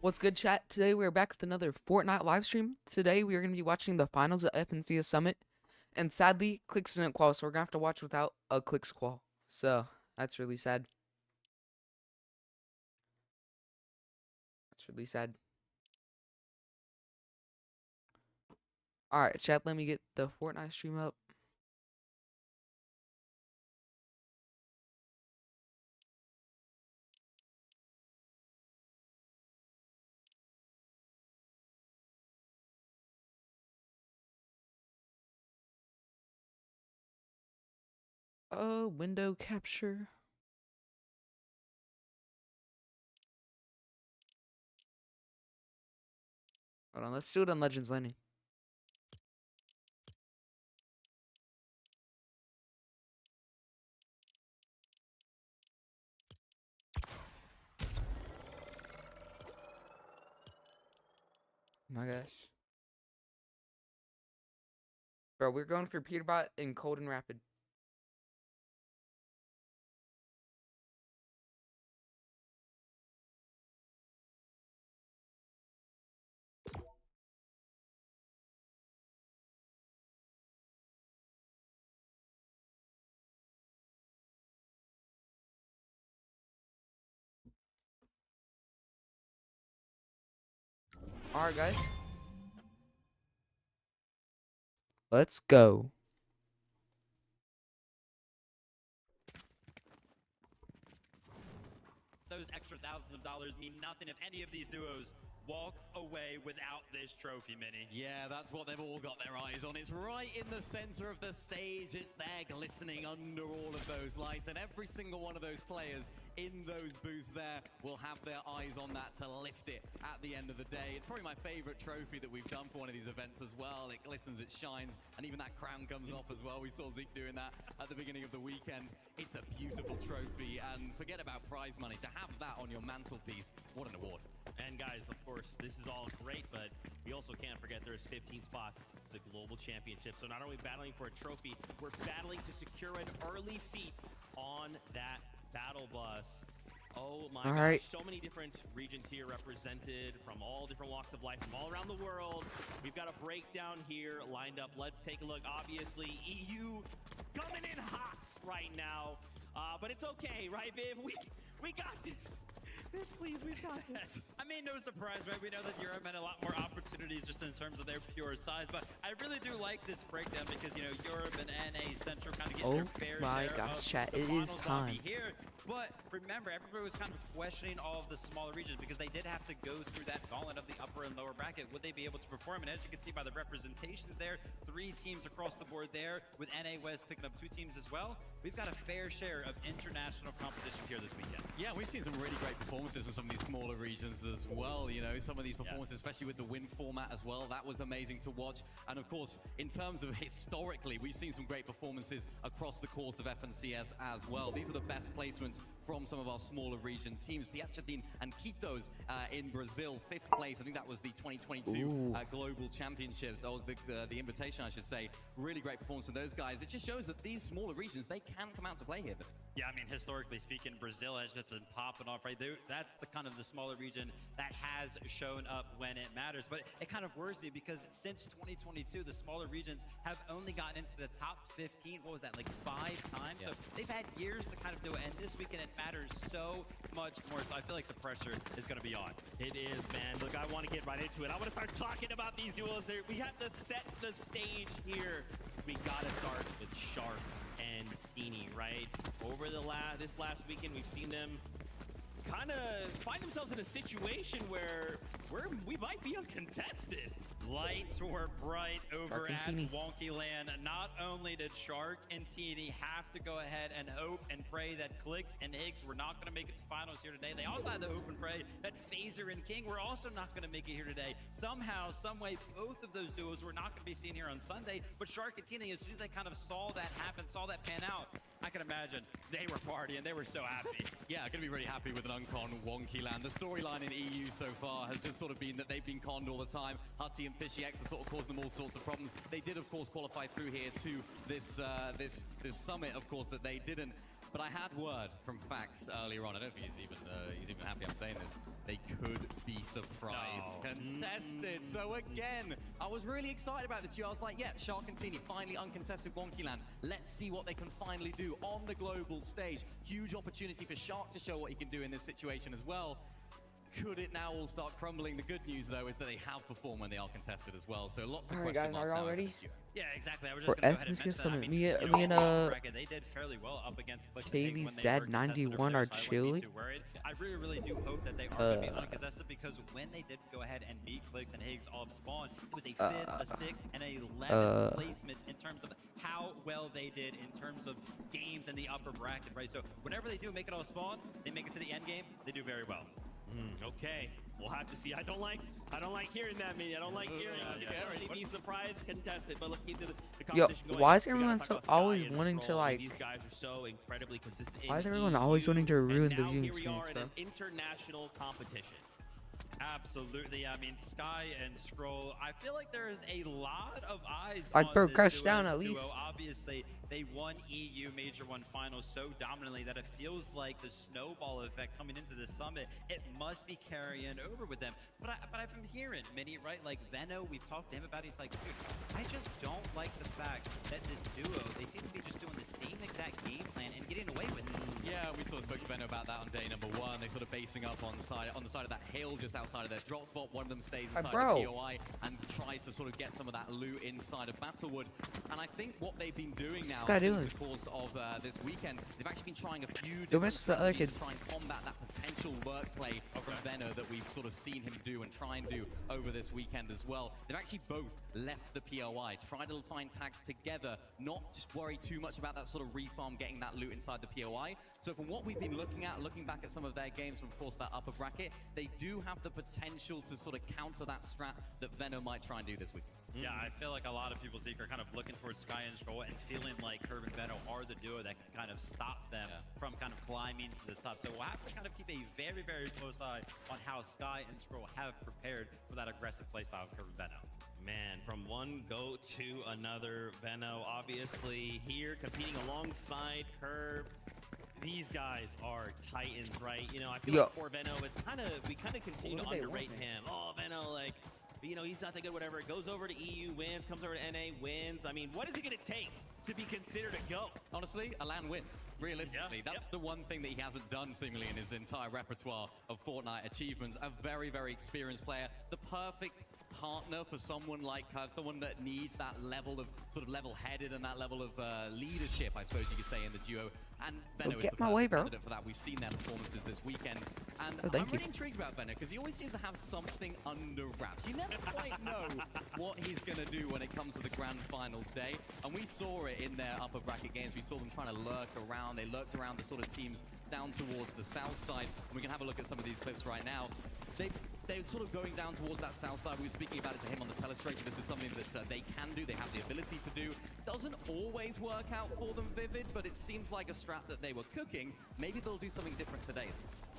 What's good, chat? Today we are back with another Fortnite live stream. Today we are going to be watching the finals of FNCS Summit, and sadly, Clicks didn't qual, so we're going to have to watch without a Clicks qual. So that's really sad. That's really sad. All right, chat. Let me get the Fortnite stream up. Oh, window capture. Hold on, let's do it on Legends Landing. My gosh. Bro, we're going for Peterbot and Cold and Rapid. All right, guys. Let's go. Those extra thousands of dollars mean nothing if any of these duos walk away without this trophy, Mini. Yeah, that's what they've all got their eyes on. It's right in the center of the stage. It's there glistening under all of those lights, and every single one of those players in those booths there will have their eyes on that to lift it at the end of the day. It's probably my favorite trophy that we've done for one of these events as well. It glistens, it shines, and even that crown comes off as well. We saw Zeke doing that at the beginning of the weekend. It's a beautiful trophy, and forget about prize money. To have that on your mantelpiece, what an award. And guys, of course, this is all great, but we also can't forget there's 15 spots for the Global Championship. So not only battling for a trophy, we're battling to secure an early seat on that battle bus. Oh my gosh, right. So many different regions here represented from all different walks of life, from all around the world. We've got a breakdown here lined up. Let's take a look. Obviously, EU coming in hot right now, but it's okay, right, Viv? We got this. Please, we've got this. I mean, no surprise, right? We know that Europe had a lot more opportunities just in terms of their pure size, but I really do like this breakdown because, you know, Europe and NA Central kind of get their fair my share gosh, of chat, the it is finals time. lobby here. But remember, everybody was kind of questioning all of the smaller regions because they did have to go through that gauntlet of the upper and lower bracket. Would they be able to perform? And as you can see by the representations there, 3 teams across the board there, with NA West picking up 2 teams as well. We've got a fair share of international competition here this weekend. Yeah, we've seen some really great performances in some of these smaller regions as well. You know, some of these performances, especially with the win format as well, that was amazing to watch. And of course, in terms of historically, we've seen some great performances across the course of FNCS as well. These are the best placements from some of our smaller region teams. Piachatin and Quitos in Brazil, 5th place. I think that was the 2022 Global Championships. That was the invitation, I should say. Really great performance from those guys. It just shows that these smaller regions, they can come out to play here. Yeah, I mean, historically speaking, Brazil has just been popping off, right? That's the kind of the smaller region that has shown up when it matters. But it kind of worries me because since 2022, the smaller regions have only gotten into the top 15. What was that, like 5 times? Yeah. So they've had years to kind of do it. And this weekend, it matters so much more. So I feel like the pressure is going to be on. It is, man. Look, I want to get right into it. I want to start talking about these duels. We have to set the stage here. We got to start with Shark and Teeny, right? Over this last weekend, we've seen them kind of find themselves in a situation where we might be uncontested. Lights were bright over Shark and at Teeny. Wonky Land. Not only did Shark and Teeny have to go ahead and hope and pray that Clicks and Higgs were not going to make it to finals here today, they also had to hope and pray that Phaser and King were also not going to make it here today. Somehow, someway, both of those duos were not going to be seen here on Sunday, but Shark and Teeny, as soon as they kind of saw that happen, saw that pan out, I can imagine they were partying. They were so happy. Yeah, going to be really happy with an uncon Wonky Land. The storyline in EU so far has just sort of been that they've been conned all the time. Hutty and Fishy X are sort of causing them all sorts of problems. They did, of course, qualify through here to this this summit, of course, that they didn't. But I had word from Fax earlier on. I don't think he's even happy I'm saying this. They could be surprise No. contested. So again, I was really excited about this. I was like, yeah, Shark and Teeny finally uncontested Wonky Land. Let's see what they can finally do on the global stage. Huge opportunity for Shark to show what he can do in this situation as well. Could it now all start crumbling? The good news, though, is that they have performed when they are contested as well. So lots of All right, question guys, marks are y'all now over ready? this duo. Yeah, exactly. I was For just going to go ahead and FNCS mention that. Summit, me you and, know, me and, in the bracket, they did fairly well up against Clicks and Higgs Kaylee's when they dad, were contested 91 over are there, so I wouldn't be chilly. too worried. I really do hope that they are going to be uncontested, because when they did go ahead and beat Clicks and Higgs off spawn, it was a 5th, a 6th, and a 11th placements in terms of how well they did in terms of games in the upper bracket, right? So whenever they do make it off spawn, they make it to the end game, they do very well. Okay, we'll have to see. I don't like hearing that, man. I don't like hearing be surprised contested. But let's keep the Yo, competition going. why is We gotta everyone talk so about Sky always and wanting to, Scroll. like- These guys are so incredibly consistent. Why is in everyone always wanting to EU, ruin and the now viewing here we experience, are in bro? an international competition. Absolutely. I mean, Sky and Scroll, I feel like there is a lot of eyes Like, on bro, this crush duo. down at least. Obviously, they won EU Major 1 finals so dominantly that it feels like the snowball effect coming into the summit, it must be carrying over with them. But I've been hearing many, right? Like Venno, we've talked to him about it. He's like, dude, I just don't like the fact that this duo, they seem to be just doing the same exact game plan and getting away with it. Yeah, we sort of spoke to Benno about that on day number 1. They sort of basing up on the side of that hill just outside of their drop spot. One of them stays inside bro. the POI and tries to sort of get some of that loot inside of Battlewood. And I think what they've been doing now guy since doing? the course of this weekend, they've actually been trying a few Don't different mess with the other strategies to kids. try and combat that potential lurk play from Benno that we've sort of seen him do and try and do over this weekend as well. They've actually both left the POI, tried to find tags together, not just worry too much about that sort of refarm, getting that loot inside the POI. So from what we've been looking back at some of their games from, of course, that upper bracket, they do have the potential to sort of counter that strat that Venom might try and do this week. Yeah, I feel like a lot of people, Zeke, are kind of looking towards Sky and Scroll and feeling like Curve and Venno are the duo that can kind of stop them from kind of climbing to the top. So we'll have to kind of keep a very close eye on how Sky and Scroll have prepared for that aggressive playstyle of Curve and Venno. Man, from one goat to another, Venno obviously here competing alongside Curve. These guys are titans, right? You know, I feel like for Venno, we kind of continue to underrate him. Oh, Venno, like, you know, he's not that good, whatever. Goes over to EU, wins, comes over to NA, wins. I mean, what is it going to take to be considered a GOAT? Honestly, a LAN win. Realistically, that's the one thing that he hasn't done seemingly in his entire repertoire of Fortnite achievements. A very experienced player, the perfect partner for someone like Curve, someone that needs that level of sort of level-headed and that level of leadership, I suppose you could say, in the duo. And Venno is the perfect candidate for that. We've seen their performances this weekend. And I'm really intrigued about Venno because he always seems to have something under wraps. You never quite know what he's going to do when it comes to the grand finals day. And we saw it in their upper bracket games. We saw them trying to lurk around. They lurked around the sort of teams down towards the south side. And we can have a look at some of these clips right now. They're sort of going down towards that south side. We were speaking about it to him on the telestrator. This is something that they can do. They have the ability to do. Doesn't always work out for them, Vivid, but it seems like a strat that they were cooking. Maybe they'll do something different today.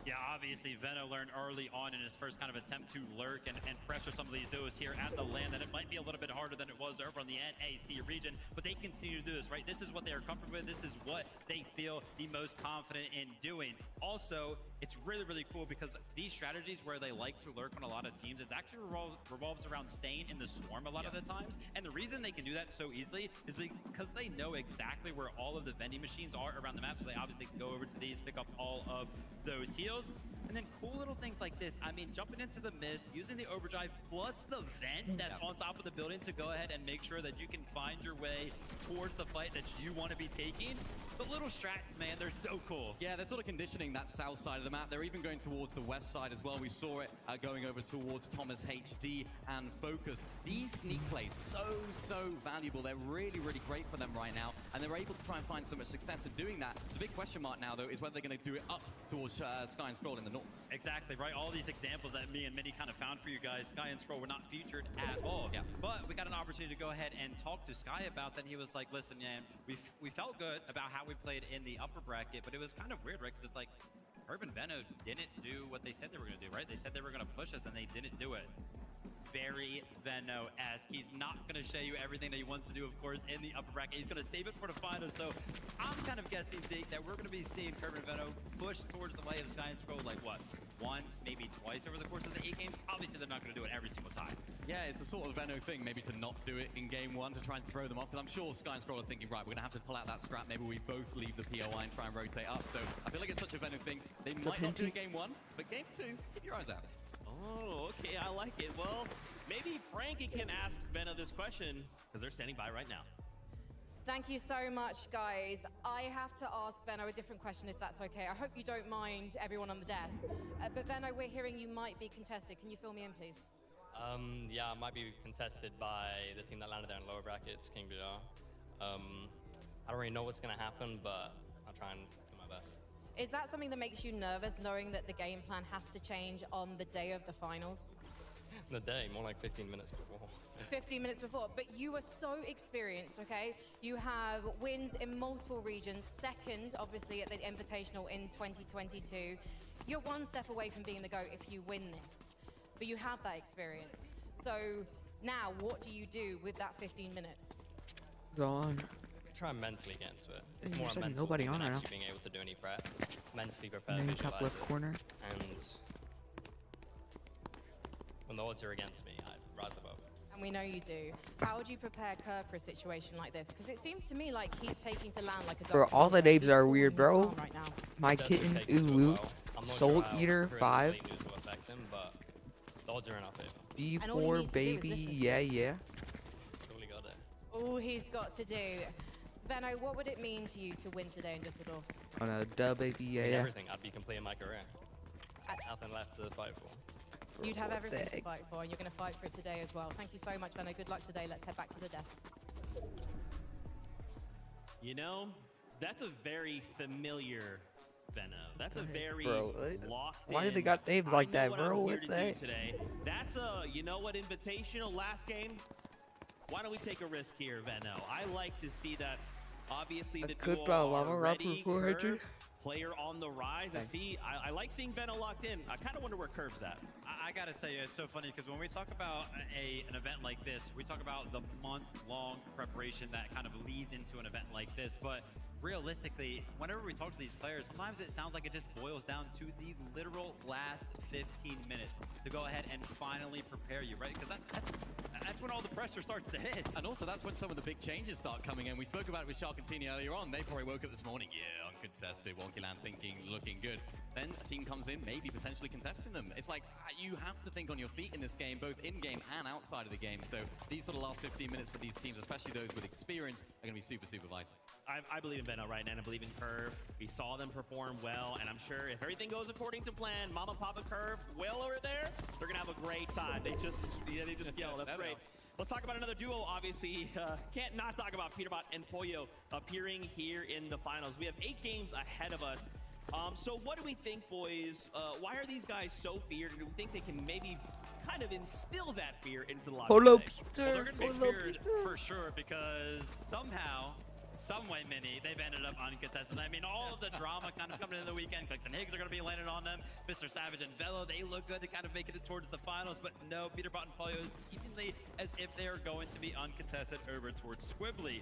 Yeah, obviously, Venno learned early on in his first kind of attempt to lurk and pressure some of these duos here at the LAN that it might be a little bit harder than it was over on the NAC region, but they continue to do this, right? This is what they are comfortable with. This is what they feel the most confident in doing. Also, it's really cool because these strategies where they like to lurk on a lot of teams, it's actually revolves around staying in the swarm a lot of the times. And the reason they can do that so easily is because they know exactly where all of the vending machines are around the map, so they obviously can go over to these, pick up all of those heals. And then cool little things like this. I mean, jumping into the mist, using the overdrive, plus the vent that's on top of the building to go ahead and make sure that you can find your way towards the fight that you want to be taking. The little strats, man, they're so cool. Yeah, they're sort of conditioning that south side of the map. They're even going towards the west side as well. We saw it going over towards Thomas HD and Focus. These sneak plays, so valuable. They're really great for them right now. And they're able to try and find so much success in doing that. The big question mark now, though, is whether they're going to do it up towards Sky and Scroll in the north. Exactly, right? All these examples that me and Minnie kind of found for you guys, Sky and Scroll were not featured at all. Yeah. But we got an opportunity to go ahead and talk to Sky about that. He was like, listen, man, we felt good about how we played in the upper bracket, but it was kind of weird, right? Because it's like, Urban Venno didn't do what they said they were going to do, right? They said they were going to push us, and they didn't do it. Very Venno-esque. He's not going to show you everything that he wants to do, of course, in the upper bracket. He's going to save it for the finals. So I'm kind of guessing, Zeke, that we're going to be seeing Urban Venno push towards the way of Sky and Scroll, like what? Once, maybe twice over the course of the 8 games. Yeah, it's a sort of Venno thing, maybe to not do it in game one, to try and throw them off. Because I'm sure Sky and Scroll are thinking, right, we're going to have to pull out that strap. Maybe we both leave the POI and try and rotate up. So I feel like it's such a Venno thing. They might not do it game one, but game two, keep your eyes out. Oh, okay, I like it. Well, maybe Frankie can ask Venno this question, because they're standing by right now. Thank you so much, guys. I have to ask Venno a different question, if that's okay. I hope you don't mind, everyone on the desk. But Venno, we're hearing you might be contested. Can you fill me in, please? Yeah, I might be contested by the team that landed there in lower brackets, King BR. I don't really know what's going to happen, but I'll try and do my best. Is that something that makes you nervous, knowing that the game plan has to change on the day of the finals? The day, more like 15 minutes before. 15 minutes before, but you are so experienced, okay? You have wins in multiple regions, second, obviously, at the Invitational in 2022. You're one step away from being the GOAT if you win this, but you have that experience. So now, what do you do with that 15 minutes? Gone. Try and mentally get into it. It's There's more a like mental nobody thing on than right now. actually being able to do any prep. Mentally prepare, Main visualize top left it, corner. and when the odds are against me, I rise above. And we know you do. How would you prepare Kerr for a situation like this? Because it seems to me like he's taking to land like a Bro, Dr. all the Who. names He's are calling weird, his bro. farm right now. My It does Kitten, take to do Uwu, well. I'm not Soul sure how Eater Korean 5, League news will affect him, but the odds are in our favor. And all he B4 needs to do is baby, listen to yeah, yeah. That's all he got there. All he's got to do. Venno, what would it mean to you to win today in Düsseldorf? On a dub baby, yeah, I mean, yeah. everything. I'd be completing my career. Nothing left to fight for. You'd have What everything the to heck? fight for, and you're going to fight for it today as well. Thank you so much, Venno. Good luck today. Let's head back to the desk. You know, that's a very familiar Venno. That's a very Bro, locked why do they in, got names I like know that, what bro? I'm here What to the do heck? today. That's a, you know what, invitational last game? Why don't we take a risk here, Venno? I like to see that. Obviously, A the good duo bro, are I'm a rapper ready. for Curve, 100. player on the rise. Thanks. I like seeing Venno locked in. I kind of wonder where Curve's at. I gotta tell you, it's so funny because when we talk about an event like this, we talk about the month-long preparation that kind of leads into an event like this. But realistically, whenever we talk to these players, sometimes it sounds like it just boils down to the literal last 15 minutes to go ahead and finally prepare you, right? Because that's when all the pressure starts to hit. And also, that's when some of the big changes start coming in. We spoke about it with Shark and Teeny earlier on. They probably woke up this morning, yeah, uncontested, Wonkyland thinking, looking good. Then a team comes in, maybe potentially contesting them. It's like, you have to think on your feet in this game, both in-game and outside of the game. So these sort of last 15 minutes for these teams, especially those with experience, are going to be super, super vital. I believe in Venno right now, and I believe in Curve. We saw them perform well, and I'm sure if everything goes according to plan, Mama Papa Curve, Will over there, they're gonna have a great time. They just yell. That's great. Let's talk about another duo, obviously. Can't not talk about Peterbot and Pollo appearing here in the finals. We have 8 games ahead of us. So what do we think, boys? Why are these guys so feared? Do we think they can maybe kind of instill that fear into the lobby Polo today? Well, Peter, they're going to be Polo feared Peter. for sure because somehow, some way, Mini, they've ended up uncontested. I mean, all of the drama kind of coming into the weekend. Clicks and Higgs are going to be landing on them. Mr. Savage and Velo, they look good to kind of making it towards the finals. But no, Peterbot and Pollo is seemingly as if they are going to be uncontested over towards Squibbly.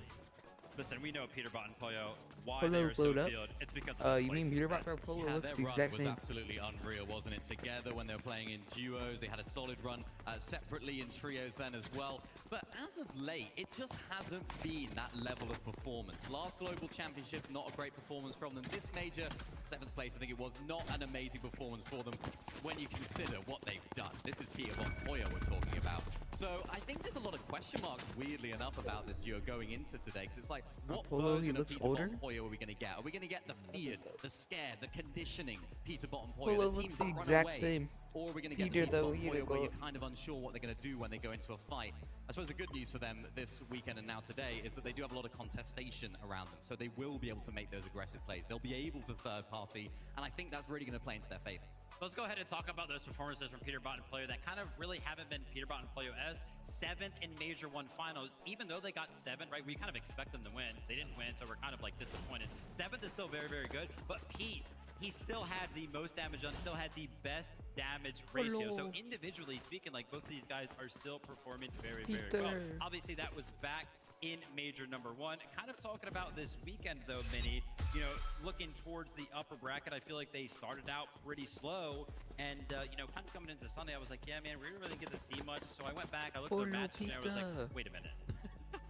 Listen, we know Peterbot and Pollo, why Polo they are so blowed up. feared. It's because of You mean Peterbot for Polo? Yeah, Looks their the run exact was same. absolutely unreal, wasn't it? Together when they were playing in duos, they had a solid run separately in trios then as well. But as of late, it just hasn't been that level of performance. Last Global Championship, not a great performance from them. This major, 7th place, I think it was, not an amazing performance for them when you consider what they've done. This is Peterbot and Pollo we're talking about. So I think there's a lot of question marks, weirdly enough, about this duo going into today. Because it's like, what Polo, he version of looks Peterbot older. and Pollo are we going to get? Are we going to get the feared, the scared, the conditioning Peterbot and Polo Pollo, the looks teams the that run exact away? same. Or are we going to get Peter, the though, Peterbot and he Pollo had where got- you're kind of unsure what they're going to do when they go into a fight? I suppose the good news for them this weekend and now today is that they do have a lot of contestation around them. So they will be able to make those aggressive plays. They'll be able to third party. And I think that's really going to play into their favor. Let's go ahead and talk about those performances from Peterbot and Pollo that kind of really haven't been Peterbot and Pollo as 7th in Major 1 finals. Even though they got 7, right, we kind of expect them to win. They didn't win, so we're kind of like disappointed. 7th is still very, very good, but Pete, he still had the most damage done, still had the best damage ratio. So individually speaking, like both of these guys are still performing very, very well. Peter. Obviously, that was back in major number 1. Kind of talking about this weekend though, Minnie, you know, looking towards the upper bracket, I feel like they started out pretty slow. And, you know, kind of coming into Sunday, I was like, yeah, man, we didn't really get to see much. So I went back, I looked at their matches, and I was like, wait a minute.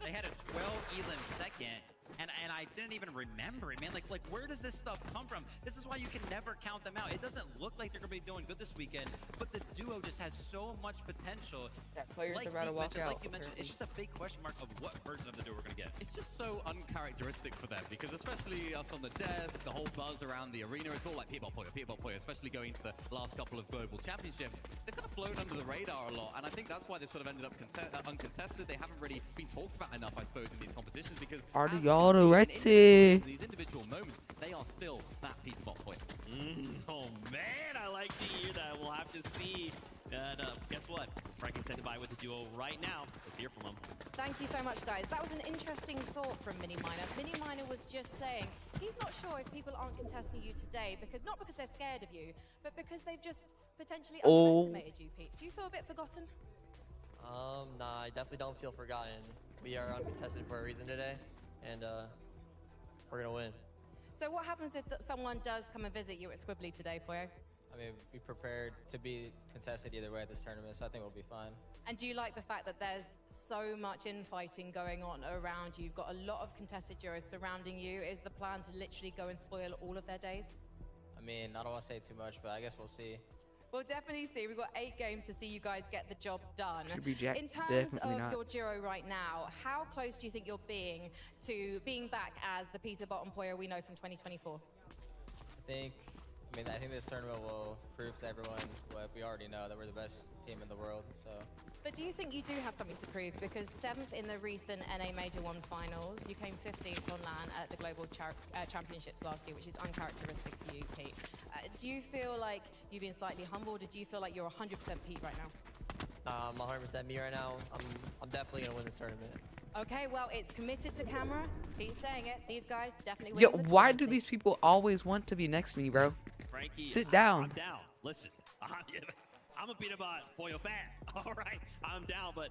They had a 12 elim second, and I didn't even remember it, man. Like where does this stuff come from? This is why you can never count them out. It doesn't look like they're gonna be doing good this weekend, but the duo just has so much potential. That players like are about to walk out. like you mentioned, it's just a big question mark of what version of the duo we're gonna get. It's just so uncharacteristic for them, because especially us on the desk, the whole buzz around the arena, it's all like P-Bot Poyo, especially going to the last couple of global championships. They've kind of flown under the radar a lot, and I think that's why they sort of ended up uncontested. They haven't really been talked about enough, I suppose, in these competitions, because Are as y'all we see in ready? these individual moments, they are still that P-Bot Poyo. Oh man, I like to hear that. We'll have to see. And guess what? Frankie said goodbye with the duo right now. Let's hear from him. Thank you so much, guys. That was an interesting thought from Mini Miner. Mini Miner was just saying he's not sure if people aren't contesting you today, because not because they're scared of you, but because they've just potentially underestimated you, Pete. Do you feel a bit forgotten? Nah, I definitely don't feel forgotten. We are uncontested for a reason today, and we're gonna win. So what happens if someone does come and visit you at Squibbly today, Poyo? I mean, we prepared to be contested either way at this tournament, so I think we'll be fine. And do you like the fact that there's so much infighting going on around you? You've got a lot of contested duos surrounding you. Is the plan to literally go and spoil all of their days? I mean, I don't want to say too much, but I guess we'll see. We'll definitely see. We've got 8 games to see you guys get the job done. Should be Jack. In terms Definitely of not. your duo right now, how close do you think you're being to being back as the Peter Bottom Poyo we know from 2024? I think this tournament will prove to everyone what we already know, that we're the best team in the world, so. But do you think you do have something to prove? Because 7th in the recent NA Major 1 finals, you came 15th on LAN at the Global Championships last year, which is uncharacteristic for you, Pete. Do you feel like you've been slightly humbled, or do you feel like you're 100% Pete right now? I'm 100% me right now. I'm definitely gonna win this tournament. Okay, well, it's committed to camera. He's saying it. These guys definitely Yo, win the why do tournament. these people always want to be next to me, bro? Frankie, Sit down. I'm down. Listen, I'm a Peter Bot Poyo fan. All right, I'm down, but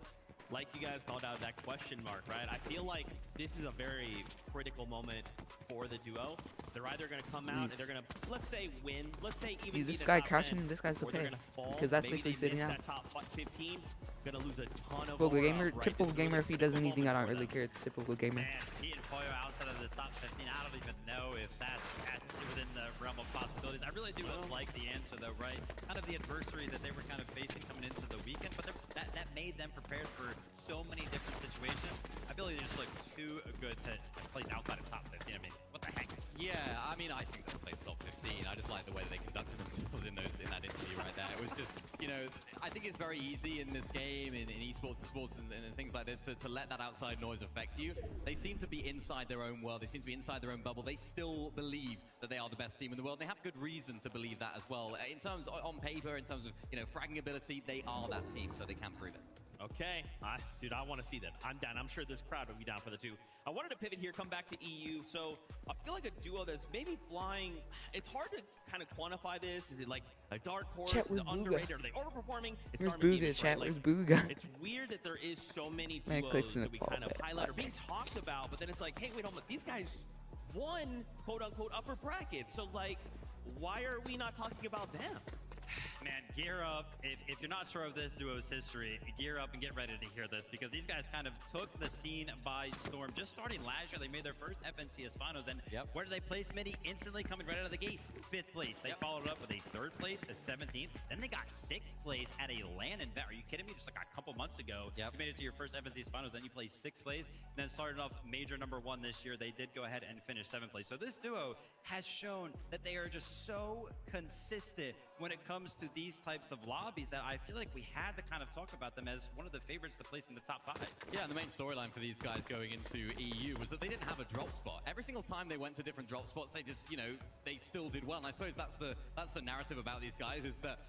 like you guys called out that question mark, right? I feel like this is a very critical moment for the duo. They're either going to come out and they're going to, let's say, win. Let's say even See, be this the guy top crashing, 10, this guy's or they're okay. gonna fall. Because that's Maybe basically they sitting miss out. that top 15. Going to lose a ton of Typical aura, gamer, right? typical This is gamer. really If he critical does anything, I moment don't for really them. care. It's typical gamer. Man, Pete and Poyo outside of the top 15, I don't even know if that's within the realm of possibilities. I really do like the answer, though, right? Kind of the adversary that they were kind of facing coming into the weekend, but that made them prepared for so many different situations. I feel like they just look too good to place outside of top 15. I mean, what the heck? Yeah, I mean, I think they'll place top 15. I just like the way that they conducted themselves in that interview right there. It was just, you know, I think it's very easy in this game, in esports and sports and things like this, to let that outside noise affect you. They seem to be inside their own world. They seem to be inside their own bubble. They still believe that they are the best team in the world. They have good reason to believe that as well. In terms, on paper, in terms of, you know, fragging ability, they are that team, so they can prove it. Okay, dude, I want to see that. I'm down. I'm sure this crowd will be down for the 2. I wanted to pivot here, come back to EU. So I feel like a duo that's maybe flying. It's hard to kind of quantify this. Is it like a dark horse? Chat, Is where's it Booga? underrated? Are they overperforming? It's Where's starting to be Booga, this, chat? right? Where's Booga? It's weird that there is so many Man, duos clicks in that the we kind of ball. highlight or being talked about, but then it's like, hey, wait, hold on, these guys won quote-unquote upper bracket. So like, why are we not talking about them? Man, gear up. If you're not sure of this duo's history, gear up and get ready to hear this, because these guys kind of took the scene by storm. Just starting last year, they made their first FNCS finals, and where did they place Midi? Instantly coming right out of the gate, 5th place. They followed up with a 3rd place, a 17th. Then they got 6th place at a LAN event. Are you kidding me? Just like a couple months ago, you made it to your first FNCS finals, then you placed 6th place, and then started off major number 1 this year. They did go ahead and finish 7th place. So this duo has shown that they are just so consistent when it comes to these types of lobbies that I feel like we had to kind of talk about them as one of the favorites to place in the top 5. Yeah, and the main storyline for these guys going into EU was that they didn't have a drop spot. Every single time they went to different drop spots, they just, you know, they still did well. And I suppose that's the narrative about these guys, is that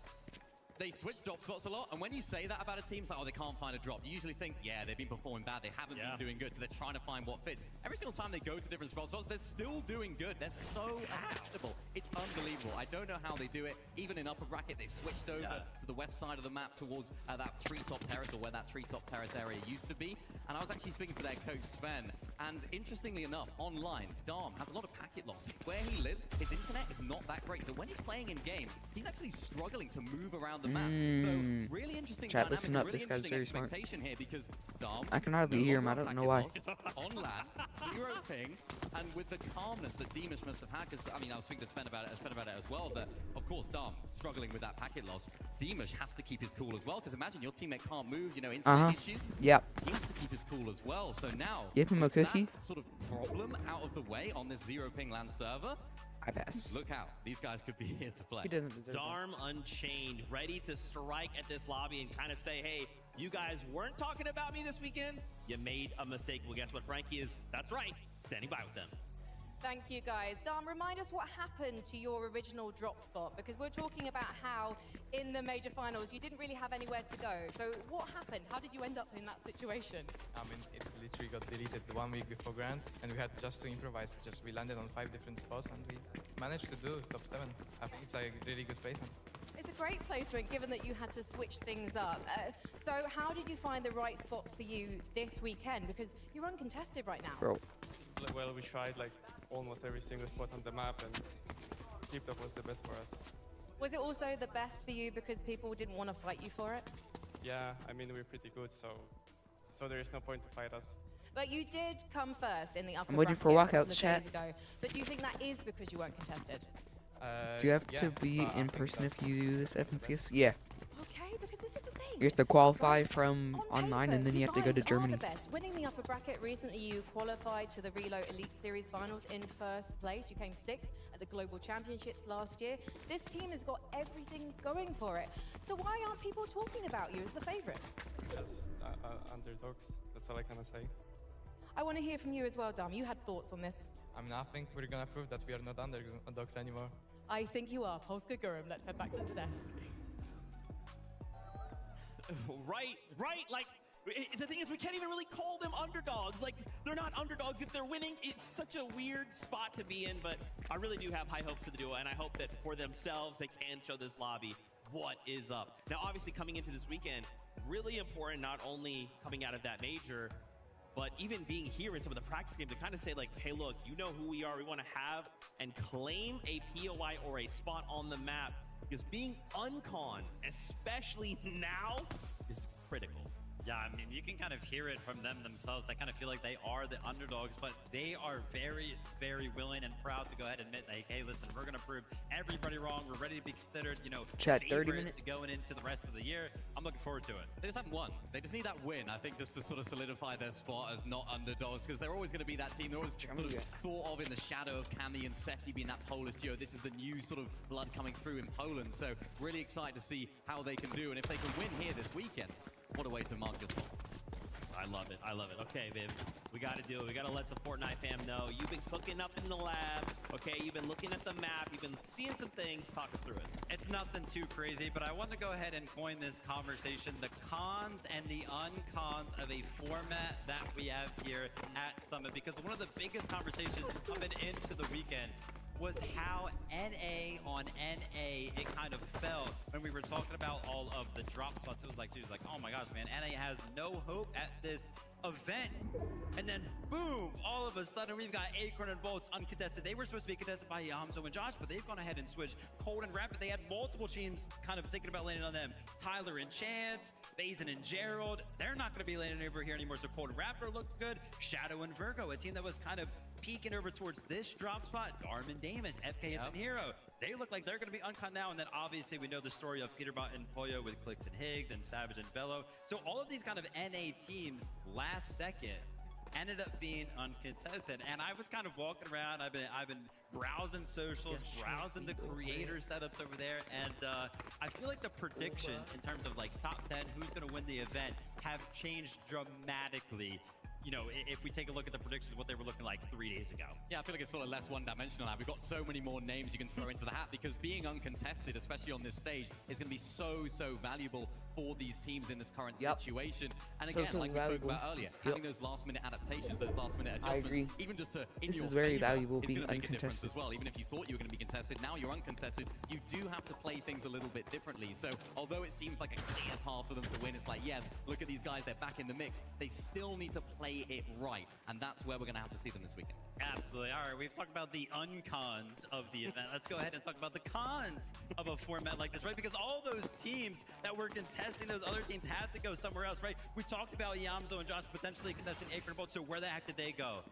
they switch drop spots a lot, and when you say that about a team, it's like, oh, they can't find a drop. You usually think, yeah, they've been performing bad, they haven't been doing good, so they're trying to find what fits. Every single time they go to different drop spots, they're still doing good. They're so adaptable. It's unbelievable. I don't know how they do it. Even in upper bracket, they switched over to the west side of the map towards that treetop terrace, or where that treetop terrace area used to be. And I was actually speaking to their coach, Sven, and interestingly enough, online, Dom has a lot of packet loss. Where he lives, his internet is not that great. So when he's playing in game, he's actually struggling to move around the map. So really interesting Chat, dynamic, listen up. really This guy's interesting very smart. expectation here, because Dom, I can hardly hear him. I don't know why. On land, 0 ping, and with the calmness that Deemish must have had, because I mean, I was speaking to Sven about it as well, that of course Dom struggling with that packet loss. Deemish has to keep his cool as well, because imagine your teammate can't move, you know, internet issues. Yep. He has to keep his cool as well. So now, Give him a cookie. that sort of problem out of the way on this 0 ping land server. I pass. Look out, these guys could be here to play. He doesn't deserve Darm Unchained, ready to strike at this lobby and kind of say, hey, you guys weren't talking about me this weekend. You made a mistake. Well, guess what? Frankie is, that's right, standing by with them. Thank you, guys. Dom, remind us what happened to your original drop spot, because we're talking about how in the major finals you didn't really have anywhere to go. So what happened? How did you end up in that situation? I mean, it literally got deleted 1 week before Grands, and we had just to improvise. We landed on 5 different spots, and we managed to do top 7. I think it's a really good placement. It's a great placement, given that you had to switch things up. So how did you find the right spot for you this weekend? Because you're uncontested right now. Bro. Well, we tried like almost every single spot on the map, and Deep Top was the best for us. Was it also the best for you because people didn't want to fight you for it? Yeah, I mean, we're pretty good, so there is no point to fight us. But you did come first in the upper I'm waiting for bracket a couple walkouts, of chat. days ago. But do you think that is because you weren't contested? Do you have yeah, to be but I in think person that if you do this FNCS? Yeah. Okay, because this is the thing. You have to qualify from On online, paper, and then you have to go guys to are Germany. the best. Winning the upper bracket, recently you qualified to the Reload Elite Series finals in first place. You came 6th at the Global Championships last year. This team has got everything going for it. So why aren't people talking about you as the favorites? Just underdogs, that's all I can say. I want to hear from you as well, Dom. You had thoughts on this. I mean, I think we're gonna prove that we are not underdogs anymore. I think you are. Polska Gurum. Let's head back to the desk. Right. Like, the thing is, we can't even really call them underdogs. Like, they're not underdogs if they're winning. It's such a weird spot to be in, but I really do have high hopes for the duo, and I hope that for themselves, they can show this lobby what is up. Now, obviously, coming into this weekend, really important, not only coming out of that major, but even being here in some of the practice games to kind of say, like, hey, look, you know who we are. We want to have and claim a POI or a spot on the map, because being uncon, especially now, is critical. Yeah, I mean, you can kind of hear it from them themselves. They kind of feel like they are the underdogs, but they are very, very willing and proud to go ahead and admit, like, hey, listen, we're going to prove everybody wrong. We're ready to be considered, you know, Chat, 30 favorites minutes. going into the rest of the year. I'm looking forward to it. They just haven't won. They just need that win, I think, just to sort of solidify their spot as not underdogs, because they're always going to be that team. They're always sort of thought of in the shadow of Cami and Seti being that Polish duo. This is the new sort of blood coming through in Poland, so really excited to see how they can do, and if they can win here this weekend, what a way to mark your spot. I love it. I love it. Okay, babe. We got to do it. We got to let the Fortnite fam know. You've been cooking up in the lab. Okay, you've been looking at the map. You've been seeing some things. Talk us through it. It's nothing too crazy, but I want to go ahead and coin this conversation, the cons and the uncons of a format that we have here at Summit, because one of the biggest conversations coming into the weekend was how NA on NA it kind of felt when we were talking about all of the drop spots. It was like, dude, like, oh my gosh, man, NA has no hope at this event. And then, boom, all of a sudden we've got Acorn and Bolts uncontested. They were supposed to be contested by Yamzo and Josh, but they've gone ahead and switched Cold and Rapid. They had multiple teams kind of thinking about landing on them. Tyler and Chance, Basin and Gerald, they're not going to be landing over here anymore, so Cold and Rapid look good. Shadow and Virgo, a team that was kind of peeking over towards this drop spot. Garmin Damus, FK is an hero. They look like they're going to be uncon now, and then obviously we know the story of Peterbot and Pollo with Clicks and Higgs and Savage and Bello. So all of these kind of NA teams last second ended up being uncontested, and I was kind of walking around. I've been browsing socials, browsing the creator setups over there, and I feel like the predictions in terms of like top 10, who's going to win the event, have changed dramatically you know, if we take a look at the predictions, what they were looking like 3 days ago. Yeah, I feel like it's sort of less one-dimensional now. We've got so many more names you can throw into the hat because being uncontested, especially on this stage, is going to be so valuable for these teams in this current situation. And again, like we spoke about earlier, having those last-minute adaptations, those last-minute adjustments, even just to in your very favor, valuable is being going to make a difference uncontested. as well. Even if you thought you were going to be contested, now you're uncontested. You do have to play things a little bit differently. So although it seems like a clear path for them to win, it's like, yes, look at these guys, they're back in the mix. They still need to play it right. And that's where we're going to have to see them this weekend. Absolutely. All right, we've talked about the uncons of the event. Let's go ahead and talk about the cons of a format like this, right? Because all those teams that were contesting, those other teams had to go somewhere else, right? We talked about Yamzo and Josh potentially contesting Acre Boat, so where the heck did they go?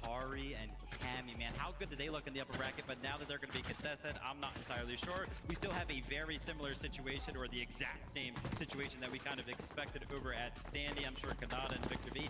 Hari and Cammy, man, how good did they look in the upper bracket? But now that they're going to be contested, I'm not entirely sure. We still have a very similar situation, or the exact same situation that we kind of expected over at Sandy. I'm sure Kanata and Victor V.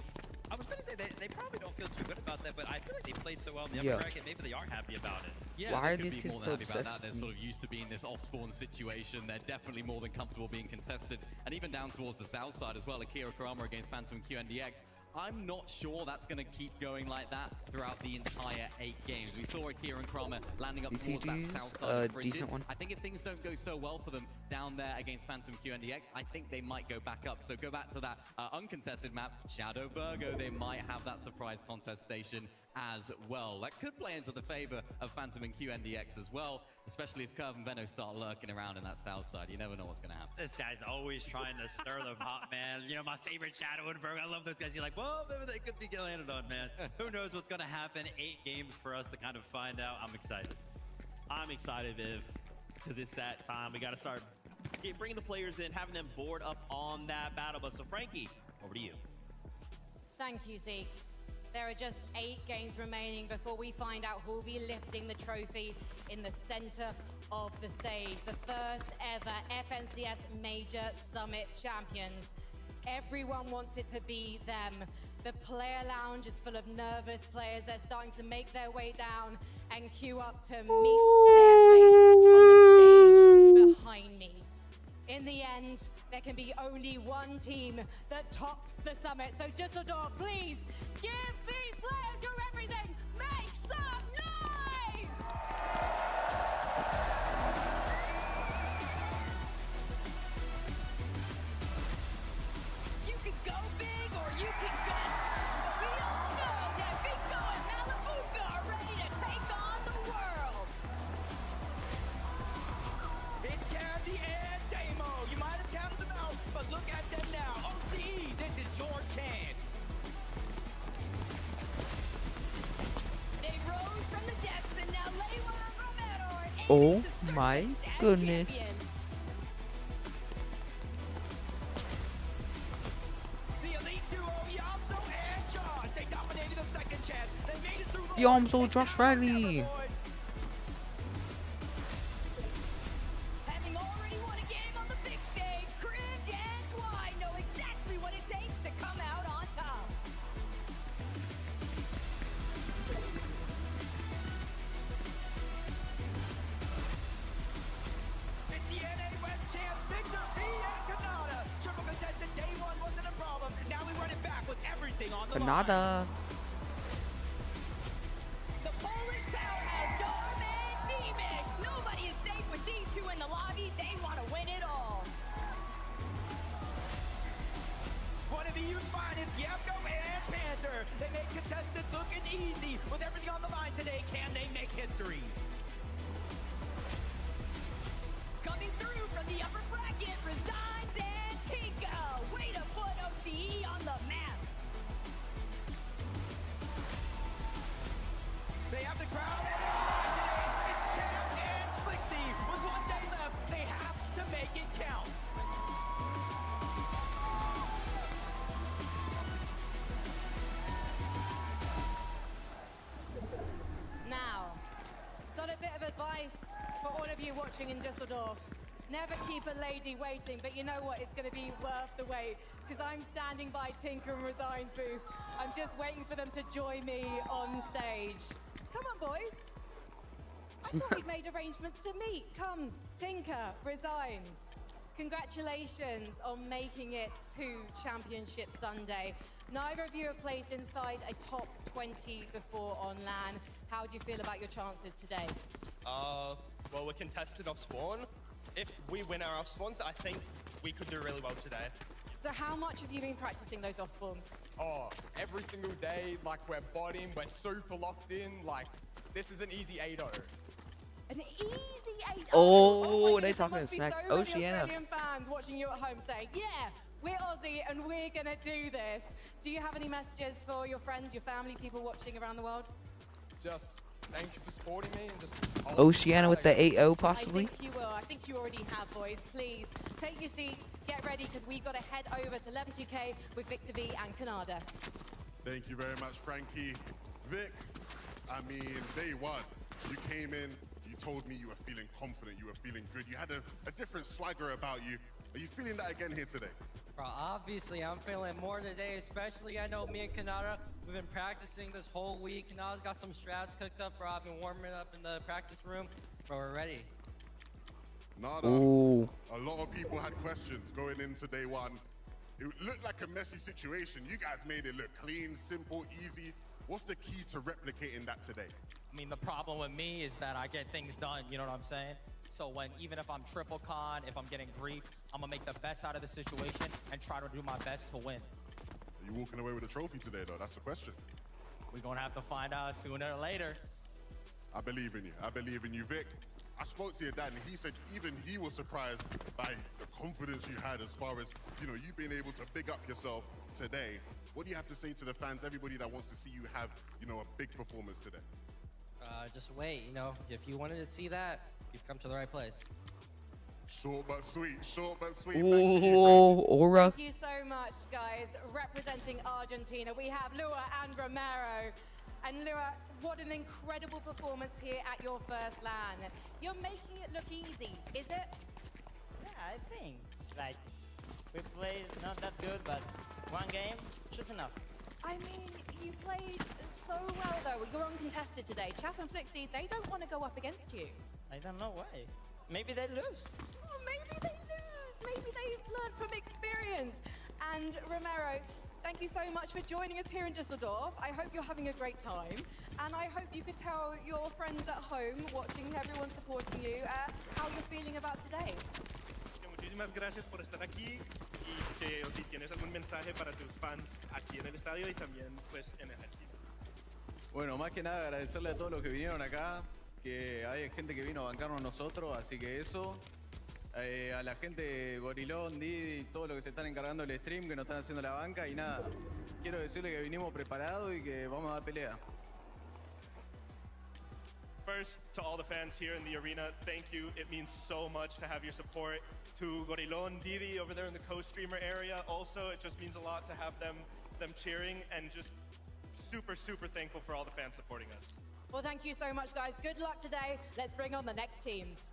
I was going to say they probably don't feel too good about that, but I feel like they played so well in the upper bracket. Maybe they are happy about it. Yeah, why are they could these be kids more so than happy about obsessed? that. They're sort of used to being this off-spawn situation. They're definitely more than comfortable being contested. And even down towards the south side as well, Akira Kurama against Phantom QNDX. I'm not sure that's going to keep going like that throughout the entire 8 games. We saw Akira and Kurama landing up towards that south side of Frigid. Decent one. I think if things don't go so well for them down there against Phantom QNDX, I think they might go back up. So go back to that uncontested map, Shadow Virgo. They might have that surprise contest station as well. That could play into the favor of Phantom and QNDX as well, especially if Curve and Veno start lurking around in that south side. You never know what's going to happen. This guy's always trying to stir the pot, man. You know, my favorite Shadow and Virgo. I love those guys. You're like, whoa, maybe they could be landed on, man. Who knows what's going to happen? 8 games for us to kind of find out. I'm excited. I'm excited, Viv, because it's that time. We got to start bringing the players in, having them board up on that battle bus. So, Frankie, over to you. Thank you, Zeke. There are just 8 games remaining before we find out who will be lifting the trophy in the center of the stage. The first ever FNCS Major Summit champions. Everyone wants it to be them. The player lounge is full of nervous players. They're starting to make their way down and queue up to meet their fate on the stage behind me. In the end, there can be only one team that tops the summit. So Düsseldorf, please give these players your everything. Make some noise! You can go big or you can go. But we all know that Vico and Malafuka are ready to take on the world. It's Candy and Damo. You might have counted them out, but look at them now. OCE, this is your chance. They rose from the depths and now Lewa and Romero are aiming Oh to surface my as goodness. champions. The elite duo, Yamzo and Josh. They dominated the second chance. They made it through. Yamzo, Josh Riley. Having already won a game on the big stage, Cribbed and Twine know exactly what it takes to come out on top. It's the NA West chance. Victor V and Kanata. Triple contested day 1 wasn't a problem. Now we run it back with everything on the line. Kanata. The Polish powerhouse Dorm and Demish. Nobody is safe with these two in the lobby. They want to win it all. One of EU's finest, Yamko and Panther. They make contested looking easy. With everything on the line today, can they make history? Coming through from the upper bracket, Resigns and Tinka. Way to put OCE on the map. They have the crowd on their side today. It's Champ and Flixie. With 1 day left, they have to make it count. Now, got a bit of advice for all of you watching in Düsseldorf. Never keep a lady waiting, but you know what? It's going to be worth the wait because I'm standing by Tinker and Resign's booth. I'm just waiting for them to join me on stage. Come on, boys. I thought we'd made arrangements to meet. Come, Tinker, Resigns. Congratulations on making it to Championship Sunday. Neither of you have placed inside a top 20 before on LAN. How do you feel about your chances today? Well, we're contested off spawn. If we win our off spawns, I think we could do really well today. So how much have you been practicing those off spawns? Oh, every single day, like we're botting, we're super locked in, like this is an easy 8-0. An easy 8-0. Oh, my they goodness, talking there must be smack. so many Oceania. Australian fans watching you at home saying, yeah, we're Aussie and we're gonna do this. Do you have any messages for your friends, your family, people watching around the world? Just thank you for supporting me and just... Oceania with the 8-0 possibly. I think you will. I think you already have, boys. Please take your seats, get ready, because we've got to head over to 11-2K with Victor V and Canada. Thank you very much, Frankie. Vic, I mean, day one, you came in, you told me you were feeling confident, you were feeling good. You had a different swagger about you. Are you feeling that again here today? Bro, obviously, I'm feeling more today, especially I know me and Kanata, we've been practicing this whole week. Kanata's got some strats cooked up, bro. I've been warming up in the practice room, bro, we're ready. Nada. Ooh. A lot of people had questions going into day one. It looked like a messy situation. You guys made it look clean, simple, easy. What's the key to replicating that today? I mean, the problem with me is that I get things done, you know what I'm saying? So even if I'm triple con, if I'm getting grief, I'm gonna make the best out of the situation and try to do my best to win. Are you walking away with a trophy today, though? That's the question. We're gonna have to find out sooner or later. I believe in you. I believe in you, Vic. I spoke to your dad, and he said even he was surprised by the confidence you had as far as, you know, you being able to big up yourself today. What do you have to say to the fans, everybody that wants to see you have, you know, a big performance today? Just wait, you know, if you wanted to see that, you've come to the right place. Short but sweet, short but sweet. Ooh, aura. Thank you so much, guys. Representing Argentina, we have Lua and Romero. And Lua, what an incredible performance here at your first LAN. You're making it look easy, is it? Yeah, I think. Like, we played not that good, but one game, just enough. I mean, you played so well, though. You're uncontested today. Chaff and Flixie, they don't want to go up against you. I don't know why. Maybe they lose. Oh, maybe they lose. Maybe they've learned from experience. And Romero, thank you so much for joining us here in Düsseldorf. I hope you're having a great time. And I hope you could tell your friends at home, watching, everyone supporting you, how you're feeling about today. Muchísimas gracias por estar aquí y que o si tienes algún mensaje para tus fans aquí en el estadio y también pues en Argentina. Bueno, más que nada agradecerle a todos los que vinieron acá, que hay gente que vino a bancarnos nosotros, así que eso. A la gente de Gorilón, Didi, todo lo que se están encargando del stream, que nos están haciendo la banca y nada. Quiero decirle que vinimos preparados y que vamos a dar pelea. First, to all the fans here in the arena, thank you. It means so much to have your support. To Gorilón, Didi over there in the co-streamer area, also it just means a lot to have them cheering, and just super, super thankful for all the fans supporting us. Well, thank you so much, guys. Good luck today. Let's bring on the next teams.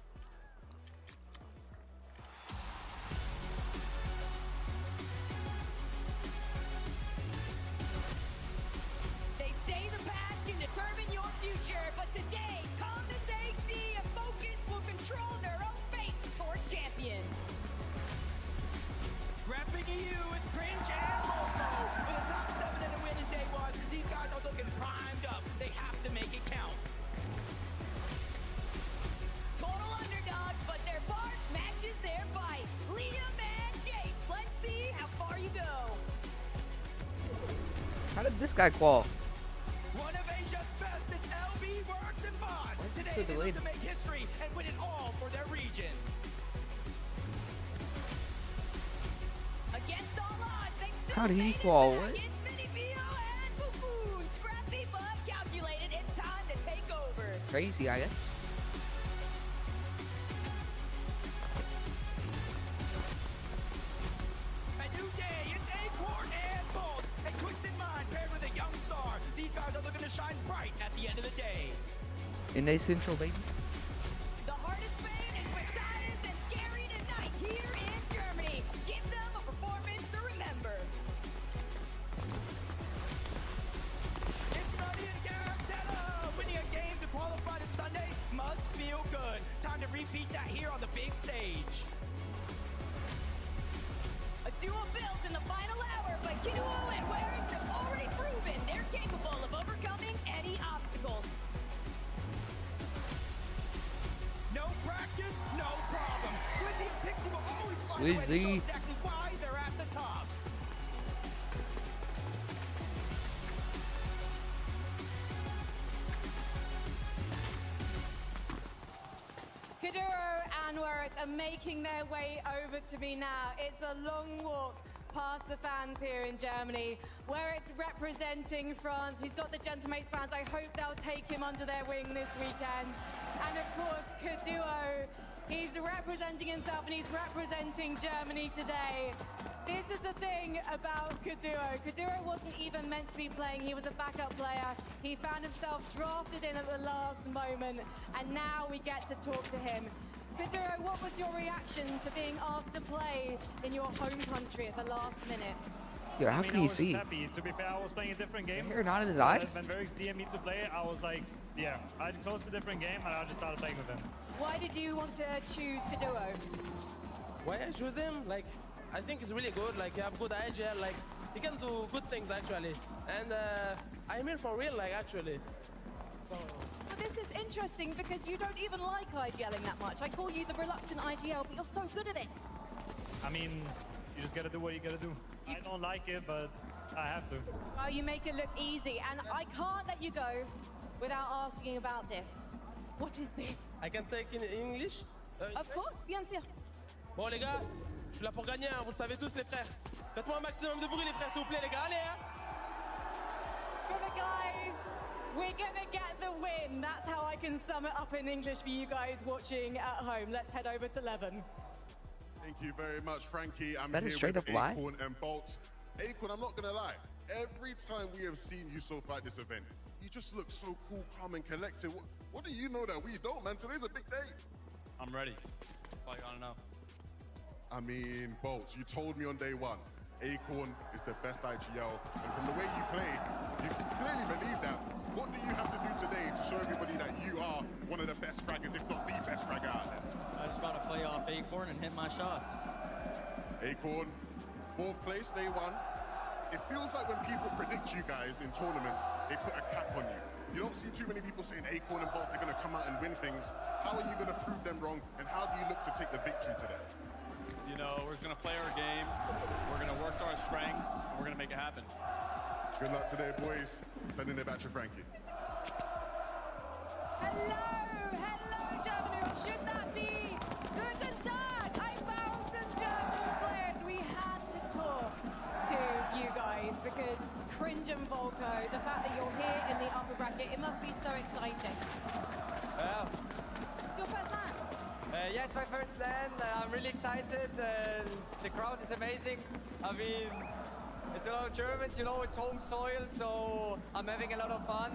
They say the past can determine your future, but today, Thomas HD and Focus will control their own fate towards champions. Repping EU, it's Cringe and Mofo. With the top 7 and a win in day one, these guys are looking primed up. They have to make it count. Total underdogs, but their bark matches their bite. Liam and Jace, let's see how far you go. How did this guy qual? One of Asia's best, it's LB Works and Bond. Why is this Today so they delayed? look to make history and win it all for their region. Against all odds, they still How did he made it qual? back. What? It's Mini Bio and Fufu. Scrappy but calculated. It's time to take over. Crazy, I guess. A new day, it's Acorn and Bolt. A twisted mind paired with a young star. These guys are looking to shine bright at the end of the day. In a central, baby. The hardest fate is with Science and Scary tonight here in Germany. Give them a performance to remember. It's Nutty and Garantella. Winning a game to qualify to Sunday must feel good. Time to repeat that here on the big stage. duo built in the final hour, but Kinuo and Warix have already proven they're capable of overcoming any obstacles. No practice, no problem. Swizzy and Pixie will always find a way to show exactly why they're at the top. Kuduro and Warix are making their way over to me now. It's a long walk past the fans here in Germany. Warix representing France. He's got the Gentlemates fans. I hope they'll take him under their wing this weekend. And of course, Kuduro. He's representing himself and he's representing Germany today. This is the thing about Kuduro. Kuduro wasn't even meant to be playing. He was a backup player. He found himself drafted in at the last moment, and now we get to talk to him. Kuduro, what was your reaction to being asked to play in your home country at the last minute? Yo, how can he I was see? just happy. To be fair, I was playing a different game. Hair not in his eyes? When Varix DM'd me to play, I was like, yeah, I'd close a different game and I just started playing with him. Why did you want to choose Kuduro? Why I choose him? Like, I think he's really good. Like, he have good IGL. Like, he can do good things actually. And I'm here for real, like actually. So. But this is interesting because you don't even like IGLing that much. I call you the reluctant IGL, but you're so good at it. I mean, you just gotta do what you gotta do. I don't like it, but I have to. Well, you make it look easy, and I can't let you go without asking about this. What is this? I can take in English? Of course, bien sûr. Bon les gars, je suis là pour gagner, hein, vous le savez tous les frères. Faites-moi un maximum de bruit les frères s'il vous plaît les gars, allez hein. For the guys, we're gonna get the win. That's how I can sum it up in English for you guys watching at home. Let's head over to Levin. Thank you very much, Frankie. I'm That here is straight with up lie? Acorn and Bolt. Acorn, I'm not gonna lie. Every time we have seen you so far at this event, you just look so cool, calm, and collected. What do you know that we don't, man? Today's a big day. I'm ready. That's all you gotta know. I mean, Bolt, you told me on day one, Acorn is the best IGL, and from the way you play, you clearly believe that. What do you have to do today to show everybody that you are one of the best fraggers, if not the best fragger out there? I just gotta play off Acorn and hit my shots. Acorn, 4th place, day one. It feels like when people predict you guys in tournaments, they put a cap on you. You don't see too many people saying Acorn and Bolt are gonna come out and win things. How are you gonna prove them wrong, and how do you look to take the victory today? You know, we're gonna play our game, we're gonna work to our strengths, and we're gonna make it happen. Good luck today, boys. Sending it back to Frankie. Hello, Germany, or should that be Guten Tag? I found some German players. We had to talk to you guys because Cringe and Volko, the fact that you're here in the upper bracket, it must be so exciting. Yeah. It's your first land. Yeah, it's my first land. I'm really excited. The crowd is amazing. I mean, it's a lot of Germans, you know, it's home soil, so I'm having a lot of fun.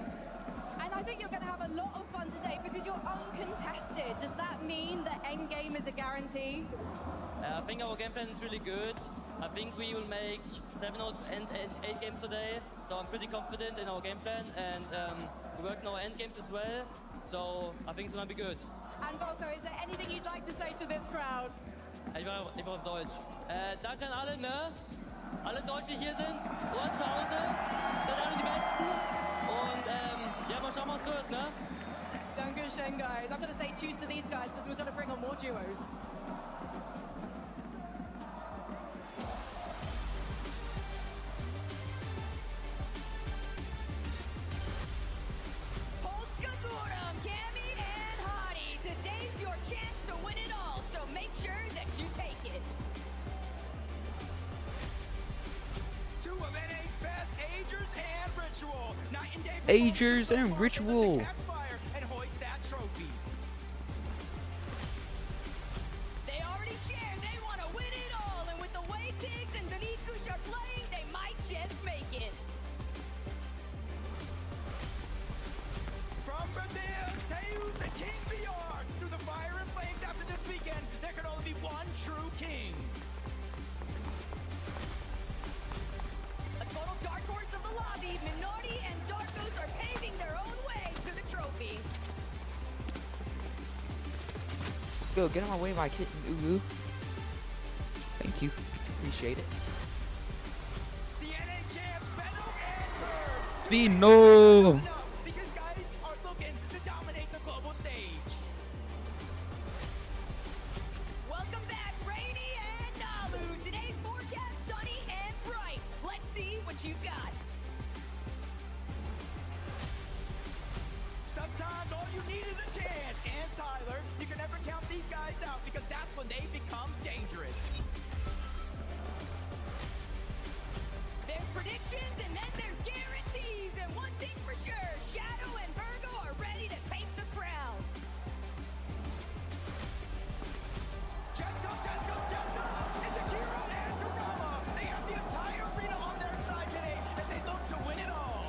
And I think you're going to have a lot of fun today because you're uncontested. Does that mean that endgame is a guarantee? I think our game plan is really good. I think we will make 7 or 8 games today, so I'm pretty confident in our game plan, and we work on our end games as well, so I think it's gonna be good. And Volko, is there anything you'd like to say to this crowd? Ich war auf Deutsch. Danke an alle, ne? Alle Deutschen, die hier sind, und zu Hause, seid alle die Besten. Und ja, mal schauen, was wird, ne? Dankeschön, guys. I'm going to say choose to these guys because we're going to bring on more duos. Polskaguram, Cammy and Hottie. Today's your chance to win it all, so make sure that you take it. Two of NA's best, Agers and Ritual. Night and day Agers and Ritual. and hoist that trophy. They already shared they want to win it all, and with the way Tiggs and Danikush are playing, they might just make it. From Brazil, Teus and King Bjorn. Through the fire and flames after this weekend, there can only be one true king. A total dark horse of the lobby, Minardi and Darkos are paving their own way to the trophy. Yo, get on my way by kitten. Ooh. Thank you. Appreciate it. The NA champs, Benno and Bird. Speed, no. Because guys are looking to dominate the global stage. Welcome back, Rainy and Nalu. Today's forecast sunny and bright. Let's see what you've got. Sometimes all you need is a chance. And Tyler, you can never count these guys out because that's when they become dangerous. There's predictions and then there's guarantees. And one thing's for sure, Shadow and Virgo are ready to take the crown. Gentle, gentle, gentle. It's Akira and Kurama. They have the entire arena on their side today as they look to win it all.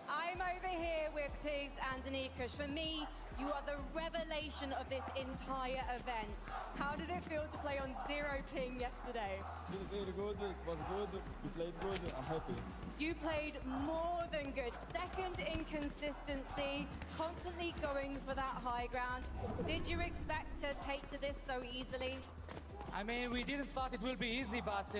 I'm over here with Tiggs and Danica. For me, you are the revelation of this entire event. How did it feel to play on 0 ping yesterday? It was really good, it was good, we played good, I'm happy. You played more than good. Second in consistency, constantly going for that high ground. Did you expect to take to this so easily? I mean, we didn't thought it will be easy, but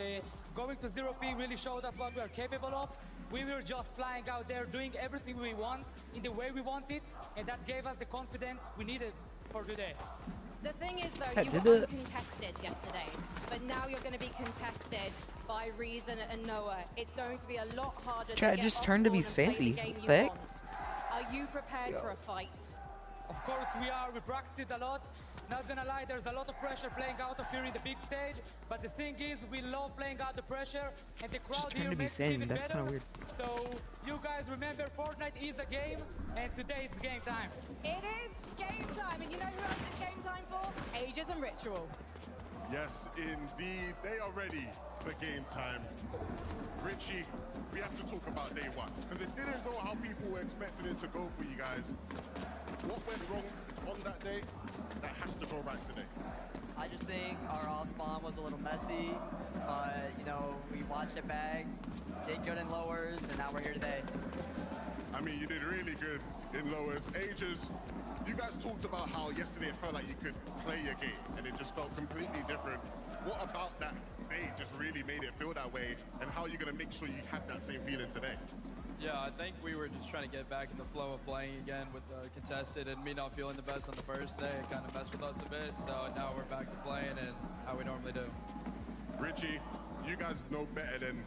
going to 0 ping really showed us what we are capable of. We were just flying out there, doing everything we want, in the way we want it, and that gave us the confidence we needed for today. The thing is, though, Hey, you did were the- uncontested yesterday, but now you're going to be contested by Reason and Noah. It's going to be a lot harder Chat to get just off turned to board be and play Sandy. the game What you the heck? want. Are you prepared for a fight? Of course we are, we practiced it a lot. Not gonna lie, there's a lot of pressure playing out of here in the big stage, but the thing is, we love playing out the pressure, and the crowd turned here to be makes it Sandy, even that's better. kinda weird. So, you guys remember, Fortnite is a game, and today it's game time. It is game time, and you know who else it's game time for? Ages and Ritual. Yes, indeed. They are ready for game time. Richie, we have to talk about day one, because it didn't go how people were expecting it to go for you guys. What went wrong on that day that has to go right today? I just think our off spawn was a little messy, but you know, we watched it back, did good in lowers, and now we're here today. I mean, you did really good in lowers. Ages, you guys talked about how yesterday it felt like you could play your game, and it just felt completely different. What about that day just really made it feel that way, and how are you going to make sure you have that same feeling today? Yeah, I think we were just trying to get back in the flow of playing again with the contested, and me not feeling the best on the first day. It kind of messed with us a bit, so now we're back to playing and how we normally do. Richie, you guys know better than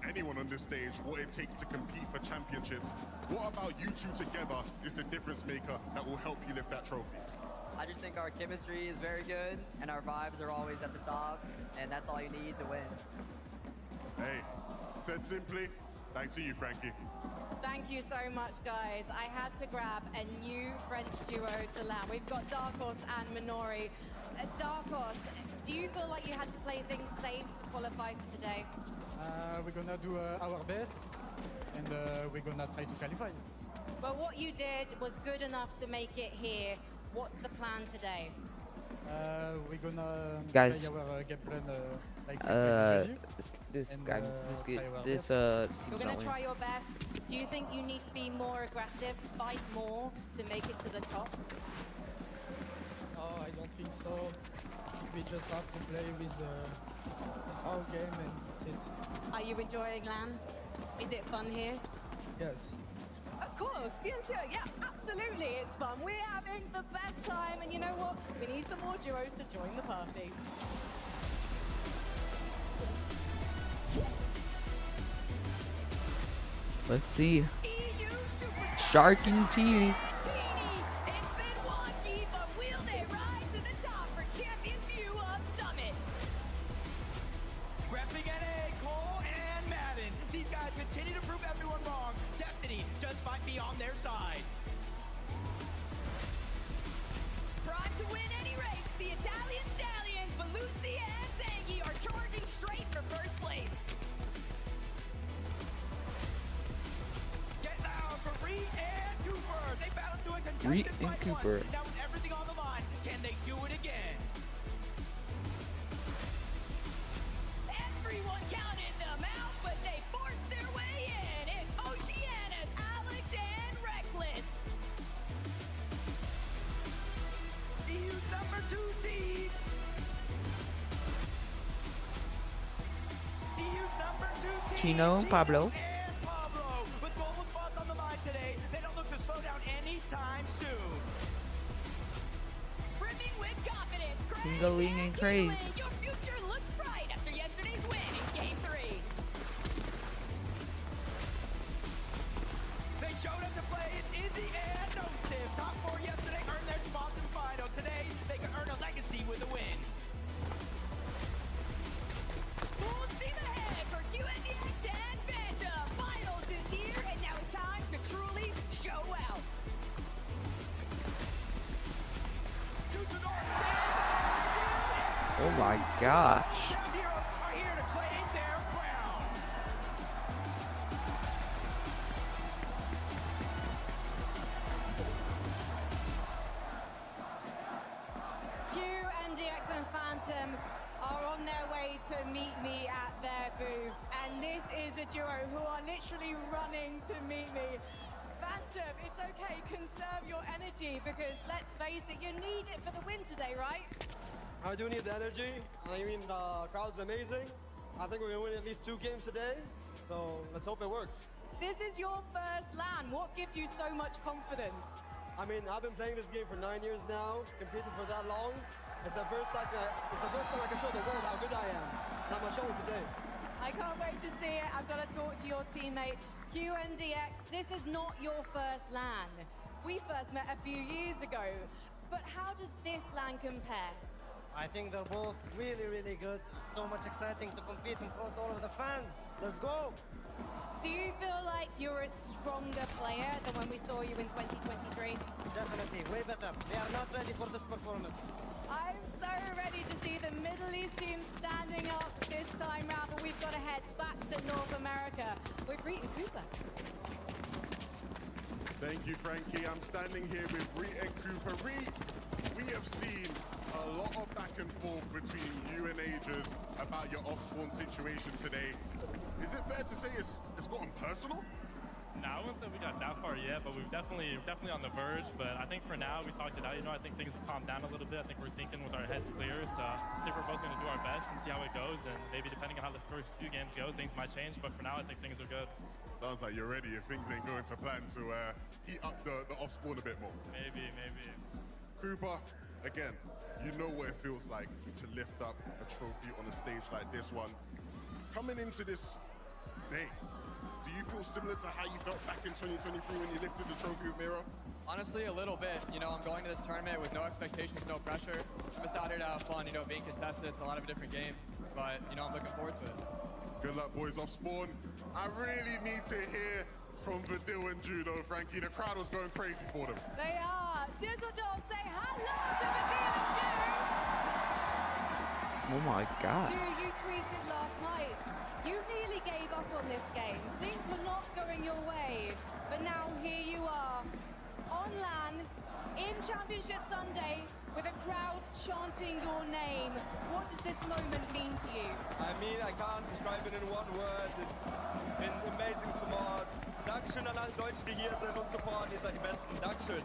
anyone on this stage what it takes to compete for championships. What about you two together is the difference maker that will help you lift that trophy? I just think our chemistry is very good, and our vibes are always at the top, and that's all you need to win. Hey, said simply, back to you, Frankie. Thank you so much, guys. I had to grab a new French duo to land. We've got Dark Horse and Minori. Dark Horse, do you feel like you had to play things safe to qualify for today? We're gonna do our best, and we're gonna try to qualify. But what you did was good enough to make it here. What's the plan today? We're gonna Guys, play our game plan like this and, guy, try our this best. team's You're not going to winning. try your best. Do you think you need to be more aggressive, fight more to make it to the top? No, I don't think so. I think we just have to play with our game and that's it. Are you enjoying LAN? Is it fun here? Yes. Of course, bien sûr. Yeah, absolutely, it's fun. We're having the best time, and you know what? We need some more duos to join the party. Let's see. Shark and Teeny. It's been wonky, but will they rise to the top for Champions View of Summit? Repping NA, Cole and Madden. These guys continue to prove everyone wrong. Destiny just might be on their side. Primed to win any race, the Italian Stallions, Belusi and Zangi are charging straight for first place. Get down for Reed and Cooper. They battled through a Reed contested and fight Cooper. once. Now with everything on the line, can they do it again? Everyone counted them out, but they forced their way in. It's Oceana's Alex and Reckless. Tino, Pablo. With global spots on the line today, they don't look to slow down anytime soon. Brimming with confidence, Tingling and craze. your future looks bright after yesterday's win in Game 3. They showed up to play. It's Izzy and no Civ. Top 4 yesterday earned their spots in finals. Today, they can earn a legacy with a win. Full steam ahead for QNDX and Phantom. Finals is here, and now it's time to truly show out. Oh my gosh. Heroes are here to claim their crown. QNDX and Phantom are on their way to meet me at their booth. And this is a duo who are literally running to meet me. Phantom, it's okay, conserve your energy because let's face it, you need it for the win today, right? I do need the energy. I mean, the crowd's amazing. I think we're gonna win at least 2 games today. So let's hope it works. This is your first LAN. What gives you so much confidence? I mean, I've been playing this game for 9 years now, competing for that long. It's the first time I can show the world how good I am. And I'm gonna show it today. I can't wait to see it. I've got to talk to your teammate. QNDX, this is not your first LAN. We first met a few years ago. But how does this LAN compare? I think they're both really, really good. So much exciting to compete in front of all of the fans. Let's go! Do you feel like you're a stronger player than when we saw you in 2023? Definitely, way better. They are not ready for this performance. I'm so ready to see the Middle East team standing up this time round, but we've got to head back to North America with Rita Cooper. Thank you, Frankie. I'm standing here with Reet and Cooper. Reet, we have seen a lot of back and forth between you and Aegis about your off-spawn situation today. Is it fair to say it's gotten personal? No, I wouldn't say we got that far yet, but we're definitely on the verge. But I think for now, we talked it out. You know, I think things have calmed down a little bit. I think we're thinking with our heads clear. So I think we're both going to do our best and see how it goes. And maybe depending on how the first few games go, things might change. But for now, I think things are good. Sounds like you're ready if things ain't going to plan to heat up the off-spawn a bit more. Maybe. Cooper, again, you know what it feels like to lift up a trophy on a stage like this one. Coming into this day, do you feel similar to how you felt back in 2023 when you lifted the trophy with Miro? Honestly, a little bit. You know, I'm going to this tournament with no expectations, no pressure. I'm just out here to have fun, you know, being contested. It's a lot of a different game, but, you know, I'm looking forward to it. Good luck, boys, off spawn. I really need to hear from Vidil and Judo, Frankie. The crowd was going crazy for them. They are. Düsseldorf, say hello to Vidil and Jude. Oh my god. Jude, you tweeted last night. You nearly gave up on this game. Things were not going your way. But now here you are, on LAN, in Championship Sunday, with a crowd chanting your name. What does this moment mean to you? I mean, I can't describe it in one word. It's been amazing to watch. Dankeschön an alle Deutschen, die hier sind und supporten. Ihr seid die Besten. Dankeschön.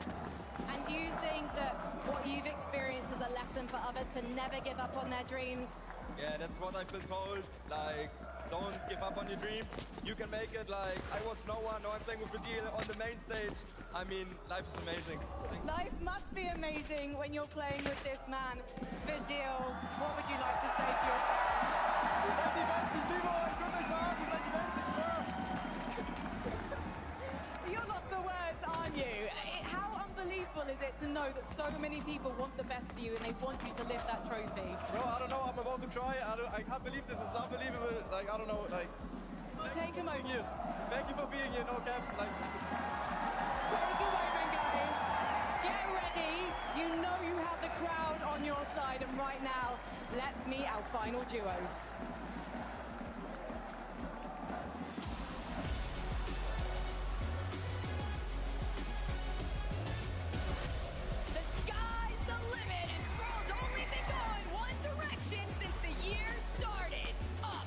And do you think that what you've experienced is a lesson for others to never give up on their dreams? Yeah, that's what I've been told. Like, don't give up on your dreams. You can make it. Like, I was no one. Now I'm playing with Vidil on the main stage. I mean, life is amazing. Life must be amazing when you're playing with this man. Vidil, what would you like to say to your fans? Ihr seid die Besten, ich liebe euch. Guckt euch mal an, ihr seid die Besten, ich schwöre. You're lost for words, aren't you? How unbelievable is it to know that so many people want the best for you and they want you to lift that trophy? Bro, I don't know. I'm about to cry. I can't believe this. It's unbelievable. Like, I don't know. Like, take a moment. Here. Thank you for being here. No cap. Like, take a moment, guys. Get ready. You know you have the crowd on your side, and right now, let's meet our final duos. The sky's the limit, and Scroll's only been going one direction since the year started. Up.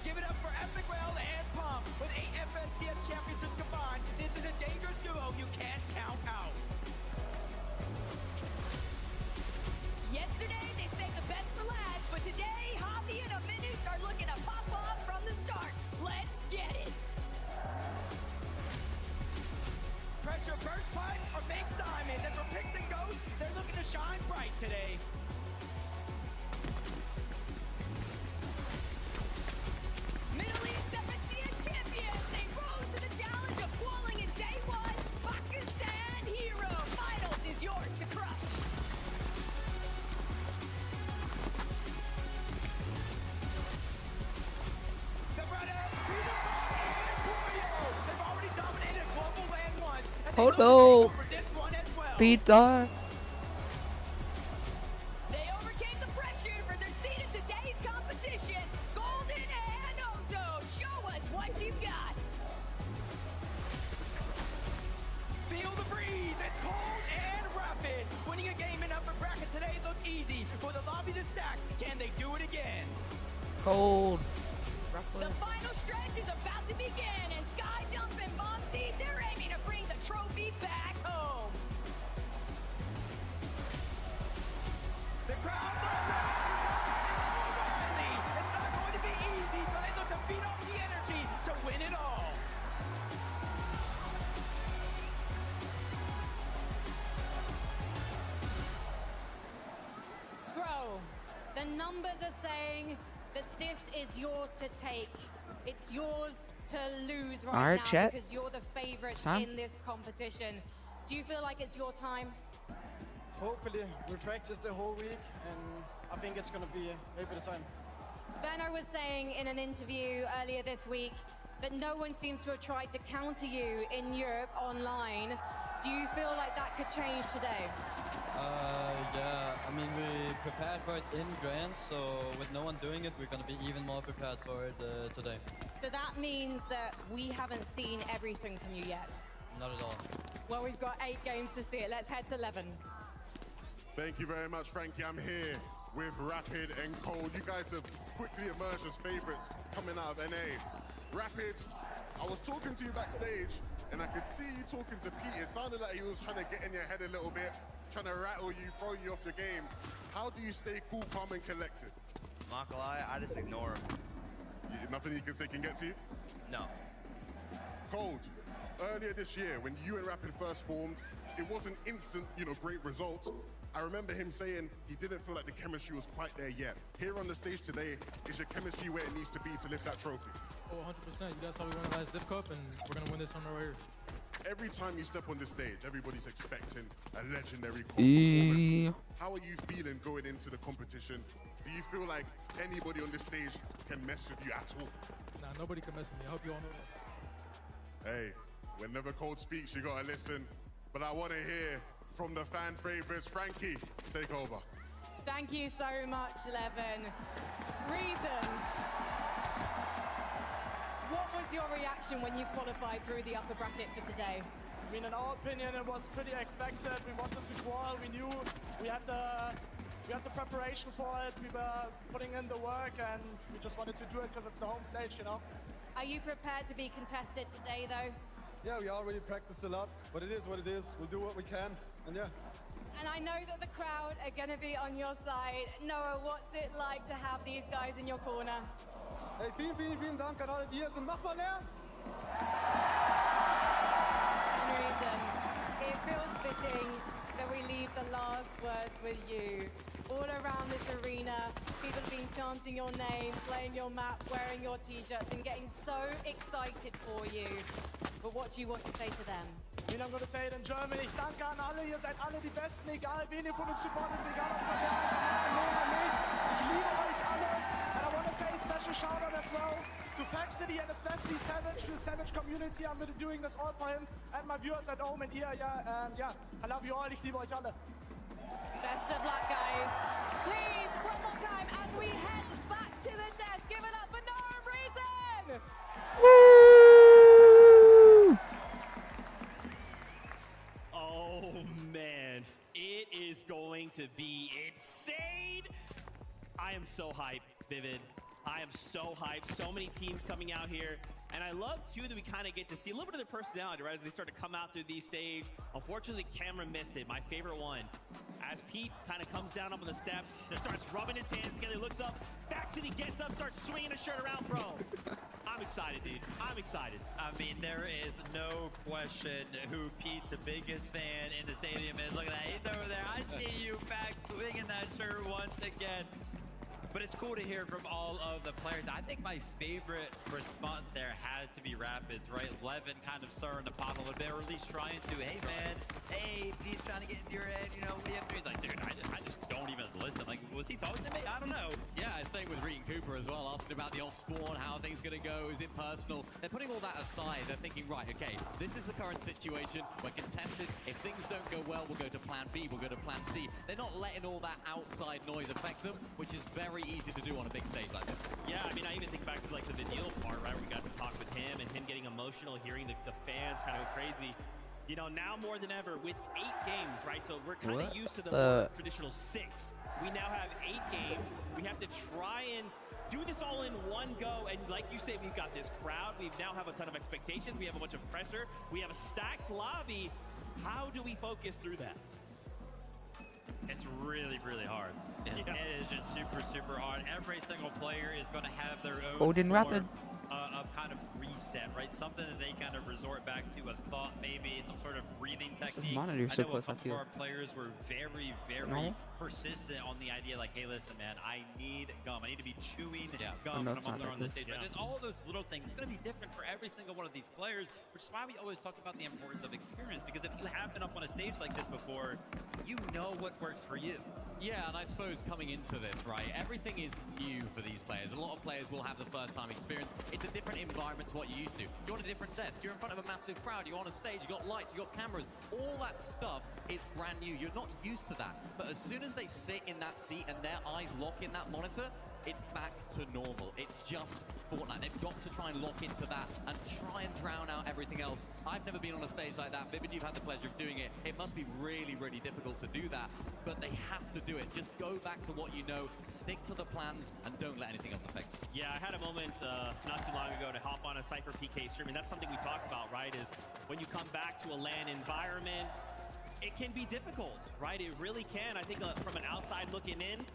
Give it up for Epic Rail and Pump. With 8 FNCS championships combined, this is a dangerous duo you can't count out. Yes, arena finished are looking to pop off from the start. Let's get it. Pressure burst pipes or makes diamonds, and for Picks and Ghosts, they're looking to shine bright today. Middle East FNCS champions, they rose to the challenge of qualing in day one. Pakistan Hero Finals is yours to crush. The brothers, Peter and Wario, they've already dominated global land once, and they Oh look to no! take over this one as well. Peter! They overcame the pressure for their seat in today's competition. Golden and Ozone, show us what you've got. Feel the breeze, it's cold and rapid. Winning a game in upper bracket today looked easy. For the lobby to stack, can they do it again? Cold. The final stretch is about to begin, and Sky Jump and Bomb Seed, they're aiming to bring the trophy back home. The crowd looks O'Reilly. It's not going to be easy, so they look to feed off the energy to win it all. Scroll, the numbers are saying that this is yours to take. It's yours to lose right Alright, now chat. because you're the favorite It's time. in this competition. Do you feel like it's your time? Hopefully, we practiced the whole week, and I think it's gonna be maybe the time. Benno was saying in an interview earlier this week that no one seems to have tried to counter you in Europe online. Do you feel like that could change today? Yeah, I mean, we prepared for it in Grand, so with no one doing it, we're going to be even more prepared for it today. So that means that we haven't seen everything from you yet. Not at all. Well, we've got 8 games to see it. Let's head to 11. Thank you very much, Frankie. I'm here with Rapid and Cold. You guys have quickly emerged as favorites coming out of NA. Rapid, I was talking to you backstage, and I could see you talking to Pete. It sounded like he was trying to get in your head a little bit, trying to rattle you, throw you off your game. How do you stay cool, calm, and collected? Not gonna lie, I just ignore him. Nothing he can say can get to you? No. Cold, earlier this year, when you and Rapid first formed, it wasn't instant, great results. I remember him saying he didn't feel like the chemistry was quite there yet. Here on the stage today, is your chemistry where it needs to be to lift that trophy? Oh, 100%. You guys saw we won the last Div Cup, and we're going to win this one right here. Every time you step on the stage, everybody's expecting a legendary performance. How are you feeling going into the competition? Do you feel like anybody on this stage can mess with you at all? Nah, nobody can mess with me. I hope you all know that. Hey, whenever Cold speaks, you gotta listen. But I want to hear from the fan favorites. Frankie, take over. Thank you so much, Levin. Reason. What was your reaction when you qualified through the upper bracket for today? I mean, in our opinion, it was pretty expected. We wanted to qual. We knew we had the preparation for it. We were putting in the work, and we just wanted to do it because it's the home stage, Are you prepared to be contested today, though? Yeah, we already practiced a lot, but it is what it is. We'll do what we can, and yeah. And I know that the crowd are going to be on your side. Noah, what's it like to have these guys in your corner? Hey, vielen Dank an alle, die hier sind. Mach mal Lärm! Reason, it feels fitting that we leave the last words with you. All around this arena, people have been chanting your name, playing your map, wearing your t-shirts, and getting so excited for you. But what do you want to say to them? I'm going to say it in German. Ich danke an alle. Ihr seid alle die Besten, egal wen ihr von uns supportet, egal ob es an der oder nicht. Ich liebe euch alle. And I want to say a special shout out as well to Fact City and especially Savage, to the Savage community. I'm really doing this all for him and my viewers at home and here. I love you all. Ich liebe euch alle. Best of luck, guys. Please, one more time, as we head back to the desk, give it up for Noah and Reason! Oh man, it is going to be insane. I am so hyped, Vivid. I am so hyped. So many teams coming out here, And I love, too, that we kind of get to see a little bit of their personality, right, as they start to come out through these stage. Unfortunately, the camera missed it, my favorite one. As Pete kind of comes down up on the steps, starts rubbing his hands together, looks up, backs it, he gets up, starts swinging his shirt around, bro. I'm excited, dude. I'm excited. I mean, there is no question who Pete's the biggest fan in the stadium is. Look at that. He's over there. I see you back swinging that shirt once again. But it's cool to hear from all of the players. I think my favorite response there had to be Rapids, right? Levin kind of starting to pop a little bit, or at least trying to, hey, man, hey, Pete's trying to get into your head, you know, we have to. He's like, dude, I just don't even listen. Like, was he talking to me? I don't know. Yeah, same with Reed and Cooper as well, asking about the off spawn, how are things going to go, is it personal? They're putting all that aside. They're thinking, right, okay, this is the current situation. We're contested. If things don't go well, we'll go to plan B, we'll go to plan C. They're not letting all that outside noise affect them, which is very easy to do on a big stage like this. Yeah, I mean, I even think back to like the Vanille part, right? We got to talk with him and him getting emotional, hearing the fans kind of crazy. You know, now more than ever with 8 games, right? So we're kind of used to the more traditional 6. We now have 8 games. We have to try and do this all in one go. And like you said, we've got this crowd. We now have a ton of expectations. We have a bunch of pressure. We have a stacked lobby. How do we focus through that? It's really, really hard. Yeah. It is just super, super hard. Every single player is going to have their own Golden Rapid. Of kind of reset, right? Something that they kind of resort back to, a thought maybe, some sort of breathing technique. Monitor so close, a couple of our players were very, very persistent on the idea like, hey, listen, man, I need gum. I need to be chewing gum when I'm up there on the stage. Right? Just all of those little things. It's going to be different for every single one of these players, which is why we always talk about the importance of experience, because if you have been up on a stage like this before, you know what works for you. Yeah, and I suppose coming into this, right, everything is new for these players. A lot of players will have the first-time experience. It's a different environment to what you're used to. You're on a different desk. You're in front of a massive crowd. You're on a stage. You've got lights. You've got cameras. All that stuff is brand new. You're not used to that. But as soon as they sit in that seat and their eyes lock in that monitor, it's back to normal. It's just Fortnite. They've got to try and lock into that and try and drown out everything else. I've never been on a stage like that. Vivid, you've had the pleasure of doing it. It must be really, really difficult to do that, but they have to do it. Just go back to what you know, stick to the plans, and don't let anything else affect you. Yeah, I had a moment not too long ago to hop on a Cypher PK stream, and that's something we talk about, right, is when you come back to a LAN environment, it can be difficult, right? It really can. I think from an outside looking in,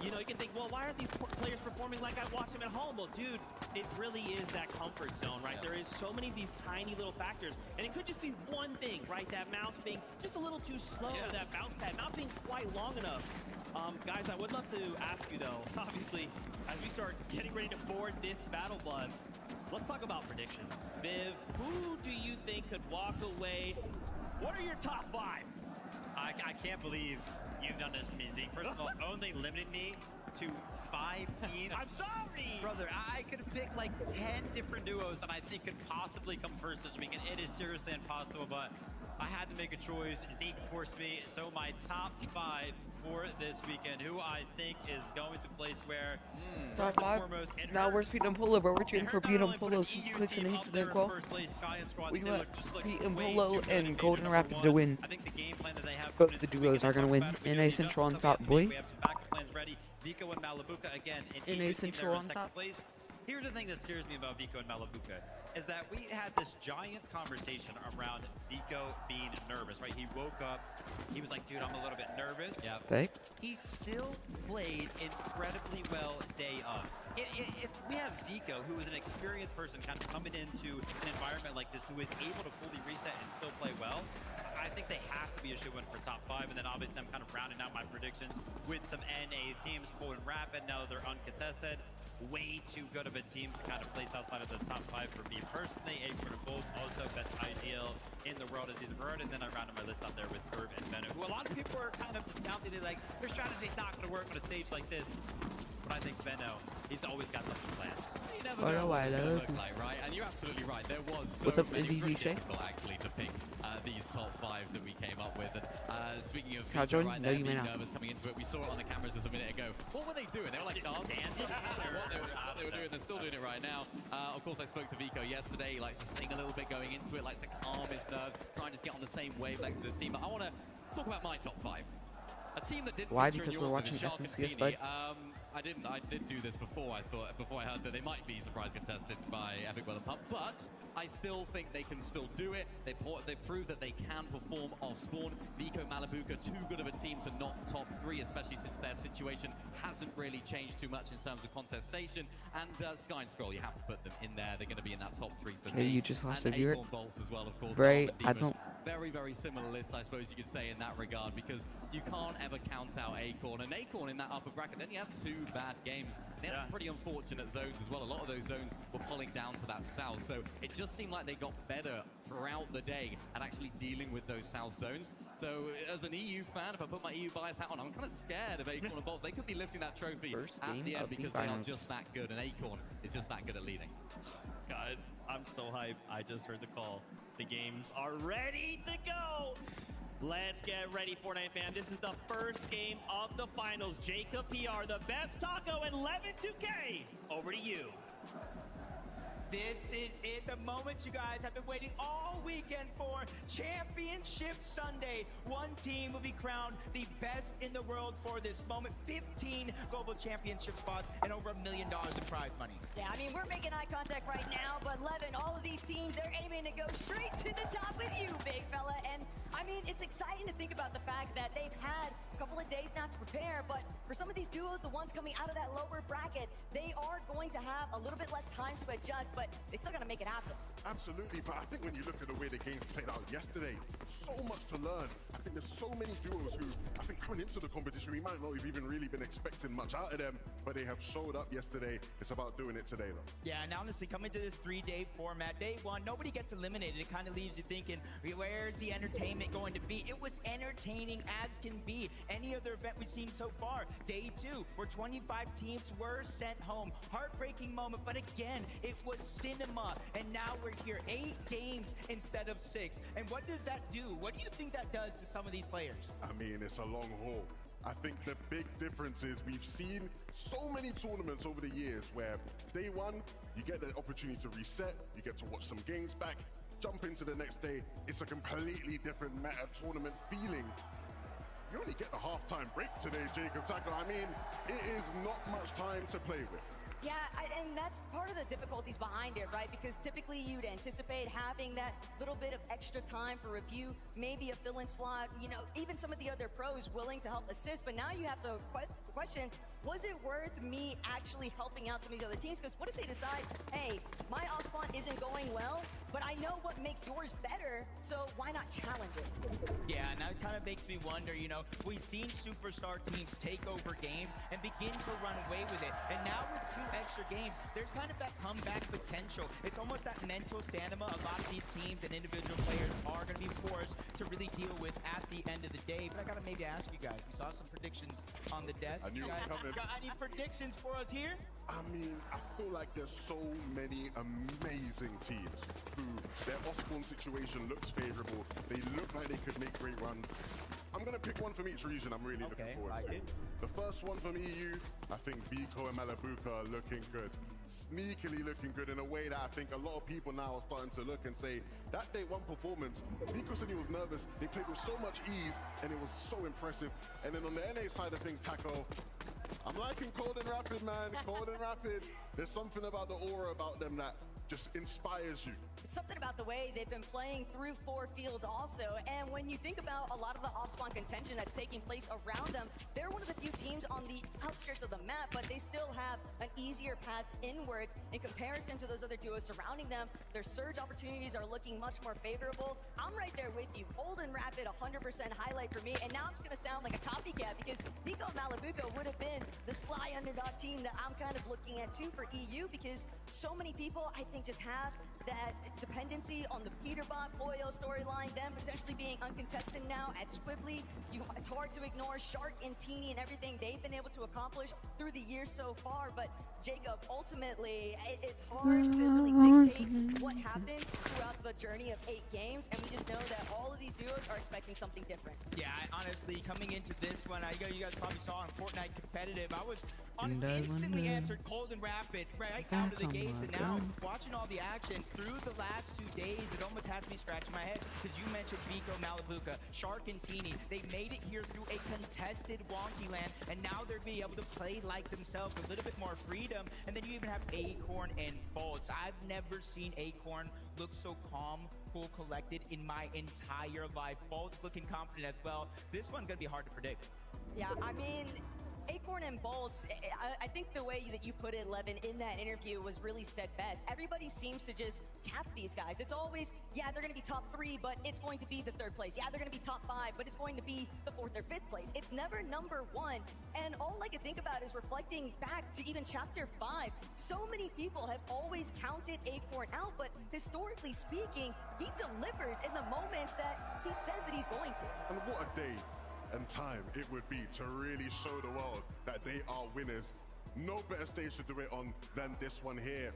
you know, you can think, well, why aren't these players performing like I watch them at home? Well, dude, it really is that comfort zone, right? There is so many of these tiny little factors, and it could just be one thing, right? That mouse being just a little too slow, that bounce pad not being quite long enough. Guys, I would love to ask you, though, obviously, as we start getting ready to board this battle bus, let's talk about predictions. Viv, who do you think could walk away? What are your top 5? I can't believe you've done this to me, Zeke. First of all, only limited me to 5 teams. I'm sorry! Brother, I could have picked like 10 different duos that I think could possibly come first this weekend. It is seriously impossible, but I had to make a choice. Zeke forced me. So my top 5 for this weekend, who I think is going to place where top 5. Now where's Pete and Polo, bro? We're cheering for Pete and Polo since Clicks and Incident Qual. We want Pete and Polo and Golden Rapid to win. Both the duos are gonna win. NA Central on top, boy. We have some backup plans ready. Vico and Malabuka again. NA Central on top. Here's the thing that scares me about Vico and Malabuka, is that we had this giant conversation around Vico being nervous, right? He woke up, he was like, dude, I'm a little bit nervous. Yeah. Thank. He still played incredibly well day of. If we have Vico, who is an experienced person kind of coming into an environment like this, who is able to fully reset and still play well, I think they have to be a shoe-in for top 5, and then obviously I'm kind of rounding out my predictions with some NA teams, Golden Rapid, now that they're uncontested. Way too good of a team to kind of place outside of the top 5 for me personally. Apron and Bolt, also best ideal in the world as he's heard, and then I rounded my list out there with Curve and Venom, who a lot of people are kind of discounting. They're like, their strategy's not going to work on a stage like this. But I think Venno, he's always got something planned. You never know what it's going to look like, right? And you're absolutely right. There was so many really difficult actually to pick these top 5s that we came up with. And, speaking of Vico, right there, being nervous coming into it, we saw it on the cameras just a minute ago. What were they doing? They were like dancing. What they were doing, they're still doing it right now. Of course, I spoke to Vico yesterday. He likes to sing a little bit going into it, likes to calm his nerves, try and just get on the same wavelength as his team. But I want to talk about my top 5. A team that didn't Why? feature Because in we're yours watching was Shark and FNCS, Sini. bud. I did do this before. Before I heard that they might be surprise contested by Epic World Pump, but I still think they can still do it. They proved that they can perform off spawn. Vico, Malabuka, too good of a team to not top 3, especially since their situation hasn't really changed too much in terms of contestation. And Sky and Scroll, you have to put them in there. They're going to be in that top 3 for me. You just lost and a viewer. Acorn Bolts as well, of course. Right, I don't. Very, very similar list, I suppose you could say, in that regard, because you can't ever count out Acorn. And Acorn in that upper bracket, then you have 2 bad games. They had some pretty unfortunate zones as well. A lot of those zones were pulling down to that south. So it just seemed like they got better throughout the day at actually dealing with those south zones. So as an EU fan, if I put my EU bias hat on, I'm kind of scared of Acorn and Bolts. They could be lifting that trophy at the end because they are just that good. And Acorn is just that good at leading. Guys, I'm so hyped. I just heard the call. The games are ready to go. Let's get ready, Fortnite fam. This is the first game of the finals. Jacob PR, the best taco, and Levin 2K. Over to you. This is it, the moment you guys have been waiting all weekend for. Championship Sunday. One team will be crowned the best in the world for this moment. 15 global championship spots and over $1 million in prize money. Yeah, I mean, we're making eye contact right now, but Levin, all of these teams, they're aiming to go straight to the top with you, big fella. And I mean, it's exciting to think about the fact that they've had a couple of days now to prepare, but for some of these duos, the ones coming out of that lower bracket, they are going to have a little bit less time to adjust, but they still got to make it happen. Absolutely, but I think when you look at the way the games played out yesterday, so much to learn. I think there's so many duos who, I think coming into the competition, we might not have even really been expecting much out of them, but they have showed up yesterday. It's about doing it today, though. Yeah, and honestly, coming to this 3-day format, day 1, nobody gets eliminated. It kind of leaves you thinking, where's the entertainment going to be? It was entertaining as can be. Any other event we've seen so far. Day 2, where 25 teams were sent home. Heartbreaking moment, but again, it was cinema. And now we're here, 8 games instead of 6. And what does that do? What do you think that does to some of these players? I mean, it's a long haul. I think the big difference is we've seen so many tournaments over the years where day 1, you get the opportunity to reset, you get to watch some games back, jump into the next day, it's a completely different meta tournament feeling. You only get the halftime break today, Jacob Tackle. I mean, it is not much time to play with. Yeah, and that's part of the difficulties behind it, right? Because typically you'd anticipate having that little bit of extra time for review, maybe a fill-in slot, you know, even some of the other pros willing to help assist. But now you have to question, was it worth me actually helping out some of these other teams? Because what if they decide, hey, my off spawn isn't going well, but I know what makes yours better, so why not challenge it? Yeah, and that kind of makes me wonder, you know, we've seen superstar teams take over games and begin to run away with it. And now with 2 extra games, there's kind of that comeback potential. It's almost that mental stamina a lot of these teams and individual players are going to be forced to really deal with at the end of the day. But I got to maybe ask you guys, we saw some predictions on the desk. I knew it was coming. Got any predictions for us here? I mean, I feel like there's so many amazing teams who their off-spawn situation looks favorable. They look like they could make great runs. I'm going to pick one from each region I'm really looking forward to. The first one from EU, I think Vico and Malabuka are looking good. Sneakily looking good in a way that I think a lot of people now are starting to look and say, that day 1 performance, Vico said he was nervous, they played with so much ease, and it was so impressive. And then on the NA side of things, Taco, I'm liking Cold and Rapid, man. Cold and Rapid. There's something about the aura about them that just inspires you. It's something about the way they've been playing through 4 fields also. And when you think about a lot of the off-spawn contention that's taking place around them, they're one of the few teams on the outskirts of the map, but they still have an easier path inwards in comparison to those other duos surrounding them. Their surge opportunities are looking much more favorable. I'm right there with you. Cold and Rapid, 100% highlight for me. And now I'm just going to sound like a copycat because Vico Malabuka would have been the sly underdog team that I'm kind of looking at too for EU, because so many people, I think, just have that dependency on the Peterbot Boyo storyline, them potentially being uncontested now at Squibbly. It's hard to ignore Shark and Teeny and everything they've been able to accomplish through the years so far. But Jacob, ultimately, it's hard to really dictate what happens throughout the journey of 8 games. And we just know that all of these duos are expecting something different. Yeah, honestly, coming into this one, you guys probably saw on Fortnite competitive, I was honestly instantly answered cold and rapid right out of the gates, and now watching all the action through the last 2 days, it almost had me scratching my head because you mentioned Vico, Malibuca, Shark, and Teeny. They made it here through a contested wonky land, and now they're being able to play like themselves, a little bit more freedom. And then you even have Acorn and Bolts. I've never seen Acorn look so calm, cool, collected in my entire life. Bolts looking confident as well. This one's gonna be hard to predict. Yeah, I mean, Acorn and Bolts, I think the way that you put it, Levin, in that interview was really said best. Everybody seems to just cap these guys. It's always, yeah, they're going to be top 3, but it's going to be the 3rd place. Yeah, they're going to be top 5, but it's going to be the 4th or 5th place. It's never number 1. And all I can think about is reflecting back to even chapter 5. So many people have always counted Acorn out, but historically speaking, he delivers in the moments that he says that he's going to. And what a day and time it would be to really show the world that they are winners. No better stage to do it on than this one here.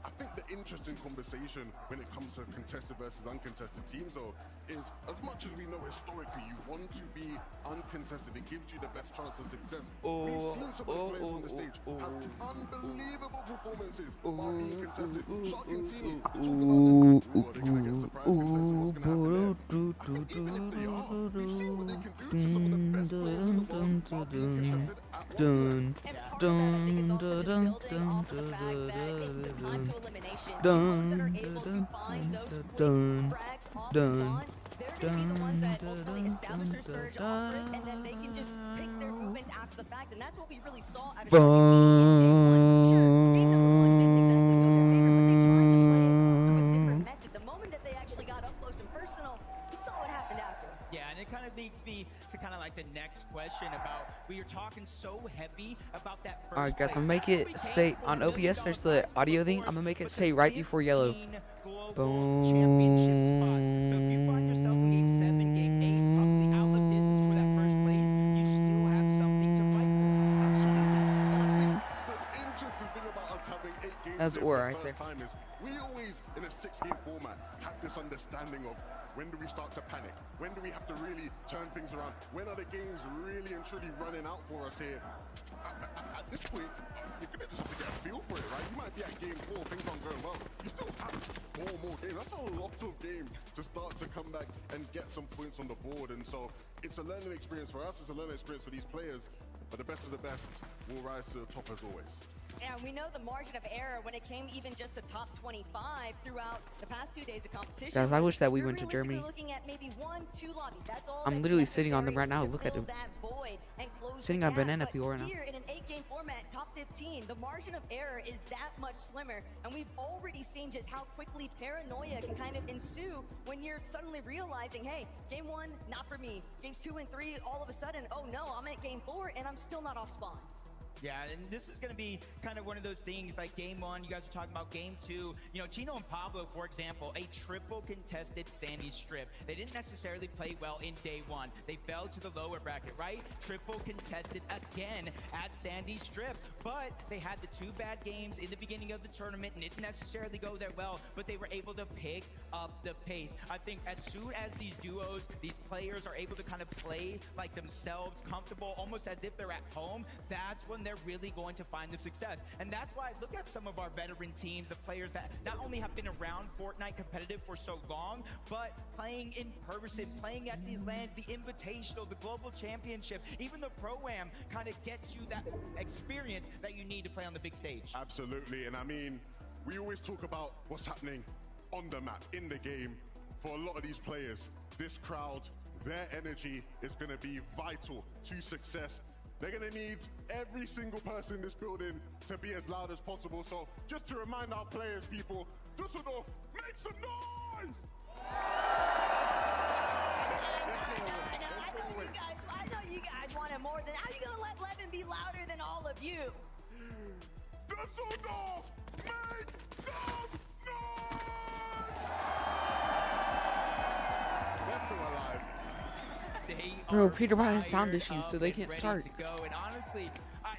I think the interesting conversation when it comes to contested versus uncontested teams, though, is as much as we know historically you want to be uncontested, it gives you the best chance of success. We've seen some of the players on the stage have unbelievable performances while being contested. Shark and Teeny, talk about them. Are they going to get surprise contested? What's going to happen there? I think even if they are, we've seen what they can do to some of the best players in the world while being contested at one they're going to be the ones that ultimately establish their surge off rip, and then they can just pick their movements after the fact, and that's what we really saw out of Shark and Teeny in day 1. Sure, game number 1 didn't exactly go their favor, but they tried to play it through a different method. The moment that they actually got up close and personal, we saw what happened after. Yeah, and it kind of leads me to kind of like the next question about, we are talking so heavy about that first Alright guys, I'm place. gonna make it stay on OBS. There's the audio thing. I'm gonna make it stay right before yellow. Boom. Championship spots. So if you find yourself in game 7, game 8, probably out of distance for that first place, you still have something to fight for. The interesting thing about us having 8 games That's for Aura the right first there. time is we always, in a 6-game format, have this understanding of when do we start to panic? When do we have to really turn things around? When are the games really and truly running out for us here? At this point, you're going to just have to get a feel for it, right? You might be at game 4, things aren't going well. You still have 4 more games. That's a lot of games to start to come back and get some points on the board. And so it's a learning experience for us. It's a learning experience for these players. But the best of the best will rise to the top as always. And we know the margin of error when it came even just the top 25 throughout the past 2 days of competition. Guys, I wish that we You're went to Germany. looking at maybe 1-2 lobbies. That's all I'm that's literally sitting on them right now. necessary Look at to him. fill that void and close Sitting the on a gap. banana But peel right now. here in an 8-game format, top 15, the margin of error is that much slimmer. And we've already seen just how quickly paranoia can kind of ensue when you're suddenly realizing, hey, game 1, not for me. Games 2 and 3, all of a sudden, oh no, I'm at game 4 and I'm still not off spawn. Yeah, and this is going to be kind of one of those things like game 1, you guys are talking about game 2. You know, Chino and Pablo, for example, a triple contested Sandy strip. They didn't necessarily play well in day 1. They fell to the lower bracket, right? Triple contested again at Sandy strip. But they had the 2 bad games in the beginning of the tournament and it didn't necessarily go there well, but they were able to pick up the pace. I think as soon as these duos, these players are able to kind of play like themselves, comfortable, almost as if they're at home, that's when they're really going to find the success. And that's why I look at some of our veteran teams, the players that not only have been around Fortnite competitive for so long, but playing in person, playing at these lands, the Invitational, the Global Championship, even the Pro-Am kind of gets you that experience that you need to play on the big stage. Absolutely, and I mean, we always talk about what's happening on the map, in the game. For a lot of these players, this crowd, their energy is going to be vital to success. They're going to need every single person in this building to be as loud as possible. So just to remind our players, people, Dusseldorf, make some noise! I know you guys wanted more than, how are you going to let Levin be louder than all of you? Dusseldorf, make some noise! Let's go alive. Bro, Peter Pan has sound issues, so they can't start. And honestly,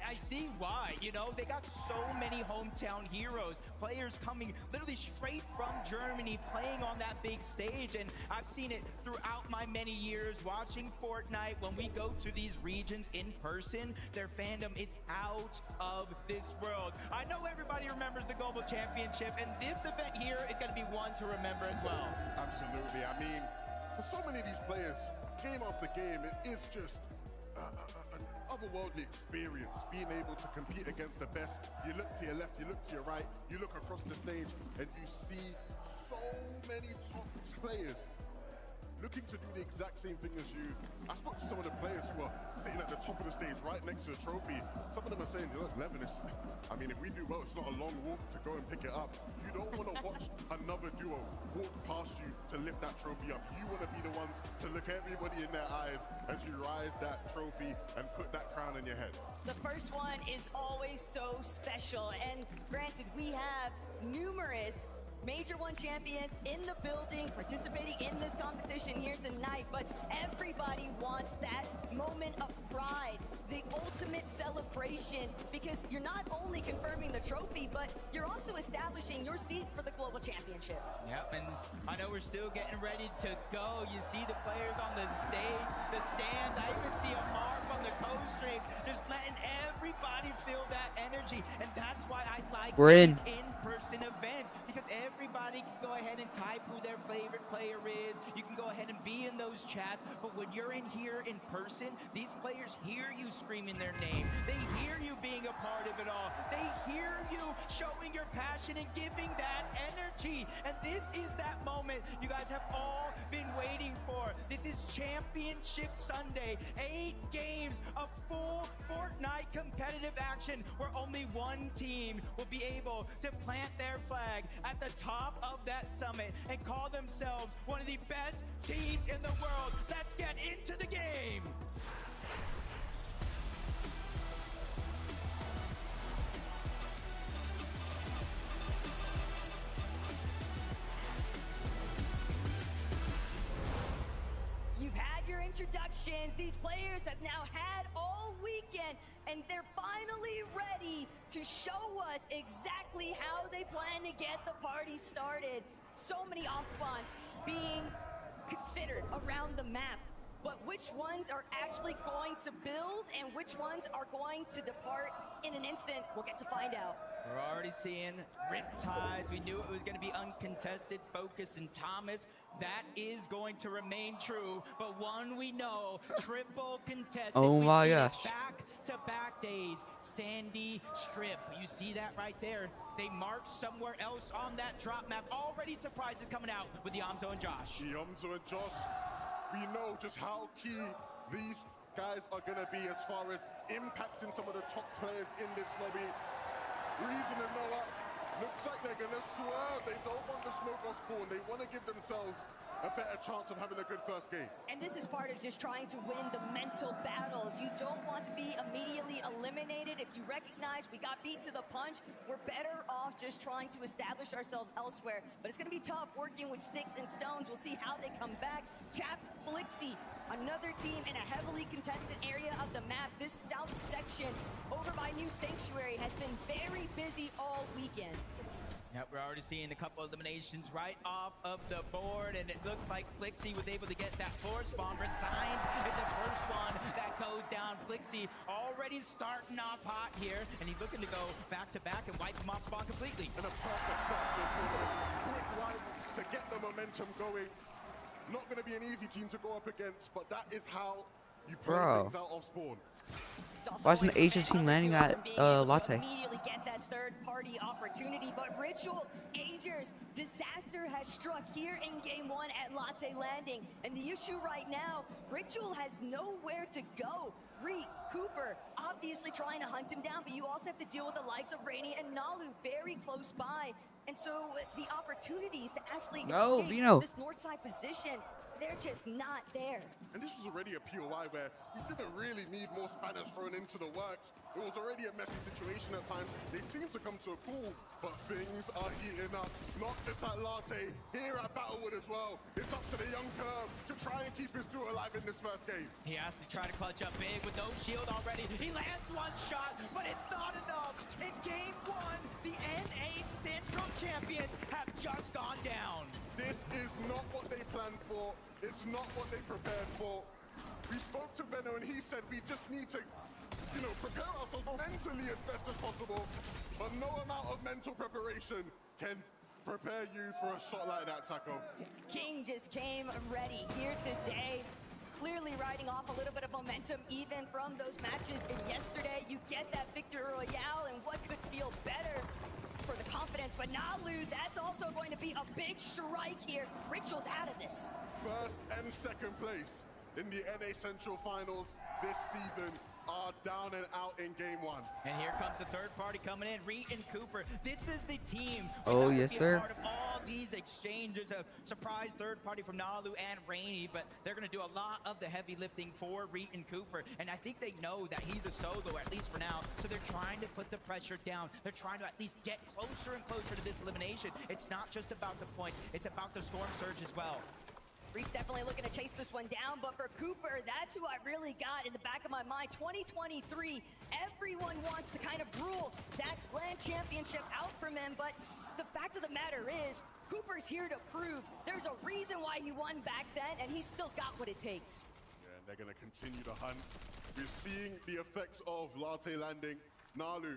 I see why. You know, they got so many hometown heroes, players coming literally straight from Germany, playing on that big stage. And I've seen it throughout my many years watching Fortnite. When we go to these regions in person, their fandom is out of this world. I know everybody remembers the Global Championship, and this event here is going to be one to remember as well. Absolutely. I mean, for so many of these players, game after game, it is just an otherworldly experience, being able to compete against the best. You look to your left, you look to your right, you look across the stage, and you see so many top players looking to do the exact same thing as you. I spoke to some of the players who are sitting at the top of the stage right next to the trophy. Some of them are saying, look, Levin, I mean, if we do well, it's not a long walk to go and pick it up. You don't want to watch another duo walk past you to lift that trophy up. You want to be the ones to look everybody in their eyes as you rise that trophy and put that crown on your head. The first one is always so special, and granted, we have numerous Major 1 champions in the building participating in this competition here tonight, but everybody wants that moment of pride, the ultimate celebration, because you're not only confirming the trophy, but you're also establishing your seat for the Global Championship. Yep, and I know we're still getting ready to go. You see the players on the stage, the stands. I even see a mark on the co-stream, just letting everybody feel that energy, and that's why I like these in-person events, because everybody can go ahead and type who their favorite player is. You can go ahead and be in those chats, but when you're in here in person, these players hear you screaming their name. They hear you being a part of it all. They hear you showing your passion and giving that energy. And this is that moment you guys have all been waiting for. This is Championship Sunday. 8 games of full Fortnite competitive action where only one team will be able to plant their flag at the top of that summit and call themselves one of the best teams in the world. Let's get into the game. You've had your introductions. These players have now had all weekend, and they're finally ready to show us exactly how they plan to get the party started. So many off-spawns being considered around the map, but which ones are actually going to build and which ones are going to depart in an instant, we'll get to find out. We're already seeing Riptides. We knew it was going to be uncontested, Focus, and Thomas. That is going to remain true, but one we know, triple contested. Oh my gosh. Back-to-back days, Sandy Strip. You see that right there? They marked somewhere else on that drop map. Already surprises coming out with Yamzo and Josh. Yamzo and Josh, we know just how key these guys are going to be as far as impacting some of the top players in this lobby. Reason and Noah, looks like they're going to swerve. They don't want the smoke off spawn. They want to give themselves a better chance of having a good first game. And this is part of just trying to win the mental battles. You don't want to be immediately eliminated. If you recognize we got beat to the punch, we're better off just trying to establish ourselves elsewhere. But it's going to be tough working with sticks and stones. We'll see how they come back. Chap Flixie, another team in a heavily contested area of the map. This south section over by New Sanctuary has been very busy all weekend. Yep, we're already seeing a couple eliminations right off of the board, and it looks like Flixie was able to get that 4 spawn. Resigns is the first one that goes down. Flixie already starting off hot here, and he's looking to go back-to-back and wipe him off spawn completely. And a perfect start to the tournament. Quick rivals to get the momentum going. Not going to be an easy team to go up against, but that is how you play things out of spawn. Why is an Asian team landing at Latte? Immediately get that third-party opportunity, but Ritual Agers, disaster has struck here in Game 1 at Latte Landing, and the issue right now, Ritual has nowhere to go. Reed, Cooper, obviously trying to hunt him down, but you also have to deal with the likes of Rainy and Nalu very close by, and so the opportunities to actually escape this north side position, they're just not there. And this was already a POI where we didn't really need more Spanish thrown into the works. It was already a messy situation at times. They seem to come to a cool, but things are heating up. Not just at Latte, here at Battlewood as well. It's up to the young Curve to try and keep his duo alive. alive in this first game. He has to try to clutch up big with no shield already. He lands one shot, but it's not enough. In game one, the NA Central champions have just gone down. This is not what they planned for. It's not what they prepared for. We spoke to Benno and he said we just need to, you know, prepare ourselves mentally as best as possible. But no amount of mental preparation can prepare you for a shot like that, Taco. King just came ready here today. Clearly riding off a little bit of momentum even from those matches yesterday. You get that victory royale, and what could feel better for the confidence? But Nalu, that's also going to be a big strike here. Ritual's out of this. First and second place in the NA Central Finals this season are down and out in game one. And here comes the third party coming in, Reed and Cooper. This is the team. Oh, yes, sir. Part of all these exchanges, a surprise third party from Nalu and Rainy, but they're going to do a lot of the heavy lifting for Reed and Cooper. And I think they know that he's a solo, at least for now. So they're trying to put the pressure down. They're trying to at least get closer and closer to this elimination. It's not just about the points, it's about the Storm Surge as well. Reed's definitely looking to chase this one down, but for Cooper, that's who I really got in the back of my mind. 2023, everyone wants to kind of rule that Grand Championship out from him, but the fact of the matter is, Cooper's here to prove there's a reason why he won back then, and he's still got what it takes. Yeah, and they're going to continue to hunt. We're seeing the effects of Latte landing. Nalu,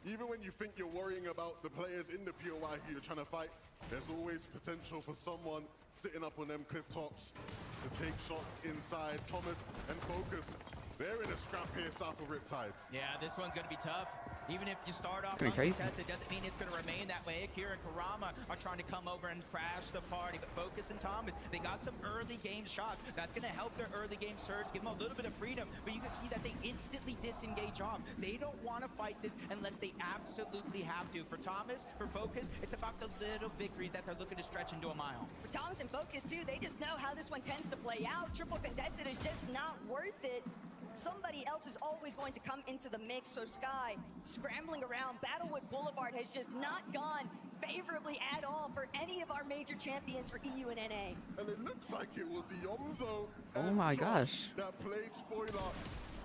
even when you think you're worrying about the players in the POI who you're trying to fight, there's always potential for someone sitting up on them cliff tops to take shots inside. Thomas and Focus, they're in a scrap here south of Riptides. Yeah, this one's going to be tough. Even if you start off Pretty crazy. uncontested, doesn't mean it's going to remain that way. Akira and Karama are trying to come over and crash the party, but Focus and Thomas, they got some early game shots. That's going to help their early game surge, give them a little bit of freedom, but you can see that they instantly disengage off. They don't want to fight this unless they absolutely have to. For Thomas, for Focus, it's about the little victories that they're looking to stretch into a mile. For Thomas and Focus, too, they just know how this one tends to play out. Triple contested is just not worth it. Somebody else is always going to come into the mix. So Sky scrambling around. Battlewood Boulevard has just not gone favorably at all for any of our major champions for EU and NA. And it looks like it was Yomzo. Oh my gosh. That played spoiler.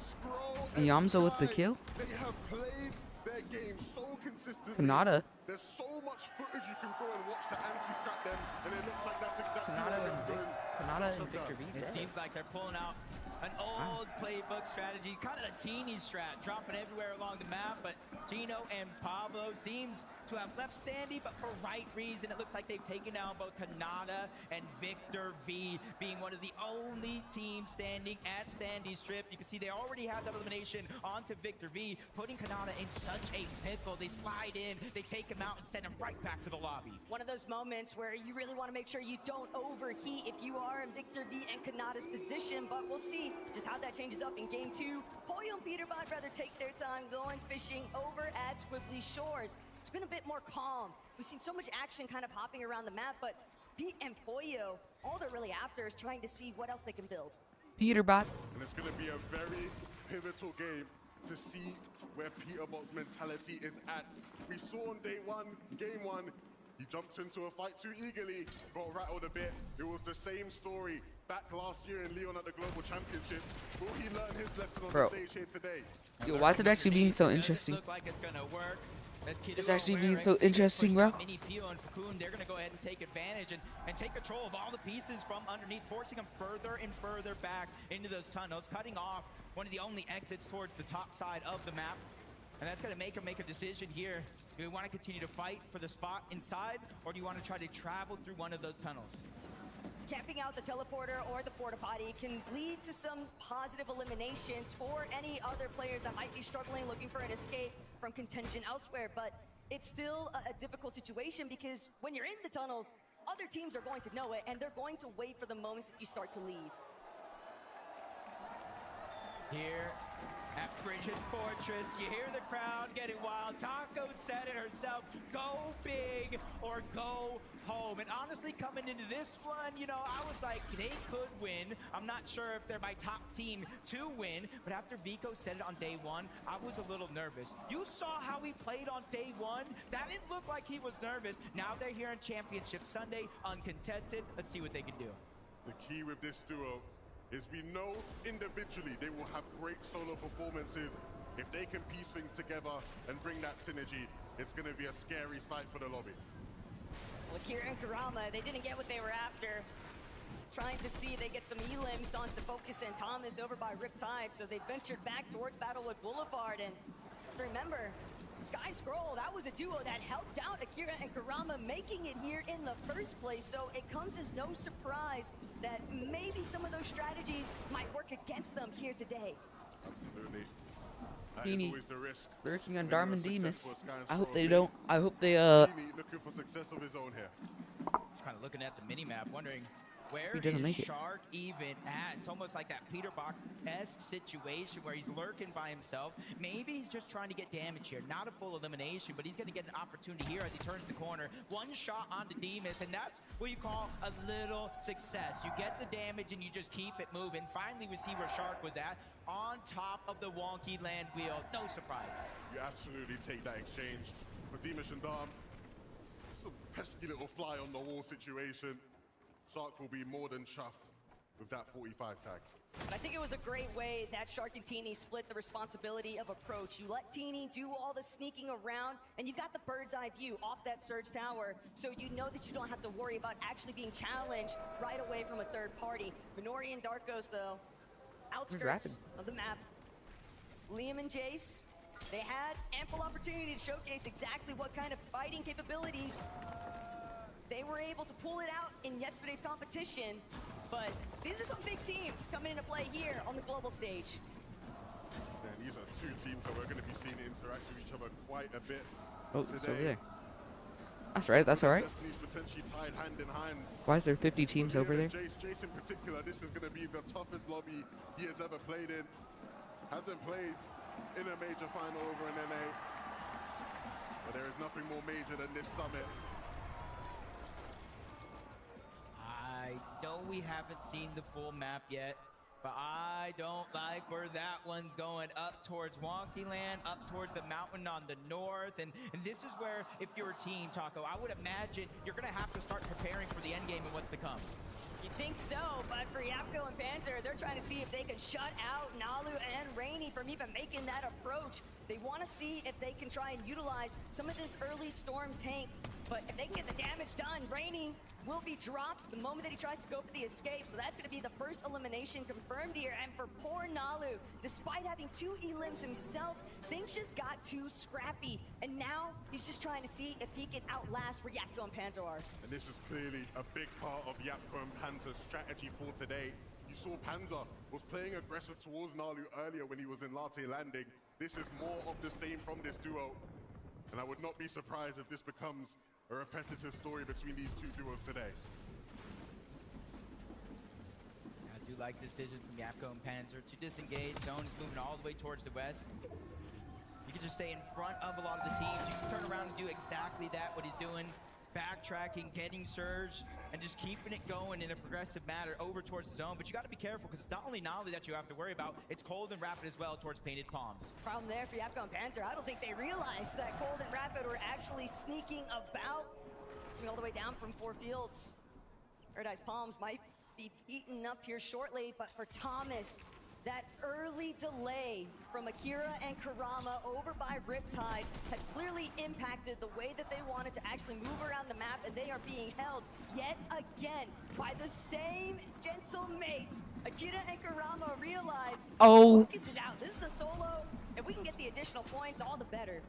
Scroll and Yomzo with the Sky, kill? They have played their game so consistently. Kanata. There's so much footage you can go and watch to anti-scrap them, and it looks like that's exactly Kanata what and they're doing. Kanata and Victor V. It seems like they're pulling out an old playbook strategy, kind of a teeny strat, dropping everywhere along the map, but Gino and Pablo seems to have left Sandy, but for right reason. It looks like they've taken down both Kanata and Victor V, being one of the only teams standing at Sandy Strip. You can see they already have that elimination onto Victor V, putting Kanata in such a pickle. They slide in, they take him out and send him right back to the lobby. One of those moments where you really want to make sure you don't overheat if you are in Victor V and Kanata's position, but we'll see just how that changes up in game two. Pollo and Peterbot rather take their time going fishing over at Squibbly Shores. It's been a bit more calm. We've seen so much action kind of hopping around the map, but Pete and Pollo, all they're really after is trying to see what else they can build. Peterbot. And it's going to be a very pivotal game to see where Peterbot's mentality is at. We saw on day one, game one, he jumped into a fight too eagerly, got rattled a bit. It was the same story back last year in Leon at the Global Championships. Will he learn his lesson on Bro. the stage here today? Yo, why is it actually being so interesting? Look like it's gonna work. It's actually being so interesting, bro. Mini Pio and Fakun, they're gonna go ahead and take advantage and take control of all the pieces from underneath, forcing them further and further back into those tunnels, cutting off one of the only exits towards the top side of the map. And that's gonna make them make a decision here. Do we want to continue to fight for the spot inside, or do you want to try to travel through one of those tunnels? Camping out the teleporter or the porta potty can lead to some positive eliminations for any other players that might be struggling, looking for an escape from contention elsewhere. But it's still a difficult situation because when you're in the tunnels, other teams are going to know it, and they're going to wait for the moments that you start to leave. Here at Frigid Fortress, you hear the crowd getting wild. Taco said it herself, go big or go home. And honestly, coming into this one, you know, I was like, they could win. I'm not sure if they're my top team to win, but after Vico said it on day one, I was a little nervous. You saw how he played on day one? That didn't look like he was nervous. Now they're here on Championship Sunday, uncontested. Let's see what they can do. The key with this duo is we know individually they will have great solo performances. If they can piece things together and bring that synergy, it's going to be a scary sight for the lobby. Well, Kira and Karama, they didn't get what they were after. Trying to see if they get some elims onto Focus and Thomas over by Riptide, so they ventured back towards Battlewood Boulevard. And remember, Sky Scroll, that was a duo that helped out Akira and Karama making it here in the first place. So it comes as no surprise that maybe some of those strategies might work against them here today. Absolutely. That is Teeny always the risk. lurking on When you're Darman successful Demas. at Sky and I hope Scroll. they don't. I hope they Teeny looking for success of his own here. Just kind of looking at the mini-map, wondering where He doesn't is make it. Shark even at? It's almost like that Peter Box-esque situation where he's lurking by himself. Maybe he's just trying to get damage here. Not a full elimination, but he's going to get an opportunity here as he turns the corner. One shot onto Demas, and that's what you call a little success. You get the damage and you just keep it moving. Finally, we see where Shark was at, on top of the wonky land wheel. No surprise. You absolutely take that exchange. For Demas and Dom, some pesky little fly on the wall situation. Shark will be more than chuffed with that 45 tag. I think it was a great way that Shark and Teeny split the responsibility of approach. You let Teeny do all the sneaking around, and you got the bird's eye view off that Surge Tower, so you know that you don't have to worry about actually being challenged right away from a third party. Minori and Darkos, though, outskirts of the map. Liam and Jace, they had ample opportunity to showcase exactly what kind of fighting capabilities they were able to pull it out in yesterday's competition, but these are some big teams coming into play here on the global stage. And these are two teams that we're going to be seeing interact with each other quite a bit Oh, today. it's over there. That's right. That's all right. Destiny's potentially tied hand in hand. Why is there 50 teams Liam over there? and Jace in particular, this is going to be the toughest lobby he has ever played in. Hasn't played in a major final over in NA, but there is nothing more major than this summit. I know we haven't seen the full map yet, but I don't like where that one's going. Up towards Wonky Land, up towards the mountain on the north, and this is where, if you're a team, Taco, I would imagine you're gonna have to start preparing for the end game and what's to come. You think so, but for Yapko and Panzer, they're trying to see if they can shut out Nalu and Rainy from even making that approach. They want to see if they can try and utilize some of this early Storm tank, but if they can get the damage done, Rainy will be dropped the moment that he tries to go for the escape, so that's going to be the first elimination confirmed here. And for poor Nalu, despite having 2 elims himself, things just got too scrappy, and now he's just trying to see if he can outlast where Yapko and Panzer are. And this is clearly a big part of Yapko and Panzer's strategy for today. You saw Panzer was playing aggressive towards Nalu earlier when he was in Latte Landing. This is more of the same from this duo, and I would not be surprised if this becomes a repetitive story between these two duos today. I do like this decision from Yapko and Panzer to disengage. Zone is moving all the way towards the west. You can just stay in front of a lot of the teams. You can turn around and do exactly that, what he's doing. Backtracking, getting surge, and just keeping it going in a progressive manner over towards the zone. But you got to be careful, because it's not only Nolly that you have to worry about, it's Cold and Rapid as well towards Painted Palms. Problem there for Yapko and Panzer, I don't think they realized that Cold and Rapid were actually sneaking about, coming all the way down from 4 fields. Paradise Palms might be eaten up here shortly, but for Thomas, that early delay from Akira and Karama over by Riptides has clearly impacted the way that they wanted to actually move around the map, and they are being held yet again by the same gentle mates. Akira and Karama realize focus is out. This is a solo. If we can get the additional points, all the better.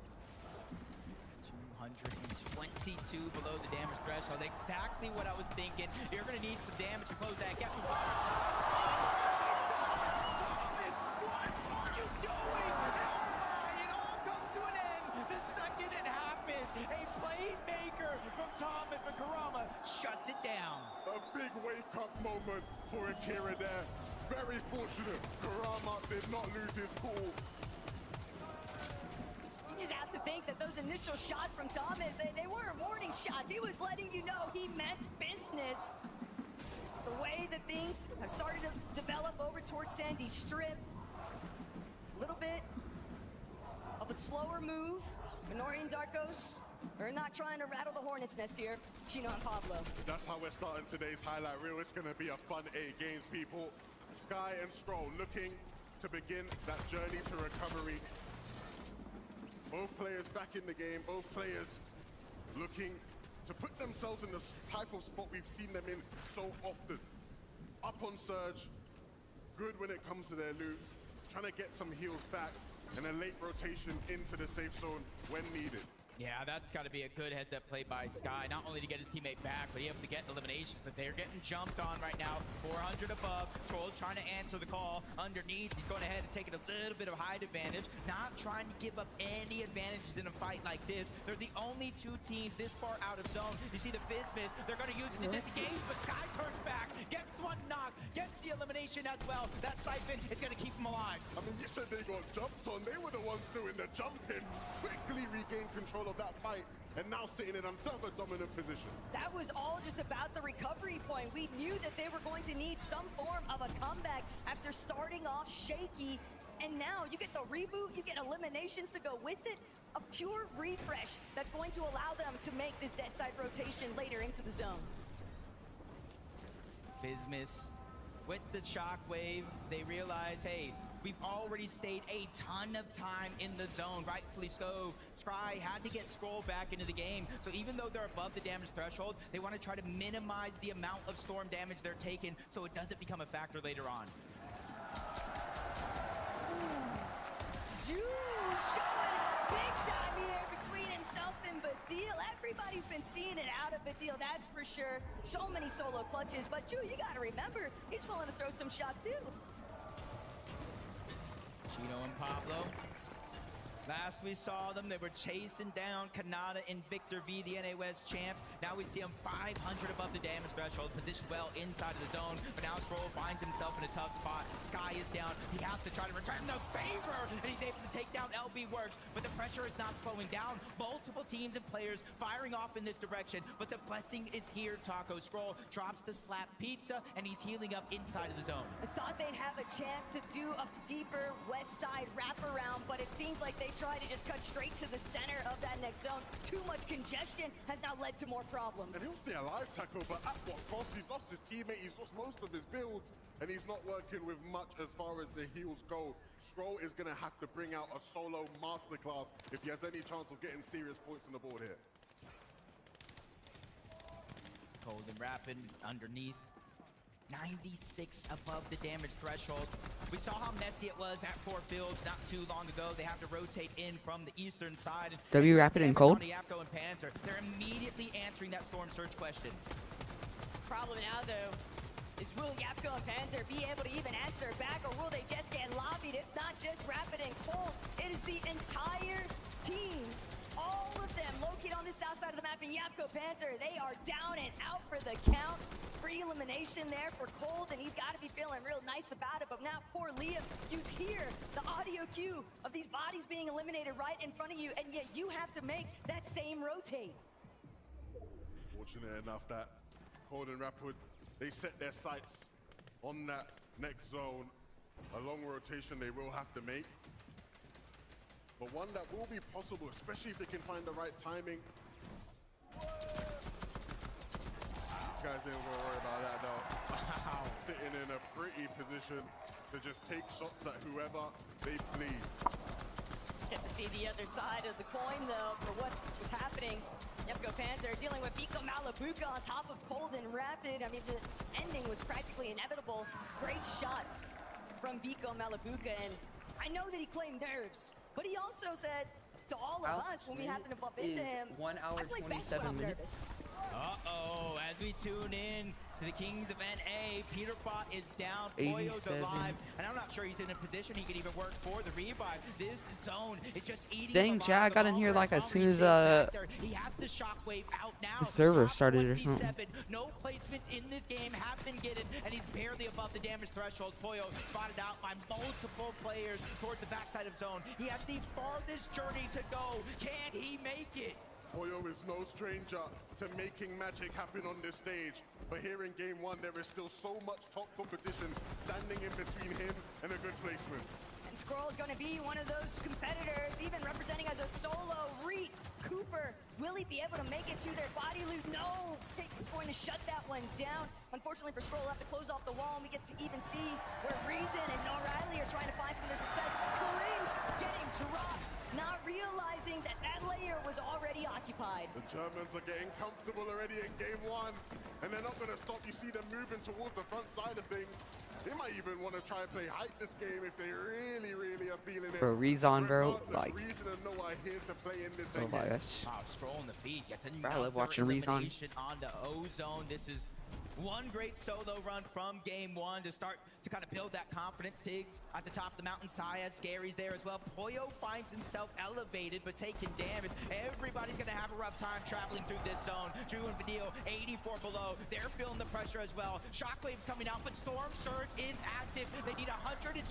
222 below the damage threshold. Exactly what I was thinking. You're going to need some damage to close that gap. Thomas, but Karama shuts it down. A big wake-up moment for Akira there. Very fortunate. Karama did not lose his cool. You just have to think that those initial shots from Thomas, they weren't warning shots. He was letting you know he meant business. The way that things have started to develop over towards Sandy Strip. A little bit of a slower move. Minori and Darkos are not trying to rattle the hornet's nest here. Chino and Pablo. That's how we're starting today's highlight reel. It's going to be a fun 8 games, people. Sky Sky and Scroll looking to begin that journey to recovery. Both players back in the game, both players looking to put themselves in the type of spot we've seen them in so often. Up on Surge, good when it comes to their loot, trying to get some heals back, and a late rotation into the safe zone when needed. Yeah, that's got to be a good heads-up play by Sky, not only to get his teammate back, but he able to get eliminations, but they're getting jumped on right now. 400 above, Scroll's trying to answer the call. Underneath, he's going ahead and taking a little bit of height advantage, not trying to give up any advantages in a fight like this. They're the only two teams this far out of zone. You see the Fizz miss, they're going to use it to disengage, but Sky turns back, gets one knock, gets the elimination as well. That Siphon is going to keep him alive. I mean, you said they got jumped on. They were the ones doing the jumping. Quickly regained control of that fight, and now sitting in another dominant position. That was all just about the recovery point. We knew that they were going to need some form of a comeback after starting off shaky, and now you get the reboot, you get eliminations to go with it, a pure refresh that's going to allow them to make this dead side rotation later into the zone. Fizz missed with the shockwave. They realize, hey, we've already stayed a ton of time in the zone, rightfully so. Scry had to get Scroll back into the game. So even though they're above the damage threshold, they want to try to minimize the amount of storm damage they're taking so it doesn't become a factor later on. Jude showing big time here between himself and Badil. Everybody's been seeing it out of Badil, that's for sure. So many solo clutches, but Jude, you gotta remember, he's willing to throw some shots too. Chino and Pablo. Last we saw them, they were chasing down Kanata and Victor V, the NA West champs. Now we see them 500 above the damage threshold, positioned well inside of the zone. But now Scroll finds himself in a tough spot. Sky is down. He has to try to return the favor, and he's able to take down LB Works. But the pressure is not slowing down. Multiple teams and players firing off in this direction. But the blessing is here, Taco. Scroll drops the slap pizza, and he's healing up inside of the zone. I thought they'd have a chance to do a deeper west side wraparound, but it seems like they try to just cut straight to the center of that next zone. Too much congestion has now led to more problems. And he'll stay alive, Taco, but at what cost? He's lost his teammate, he's lost most of his builds, and he's not working with much as far as the heals go. Scroll is going to have to bring out a solo masterclass if he has any chance of getting serious points on the board here. Cold and Rapid underneath. 96 above the damage threshold. We saw how messy it was at Four Fields not too long ago. They have to rotate in from the eastern side. W Rapid and Cold. Yapko and Panzer. They're immediately answering that Storm Surge question. Problem now, though, is will Yapko and Panzer be able to even answer back, or will they just get lobbied? It's not just Rapid and Cold. It is the entire teams, all of them located on the south side of the map. And Yapko Panzer, they are down and out for the count. Free elimination there for Cold, and he's got to be feeling real nice about it. But now poor Liam, you hear the audio cue of these bodies being eliminated right in front of you, and yet you have to make that same rotate. Fortunate enough that Cold and Rapid, they set their sights on that next zone. A long rotation they will have to make, but one that will be possible, especially if they can find the right timing. These guys ain't gonna worry about that though. Wow. Sitting in a pretty position to just take shots at whoever they please. Get to see the other side of the coin though for what was happening. Yapko Panzer dealing with Vico Malabuka on top of Cold and Rapid. I mean, the ending was practically inevitable. Great shots from Vico Malabuka, and I know that he claimed nerves, but he also said to all of us when we happened to bump into him, 1 hour, I play best when 27 I'm minutes. nervous. Uh-oh, as we tune in to the Kings of NA, Peterbot is down, 87. Pollo's alive, and I'm not sure he's in a position he could even work for the revive. This zone is just eating Dang, Chad got in here like as soon as he has the shockwave out now. the server started or something. No placements in this game have been given, and he's barely above the damage threshold. Pollo spotted out by multiple players towards the backside of zone. He has the farthest journey to go. Can he make it? Pollo is no stranger to making magic happen on this stage. But here in game one, there is still so much top competition standing in between him and a good placement. And Skrull is going to be one of those competitors, even representing as a solo. Reed, Cooper, will he be able to make it to their body loot? No, Pick's going to shut that one down. Unfortunately for Skrull, we'll have to close off the wall, and we get to even see where Reason and O'Reilly are trying to find some of their success. Cringe getting dropped, not realizing that that layer was already occupied. The Germans are getting comfortable already in game one, and they're not going to stop. You see them moving towards the front side of things. They might even want to try and play hype this game if they really, really are feeling it. Bro, Rezon, bro, like, Reason and Noah here to play in this oh my gosh. Wow, Skrull in the feed gets Bro, I love watching Rezon. on the O-Zone. This is one great solo run from game one to start to kind of build that confidence. Tiggs at the top of the mountain, Saya, Scary's there as well. Poyo finds himself elevated but taking damage. Everybody's gonna have a rough time traveling through this zone. Drew and Video 84 below. They're feeling the pressure as well. Shockwave's coming out, but Storm Surge is active. They need 127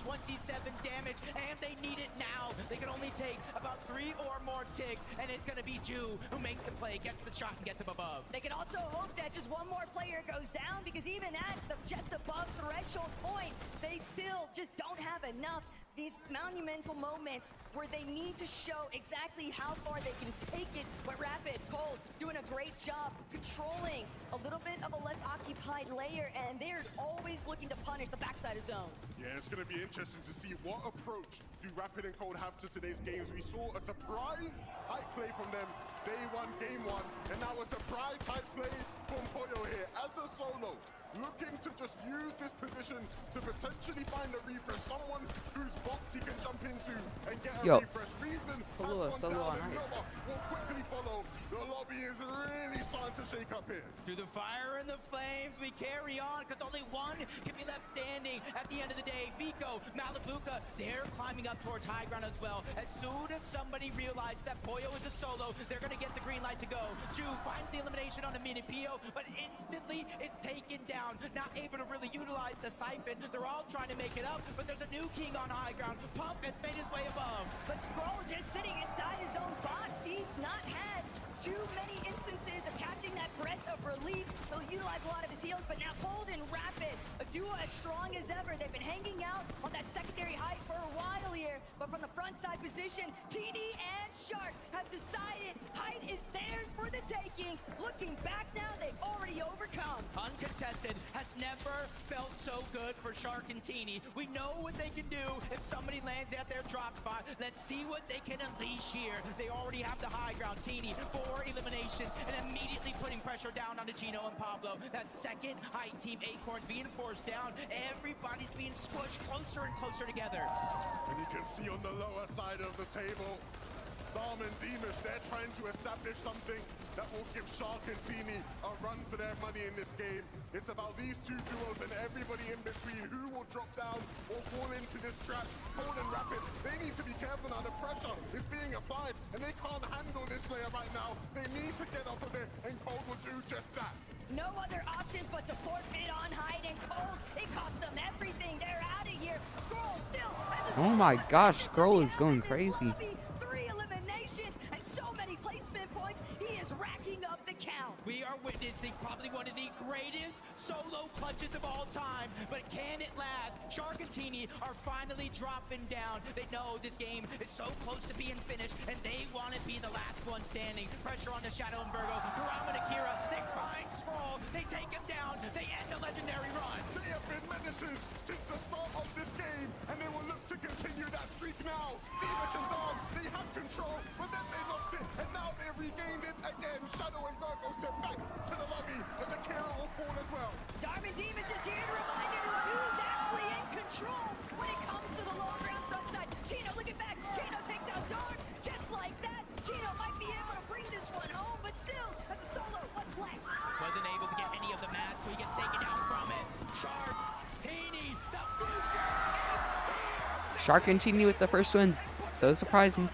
damage, and they need it now. They can only take about 3 or more Tiggs, and it's gonna be Ju who makes the play, gets the shot, and gets him above. They can also hope that just one more player goes down, because even at the just above threshold point, they still just don't have enough. These monumental moments where they need to show exactly how far they can take it. But Rapid, Cold, doing a great job controlling a little bit of a less occupied layer, and they're always looking to punish the backside of zone. Yeah, it's going to be interesting to see what approach do Rapid and Cold have to today's games. We saw a surprise hype play from them day one, game one, and now a surprise hype play from Poyo here as a solo. Looking to just use this position to potentially find a refresh, someone whose box he can jump into and get a refresh. Reason has gone down and Noah will quickly follow. The lobby is really starting to shake up here. Through the fire and the flames, we carry on, because only one can be left standing at the end of the day. Vico, Malibuca, they're climbing up towards high ground as well. As soon as somebody realized that Poyo is a solo, they're going to get the green light to go. Ju finds the elimination on the mini Pio, but instantly it's taken down. Not able to really utilize the siphon. They're all trying to make it up, but there's a new king on high ground. Pump has made his way above. But Skrull just sitting inside his own box. He's not had too many instances of catching that breath of relief. He'll utilize a lot of his heals, but now Cold and Rapid, a duo as strong as ever. They've been hanging out on that secondary height for a while here, but from the front side position, TD and Shark have decided height is theirs for the taking. Looking back now, they've already overcome. Uncontested has never felt so good for Shark and Teeny. We know what they can do if somebody lands at their drop spot. Let's see what they can unleash here. They already have the high ground. Teeny, 4 eliminations, and immediately putting pressure down onto Gino and Pablo. That second high team, Acorns, being forced down. Everybody's being squished closer and closer together. And you can see on the lower side of the table, Dom and Demus, they're trying to establish something that will give Shark and Teeny a run for their money in this game. It's about these two duos and everybody in between who will drop down or fall into this trap. Cold and Rapid, they need to be careful now. The pressure is being applied and they can't handle this player right now. They need to get off of it, and Cold will do just that. No other options but to forfeit on Hyde and Cold. It cost them everything. They're out of here. Skrull still has a Oh my gosh, Skrull is going crazy. 3 eliminations and so many placement points. He is racking up the count. We are witnessing probably one of the greatest solo clutches of all time, but can it last? Shark and Teeny are finally dropping down. They know this game is so close to being finished, and they want to be the last one standing. Pressure on the Shadow and Virgo. Kurama and Akira, they find Skrull, they take him down, they end the legendary run. They have been menaces since the start of this game, and they will look to continue that streak now. Demus and Dom, they have control, but then they lost it, and now they regained it again. Shadow and Virgo sent back to the lobby, and Akira will fall as well. Darman Demus is here to remind everyone who's actually in control when it comes to the low ground front side. Chino looking back. Chino takes out Dark just like that. Chino might be able to bring this one home, but still, as a solo, what's left? Wasn't able to get any of the match, so he gets taken down from it. Shark, Teeny, the future is here. Shark and Teeny with the first win. So surprising.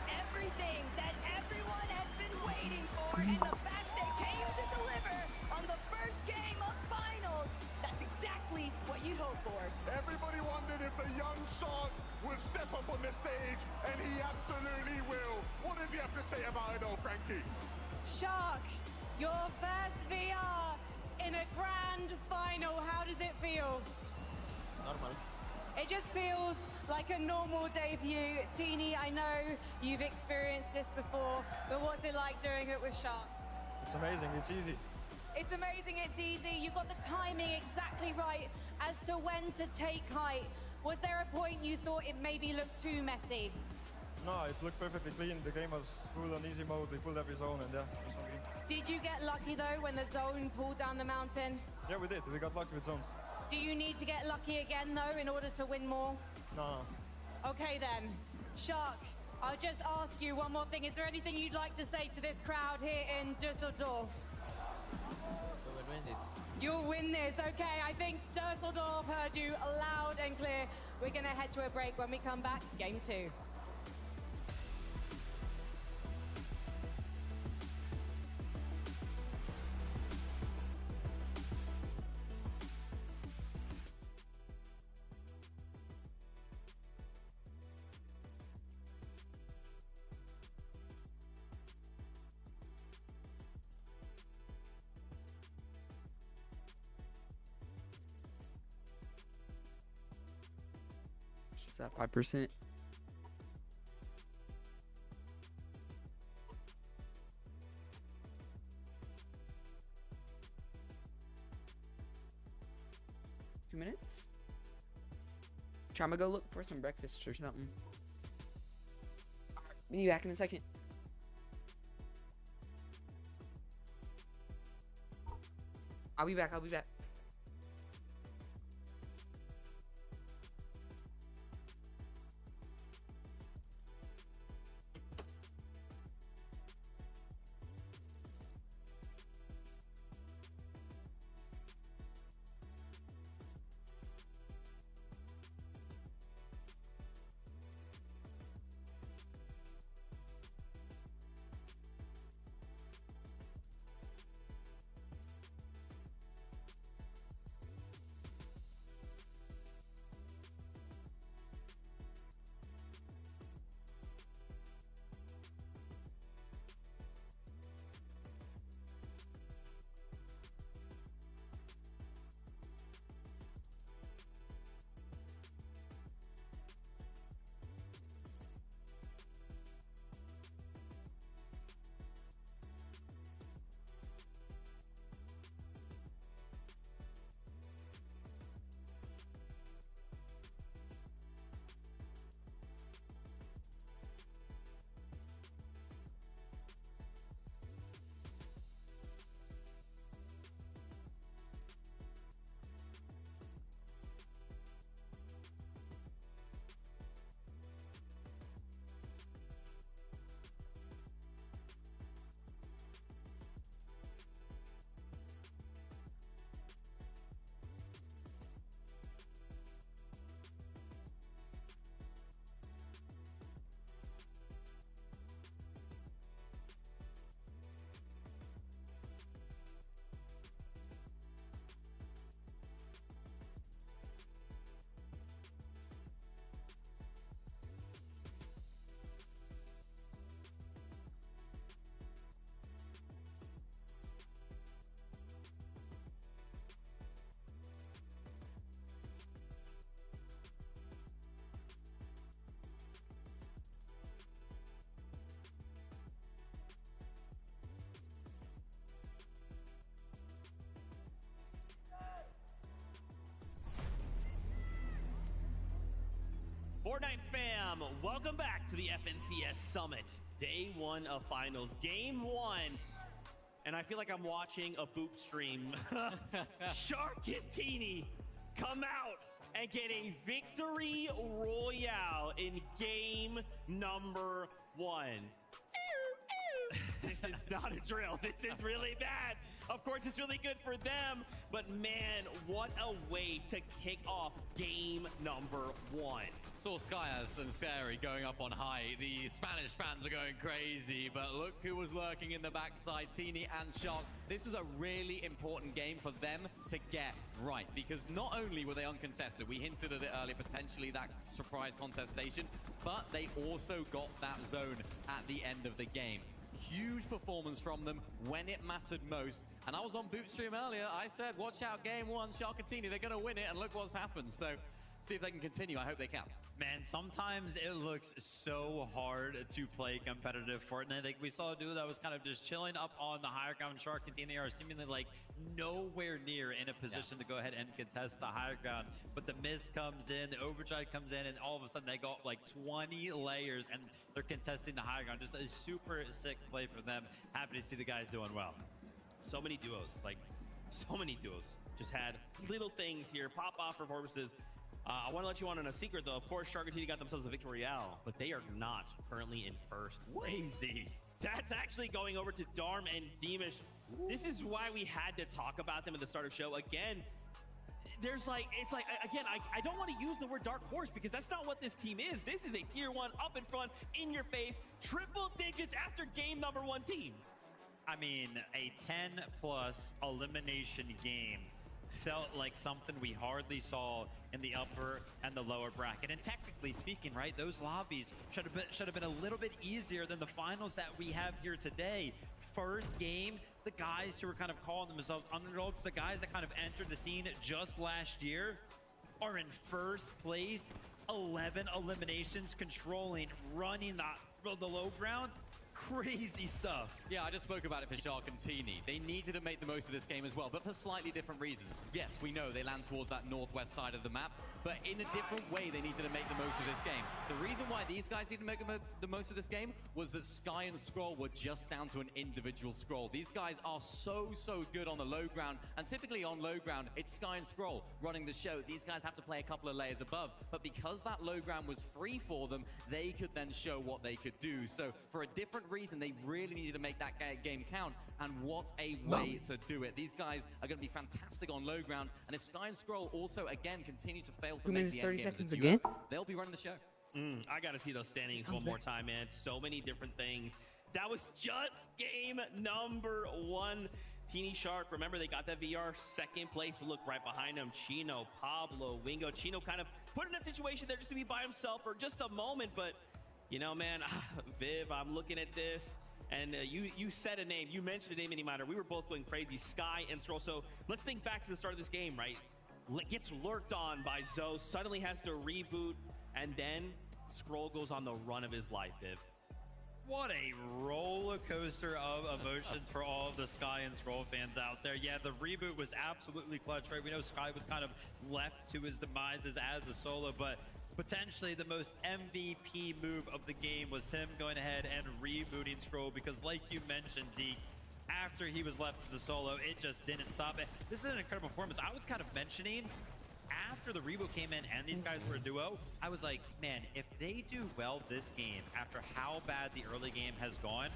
Everything that everyone has been waiting for, and the fact they came to deliver on the first game of finals. That's exactly what you'd hope for. Everybody wondered if the young Shark would step up on the stage, and he absolutely will. What does he have to say about it all, Frankie? Shark, your first VR in a grand final. How does it feel? Normal. It just feels like a normal day for you. Teeny, I know you've experienced this before, but what's it like doing it with Shark? It's amazing. It's easy. It's amazing, it's easy. You got the timing exactly right as to when to take height. Was there a point you thought it maybe looked too messy? No, it looked perfectly clean. The game was full on easy mode. We pulled every zone and yeah, it was okay. Did you get lucky though when the zone pulled down the mountain? Yeah, we did. We got lucky with zones. Do you need to get lucky again though in order to win more? No. Okay then, Shark, I'll just ask you one more thing. Is there anything you'd like to say to this crowd here in Düsseldorf? We will win this. You'll win this, okay. I think Düsseldorf heard you loud and clear. We're gonna head to a break. When we come back, game 2. Is that 5%? Two minutes? Try to go look for some breakfast or something. Be back in a second. I'll be back. Fortnite fam, welcome back to the FNCS Summit. Day 1 of finals, game 1. And I feel like I'm watching a boop stream. Shark and Teeny come out and get a victory royale in game number 1. This is not a drill. This is really bad. Of course, it's really good for them, but man, what a way to kick off game number 1. Saw Skyas and Scary going up on high. The Spanish fans are going crazy, but look who was lurking in the backside, Teeny and Shark. This was a really important game for them to get right, because not only were they uncontested, we hinted at it earlier, potentially that surprise contestation, but they also got that zone at the end of the game. Huge performance from them when it mattered most. And I was on Bootstream earlier. I said, watch out, game 1, Shark and Teeny, they're going to win it. And look what's happened. So see if they can continue. I hope they can. Man, sometimes it looks so hard to play competitive Fortnite. Like we saw a dude that was kind of just chilling up on the higher ground. Shark and DNA are seemingly like nowhere near in a position to go ahead and contest the higher ground. But the mist comes in, the overdrive comes in, and all of a sudden they got like 20 layers and they're contesting the higher ground. Just a super sick play for them. Happy to see the guys doing well. So many duos, like so many duos. Just had little things here, pop off performances. I want to let you on a secret, though. Of course, Shark and TD got themselves a Victory Royale, but they are not currently in first place. Crazy. That's actually going over to Darm and Deemish. This is why we had to talk about them at the start of the show. Again, there's like, it's like, again, I don't want to use the word dark horse because that's not what this team is. This is a tier 1, up in front, in your face, triple digits after game number 1 team. I mean, a 10+ elimination game felt like something we hardly saw in the upper and the lower bracket. And technically speaking, right, those lobbies should have been a little bit easier than the finals that we have here today. First game, the guys who were kind of calling themselves underdogs, the guys that kind of entered the scene just last year, are in first place, 11 eliminations, controlling, running the low ground. Crazy stuff. Yeah, I just spoke about it for Shark and Teeny. They needed to make the most of this game as well, but for slightly different reasons. Yes, we know they land towards that northwest side of the map, but in a different way they needed to make the most of this game. The reason why these guys needed to make the most of this game was that Sky and Scroll were just down to an individual Scroll. These guys are so good on the low ground, and typically on low ground, it's Sky and Scroll running the show. These guys have to play a couple of layers above, but because that low ground was free for them, they could then show what they could do. So for a different reason, they really needed to make that game count, and what a way to do it. These guys are going to be fantastic on low ground, and if Sky and Scroll also again continue to fail to make the end game as a duo, they'll be running the show. I got to see those standings one more time, man. So many different things. That was just game number 1. Teeny Shark, remember they got that VR second place, but look right behind him, Chino, Pablo, Wingo. Chino kind of put in a situation there just to be by himself for just a moment, but you know, man, Viv, I'm looking at this, and you said a name. You mentioned a name, Anymatter. We were both going crazy, Sky and Scroll. So let's think back to the start of this game, right? Gets lurked on by Zoe, suddenly has to reboot, and then Scroll goes on the run of his life, Viv. What a roller coaster of emotions for all of the Sky and Scroll fans out there. Yeah, the reboot was absolutely clutch, right? We know Sky was kind of left to his demises as a solo, but potentially the most MVP move of the game was him going ahead and rebooting Scroll, because like you mentioned, Zeke, after he was left as a solo, it just didn't stop it. This is an incredible performance. I was kind of mentioning after the reboot came in and these guys were a duo, I was like, man, if they do well this game after how bad the early game has gone,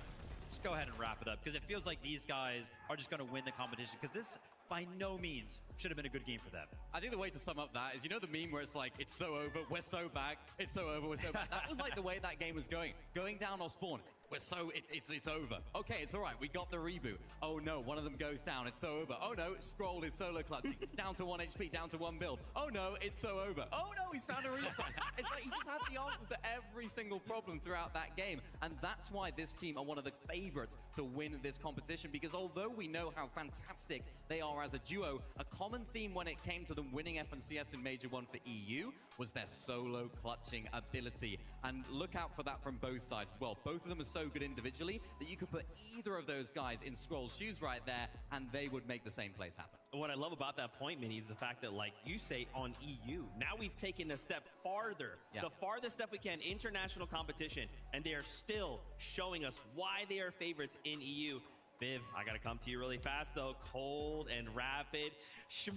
just go ahead and wrap it up, because it feels like these guys are just going to win the competition, because this by no means should have been a good game for them. I think the way to sum up that is, you know the meme where it's like, it's so over, we're so back, it's so over, we're so back. That was like the way that game was going down off spawn. We're so, it's over. Okay, it's all right, we got the reboot. Oh no, one of them goes down, it's so over. Oh no, Scroll is solo clutching, down to 1 HP, down to 1 build. Oh no, it's so over. Oh no, he's found a refresh. It's like he just had the answers to every single problem throughout that game. And that's why this team are one of the favorites to win this competition, because although we know how fantastic they are as a duo, a common theme when it came to them winning FNCS in Major 1 for EU was their solo clutching ability. And look out for that from both sides as well. Both of them are so good individually that you could put either of those guys in Scroll's shoes right there and they would make the same plays happen. What I love about that point, Minnie, is the fact that, like you say, on EU, now we've taken a step farther, the farthest step we can, international competition, and they are still showing us why they are favorites in EU. Viv, I gotta come to you really fast though. Cold and rapid.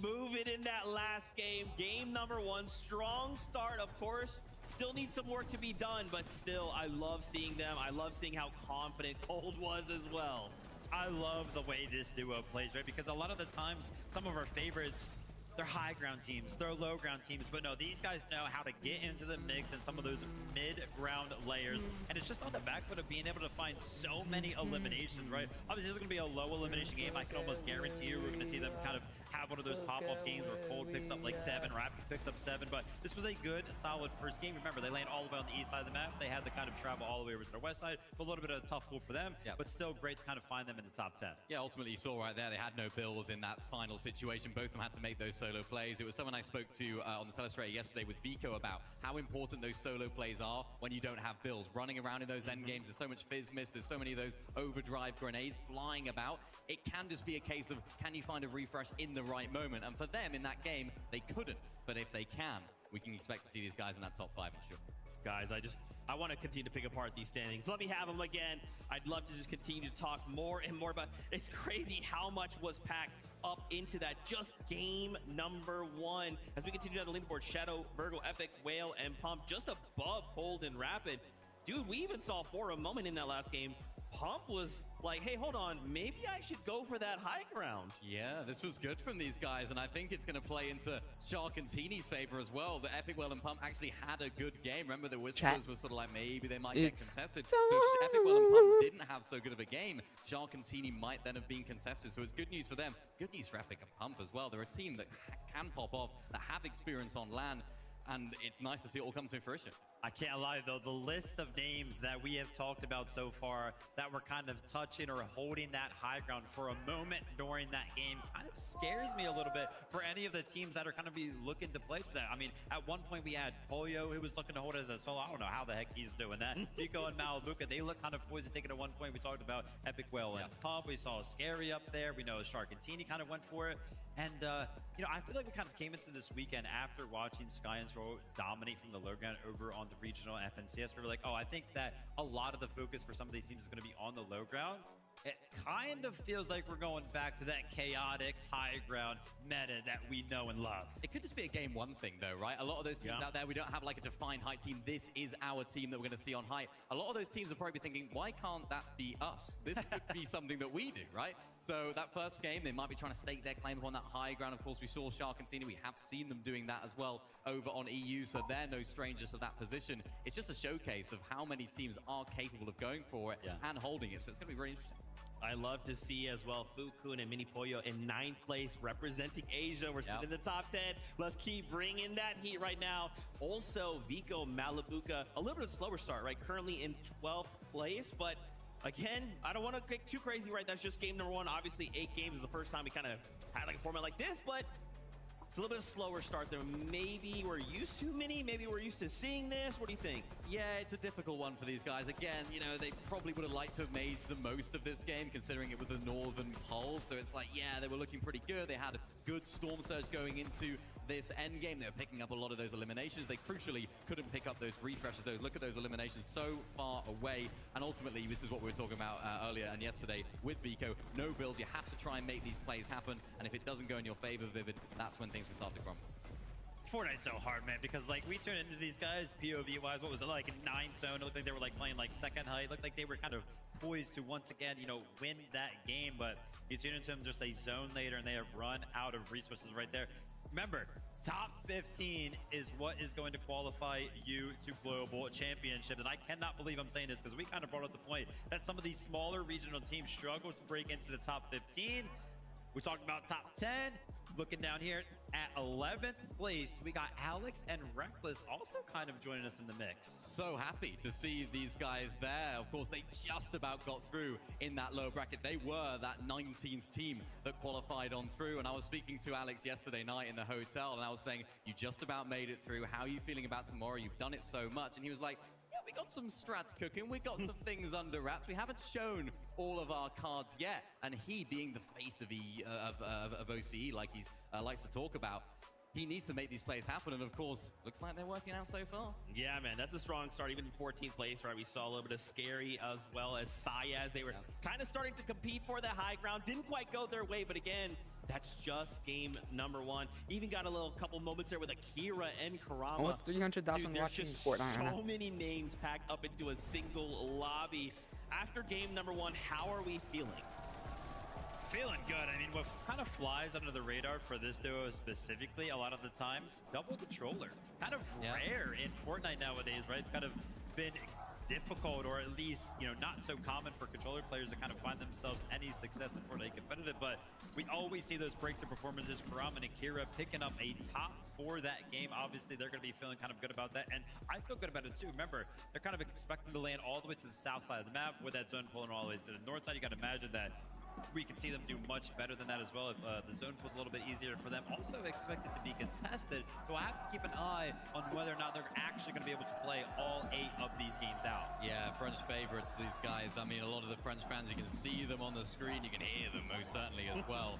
Move it in that last game. Game number 1. Strong start, of course. Still needs some work to be done, but still, I love seeing them. I love seeing how confident Cold was as well. I love the way this duo plays, right? Because a lot of the times, some of our favorites, they're high ground teams, they're low ground teams, but no, these guys know how to get into the mix and some of those mid-ground layers, and it's just on the back foot of being able to find so many eliminations, right? Obviously, this is going to be a low elimination game. I can almost guarantee you we're going to see them kind of have one of those pop-off games where Cold picks up like 7, Rapid picks up 7, but this was a good, solid first game. Remember, they land all the way on the east side of the map. They had to kind of travel all the way over to the west side, but a little bit of a tough pull for them, but still great to kind of find them in the top 10. Yeah, ultimately you saw right there, they had no builds in that final situation. Both of them had to make those solo plays. It was someone I spoke to on the Telestrator yesterday with Vico about how important those solo plays are when you don't have builds. Running around in those end games, there's so much fizz miss, there's so many of those overdrive grenades flying about. It can just be a case of, can you find a refresh in the right moment? And for them in that game, they couldn't. But if they can, we can expect to see these guys in that top 5, I'm sure. Guys, I want to continue to pick apart these standings. Let me have them again. I'd love to just continue to talk more and more about. It's crazy how much was packed up into that just game number 1. As we continue down the leaderboard, Shadow, Virgo, Epic, Whale, and Pump just above Cold and Rapid. Dude, we even saw for a moment in that last game, Pump was like, hey, hold on, maybe I should go for that high ground. Yeah, this was good from these guys, and I think it's going to play into Sharkantini's favor as well. The Epic, Well, and Pump actually had a good game. Remember, the whispers were sort of like, maybe they might get contested. So if Epic, Well, and Pump didn't have so good of a game, Sharkantini might then have been contested. So it's good news for them. Good news for Epic and Pump as well. They're a team that can pop off, that have experience on LAN, and it's nice to see it all come to fruition. I can't lie, though, the list of names that we have talked about so far that were kind of touching or holding that high ground for a moment during that game kind of scares me a little bit for any of the teams that are kind of be looking to play for that. I mean, at one point we had Pollo, who was looking to hold it as a solo. I don't know how the heck he's doing that. Nico and Malabuka, they look kind of poised to take it at one point. We talked about Epic, Well, and Pump. We saw Scary up there. We know Sharkantini kind of went for it. And, you know, I feel like we kind of came into this weekend after watching Sky and Troll dominate from the low ground over on the regional FNCS. We were like, oh, I think that a lot of the focus for some of these teams is going to be on the low ground. It kind of feels like we're going back to that chaotic high ground meta that we know and love. It could just be a game 1 thing, though, right? A lot of those teams out there, we don't have like a defined height team. This is our team that we're going to see on height. A lot of those teams are probably thinking, why can't that be us? This could be something that we do, right? So that first game, they might be trying to stake their claim upon that high ground. Of course, we saw Sharkantini. We have seen them doing that as well over on EU, so they're no strangers to that position. It's just a showcase of how many teams are capable of going for it and holding it, so it's going to be very interesting. I love to see as well Fukun and Mini Pollo in 9th place representing Asia. We're sitting in the top 10. Let's keep bringing that heat right now. Also, Vico, Malabuka, a little bit of a slower start, right? Currently in 12th place, but again, I don't want to get too crazy, right? That's just game number 1. Obviously, 8 games is the first time we kind of had like a format like this, but it's a little bit of a slower start than maybe we're used to, Mini. Maybe we're used to seeing this. What do you think? Yeah, it's a difficult one for these guys. Again, you know, they probably would have liked to have made the most of this game, considering it was the northern pole. So it's like, yeah, they were looking pretty good. They had a good storm surge going into this end game. They were picking up a lot of those eliminations. They crucially couldn't pick up those refreshes. Look at those eliminations so far away. And ultimately, this is what we were talking about earlier and yesterday with Vico. No builds. You have to try and make these plays happen. And if it doesn't go in your favor, Vivid, that's when things can start to crumble. Fortnite's so hard, man, because like we turned into these guys POV-wise. What was it like in 9th zone? It looked like they were like playing like second height. It looked like they were kind of poised to once again, you know, win that game. But you tune into them just a zone later, and they have run out of resources right there. Remember, top 15 is what is going to qualify you to global championship. And I cannot believe I'm saying this because we kind of brought up the point that some of these smaller regional teams struggle to break into the top 15. We talked about top 10. Looking down here at 11th place, we got Alex and Reckless also kind of joining us in the mix. So happy to see these guys there. Of course, they just about got through in that lower bracket. They were that 19th team that qualified on through. And I was speaking to Alex yesterday night in the hotel, and I was saying, you just about made it through. How are you feeling about tomorrow? You've done it so much. And he was like, yeah, we got some strats cooking. We got some things under wraps. We haven't shown all of our cards yet. And he, being the face of OCE, like he likes to talk about, he needs to make these plays happen. And of course, looks like they're working out so far. Yeah, man, that's a strong start. Even in 14th place, right? We saw a little bit of Scary as well as Sayaz. They were kind of starting to compete for the high ground. Didn't quite go their way, but again, that's just game number 1. Even got a little couple moments there with Akira and Karama. Almost 300,000 watching Fortnite. So many names packed up into a single lobby. After game number 1, how are we feeling? Feeling good. I mean, what kind of flies under the radar for this duo specifically a lot of the times, double controller. Kind of rare in Fortnite nowadays, right? It's kind of been difficult, or at least, you know, not so common for controller players to kind of find themselves any success in Fortnite competitive, but we always see those breakthrough performances. Karam and Akira picking up a top 4 that game. Obviously, they're going to be feeling kind of good about that, and I feel good about it too. Remember, they're kind of expecting to land all the way to the south side of the map with that zone pulling all the way to the north side. You got to imagine that we can see them do much better than that as well if the zone pulls a little bit easier for them. Also expected to be contested, so we'll have to keep an eye on whether or not they're actually going to be able to play all 8 of these games out. Yeah, French favorites, these guys. I mean, a lot of the French fans, you can see them on the screen, you can hear them most certainly as well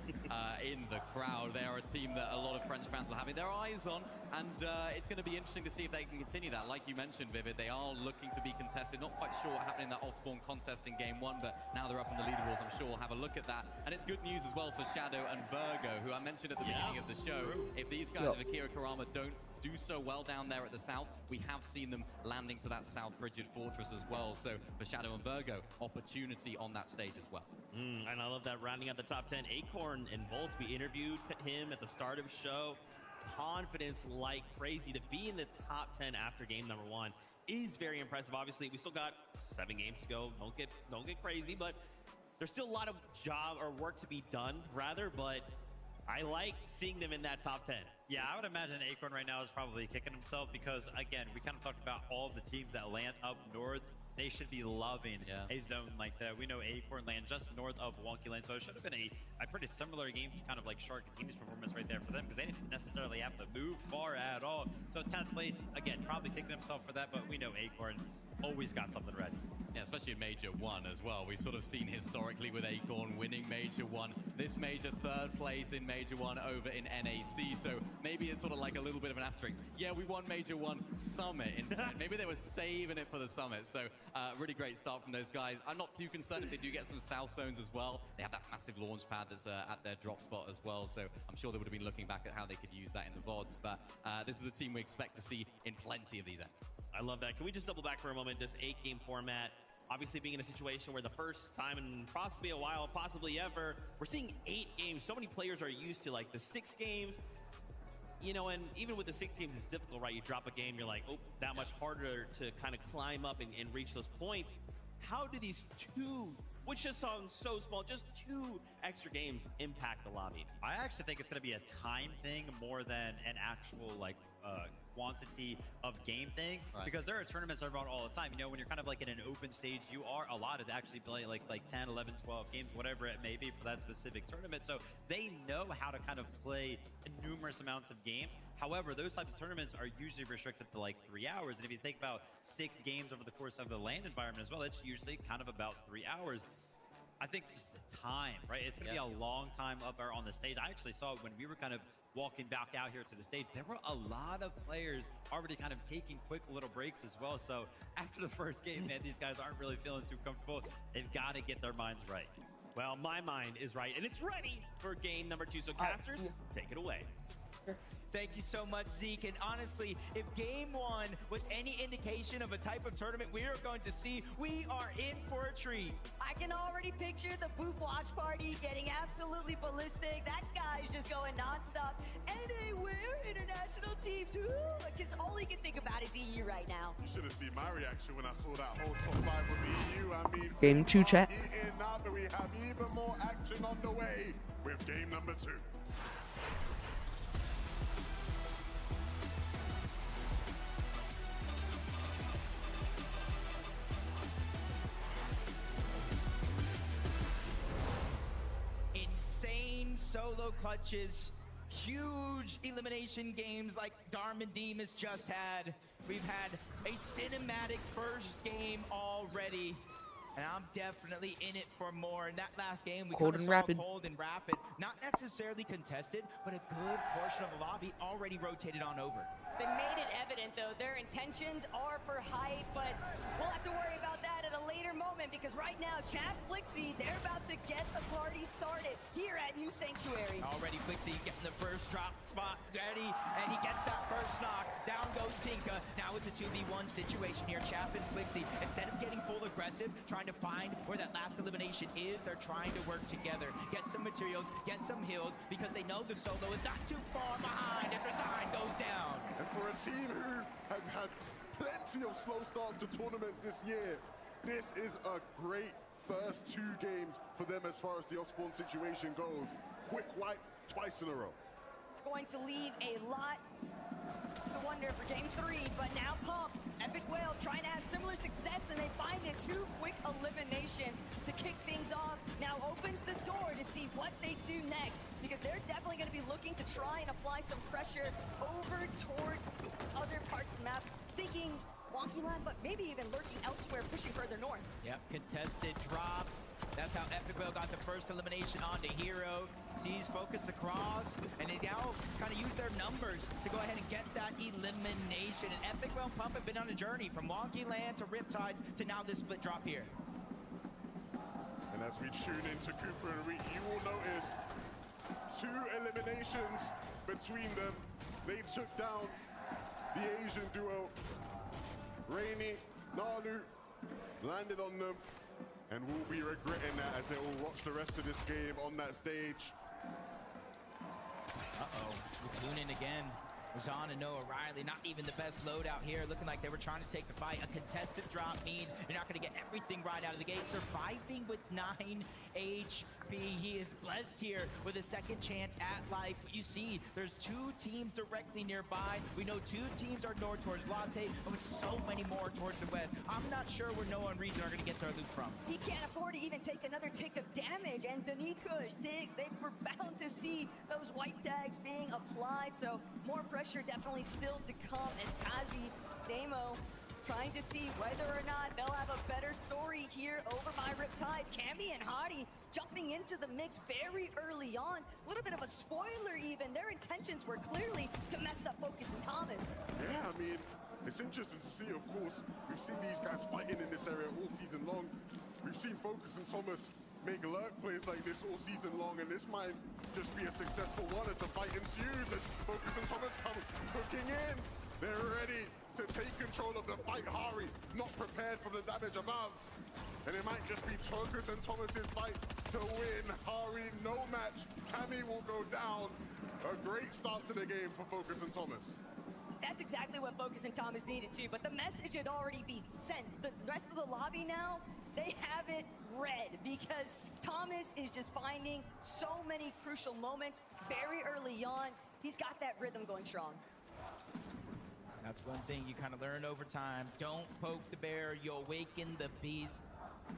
in the crowd. They are a team that a lot of French fans are having their eyes on, and it's going to be interesting to see if they can continue that. Like you mentioned, Vivid, they are looking to be contested. Not quite sure what happened in that off-spawn contest in game 1, but now they're up in the leaderboards. I'm sure we'll have a look at that. And it's good news as well for Shadow and Virgo, who I mentioned at the beginning of the show. If these guys of Akira Karama don't do so well down there at the south, we have seen them landing to that South Frigid Fortress as well. So for Shadow and Virgo, opportunity on that stage as well. And I love that rounding out the top 10. Acorn and Volt, we interviewed him at the start of the show. Confidence like crazy to be in the top 10 after game number 1 is very impressive. Obviously, we still got 7 games to go. Don't get crazy, but there's still a lot of job or work to be done, rather, but I like seeing them in that top 10. Yeah, I would imagine Acorn right now is probably kicking himself because, again, we kind of talked about all of the teams that land up north. They should be loving a zone like that. We know Acorn land just north of Wonky Lane, so it should have been a pretty similar game to kind of like Shark and Team's performance right there for them, because they didn't necessarily have to move far at all. So 10th place, again, probably kicking himself for that, but we know Acorn always got something ready. Yeah, especially in Major 1 as well. We've sort of seen historically with Acorn winning Major 1. This Major 3rd place in Major 1 over in NAC, so maybe it's sort of like a little bit of an asterisk. Yeah, we won Major 1 Summit instead. Maybe they were saving it for the Summit, so really great start from those guys. I'm not too concerned if they do get some south zones as well. They have that massive launch pad that's at their drop spot as well, so I'm sure they would have been looking back at how they could use that in the VODs, but this is a team we expect to see in plenty of these episodes. I love that. Can we just double back for a moment? This 8-game format, obviously being in a situation where the first time in possibly a while, possibly ever, we're seeing 8 games. So many players are used to like the 6 games, you know, and even with the 6 games, it's difficult, right? You drop a game, you're like, oh, that much harder to kind of climb up and reach those points. How do these 2, which just sounds so small, just 2 extra games impact the lobby? I actually think it's going to be a time thing more than an actual like quantity of game thing, because there are tournaments that are on all the time. You know, when you're kind of like in an open stage, you are allotted to actually play like 10, 11, 12 games, whatever it may be for that specific tournament. So they know how to kind of play numerous amounts of games. However, those types of tournaments are usually restricted to like 3 hours. And if you think about 6 games over the course of the LAN environment as well, it's usually kind of about 3 hours. I think just the time, right? It's going to be a long time up there on the stage. I actually saw when we were kind of walking back out here to the stage, there were a lot of players already kind of taking quick little breaks as well. So after the first game, man, these guys aren't really feeling too comfortable. They've got to get their minds right. Well, my mind is right, and it's ready for game number 2. So casters, take it away. Thank you so much, Zeke. And honestly, if game 1 was any indication of a type of tournament we are going to see, we are in for a treat. I can already picture the booth watch party getting absolutely ballistic. That guy's just going nonstop. Anywhere, international teams. Because all he can think about is EU right now. You should have seen my reaction when I saw that whole top 5 was EU. I mean, Game 2 chat. Now that we have even more action on the way with game number 2. Insane solo clutches, huge elimination games like Garmin Deem has just had. We've had a cinematic first game already, and I'm definitely in it for more. In that last game, we Cold kind of and saw rapid. Cold and Rapid, not necessarily contested, but a good portion of the lobby already rotated on over. They made it evident, though. Their intentions are for hype, but we'll have to worry about that at a later moment, because right now, Chad Flixie, they're about to get the party started here at New Sanctuary. Already Flixie getting the first drop spot ready, and he gets that first knock. Down goes goes Tinka. Now it's a 2v1 situation here. Chap and Flixie, instead of getting full aggressive, trying to find where that last elimination is, they're trying to work together. Get some materials, get some heals, because they know the solo is not too far behind as Resign goes down. And for a team who have had plenty of slow starts to tournaments this year, this is a great first 2 games for them as far as the off-spawn situation goes. Quick wipe twice in a row. It's going to leave a lot to wonder for game 3, but now Pump, Epic Whale trying to have similar success, and they find it 2 quick eliminations to kick things off. Now opens the door to see what they do next, because they're definitely going to be looking to try and apply some pressure over towards other parts of the map, thinking Wonky Land, but maybe even lurking elsewhere, pushing further north. Yep, contested drop. That's how Epic Whale got the first elimination onto Hero. Sees focus across, and they now kind of use their numbers to go ahead and get that elimination. And Epic Whale and Pump have been on a journey from Wonky Land to Riptides to now this split drop here. And as we tune into Cooper and Reek, you will notice 2 eliminations between them. They took down the Asian duo. Rainy, Nalu landed on them, and we'll be regretting that as they will watch the rest of this game on that stage. Uh-oh, we tune in again. Razan and Noah Riley, not even the best loadout here, looking like they were trying to take the fight. A contested drop means you're not going to get everything right out of the gate. Surviving with 9 HP. He is blessed here with a second chance at life. But you see, there's 2 teams directly nearby. We know 2 teams are north towards Latte, and with so many more towards the west. I'm not sure where Noah and Reason are going to get their loot from. He can't afford to even take another tick of damage, and Danikush, Diggs, they were bound to see those white tags being applied, so more pressure definitely still to come as Kazi, Nemo, trying to see whether or not they'll have a better story here over by Riptides. Cammy and Hottie jumping into the mix very early on. A little bit of a spoiler even. Their intentions were clearly to mess up Focus and Thomas. Yeah, I mean, it's interesting to see, of course. We've seen these guys fighting in this area all season long. We've seen Focus and Thomas make lurk plays like this all season long, and this might just be a successful one as the fight ensues, as Focus and Thomas come hooking in. They're ready to take control of the fight. Hari not prepared for the damage above. And it might just be Focus and Thomas's fight to win. Hari no match. Cammy will go down. A great start to the game for Focus and Thomas. That's exactly what Focus and Thomas needed to, but the message had already been sent. The rest of the lobby now, they have it read, because Thomas is just finding so many crucial moments very early on. He's got that rhythm going strong. That's one thing you kind of learn over time. Don't poke the bear, you'll awaken the beast.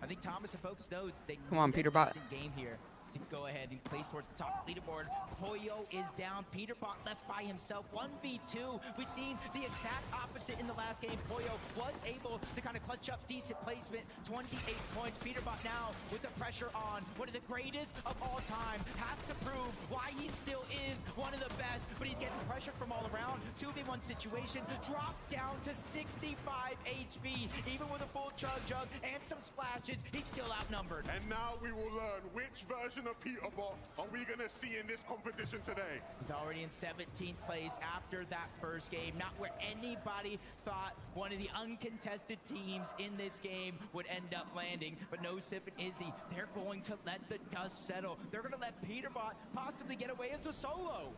I think Thomas and Focus knows they Come on, need a Peterbot. decent game here to go ahead and place towards the top leaderboard. Poyo is down. Peterbot left by himself. 1v2. We've seen the exact opposite in the last game. Poyo was able to kind of clutch up decent placement. 28 points. Peterbot now with the pressure on. One of the greatest of all time. Has to prove why he still is one of the best. But he's getting pressure from all around. 2v1 situation. Dropped down to 65 HP. Even with a full chug and some splashes, he's still outnumbered. And now we will learn which version of Peterbot are we going to see in this competition today. He's already in 17th place after that first game. Not where anybody thought one of the uncontested teams in this game would end up landing. But no, Sif and Izzy, they're going to let the dust settle. They're going to let Peterbot possibly get away as a solo.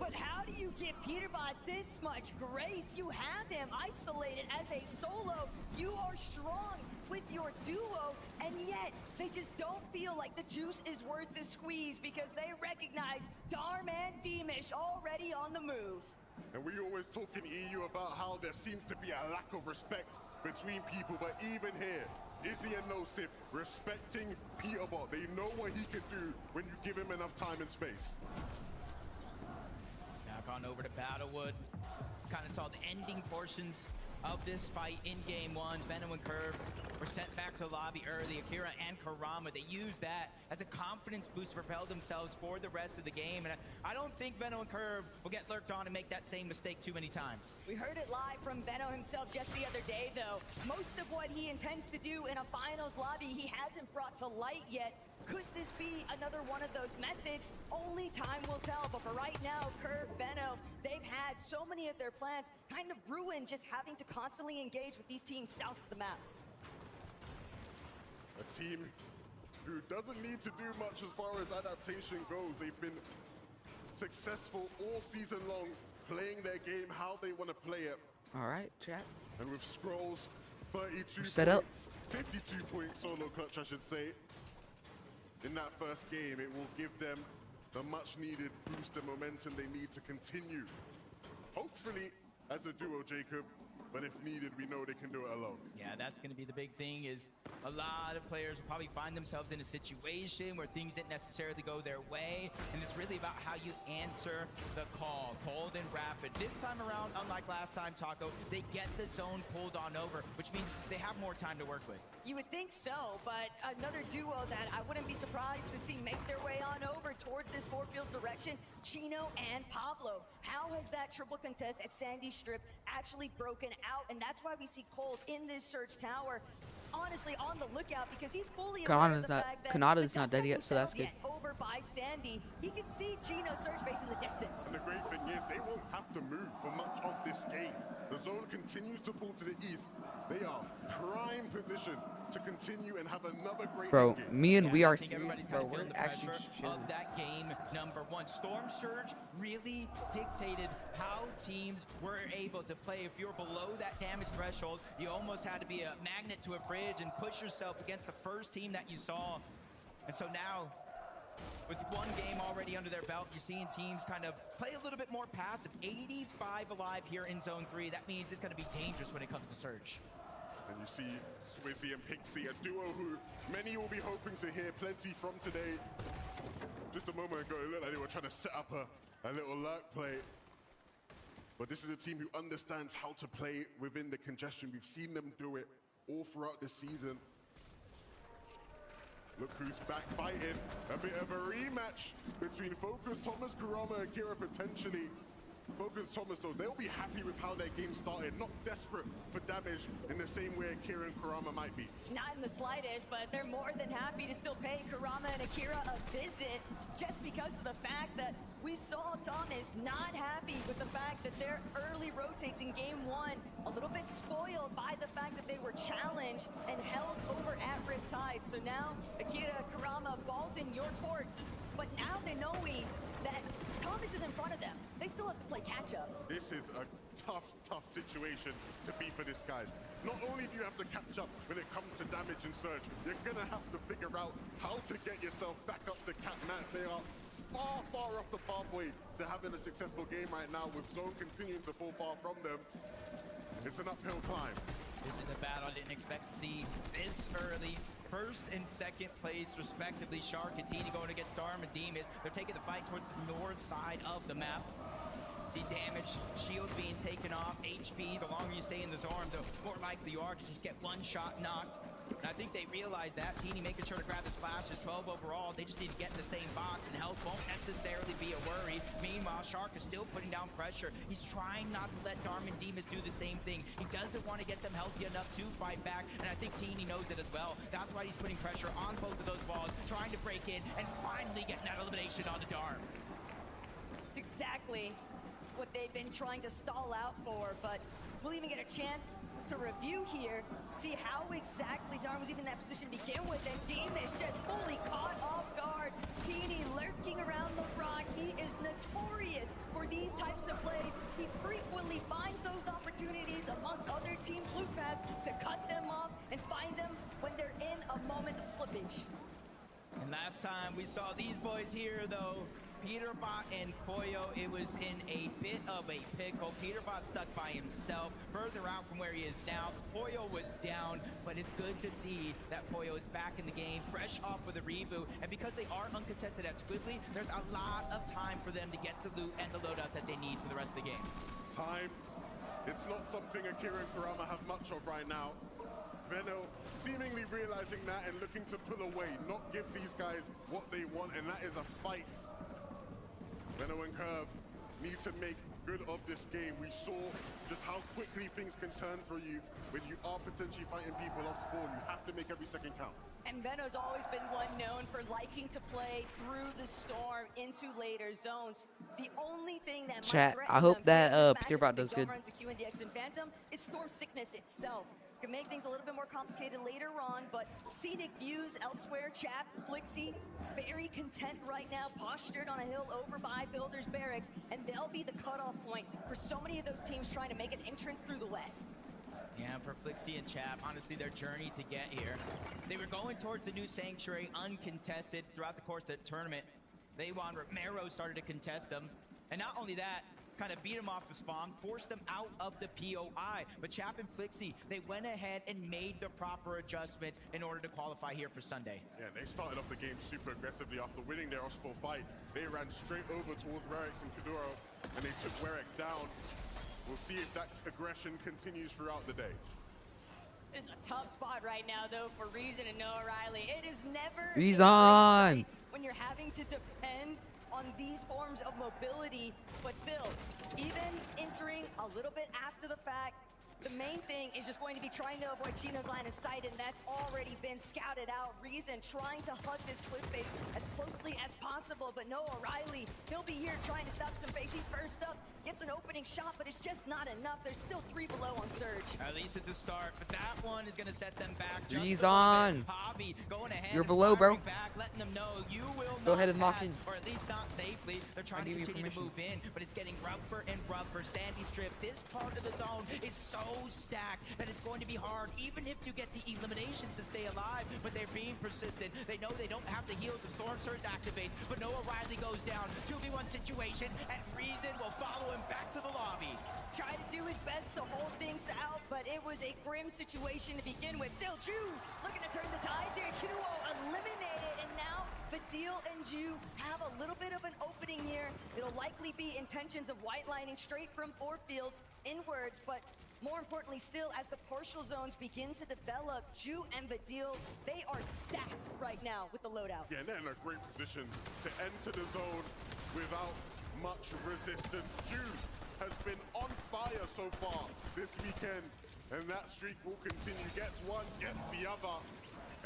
But how do you give Peterbot this much grace? You have him isolated as a solo. You are strong with your duo, and yet they just don't feel like the juice is worth the squeeze, because they recognize Darm and Deemish already on the move. And we always talk in EU about how there seems to be a lack of respect between people, but even here, Izzy and Nosif respecting Peterbot. They know what he can do when you give him enough time and space. Back on over to Battlewood. Kind of saw the ending portions of this fight in game 1. Venom and Curve were sent back to the lobby early. Akira and Karama, they used that as a confidence boost to propel themselves for the rest of the game. And I don't think Venom and Curve will get lurked on and make that same mistake too many times. We heard it live from Venom himself just the other day, though. Most of what he intends to do in a finals lobby, he hasn't brought to light yet. Could this be another one of those methods? Only time will tell, but for right now, Curve, Benno, they've had so many of their plans kind of ruined just having to constantly engage with these teams south of the map. A team who doesn't need to do much as far as adaptation goes. They've been successful all season long, playing their game how they want to play it. All right, chat. And with Scrolls, 32 Set points, up. 52-point solo clutch, I should say. In that first game, it will give them the much-needed boost and momentum they need to continue. Hopefully, as a duo, Jacob, but if needed, we know they can do it alone. Yeah, that's going to be the big thing is a lot of players will probably find themselves in a situation where things didn't necessarily go their way, and it's really about how you answer the call, cold and rapid. This time around, unlike last time, Taco, they get the zone pulled on over, which means they have more time to work with. You would think so, but another duo that I wouldn't be surprised to see make their way on over towards this Four Fields direction, Chino and Pablo. How has that triple contest at Sandy Strip actually broken out? And that's why we see Cold in this Surge Tower, honestly on the lookout, because he's fully aware of the fact that Kanata's not dead yet, so that's good. Over by Sandy, he can see Chino Surge base in the distance. And the great thing is, they won't have to move for much of this game. The zone continues to pull to the east. They are prime position to continue and have another great Bro, game. me and we are I think everybody's kind of feeling the pressure of that game number one. Storm Surge really dictated how teams were able to play. If you were below that damage threshold, you almost had to be a magnet to a fridge and push yourself against the first team that you saw. And so now, with one game already under their belt, you're seeing teams kind of play a little bit more passive. 85 alive here in Zone 3. That means it's going to be dangerous when it comes to Surge. And you see Swizzy and Pixie, a duo who many will be hoping to hear plenty from today. Just a moment ago, it looked like they were trying to set up a little lurk play. But this is a team who understands how to play within the congestion. We've seen them do it all throughout the season. Look who's back fighting. A bit of a rematch between Focus, Thomas, Kurama, and Kira potentially. Focus, Thomas, though, they'll be happy with how their game started. Not desperate for damage in the same way Kira and Kurama might be. Not in the slightest, but they're more than happy to still pay Kurama and Akira a visit just because of the fact that we saw Thomas not happy with the fact that their early rotates in game one, a little bit spoiled by the fact that they were challenged and held over at Riptide. So now Akira, Kurama, ball's in your court, but now they're knowing that Thomas is in front of them. They still have to play catch-up. This is a tough situation to be for this guys. Not only do you have to catch up when it comes to damage and surge, you're gonna have to figure out how to get yourself back up to cap mats. They are far off the pathway to having a successful game right now, with Zone continuing to fall far from them. It's an uphill climb. This is a battle I didn't expect to see this early. First and second place, respectively. Shark and Tini going against Storm and Demas. They're taking the fight towards the north side of the map. See damage, shield being taken off, HP. The longer you stay in the zone, the more likely you are to just get one shot knocked. And I think they realize that. Teeny making sure to grab the splashes, 12 overall. They just need to get in the same box, and health won't necessarily be a worry. Meanwhile, Shark is still putting down pressure. He's trying not to let Darman Demas do the same thing. He doesn't want to get them healthy enough to fight back, and I think Teeny knows it as well. That's why he's putting pressure on both of those walls, trying to break in, and finally getting that elimination on the Darm. It's exactly what they've been trying to stall out for, but we'll even get a chance to review here, see how exactly Darm was even in that position to begin with, and Demas just fully caught off guard. Teeny lurking around the rock. He is notorious for these types of plays. He frequently finds those opportunities amongst other teams' loop paths to cut them off and find them when they're in a moment of slippage. And last time we saw these boys here, though, Peterbot and Koyo, it was in a bit of a pickle. Peterbot stuck by himself, further out from where he is now. Koyo was down, but it's good to see that Koyo is back in the game, fresh off with a reboot. And because they are uncontested at Squiggly, there's a lot of time for them to get the loot and the loadout that they need for the rest of the game. Time. It's not something Akira and Kurama have much of right now. Venno seemingly realizing that and looking to pull away, not give these guys what they want, and that is a fight. Venno and Curve need to make good of this game. We saw just how quickly things can turn for you when you are potentially fighting people off spawn. You have to make every second count. And Veno's always been one known for liking to play through the storm into later zones. The only thing that Chat, might I hope that Peter Bot does good. To QNDX and Phantom is storm sickness itself. Can make things a little bit more complicated later on, but scenic views elsewhere. Chap, Flixie, very content right now, postured on a hill over by Builders Barracks, and they'll be the cutoff point for so many of those teams trying to make an entrance through the west. Yeah, for Flixie and Chap, honestly, their journey to get here. They were going towards the new Sanctuary uncontested throughout the course of the tournament. They won, Romero started to contest them. And not only that, kind of beat them off the spawn, forced them out of the POI. But Chap and Flixie, they went ahead and made the proper adjustments in order to qualify here for Sunday. Yeah, they started off the game super aggressively. After winning their off-spawn fight, they ran straight over towards Werex and Kuduro, and they took Werex down. We'll see if that aggression continues throughout the day. It's a tough spot right now, though, for Reason and Noah Riley. It is never Reason when you're having to depend on these forms of mobility, but still, even entering a little bit after the fact, the main thing is just going to be trying to avoid Chino's line of sight, and that's already been scouted out. Reason trying to hug this cliff face as closely as possible, but Noah Riley, he'll be here trying to stop some face. He's first up, gets an opening shot, but it's just not enough. There's still 3 below on Surge. At least it's a start, but that one is going to set them back. Just Reason. Hobby going ahead. You're below, bro. Back, letting them know you will Go ahead and lock in. or at least not safely. They're trying to continue to move in, but it's getting rougher and rougher. Sandy Strip, this part of the zone is so stacked that it's going to be hard, even if you get the eliminations to stay alive, but they're being persistent. They know they don't have the heals if Storm Surge activates, but Noah Riley goes down. 2v1 situation, and Reason will follow him back to the lobby. Tried to do his best to hold things out, but it was a grim situation to begin with. Still, Ju looking to turn the tides here. Kinuo eliminated, and now Vidil and Ju have a little bit of an opening here. It'll likely be intentions of white lining straight from 4 fields inwards, but more importantly still, as the partial zones begin to develop, Ju and Vidil, they are stacked right now with the loadout. Yeah, and they're in a great position to enter the zone without much resistance. Ju has been on fire so far this weekend, and that streak will continue. Gets one, gets the other,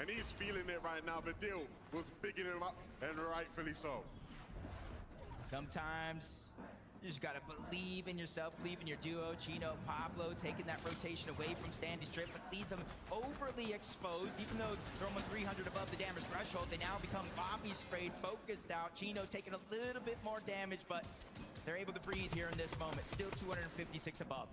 and he's feeling it right now. Vidil was bigging him up, and rightfully so. Sometimes you just gotta believe in yourself, believe in your duo. Chino, Pablo taking that rotation away from Sandy Strip, but leaves them overly exposed. Even though they're almost 300 above the damage threshold, they now become Bobby sprayed, focused out. Chino taking a little bit more damage, but they're able to breathe here in this moment. Still 256 above.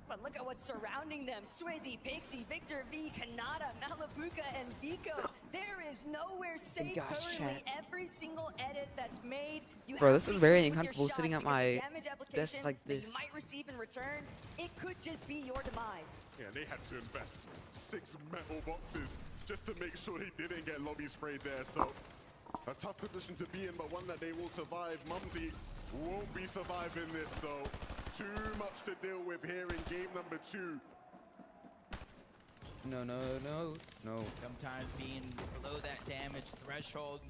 But look at what's surrounding them. Swizzy, Pixie, Victor V, Kanata, Malabuka, and Vico. There is nowhere safe currently. Every single edit that's made, Bro, this is very uncomfortable sitting at my desk like this. You might receive in return. It could just be your demise. Yeah, they had to invest 6 metal boxes just to make sure they didn't get lobby sprayed there. So a tough position to be in, but one that they will survive. Mumsy won't be surviving this though. Too much to deal with here in game number 2. No. Sometimes being below that damage threshold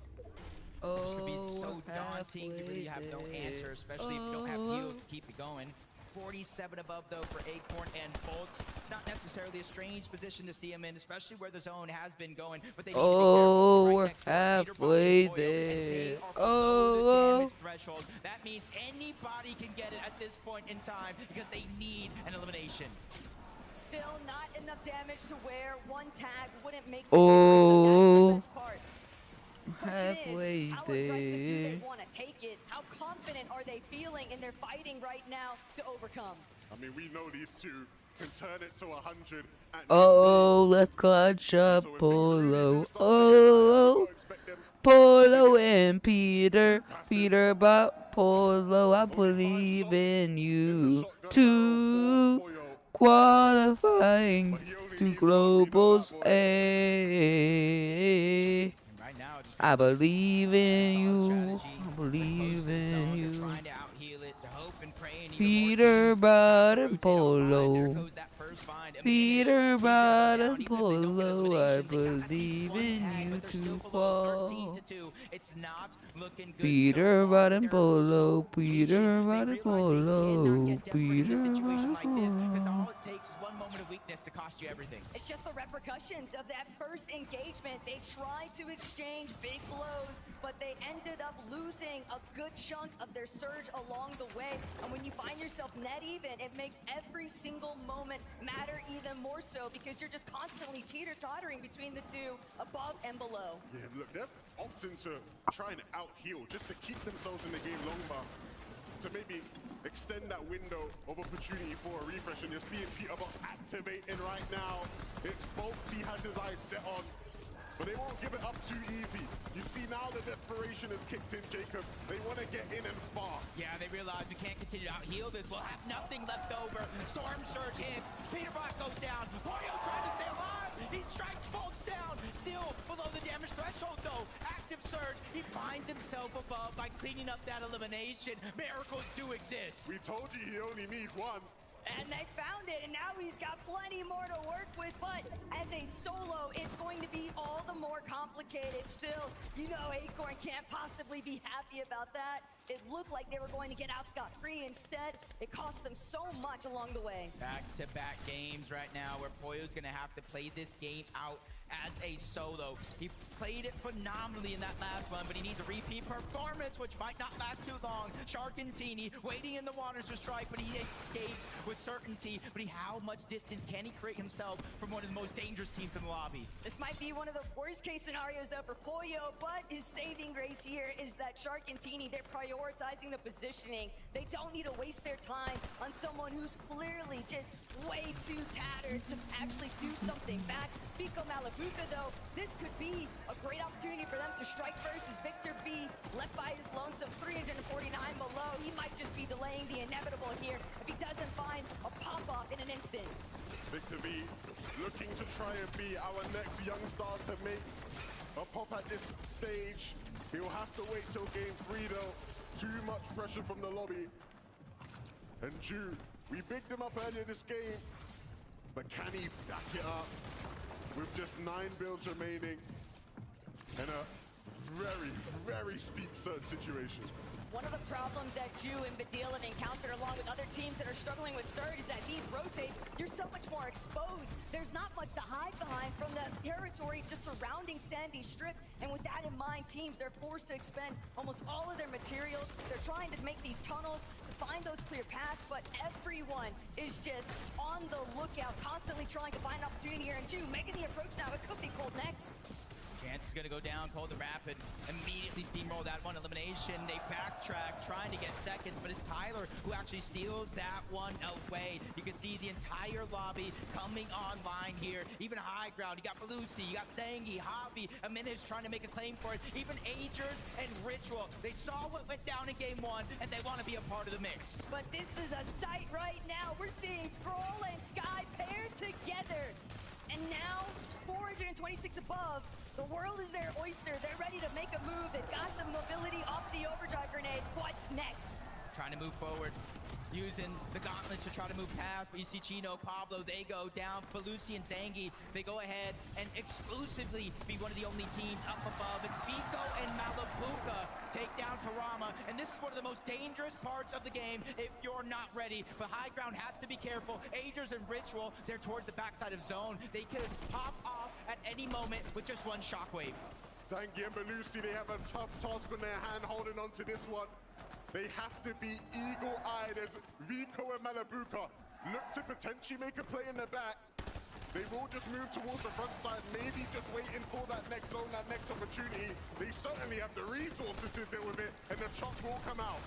Oh, can be so daunting. You really have no answer, especially if you don't have heals to keep it going. 47 above though for Acorn and Bolts. Not necessarily a strange position to see him in, especially where the zone has been going. But they need to be careful. we're halfway there. The threshold. That means anybody can get it at this point in time because they need an elimination. Still not enough damage to where one tag wouldn't make Oh, that's the best part. halfway How aggressive do they there. want to take it? How confident are they feeling in their fighting right now to overcome? I mean, we know these two can turn it to 100. Oh, let's clutch up Polo. Oh, Polo and Peter. Peter bought Polo. I believe in you. Two qualifying to globals. A. I believe in you. I believe in you. Peter bought and Polo. moves fine. I mean, Peter Bottom Polo, I believe in you to fall. It's not looking good. Peter Bottom Polo, Peter Bottom Polo, Peter Bottom Because Polo. all it takes is one moment of weakness to cost you everything. It's just the repercussions of that first engagement. They tried to exchange big blows, but they ended up losing a good chunk of their surge along the way. And when you find yourself net even, it makes every single moment matter even more so because you're just constantly teeter-tottering between the two, above and below. Yeah, look, they're opting to try and out-heal just to keep themselves in the game longer, to maybe extend that window of opportunity for a refresh. And you're seeing Peterbox activating right now. It's bolts he has his eyes set on, but they won't give it up too easy. You see now the desperation has kicked in, Jacob. They want to get in and fast. Yeah, they realize we can't continue to out-heal this. We'll have nothing left over. Storm Surge hits. Peterbox goes down. Polio trying to stay alive. He strikes bolts down. Still below the damage threshold, though. Active Surge. He finds himself above by cleaning up that elimination. Miracles do exist. We told you he only needs one. And they found it, and now he's got plenty more to work with, but as a solo, it's going to be all the more complicated. Still, you know Acorn can't possibly be happy about that. It looked like they were going to get out scot-free. Instead, it cost them so much along the way. Back-to-back games right now where Pollo's going to have to play this game out as a solo. He played it phenomenally in that last one, but he needs a repeat performance, which might not last too long. Sharkantini waiting in the waters to strike, but he escapes with certainty. But how much distance can he create himself from one of the most dangerous teams in the lobby? This might be one of the worst case scenarios though for Pollo, but his saving grace here is that Sharkantini, they're prioritizing the positioning. They don't need to waste their time on someone who's clearly just way too tattered to actually do something back. Vico Malabuca though, this could be a great opportunity for them to strike first as Victor B left by his lonesome 349 below. He might just be delaying the inevitable here if he doesn't find a pop-off in an instant. Victor B looking to try and be our next young star to make a pop at this stage. He'll have to wait till game 3 though. Too much pressure from the lobby. And Jude, we bigged him up earlier this game, but can he back it up with just 9 builds remaining in a very, very steep surge situation? One of the problems that Ju and Badil have encountered along with other teams that are struggling with Surge is that these rotates, you're so much more exposed. There's not much to hide behind from the territory just surrounding Sandy Strip. And with that in mind, teams, they're forced to expend almost all of their materials. They're trying to make these tunnels to find those clear paths, but everyone is just on the lookout, constantly trying to find an opportunity here. And Ju making the approach now, it could be Cold next. Chance is going to go down, Cold the Rapid, immediately steamroll that one elimination. They backtrack, trying to get seconds, but it's Tyler who actually steals that one away. You can see the entire lobby coming online here. Even high ground, you got Belusi, you got Zangi, Javi, Aminis trying to make a claim for it. Even Agers and Ritual, they saw what went down in game 1, and they want to be a part of the mix. But this is a sight right now. We're seeing Scroll and Sky paired together. And now, 426 above, the world is their oyster. They're ready to make a move. They've got the mobility off the overdrive grenade. What's next? Trying to move forward, using the gauntlets to try to move past, but you see Chino, Pablo, they go down. Belusi and Zangi, they go ahead and exclusively be one of the only teams up above. It's Vico and Malabuca take down Karama, and this is one of the most dangerous parts of the game if you're not ready. But high ground has to be careful. Agers and Ritual, they're towards the backside of zone. They could pop off at any moment with just one shockwave. Zangi and Belusi, they have a tough task on their hand holding on to this one. They have to be eagle-eyed as Vico and Malabuca look to potentially make a play in the back. They will just move towards the front side, maybe just waiting for that next zone, that next opportunity. They certainly have the resources to deal with it, and the chop will come out.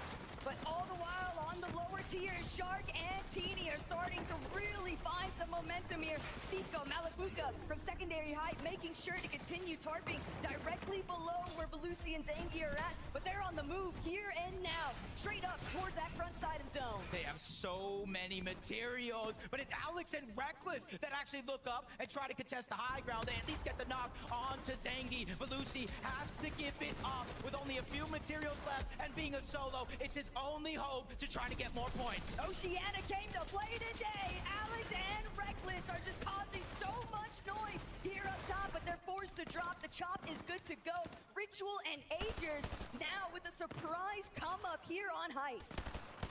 But all the while, on the lower tier, Shark and Teeny are starting to really find some momentum from here. Vico, Malabuka from secondary height, making sure to continue tarping directly below where Velusi and Zangi are at, but they're on the move here and now, straight up towards that front side of zone. They have so many materials, but it's Alex and Reckless that actually look up and try to contest the high ground. They at least get the knock onto Zangi. Velusi has to give it up with only a few materials left, and being a solo, it's his only hope to try to get more points. Oceana came to play today. Alex and Reckless are just causing so much noise here up top, but they're forced to drop. The chop is good to go. Ritual and Agers now with a surprise come up here on height.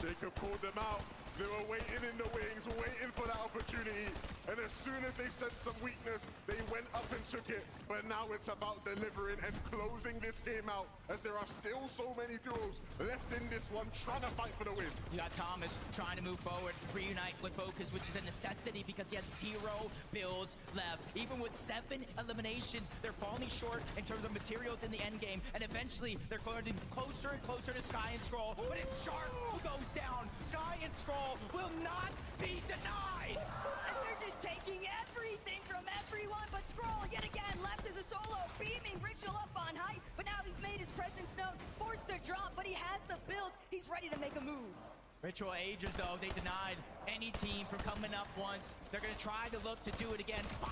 Jacob called them out. They were waiting in the wings, waiting for that opportunity. And as soon as they sensed some weakness, they went up and took it. But now it's about delivering and closing this game out, as there are still so many duels left in this one, trying to fight for the win. You got Thomas trying to move forward, reunite with Focus, which is a necessity because he has 0 builds left. Even with 7 eliminations, they're falling short in terms of materials in the end game, and eventually they're getting closer and closer to Sky and Scroll. But it's Shark who goes down. Sky and Scroll will not be denied. And they're just taking everything from everyone, but Scroll yet again left as a solo, beaming Ritual up on height, but now he's made his presence known, forced to drop, but he has the builds. He's ready to make a move. Ritual Agers, though, they denied any team from coming up once. They're going to try to look to do it again. 5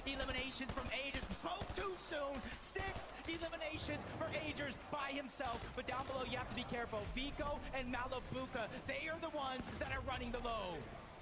eliminations from Agers. Spoke too soon. 6 eliminations for Agers by himself. But down below, you have to be careful. Vico and Malabuka, they are the ones that are running the low.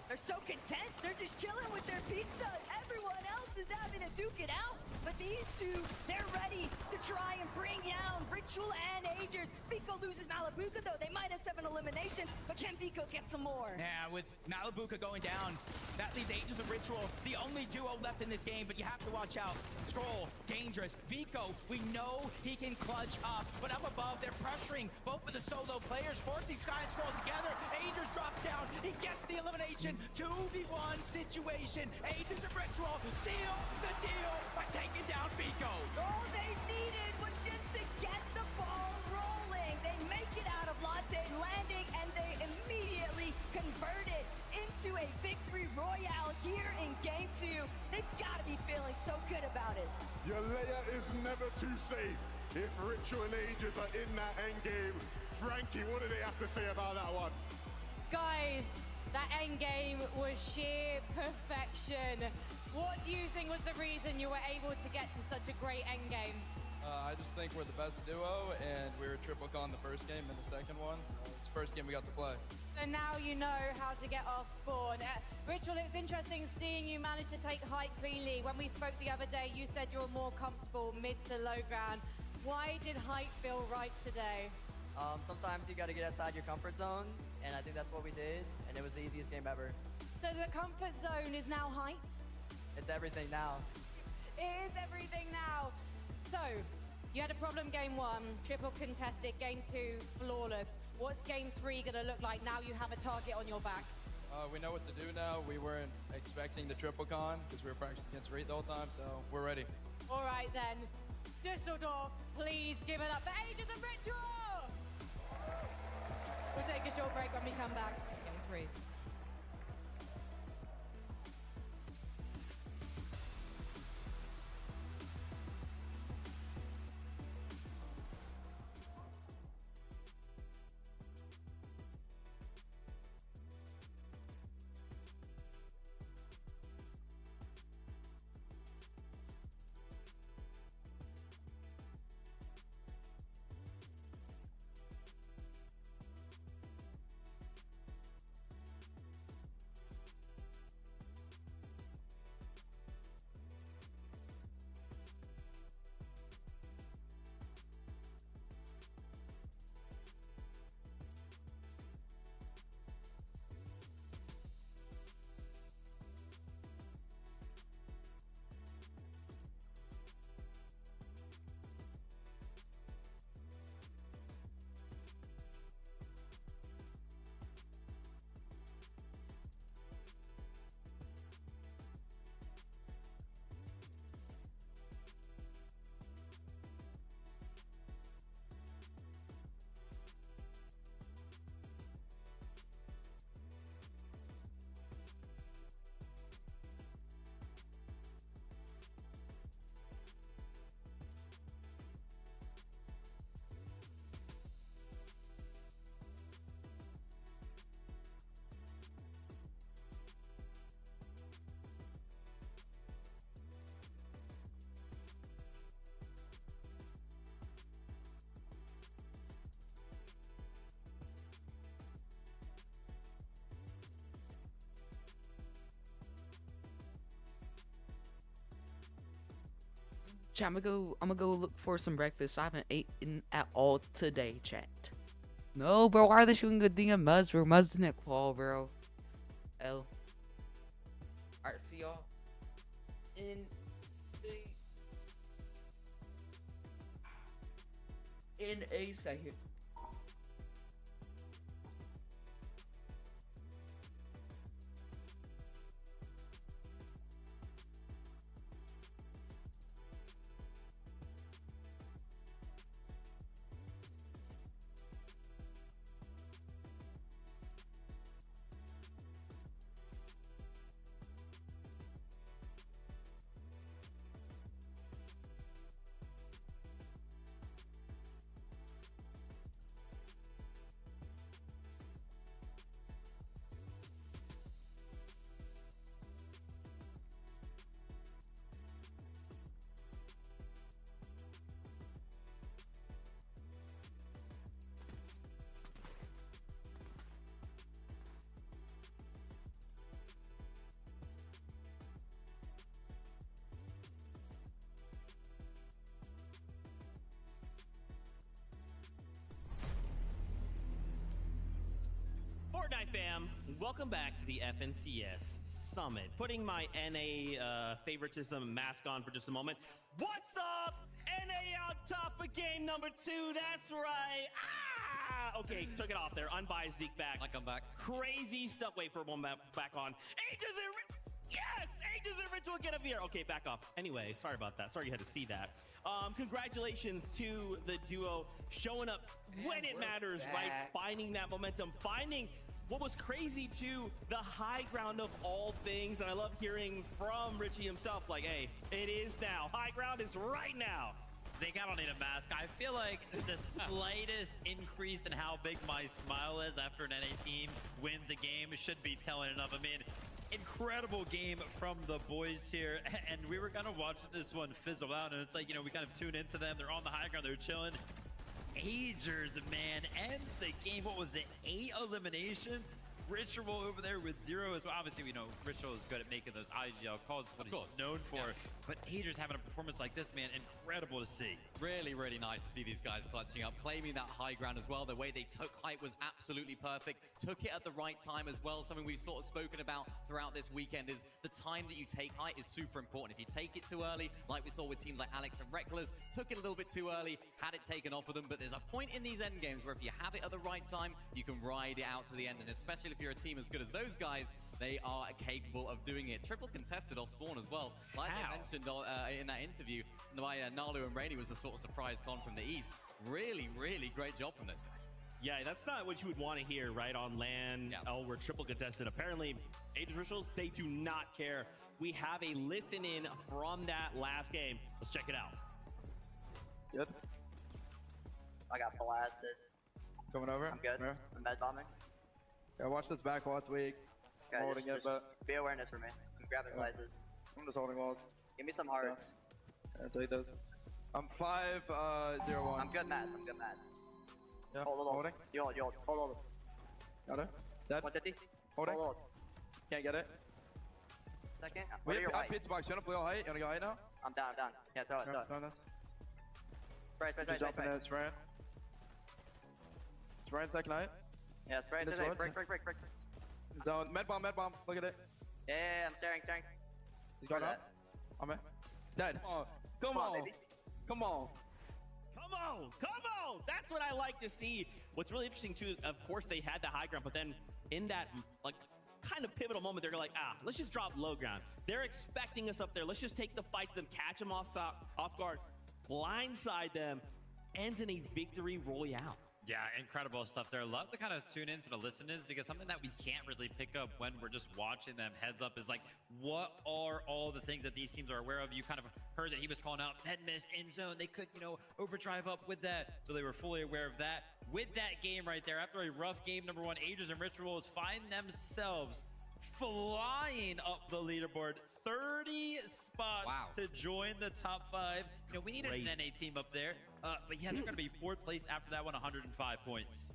They're so content. They're just chilling with their pizza. Everyone else is having to duke it out. But these two, they're ready to try and bring down Ritual and Agers. Vico loses Malabuka, though. They might have 7 eliminations, but can Vico get some more? Yeah, with Malabuka going down, that leaves Agers and Ritual, the only duo left in this game, but you have to watch out. Scroll, dangerous. Vico, we know he can clutch up, but up above, they're pressuring both of the solo players, forcing Sky and Scroll together. Agers drops down. He gets the elimination. 2v1 situation. Agers and Ritual seal the deal by taking down Vico. All they needed was just to get the ball rolling. They make it out of Latte landing, and they immediately convert it into a victory royale here in Game 2. They've got to be feeling so good about it. Your layer is never too safe if Ritual and Agers are in that end game. Frankie, what do they have to say about that one? Guys, that end game was sheer perfection. What do you think was the reason you were able to get to such a great end game? I just think we're the best duo, and we were triple con the first game and the second one. So it's the first game we got to play. So now you know how to get off spawn. Ritual, it was interesting seeing you manage to take height cleanly. When we spoke the other day, you said you were more comfortable mid to low ground. Why did height feel right today? Sometimes you got to get outside your comfort zone, and I think that's what we did, and it was the easiest game ever. So the comfort zone is now height? It's everything now. It is everything now. So, you had a problem game 1, triple contested, game 2, flawless. What's game 3 gonna look like now you have a target on your back? We know what to do now. We weren't expecting the triple con because we were practicing against Reed the whole time, so we're ready. All right then. Dusseldorf, please give it up for Agers and Ritual! We'll take a short break when we come back. Game 3. Chat, I'm gonna go look for some breakfast. I haven't eaten at all today, chat. No, bro, why are they shooting good thing at Muzz? Bro, Muzz didn't qual, bro. L. Alright, see y'all in a second. Fortnite fam, welcome back to the FNCS Summit. Putting my NA favoritism mask on for just a moment. What's up? NA on top of game number 2, that's right. Ah! Okay, took it off there. Unbiased Zeke back. I come back. Crazy stuff. Wait for one back on. Ages and yes! Ages and Ritual get up here. Okay, back off. Anyway, sorry about that. Sorry you had to see that. Congratulations to the duo showing up when it matters, right? Finding that momentum, finding what was crazy too, the high ground of all things. And I love hearing from Richie himself, like, hey, it is now. High ground is right now. Zeke, I don't need a mask. I feel like the slightest increase in how big my smile is after an NA team wins a game should be telling enough. I mean, incredible game from the boys here, and we were kind of watching this one fizzle out, and it's like, you know, we kind of tune into them. They're on the high ground, they're chilling. Agers, man, ends the game. What was it? 8 eliminations? Ritual over there with 0 as well. Obviously, we know Ritual is good at making those IGL calls. That's what he's known for. Yeah. But Agers having a performance like this, man, incredible to see. Really, really nice to see these guys clutching up, claiming that high ground as well. The way they took height was absolutely perfect. Took it at the right time as well. Something we've sort of spoken about throughout this weekend is the time that you take height is super important. If you take it too early, like we saw with teams like Alex and Reckless, took it a little bit too early, had it taken off of them. But there's a point in these end games where if you have it at the right time, you can ride it out to the end. And especially if you're a team as good as those guys, they are capable of doing it. Triple contested off spawn as well. Like I mentioned in that interview, by Nalu and Rainy was the sort of surprise con from the East. Really, really great job from those guys. Yeah, that's not what you would want to hear, right? On LAN, oh, we're triple contested. Apparently, Agents Ritual, they do not care. We have a listen in from that last game. Let's check it out. Good. I got blasted. Coming over. I'm good. Yeah. I'm med bombing. Yeah, watch this back wall, it's weak. I'm holding it, but... Be awareness for me. I'm grabbing slices. I'm just holding walls. Give me some hearts. Yeah, take those. I'm 5-0-1. I'm good mats, I'm good mats. Yeah, hold. holding. You hold. Hold. Got it. Dead. 150. Holding. Hold. Can't get it. Second. Wait, I pizza box. You wanna play all height? You wanna go height now? I'm down. Yeah, throw it. Throw this. Right. Jumping in, it's right. It's right second height. Yeah, it's right. Break. Zone. Med bomb. Look at it. Yeah, I'm staring. He's going up. I'm in. Dead. Come on. Baby. Come on. That's what I like to see. What's really interesting too, of course they had the high ground, but then in that like kind of pivotal moment, they're like, let's just drop low ground. They're expecting us up there. Let's just take the fight to them, catch them off guard, blindside them, ends in a victory royale. Yeah, incredible stuff there. Love to kind of tune into the listen-ins, because something that we can't really pick up when we're just watching them heads up is like, what are all the things that these teams are aware of? You kind of heard that he was calling out head missed in zone. They could, overdrive up with that. So they were fully aware of that. With that game right there, after a rough game, number 1, Agers and Rituals find themselves flying up the leaderboard, 30 spots to join the top 5. We needed an NA team up there, but yeah, they're going to be 4th place after that one, 105 points.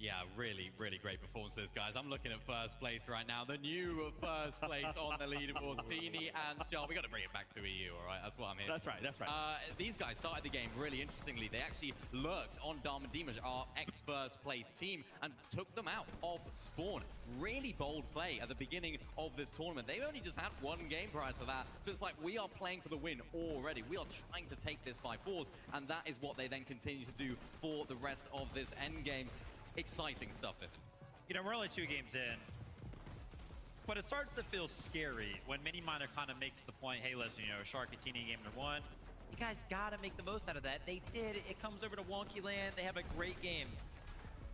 Yeah, really, really great performances, guys. I'm looking at first place right now. The new first place on the leaderboard, Teeny and Sharp. We got to bring it back to EU, all right? That's what I'm here. That's right, that's right. These guys started the game really interestingly. They actually lurked on Dharma Dimash, our ex-first place team, and took them out of spawn. Really bold play at the beginning of this tournament. They've only just had one game prior to that, so it's like we are playing for the win already. We are trying to take this by force, and that is what they then continue to do for the rest of this endgame. Exciting stuff. You know, we're only 2 games in, but it starts to feel scary when Miniminer kind of makes the point, hey, listen, you know, Shark and Teeny game number 1. You guys got to make the most out of that. They did. It comes over to Wonky Land. They have a great game.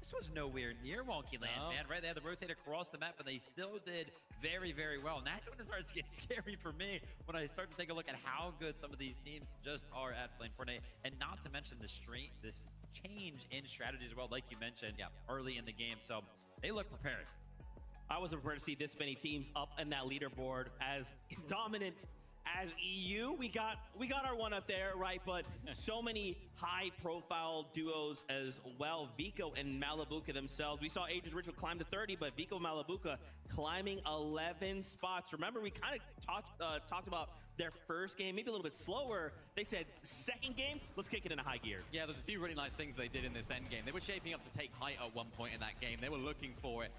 This was nowhere near Wonky Land, man, right? They had to rotate across the map, but they still did very, very well. And that's when it starts to get scary for me, when I start to take a look at how good some of these teams just are at playing Fortnite. And not to mention this change in strategy as well, like you mentioned, early in the game. So they look prepared. I wasn't prepared to see this many teams up in that leaderboard as dominant as EU. We got our one up there, right? But so many high-profile duos as well. Vico and Malabuka themselves. We saw Aegis Ritual climb to 30, but Vico and Malabuka climbing 11 spots. Remember, we kind of talked about their first game, maybe a little bit slower. They said, second game, let's kick it into high gear. Yeah, there's a few really nice things they did in this end game. They were shaping up to take height at one point in that game. They were looking for it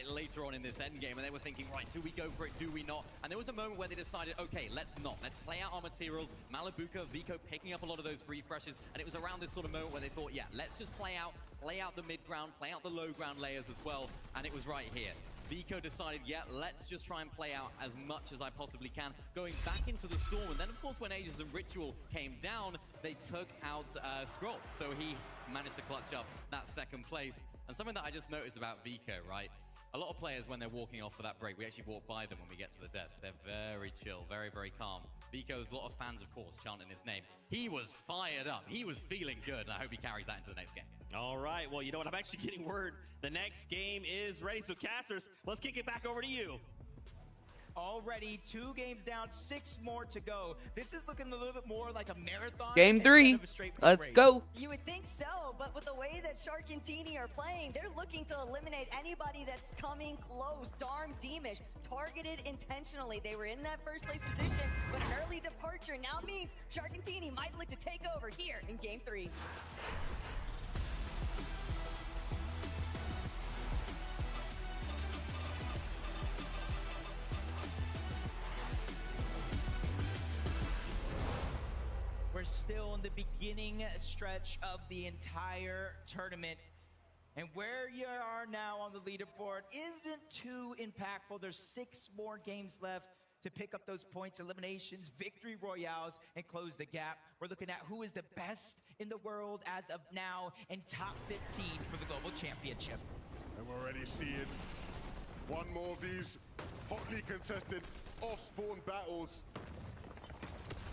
later on in this end game, and they were thinking, right, do we go for it, do we not? And there was a moment where they decided, okay, let's not. Let's play out our materials. Malabuka, Vico picking up a lot of those refreshes, and it was around this sort of moment where they thought, yeah, let's just play out the mid-ground, play out the low-ground layers as well, and it was right here. Vico decided, yeah, let's just try and play out as much as I possibly can, going back into the storm. And then, of course, when Aegis and Ritual came down, they took out Scroll. So he managed to clutch up that second place. And something that I just noticed about Vico, right? A lot of players, when they're walking off for that break, we actually walk by them when we get to the desk. They're very chill, very, very calm. Vico's a lot of fans, of course, chanting his name. He was fired up. He was feeling good, and I hope he carries that into the next game. All right, well, you know what? I'm actually getting word the next game is ready. So, casters, let's kick it back over to you. Already 2 games down, 6 more to go. This is looking a little bit more like a marathon. Game 3. Let's go. You would think so, but with the way that Shark and Teeny are playing, they're looking to eliminate anybody that's coming close. Dharma Dimash targeted intentionally. They were in that first place position, but an early departure now means Shark and Teeny might look to take over here in game 3. We're still in the beginning stretch of the entire tournament. And where you are now on the leaderboard isn't too impactful. There's 6 more games left to pick up those points, eliminations, victory royales, and close the gap. We're looking at who is the best in the world as of now and top 15 for the Global Championship. And we're already seeing one more of these hotly contested off-spawn battles.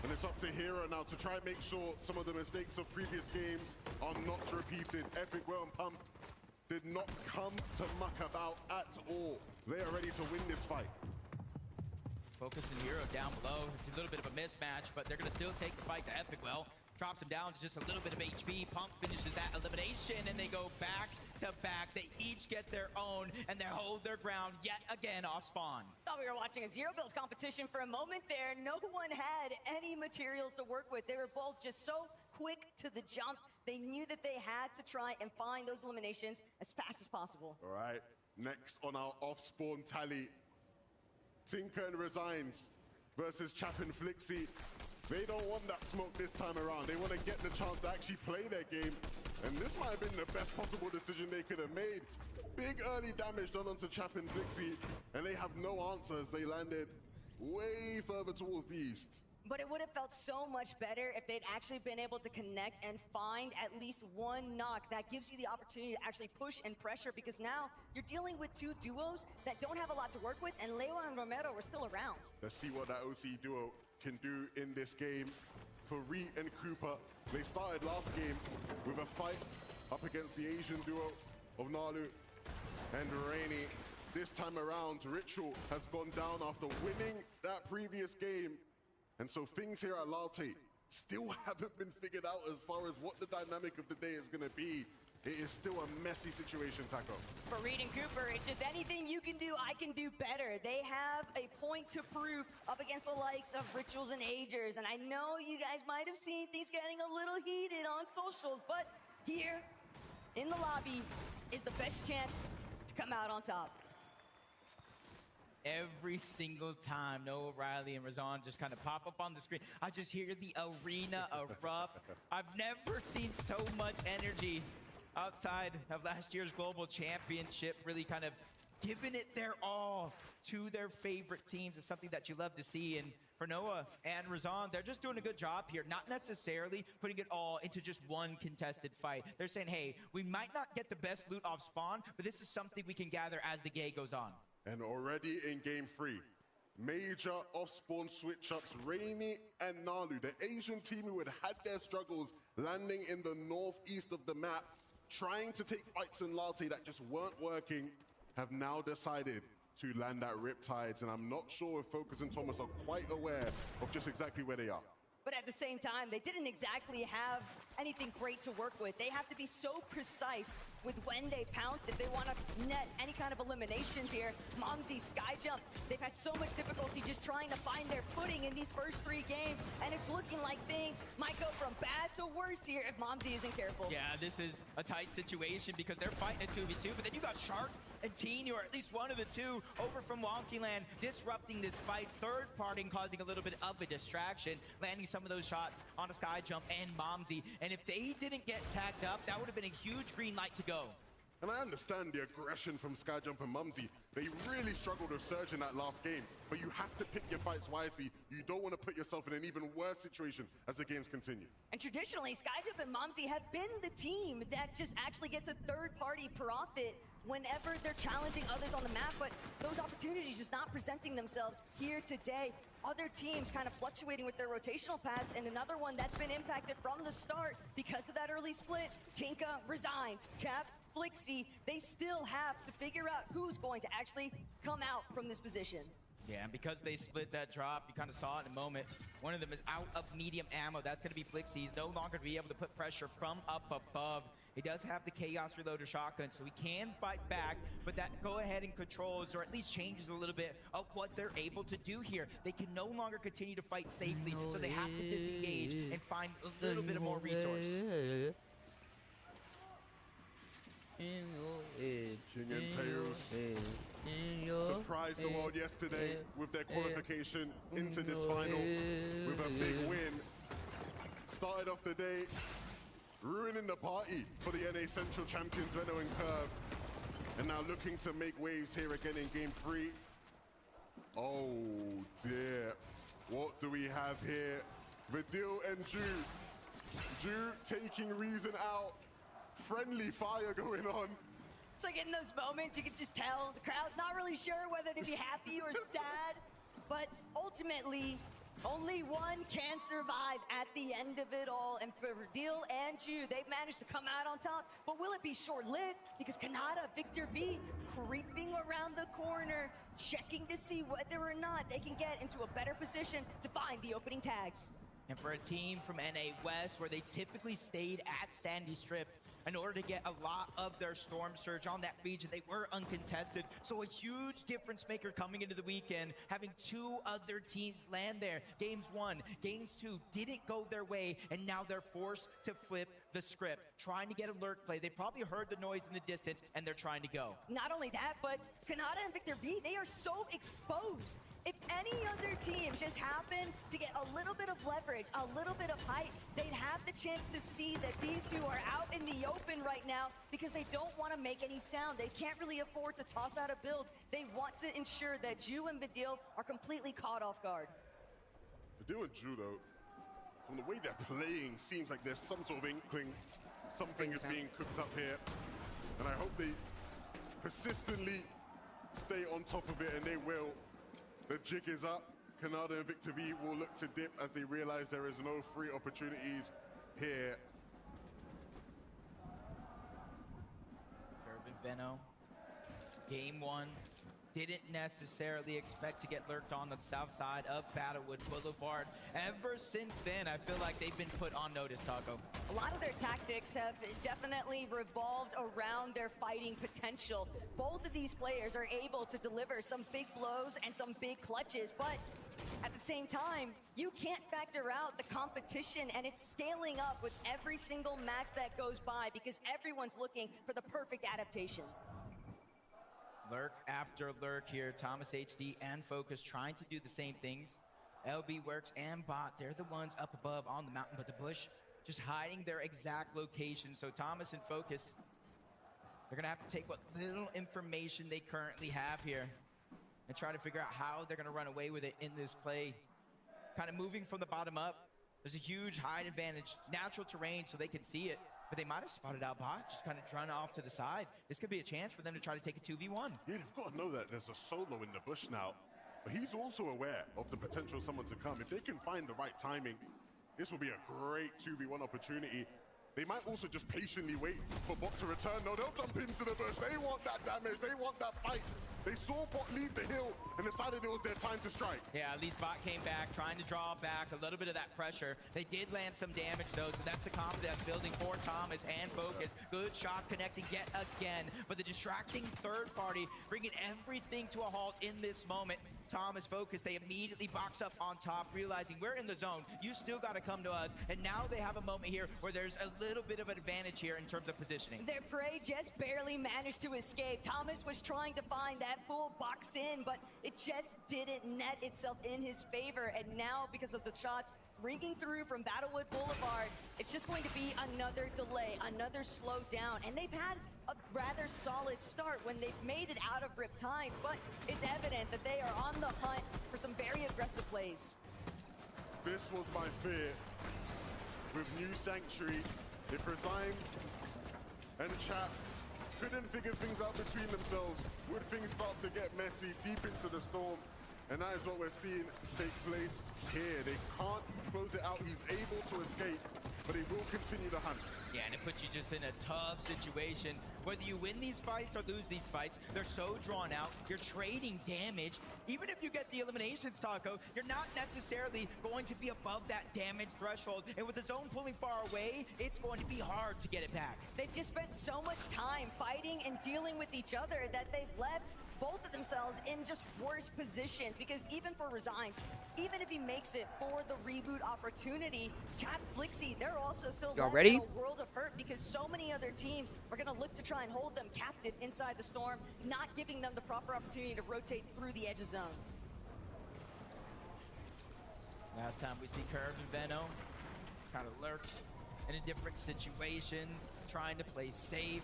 And it's up to Hero now to try and make sure some of the mistakes of previous games are not repeated. Epic, Well, and Pump did not come to muck about at all. They are ready to win this fight. Focus and Hero down below. It's a little bit of a mismatch, but they're going to still take the fight to Epic Well. Drops him down to just a little bit of HP. Pump finishes that elimination, and they go back to back. They each get their own, and they hold their ground yet again off spawn. Thought we were watching a zero builds competition for a moment there. No one had any materials to work with. They were both just so quick to the jump. They knew that they had to try and find those eliminations as fast as possible. All right, next on our off-spawn tally, Tinker and Resigns versus Chap and Flixie. They don't want that smoke this time around. They want to get the chance to actually play their game. And this might have been the best possible decision they could have made. Big early damage done onto Chap and Flixie, and they have no answers. They landed way further towards the east. But it would have felt so much better if they'd actually been able to connect and find at least one knock. That gives you the opportunity to actually push and pressure, because now you're dealing with 2 duos that don't have a lot to work with, and Leo and Romero were still around. Let's see what that OC duo can do in this game. For Reet and Cooper, they started last game with a fight up against the Asian duo of Nalu and Rainy. This time around, Ritual has gone down after winning that previous game. And so things here at Lalte still haven't been figured out as far as what the dynamic of the day is going to be. it is still a messy situation, Taco. For Reed and Cooper, it's just anything you can do, I can do better. They have a point to prove up against the likes of Rituals and Agers. And I know you guys might have seen things getting a little heated on socials, but here in the lobby is the best chance to come out on top. Every single time Noah, Riley, and Razan just kind of pop up on the screen, I just hear the arena erupt. I've never seen so much energy outside of last year's Global Championship, really kind of giving it their all to their favorite teams. It's something that you love to see. And for Noah and Razan, they're just doing a good job here, not necessarily putting it all into just one contested fight. They're saying, hey, we might not get the best loot off spawn, but this is something we can gather as the game goes on. And already in game 3, major off-spawn switch-ups, Rainy and Nalu, the Asian team who had had their struggles landing in the northeast of the map, trying to take fights in Latte that just weren't working, have now decided to land at Riptides. And I'm not sure if Focus and Thomas are quite aware of just exactly where they are. But at the same time, they didn't exactly have anything great to work with. They have to be so precise with when they pounce if they want to net any kind of eliminations here. Momsy, Skyjump, they've had so much difficulty just trying to find their footing in these first 3 games, and it's looking like things might go from bad to worse here if Momsy isn't careful. Yeah, this is a tight situation because they're fighting a 2v2, but then you got Shark and Teeny, or at least one of the two, over from Wonky Land, disrupting this fight, third parting, causing a little bit of a distraction, landing some of those shots on a Skyjump and Momsy. And if they didn't get tagged up, that would have been a huge green light to go. And I understand the aggression from Skyjump and Mumsy. They really struggled with Surge in that last game, but you have to pick your fights wisely. You don't want to put yourself in an even worse situation as the games continue. And traditionally, Skyjump and Momsy have been the team that just actually gets a third-party profit whenever they're challenging others on the map, but those opportunities just not presenting themselves here today. Other teams kind of fluctuating with their rotational paths, and another one that's been impacted from the start because of that early split. Tinka resigns. Chap, Flixie, they still have to figure out who's going to actually come out from this position. Yeah, and because they split that drop, you kind of saw it in a moment. One of them is out of medium ammo. That's going to be Flixie. He's no longer going to be able to put pressure from up above. He does have the Chaos Reloader shotgun, so he can fight back, but that go ahead and controls, or at least changes a little bit of what they're able to do here. They can no longer continue to fight safely, so they have to disengage and find a little bit of more resource. King and Tails surprised the world yesterday with their qualification into this final with a big win. Started off the day ruining the party for the NA Central champions Venno and Curve, and now looking to make waves here again in game 3. Oh dear, what do we have here? Vidil and Ju. Ju taking Reason out. Friendly fire going on. It's like in those moments, you can just tell the crowd's not really sure whether to be happy or sad, but ultimately, only one can survive at the end of it all. And for Deal and Ju, they've managed to come out on top, but will it be short-lived? Because Kanata, Victor V, creeping around the corner, checking to see whether or not they can get into a better position to find the opening tags. And for a team from NA West, where they typically stayed at Sandy Strip, in order to get a lot of their Storm Surge on that region, they were uncontested. So a huge difference maker coming into the weekend, having 2 other teams land there. Games 1, Games 2 didn't go their way, and now they're forced to flip the script, trying to get alert play. They probably heard the noise in the distance, and they're trying to go. Not only that, but Kanata and Victor V, they are so exposed. If any other teams just happen to get a little bit of leverage, a little bit of height, they'd have the chance to see that these two are out in the open right now because they don't want to make any sound. They can't really afford to toss out a build. They want to ensure that Ju and Vidil are completely caught off guard. Vidil and Ju, though, from the way they're playing, seems like there's some sort of inkling something is being cooked up here. And I hope they persistently stay on top of it, and they will. The jig is up. Kanata and Victor V will look to dip as they realize there is no free opportunities here. Curve and Venno, game 1, didn't necessarily expect to get lurked on the south side of Battlewood Boulevard. Ever since then, I feel like they've been put on notice, Taco. A lot of their tactics have definitely revolved around their fighting potential. Both of these players are able to deliver some big blows and some big clutches, but at the same time, you can't factor out the competition, and it's scaling up with every single match that goes by because everyone's looking for the perfect adaptation. Lurk after lurk here. Thomas HD and Focus trying to do the same things. LB Works and Bot, they're the ones up above on the mountain, but the Bush just hiding their exact location. So Thomas and Focus, they're gonna have to take what little information they currently have here and try to figure out how they're gonna run away with it in this play. Kind of moving from the bottom up. There's a huge height advantage, natural terrain so they can see it. But they might have spotted out Bot, just kind of run off to the side. This could be a chance for them to try to take a 2v1. Yeah, they've got to know that there's a solo in the bush now. But he's also aware of the potential of someone to come. If they can find the right timing, this will be a great 2v1 opportunity. They might also just patiently wait for Bot to return. No, they'll jump into the bush. They want that damage. They want that fight. They saw Bot leave the hill and decided it was their time to strike. Yeah, at least Bot came back, trying to draw back a little bit of that pressure. They did land some damage, though, so that's the confidence building for Thomas and Focus. Good shots connecting yet again, but the distracting third party bringing everything to a halt in this moment. Thomas, Focus, they immediately box up on top, realizing we're in the zone. You still got to come to us, and now they have a moment here where there's a little bit of an advantage here in terms of positioning. Their prey just barely managed to escape. Thomas was trying to find that full box in, but it just didn't net itself in his favor. And now, because of the shots ringing through from Battlewood Boulevard, it's just going to be another delay, another slow down. And they've had a rather solid start when they've made it out of Riptides, but it's evident that they are on the hunt for some very aggressive plays. This was my fear. With New Sanctuary, if Resigns and Chap couldn't figure things out between themselves, would things start to get messy deep into the storm? And that is what we're seeing take place here. They can't close it out. He's able to escape, but he will continue to hunt. Yeah, and it puts you just in a tough situation. Whether you win these fights or lose these fights, they're so drawn out. You're trading damage. Even if you get the eliminations, Taco, you're not necessarily going to be above that damage threshold. And with the zone pulling far away, it's going to be hard to get it back. They've just spent so much time fighting and dealing with each other that they've left both of themselves in just worse positions, because even for Resigns, even if he makes it for the reboot opportunity, Chap Flixie, they're also still left in a world of hurt because so many other teams are going to look to try and hold them captive inside the storm, not giving them the proper opportunity to rotate through the edge of zone. Last time we see Curve and Veno kind of lurked in a different situation, trying to play safe.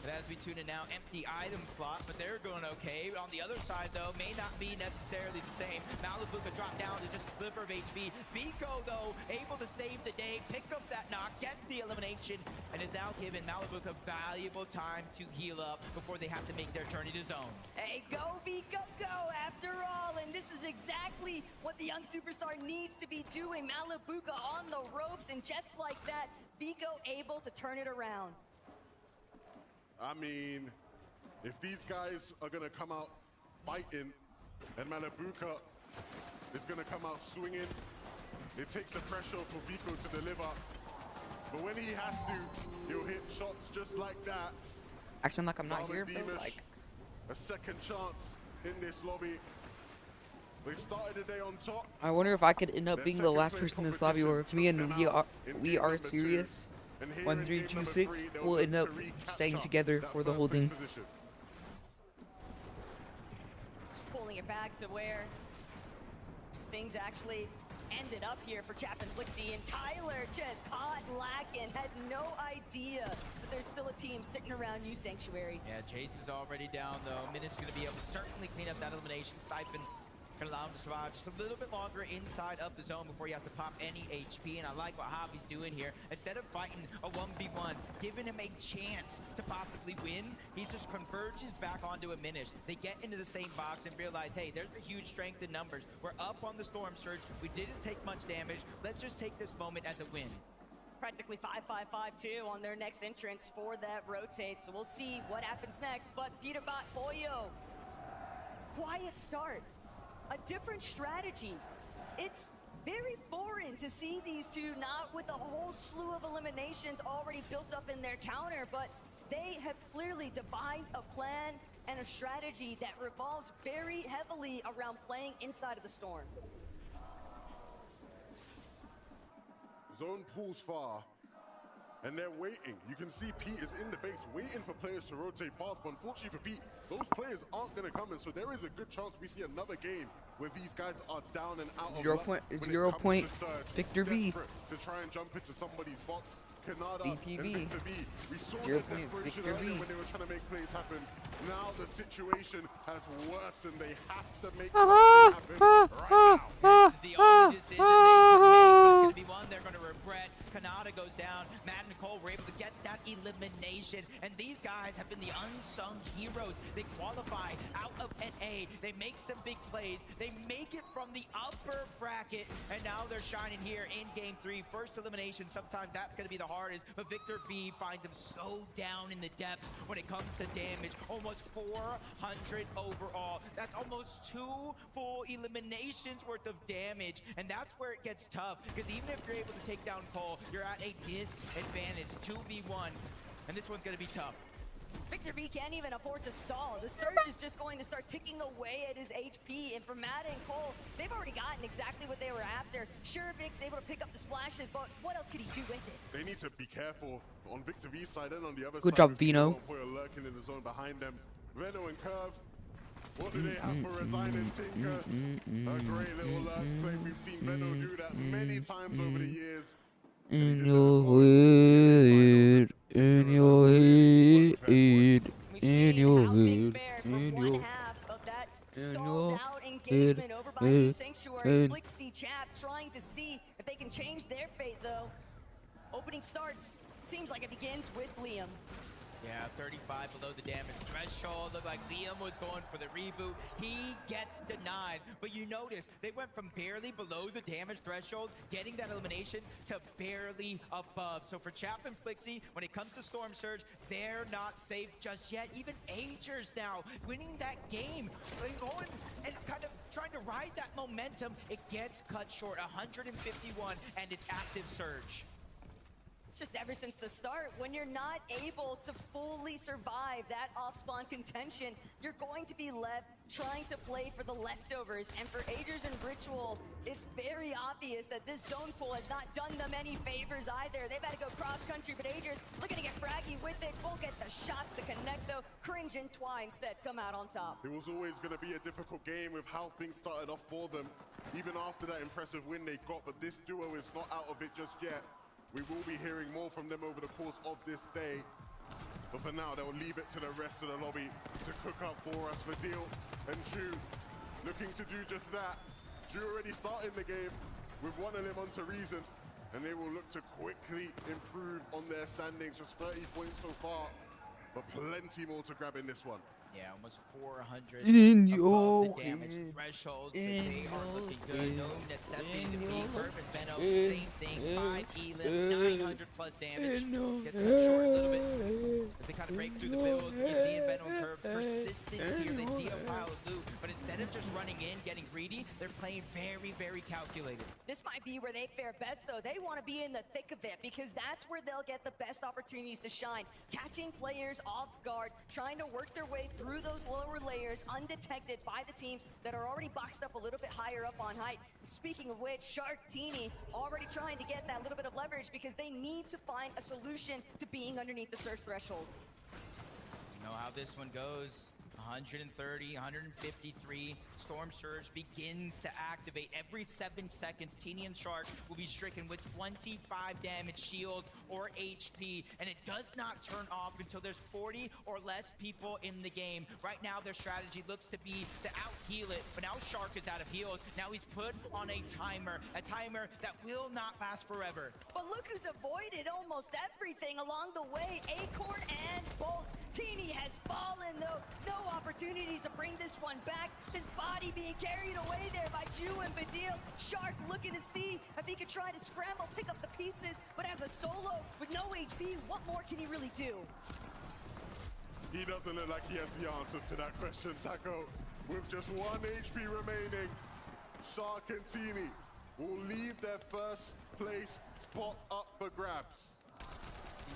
But as we tune in now, empty item slot, but they're going okay. On the other side, though, may not be necessarily the same. Malibuka dropped down to just a sliver of HP. Vico, though, able to save the day, pick up that knock, get the elimination, and is now giving Malibuka valuable time to heal up before they have to make their journey to zone. Hey, go Vico, go after all, and this is exactly what the young superstar needs to be doing. Malibuka on the ropes, and just like that, Vico able to turn it around. I mean, if these guys are going to come out fighting and Malibuka is going to come out swinging, it takes the pressure for Vico to deliver. But when he has to, he'll hit shots just like that. Acting like I'm not here, bro. Demish, Like, a second chance in this lobby. They started the day on top. I wonder if I could end up being the last person in this lobby, or if me and we are serious. 1326 will end up staying together for the holding. Just pulling it back to where things actually ended up here for Chap and Flixie, and Tyler just caught lacking, had no idea that there's still a team sitting around New Sanctuary. Yeah, Chase is already down, though. Minut's going to be able to certainly clean up that elimination. Siphon going to allow him to survive just a little bit longer inside of the zone before he has to pop any HP, and I like what Hobby's doing here. Instead of fighting a 1v1, giving him a chance to possibly win, he just converges back onto a Minish. They get into the same box and realize, hey, there's a huge strength in numbers. We're up on the Storm Surge. We didn't take much damage. Let's just take this moment as a win. Practically 5-5-5-2 on their next entrance for that rotate, so we'll see what happens next. But Peterbot Boyo quiet start, a different strategy. It's very foreign to see these two not with a whole slew of eliminations already built up in their counter, but they have clearly devised a plan and a strategy that revolves very heavily around playing inside of the Storm. Zone pulls far, and they're waiting. You can see Pete is in the base, waiting for players to rotate past, but unfortunately for Pete, those players aren't going to come in, so there is a good chance we see another game where these guys are down and out of 0 luck point, when it 0 comes point, to Surge, Victor V. desperate to try and jump into somebody's box. Canada DPV. and Victor V. We saw 0 their point, desperation Victor earlier V. when they were trying to make plays happen. Now the situation has worsened. They have to make something happen right now. This is the only decision they can make. It's going to be one they're going to regret. Canada goes down. Matt and Nicole were able to get that elimination. And these guys have been the unsung heroes. They qualify out of NA. They make some big plays. They make it from the upper bracket. And now they're shining here in game 3. First elimination. Sometimes that's going to be the hardest. But Victor V finds him so down in the depths when it comes to damage. Almost 400 overall. That's almost 2 full eliminations worth of damage. And that's where it gets tough. Because even if you're able to take down Cole, you're at a disadvantage. 2v1. And this one's going to be tough. Victor V can't even afford to stall. The Surge is just going to start ticking away at his HP. And for Matt and Cole, they've already gotten exactly what they were after. Sure, Vic's able to pick up the splashes, but what else could he do with it? They need to be careful on Victor V's side and on the other Good side. job, Vino. Lurking in the zone behind them. Veno and Curve. What do they have for Resign and Tinker? A great little lurk play. We've seen Veno do that many times over the years. In your head, in your head, in your head, in your Stalled out engagement over by New Sanctuary. Blixie Chap trying to see if they can change their fate, though. Opening starts. Seems like it begins with Liam. Yeah, 35 below the damage threshold. Looked like Liam was going for the reboot. He gets denied. But you notice they went from barely below the damage threshold, getting that elimination, to barely above. So for Chap and Flixie, when it comes to Storm Surge, they're not safe just yet. Even Agers now winning that game, going and kind of trying to ride that momentum. It gets cut short, 151, and it's active Surge. Just ever since the start, when you're not able to fully survive that off-spawn contention, you're going to be left trying to play for the leftovers. And for Agers and Ritual, it's very obvious that this zone pool has not done them any favors either. They've had to go cross-country, but Agers looking to get fraggy with it. Won't get the shots to connect, though. Cringe and Twy instead come out on top. It was always going to be a difficult game with how things started off for them, even after that impressive win they got. But this duo is not out of it just yet. We will be hearing more from them over the course of this day. But for now, they'll leave it to the rest of the lobby to cook up for us. For Deal and Drew looking to do just that. Drew already started the game with one elim onto Reason, and they will look to quickly improve on their standings. Just 30 points so far, but plenty more to grab in this one. Yeah, almost 400 in above your the damage head, thresholds. in They are looking good. in No your- necessity in to be your- perfect. Venom, in- same thing. in- 5 elims, 900 plus damage. in your Gets cut short a little bit as they kind of break through the build. You see in Venom Curve persistence here. They see a pile of loot, but instead of just running in, getting greedy, they're playing very, very calculated. This might be where they fare best, though. They want to be in the thick of it because that's where they'll get the best opportunities to shine. Catching players off guard, trying to work their way through those lower layers undetected by the teams that are already boxed up a little bit higher up on height. And speaking of which, Sharktini already trying to get that little bit of leverage because they need to find a solution to being underneath the Surge threshold. You know how this one goes. 130, 153. Storm Surge begins to activate. Every 7 seconds, Teeny and Shark will be stricken with 25 damage, shield, or HP. And it does not turn off until there's 40 or less people in the game. Right now, their strategy looks to be to out-heal it. But now Shark is out of heals. Now he's put on a timer that will not last forever. But look who's avoided almost everything along the way. Acorn and Bolts. Teeny has fallen, though. No opportunities to bring this one back. His body being carried away there by Jew and Badil. Shark looking to see if he could try to scramble, pick up the pieces, but as a solo with no HP, what more can he really do? He doesn't look like he has the answers to that question, Taco. with just 1 HP remaining, Shark and Teeny will leave their first place spot up for grabs.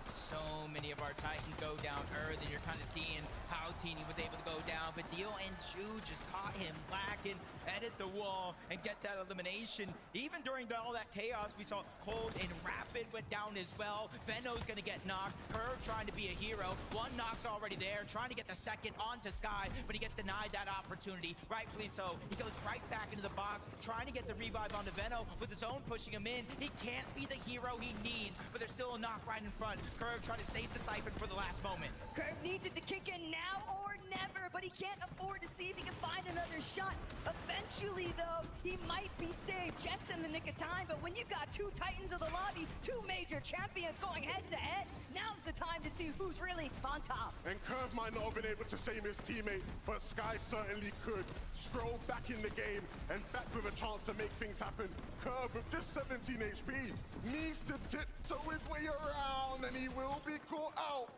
So many of our Titans go down early. You're kind of seeing how Teeny was able to go down, but Deal and Ju just caught him lacking, edit the wall, and get that elimination. Even during all that chaos, we saw Cold and Rapid went down as well. Veno's gonna get knocked. Curve trying to be a hero. One knock's already there, trying to get the second onto Sky, but he gets denied that opportunity. Rightfully so. He goes right back into the box, trying to get the revive onto Veno, with his own pushing him in. He can't be the hero he needs, but there's still a knock right in front. Curve trying to save the Siphon for the last moment. Curve needs it to kick in now or never, but he can't afford to see if he can find another shot. Eventually, though, he might be saved just in the nick of time, but when you've got 2 Titans of the lobby, 2 major champions going head-to-head, now's the time to see who's really on top. And Curve might not have been able to save his teammate, but Sky certainly could. Scroll back in the game, and back with a chance to make things happen. Curve with just 17 HP needs to tiptoe his way around, and he will be caught out.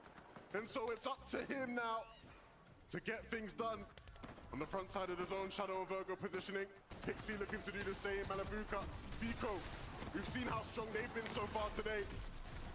And so it's up to him now to get things done. On the front side of the zone, Shadow and Virgo positioning. Pixie looking to do the same. Malabuka, Vico. We've seen how strong they've been so far today.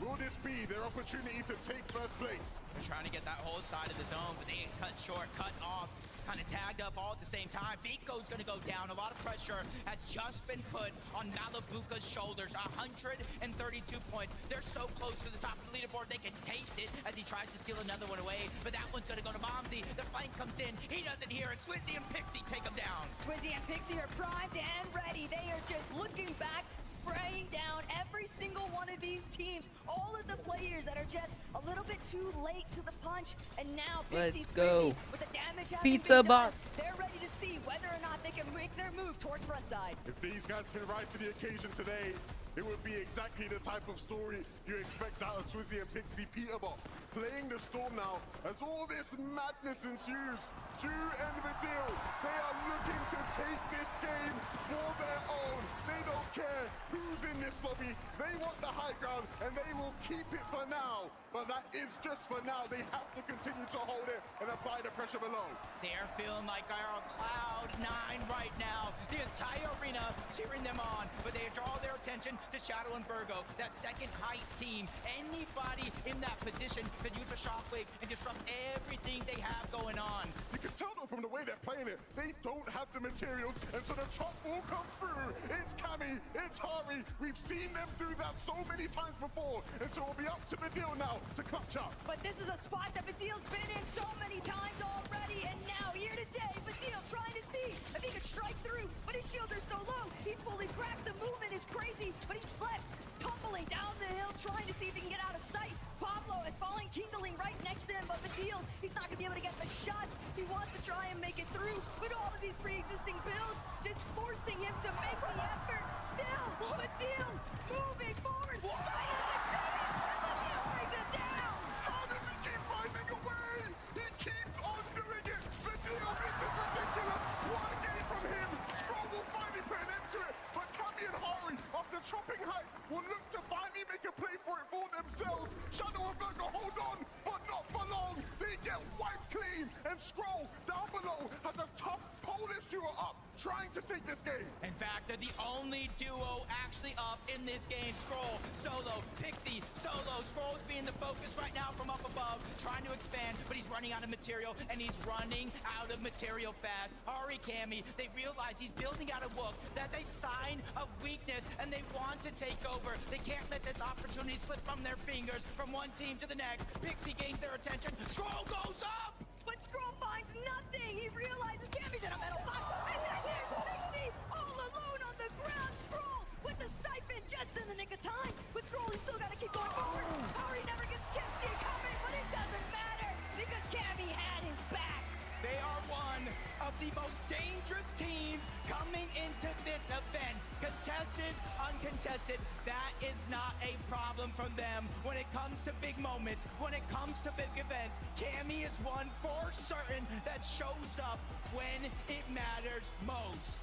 Will this be their opportunity to take first place? They're trying to get that whole side of the zone, but they get cut short, cut off, kind of tagged up all at the same time. Vico's gonna go down. A lot of pressure has just been put on Malabuka's shoulders. 132 points. They're so close to the top of the leaderboard, they can taste it as he tries to steal another one away, but that one's gonna go to Momsy. The flank comes in. He doesn't hear it. Swizzy and Pixie take him down. Swizzy and Pixie are primed and ready. They are just looking back, spraying down every single one of these teams. All of the players that are just a little bit too late to the punch, and now Pixie, Let's go. Swizzy, with the damage having Pizza been done, box. they're ready to see whether or not they can make their move towards frontside. If these guys can rise to the occasion today, it would be exactly the type of story you expect out of Swizzy and Pixie. Peterbot playing the storm now as all this madness ensues. Ju and Vidil, they are looking to take this game for their own. They don't care who's in this lobby. They want the high ground, and they will keep it for now. But that is just for now. They have to continue to hold it and apply the pressure below. They're feeling like they're on cloud 9 right now. The entire arena cheering them on, but they draw their attention to Shadow and Virgo, that second height team. Anybody in that position could use a shockwave and disrupt everything they have going on. You can tell though from the way they're playing it, they don't have the materials, and so the chop will come through. It's Cammy, it's Hari. We've seen them do that so many times before, and so it'll be up to Vidil now to clutch up. But this is a spot that Vidil's been in so many times already, and now here today, Vidil trying to see if he can strike through, but his shields are so low, he's fully cracked. The movement is crazy, but he's left tumbling down the hill, trying to see if he can get out of sight. Pablo is falling, kindling right next to him, but Vidil, he's not gonna be able to get the shots. He wants to try and make it through, but all of these pre-existing builds just forcing him to make the effort. Still, Vidil moving forward. But he doesn't see it, and Vidil brings him down. How does he keep finding a way? He keeps on doing it. Vidil, this is ridiculous. One game from him. Scroll will finally put an end to it, but Cammy and Hari, after chopping height, will look to finally make a play for it for themselves. Shadow and Virgo hold on, but not for long. They get wiped clean, and Scroll down below has a tough Polish duo up, trying to take this game. In fact, they're the only duo actually up in this game. Scroll, solo, Pixie, solo. Scroll's being the focus right now from up above, trying to expand, but he's running out of material, and he's running out of material fast. Hari, Cammy, they realize he's building out a Wook. That's a sign of weakness, and they want to take over. They can't let this opportunity slip from their fingers from one team to the next. Pixie gains their attention. Scroll goes up! But Scroll finds nothing. He realizes Cammy's in a metal box, and then there's Pixie all alone on the ground. Scroll with the siphon just in the nick of time. But Scroll, he's still got to keep going forward. Hari never gets a chance to see it coming, but it doesn't matter because Cammy had his back. They are one of the most dangerous teams coming into this event. Contested, uncontested, that is not a problem from them. When it comes to big moments, when it comes to big events, Cammy is one for certain that shows up when it matters most.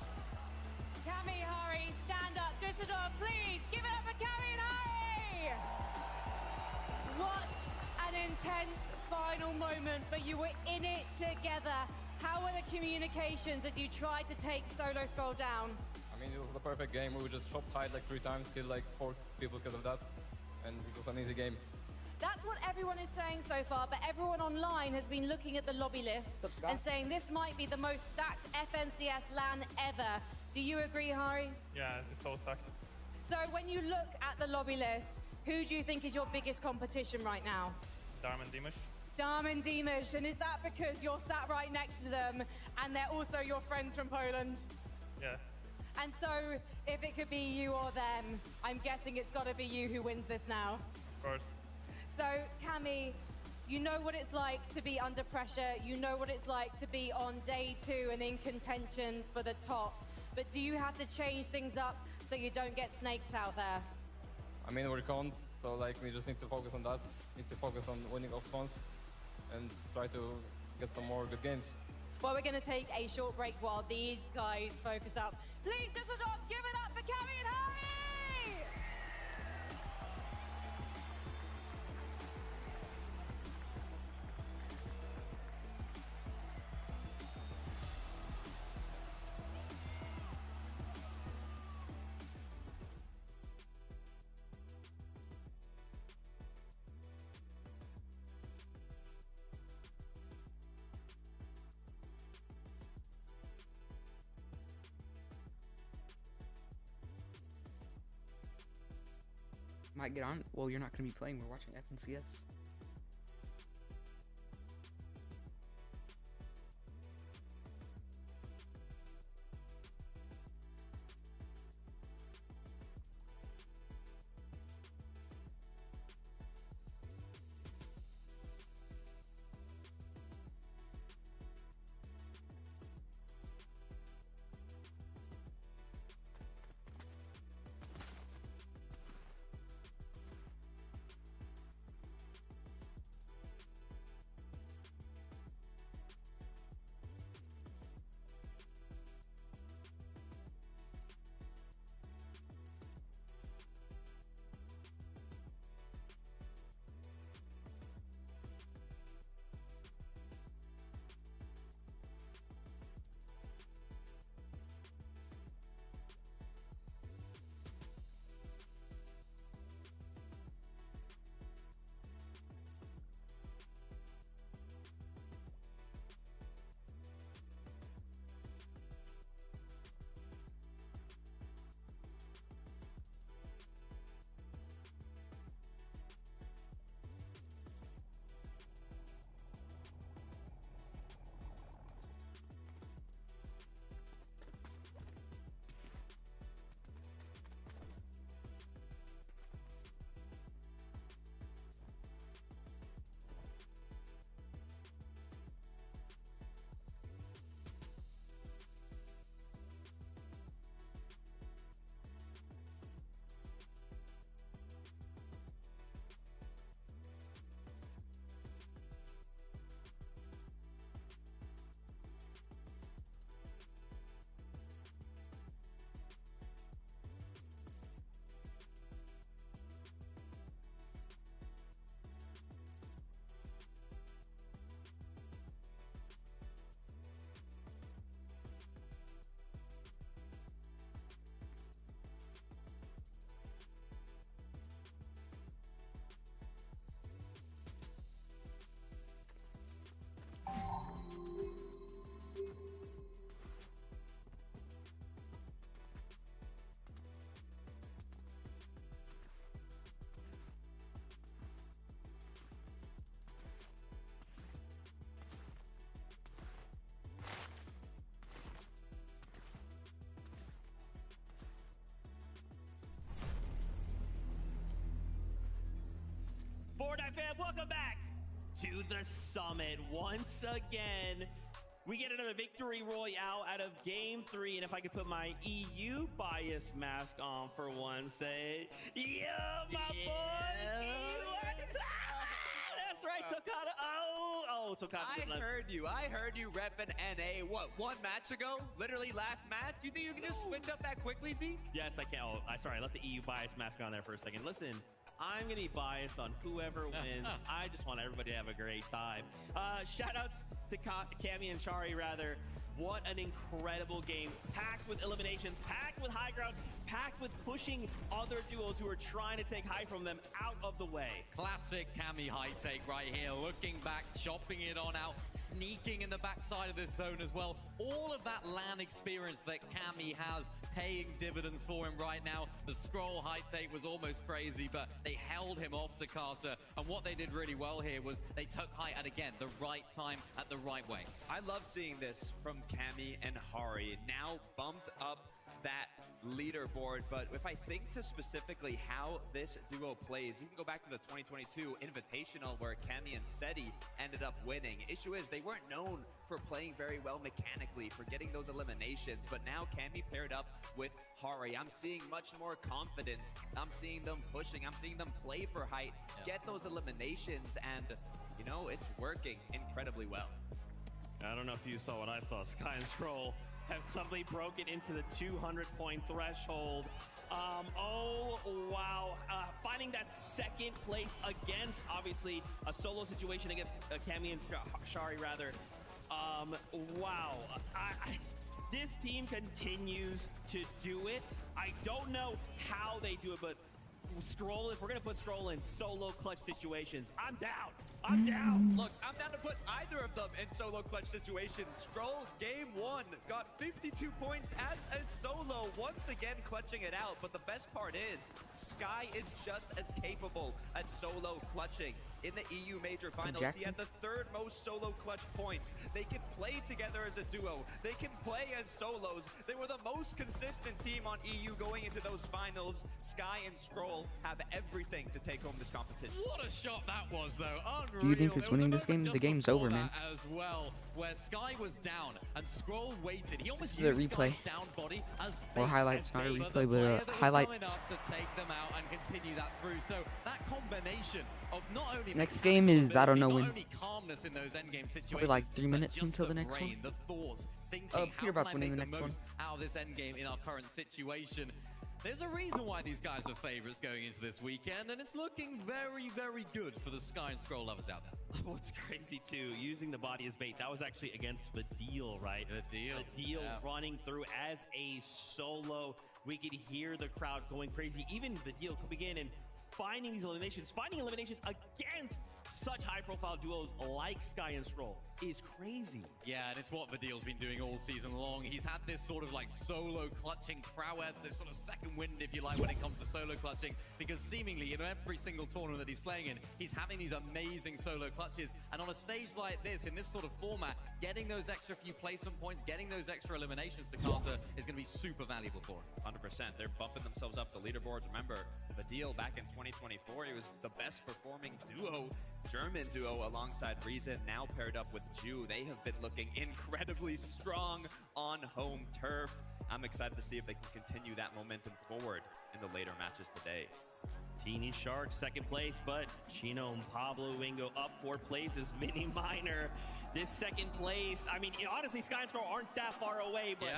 Cammy, Hari, stand up. Düsseldorf, please give it up for Cammy and Hari. What an intense final moment, but you were in it together. How were the communications as you tried to take solo scroll down? I mean, it was the perfect game. We just chopped high like 3 times, killed like 4 people because of that. And it was an easy game. That's what everyone is saying so far, but everyone online has been looking at the lobby list and saying this might be the most stacked FNCS LAN ever. Do you agree, Hari? Yeah, it's so stacked. So when you look at the lobby list, who do you think is your biggest competition right now? Darm and Dimash. Darm and Dimash, and is that because you're sat right next to them and they're also your friends from Poland? Yeah. And so if it could be you or them, I'm guessing it's got to be you who wins this now. Of course. So, Cammy, you know what it's like to be under pressure. You know what it's like to be on day 2 and in contention for the top. But do you have to change things up so you don't get snaked out there? I mean, we can't. So like, we just need to focus on that. Need to focus on winning off spawns and try to get some more good games. Well, we're going to take a short break while these guys focus up. Please, Düsseldorf, give it up for Cammy and Hari! Might get on. Well, you're not going to be playing. We're watching FNCS. Fortnite fam, welcome back to the summit once again. We get another victory royale out of game 3, and if I could put my EU bias mask on for one, say, yeah, my boy, EU that's right, Tokata. Oh, Tokata. I heard you repping NA, what, 1 match ago? Literally last match? You think you can just switch up that quickly, Z? Yes, I can. Oh, sorry, I left the EU bias mask on there for a second. Listen, I'm going to be biased on whoever wins. I just want everybody to have a great time. Shout-outs to Cammy and Shari, rather. What an incredible game. Packed with eliminations, packed with high ground, packed with pushing other duos who are trying to take high from them out of the way. Classic Cammy high take right here. Looking back, chopping it on out, sneaking in the backside of this zone as well. All of that LAN experience that Cammy has paying dividends for him right now. The scroll high take was almost crazy, but they held him off to Carter. And what they did really well here was they took high at, again, the right time at the right way. I love seeing this from Cammy and Hari. Now bumped up that leaderboard, but if I think to specifically how this duo plays, you can go back to the 2022 Invitational where Cammy and Seti ended up winning. Issue is they weren't known for playing very well mechanically, for getting those eliminations, but now Cammy paired up with Hari. I'm seeing much more confidence. I'm seeing them pushing. I'm seeing them play for height, get those eliminations, and you know, it's working incredibly well. I don't know if you saw what I saw. Sky and Scroll have suddenly broken into the 200-point threshold. Oh, wow. Finding that second place against, obviously, a solo situation against Cammy and Shari, rather. Wow. This team continues to do it. I don't know how they do it, but Scroll, if we're going to put Scroll in solo clutch situations, I'm down. I'm down. Look, I'm down to put either of them in solo clutch situations. Scroll, game 1, got 52 points as a solo, once again clutching it out. But the best part is, Sky is just as capable at solo clutching. In the EU Major Finals, he had the 3rd most solo clutch points. They can play together as a duo. They can play as solos. They were the most consistent team on EU going into those finals. Sky and Scroll have everything to take home this competition. What a shot that was, though. Do you think it's winning this game? The game's over, man. As well, where Sky was down and Scroll waited. He almost used Sky's replay. Down body as Or highlights, not a replay, but highlights. To take them out and continue that through. So that combination of not only next game is, I don't know when. Calmness in those endgame situations, probably like 3 minutes until the next one. The thoughts, thinking, Peterbout's winning the next one. Out of this endgame in our current situation. There's a reason why these guys are favorites going into this weekend, and it's looking very, very good for the Sky and Scroll lovers out there. What's crazy, too, using the body as bait, that was actually against the deal, right? The deal. The deal running through as a solo. We could hear the crowd going crazy. Even the deal coming in and finding these eliminations, against such high-profile duos like Sky and Scroll is crazy. Yeah, and it's what Vidil's been doing all season long. He's had this sort of like solo clutching prowess, this sort of second wind, if you like, when it comes to solo clutching, because seemingly in every single tournament that he's playing in, he's having these amazing solo clutches. And on a stage like this, in this sort of format, getting those extra few placement points, getting those extra eliminations to Carter is going to be super valuable for him. 100%. They're bumping themselves up the leaderboards. Remember, Vidil back in 2024, he was the best performing duo, German duo alongside Reason, now paired up with Ju. They have been looking incredibly strong on home turf. I'm excited to see if they can continue that momentum forward in the later matches today. Teeny Sharks, second place, but Chino and Pablo Wingo up 4 places. Mini Minor, this second place. I mean, honestly, Sky and Scroll aren't that far away, but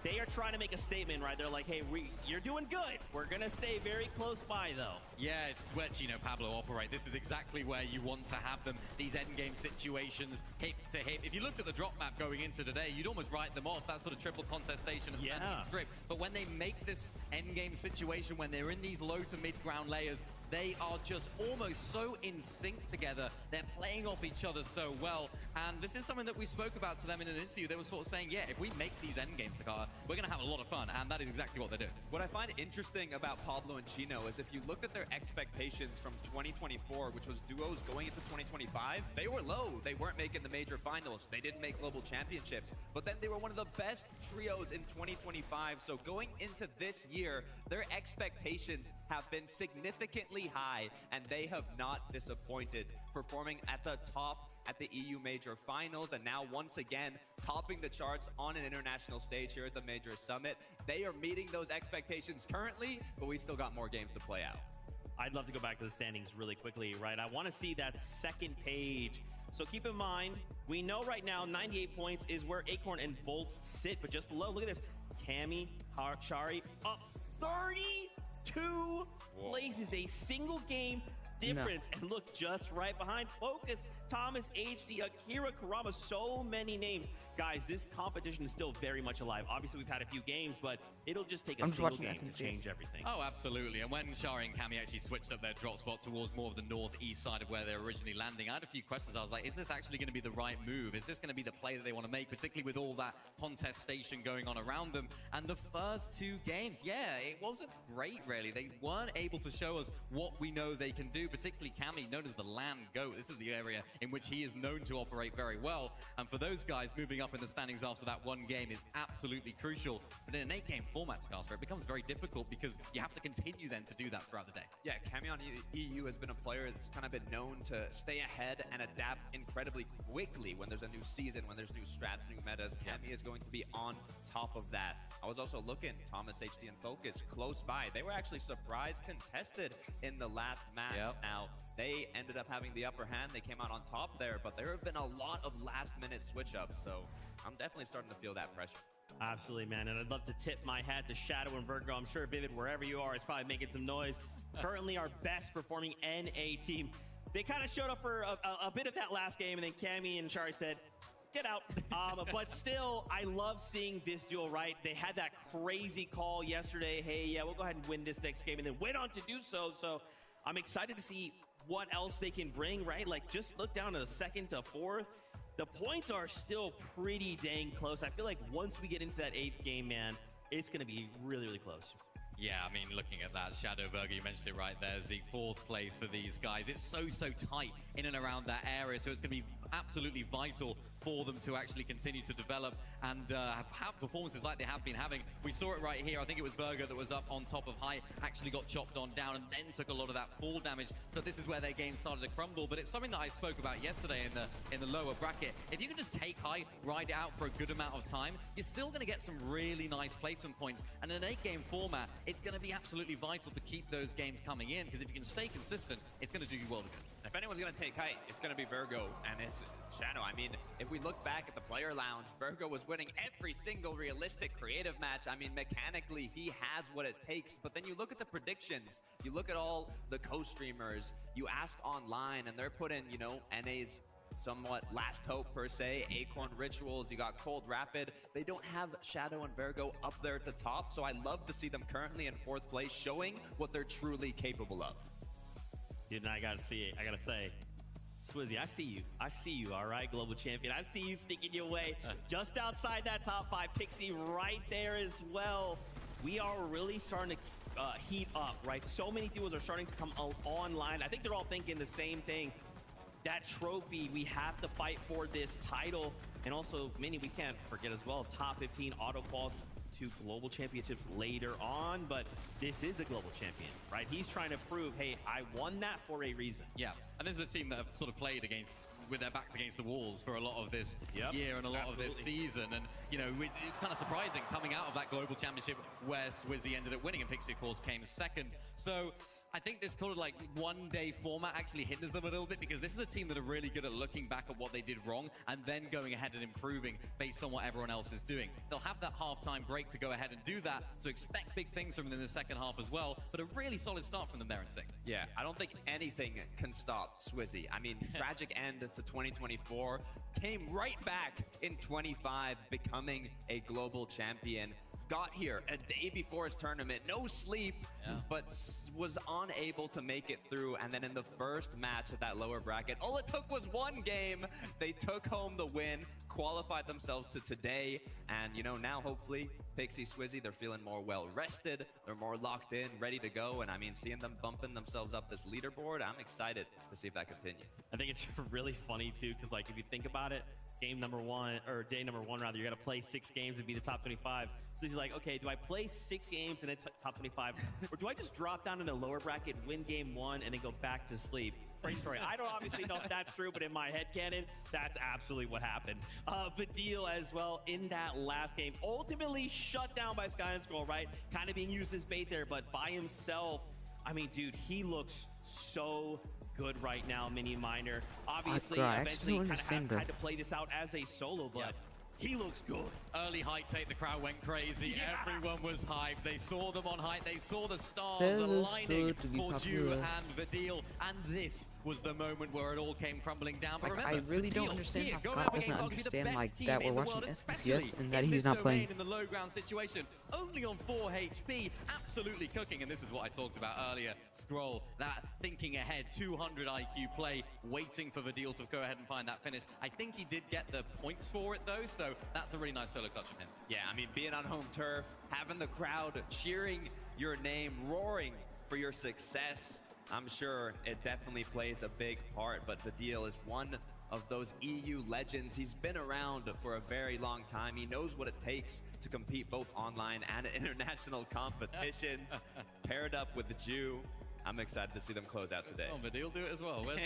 they are trying to make a statement, right? They're like, hey, you're doing good. We're going to stay very close by, though. Yeah, it's where Chino Pablo operate. This is exactly where you want to have them. These endgame situations, hip to hip. If you looked at the drop map going into today, you'd almost write them off. That sort of triple contestation and standing strip. But when they make this endgame situation, when they're in these low to mid ground layers, they are just almost so in sync together. They're playing off each other so well. And this is something that we spoke about to them in an interview. They were sort of saying, yeah, if we make these endgames, Sakata, we're going to have a lot of fun. And that is exactly what they're doing. What I find interesting about Pablo and Chino is if you looked at their expectations from 2024, which was duos going into 2025, they were low. They weren't making the major finals. They didn't make global championships. But then they were one of the best trios in 2025. So going into this year, their expectations have been significantly high, and they have not disappointed, performing at the top at the EU Major Finals, and now once again topping the charts on an international stage here at the Major Summit. They are meeting those expectations currently, but we still got more games to play out. I'd love to go back to the standings really quickly, right? I want to see that second page. So keep in mind, we know right now 98 points is where Acorn and Bolts sit, but just below, look at this. Cammy, Shari up 32 place is a single game difference. And look, just right behind Focus, Thomas HD, Akira Kurama, so many names. Guys, this competition is still very much alive. Obviously, we've had a few games, but it'll just take a single game to change everything. Oh, absolutely. And when Shari and Cammy actually switched up their drop spot towards more of the northeast side of where they're originally landing, I had a few questions. I was like, is this actually going to be the right move? Is this going to be the play that they want to make, particularly with all that contestation going on around them? And the first two games, yeah, it wasn't great, really. They weren't able to show us what we know they can do, particularly Cammy, known as the land goat. This is the area in which he is known to operate very well. And for those guys, moving up in the standings after that one game is absolutely crucial. But in an 8-game format, Takasper, it becomes very difficult because you have to continue then to do that throughout the day. Yeah, Cammy on EU has been a player that's kind of been known to stay ahead and adapt incredibly quickly when there's a new season, when there's new strats, new metas. Cammy is going to be on top of that. I was also looking, Thomas HD and Focus close by. They were actually surprise contested in the last match. Now, they ended up having the upper hand. They came out on top there, but there have been a lot of last-minute switch-ups, so I'm definitely starting to feel that pressure. Absolutely, man, and I'd love to tip my hat to Shadow and Virgo. I'm sure Vivid, wherever you are, is probably making some noise. Currently our best performing NA team. They kind of showed up for a bit of that last game, and then Cammy and Shari said, get out. But still, I love seeing this duel, right? They had that crazy call yesterday. Hey, yeah, we'll go ahead and win this next game, and then went on to do so. So I'm excited to see what else they can bring, right? Like, just look down to the second to fourth. The points are still pretty dang close. I feel like once we get into that 8th game, man, it's going to be really, really close. Yeah, I mean, looking at that, Shadow Burger, you mentioned it right there, Zeke, 4th place for these guys. It's so tight in and around that area, so it's going to be absolutely vital for them to actually continue to develop and have performances like they have been having. We saw it right here. I think it was Virgo that was up on top of High, actually got chopped on down and then took a lot of that fall damage. So this is where their game started to crumble. But it's something that I spoke about yesterday in the lower bracket. If you can just take High, ride it out for a good amount of time, you're still going to get some really nice placement points. And in an 8-game format, it's going to be absolutely vital to keep those games coming in, because if you can stay consistent, it's going to do you world of good. If anyone's going to take height, it's going to be Virgo and his Shadow. I mean, if we look back at the player lounge, Virgo was winning every single realistic creative match. I mean, mechanically, he has what it takes. But then you look at the predictions, you look at all the co-streamers, you ask online, and they're putting, you know, NA's somewhat last hope per se, Acorn Rituals, you got Cold Rapid. They don't have Shadow and Virgo up there at the top, so I love to see them currently in 4th place, showing what they're truly capable of. Dude, and I gotta say, Swizzy, I see you, all right, global champion. I see you sneaking your way just outside that top 5. Pixie right there as well. We are really starting to heat up, right? So many duos are starting to come online. I think they're all thinking the same thing. That trophy, we have to fight for this title. And also, Minnie, we can't forget as well, top 15 auto quals to global championships later on, but this is a global champion, right? He's trying to prove, hey, I won that for a reason. Yeah, and this is a team that have sort of played with their backs against the walls for a lot of this year and a lot of this season. And, you know, it's kind of surprising coming out of that global championship where Swizzy ended up winning and Pixie, of course, came second. So I think this kind of like one-day format actually hinders them a little bit, because this is a team that are really good at looking back at what they did wrong and then going ahead and improving based on what everyone else is doing. They'll have that halftime break to go ahead and do that, so expect big things from them in the second half as well, but a really solid start from them there in 6th. Yeah, I don't think anything can stop Swizzy. I mean, tragic end to 2024, came right back in 25, becoming a global champion. Got here a day before his tournament, no sleep, but was unable to make it through. And then in the first match of that lower bracket, all it took was one game. They took home the win, qualified themselves to today. And, you know, now hopefully Pixie, Swizzy, they're feeling more well-rested. They're more locked in, ready to go. And I mean, seeing them bumping themselves up this leaderboard, I'm excited to see if that continues. I think it's really funny, too, because, like, if you think about it, game number 1, or day number 1, rather, you're going to play 6 games and be the top 25. So he's like, okay, do I play 6 games and then top 25? Or do I just drop down in the lower bracket, win game 1, and then go back to sleep? Great story. I don't obviously know if that's true, but in my head canon, that's absolutely what happened. Badil as well in that last game, ultimately shut down by Sky and Scroll, right? Kind of being used as bait there, but by himself, I mean, dude, he looks so good right now, Mini Minor. Obviously, eventually kind of had to play this out as a solo, but He looks good. Early height take, the crowd went crazy. Yeah. Everyone was hyped. They saw them on height. They saw the stars They look aligning so to be for Ju popular. and Vidil. And this was the moment where it all came crumbling down. But Like, remember, I really don't Vidil understand here, how going Scott up against doesn't arguably the understand, best like, team that in we're the watching world, SPCS especially and that in he's this not playing. domain in the low ground situation. Only on 4 HP, absolutely cooking. And this is what I talked about earlier. Scroll, that thinking ahead, 200 IQ play, waiting for Vidil to go ahead and find that finish. I think he did get the points for it though, so that's a really nice solo clutch from him. Yeah, I mean, being on home turf, having the crowd cheering your name, roaring for your success, I'm sure it definitely plays a big part. But Vidil is one of those EU legends. He's been around for a very long time. He knows what it takes to compete both online and at international competitions. Paired up with Ju. I'm excited to see them close out today. Oh, Vidil do it as well. Where's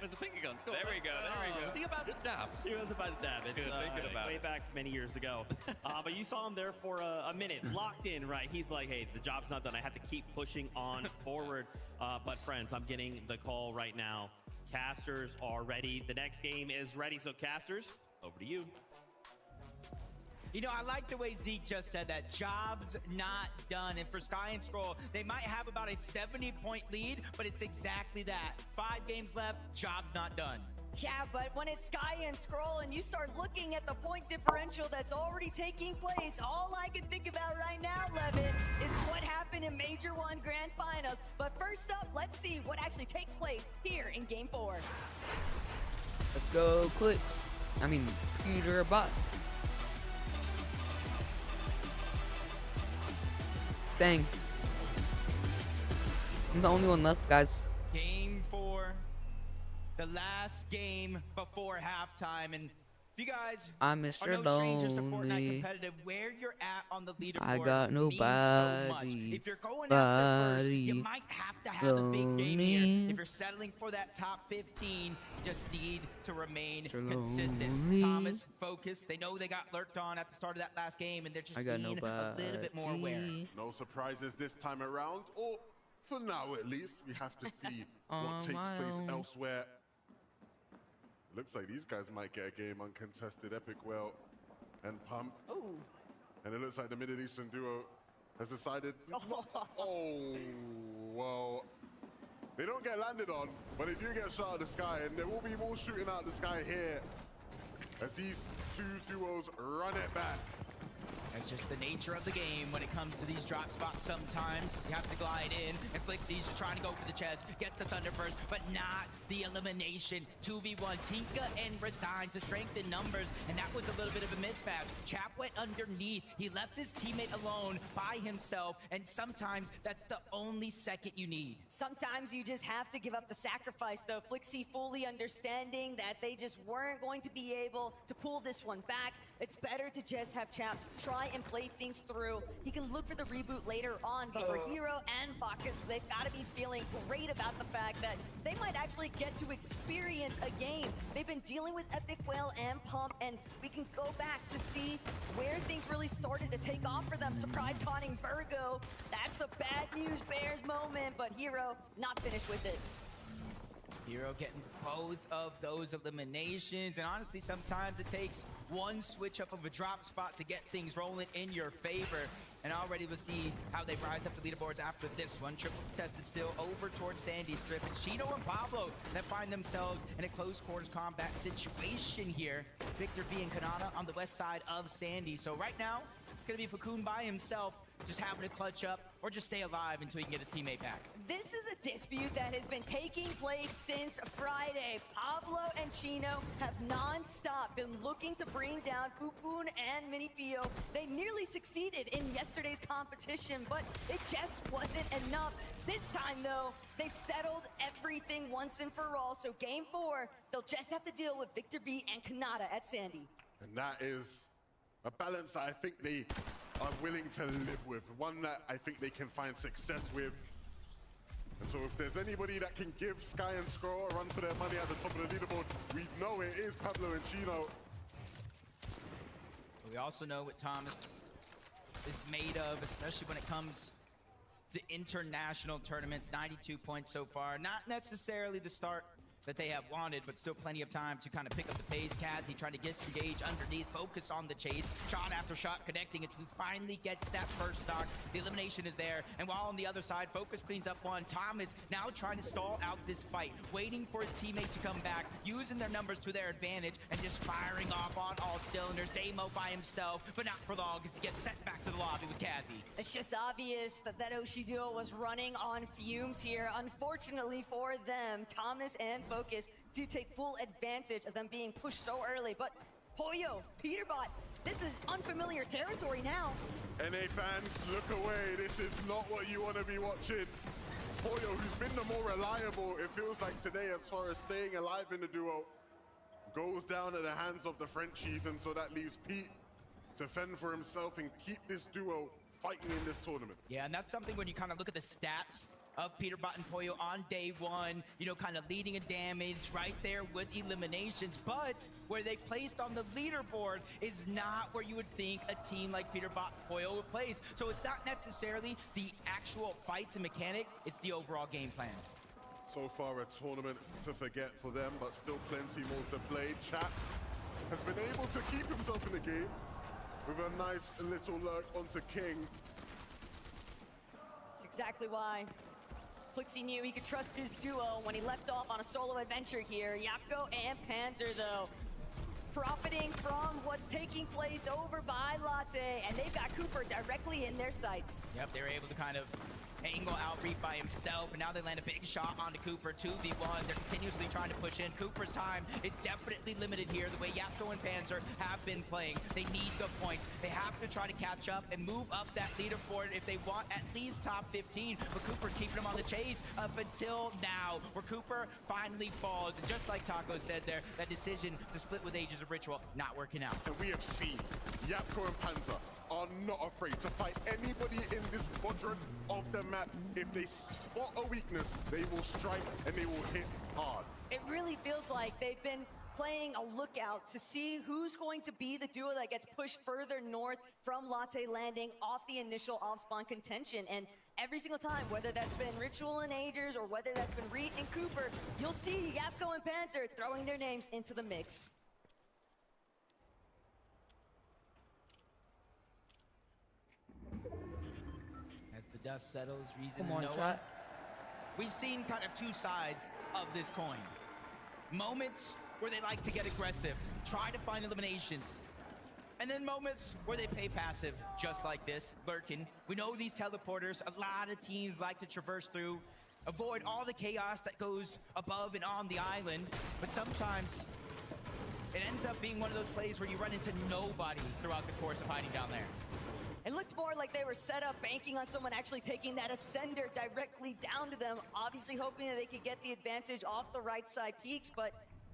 the finger guns? Go on. There we go, there we go. Was he about to dab? He was about to dab. It's Thinking about way it. back many years ago. But you saw him there for a minute, locked in, right? He's like, hey, the job's not done. I have to keep pushing on forward. But friends, I'm getting the call right now. Casters are ready. The next game is ready. So casters, over to you. You know, I like the way Zeke just said that. Job's not done. And for Sky and Scroll, they might have about a 70-point lead, but it's exactly that. 5 games left, job's not done. Yeah, but when it's Sky and Scroll and you start looking at the point differential that's already taking place, all I can think about right now, Levin, is what happened in Major 1 Grand Finals. But first up, let's see what actually takes place here in Game 4. Let's go, Clicks. I mean, Peter Bot. Dang. I'm the only one left, guys. Game 4, the last game before halftime. And if you guys I'm are Mr. no strangers to Fortnite Lonely. competitive, where you're at on the leaderboard I got means so much. nobody. If you're going after first, you Body. might have to have a big game here. Lonely. If you're settling for that top 15, you just need to remain Mr. consistent. Lonely. Thomas, focused. They know they got lurked on at the start of that last game, and they're just I got being a little bit more aware. nobody. No surprises this time around, or for now at least. We have to see what On takes my place own. elsewhere. Looks like these guys might get a game uncontested. Epic Well and Pump. Ooh. And it looks like the Middle Eastern duo has decided. Oh, well. They don't get landed on, but they do get shot out of the sky, and there will be more shooting out of the sky here as these two duos run it back. That's just the nature of the game when it comes to these drop spots. Sometimes you have to glide in, and Flixie's just trying to go for the chest, gets the Thunder Burst, but not the elimination. 2v1, Tinka and resigns, the strength in numbers, and that was a little bit of a mismatch. Chap went underneath. He left his teammate alone by himself, and sometimes that's the only second you need. Sometimes you just have to give up the sacrifice, though. Flixie fully understanding that they just weren't going to be able to pull this one back. It's better to just have Chap try and play things through. He can look for the reboot later on, but for Hero and Bacchus, they've got to be feeling great about the fact that they might actually get to experience a game. They've been dealing with Epic Whale and Pump, and we can go back to see where things really started to take off for them. Surprise conning Virgo. That's a bad news Bears moment, but Hero not finished with it. Hero getting both of those eliminations, and honestly, sometimes it takes one switch up of a drop spot to get things rolling in your favor. And already we'll see how they rise up the leaderboards after this one. Triple contested still over towards Sandy's trip. It's Chino and Pablo that find themselves in a close quarters combat situation here. Victor V and Kanata on the west side of Sandy. So right now, it's gonna be Fakun by himself, just having to clutch up or just stay alive until he can get his teammate back. This is a dispute that has been taking place since Friday. Pablo and Chino have non-stop been looking to bring down Fukun and Minifio. They nearly succeeded in yesterday's competition, but it just wasn't enough. This time, though, they've settled everything once and for all. So game 4, they'll just have to deal with Victor V and Kanata at Sandy. And that is a balance that I think they are willing to live with, one that I think they can find success with. And so if there's anybody that can give Sky and Scroll a run for their money at the top of the leaderboard, we know it is Pablo and Chino. We also know what Thomas is made of, especially when it comes to international tournaments. 92 points so far. Not necessarily the start that they have wanted, but still plenty of time to kind of pick up the pace. Kazzy trying to disengage underneath, focus on the chase, shot after shot connecting until he finally gets that first stock. The elimination is there, and while on the other side, Focus cleans up one. Thomas now trying to stall out this fight, waiting for his teammate to come back, using their numbers to their advantage, and just firing off on all cylinders. Damo by himself, but not for long, as he gets sent back to the lobby with Kazzy. It's just obvious that that Oshi duo was running on fumes here. Unfortunately for them, Thomas and Focus do take full advantage of them being pushed so early. But Pollo, Peterbot, this is unfamiliar territory now. NA fans, look away. This is not what you want to be watching. Pollo, who's been the more reliable, it feels like today, as far as staying alive in the duo, goes down at the hands of the Frenchies, and so that leaves Pete to fend for himself and keep this duo fighting in this tournament. Yeah, and that's something when you kind of look at the stats of Peterbot and Pollo on day one, you know, kind of leading in damage right there with eliminations, but where they placed on the leaderboard is not where you would think a team like Peterbot and Pollo would place. So it's not necessarily the actual fights and mechanics, it's the overall game plan. So far a tournament to forget for them, but still plenty more to play. Chat has been able to keep himself in the game with a nice little lurk onto King. That's exactly why Plixie knew he could trust his duo when he left off on a solo adventure here. Yapko and Panzer, though, profiting from what's taking place over by Latte, and they've got Cooper directly in their sights. Yep, they were able to kind of angle out Reap by himself, and now they land a big shot onto Cooper. 2v1, they're continuously trying to push in. Cooper's time is definitely limited here, the way Yapko and Panzer have been playing. They need the points. They have to try to catch up and move up that leaderboard if they want at least top 15, but Cooper's keeping them on the chase up until now, where Cooper finally falls. And just like Taco said there, that decision to split with Ages of Ritual not working out. And we have seen Yapko and Panzer are not afraid to fight anybody in this quadrant of the map. If they spot a weakness, they will strike and they will hit hard. It really feels like they've been playing a lookout to see who's going to be the duo that gets pushed further north from Latte landing off the initial off-spawn contention. And every single time, whether that's been Ritual and Agers or whether that's been Reet and Cooper, you'll see Yapko and Panzer throwing their names into the mix. As the dust settles, Reason Come and on, Noah. chat. We've seen kind of two sides of this coin. Moments where they like to get aggressive, try to find eliminations. And then moments where they play passive, just like this, lurking. We know these teleporters, a lot of teams like to traverse through, avoid all the chaos that goes above and on the island, but sometimes it ends up being one of those plays where you run into nobody throughout the course of hiding down there. It looked more like they were set up, banking on someone actually taking that ascender directly down to them, obviously hoping that they could get the advantage off the right side peaks, but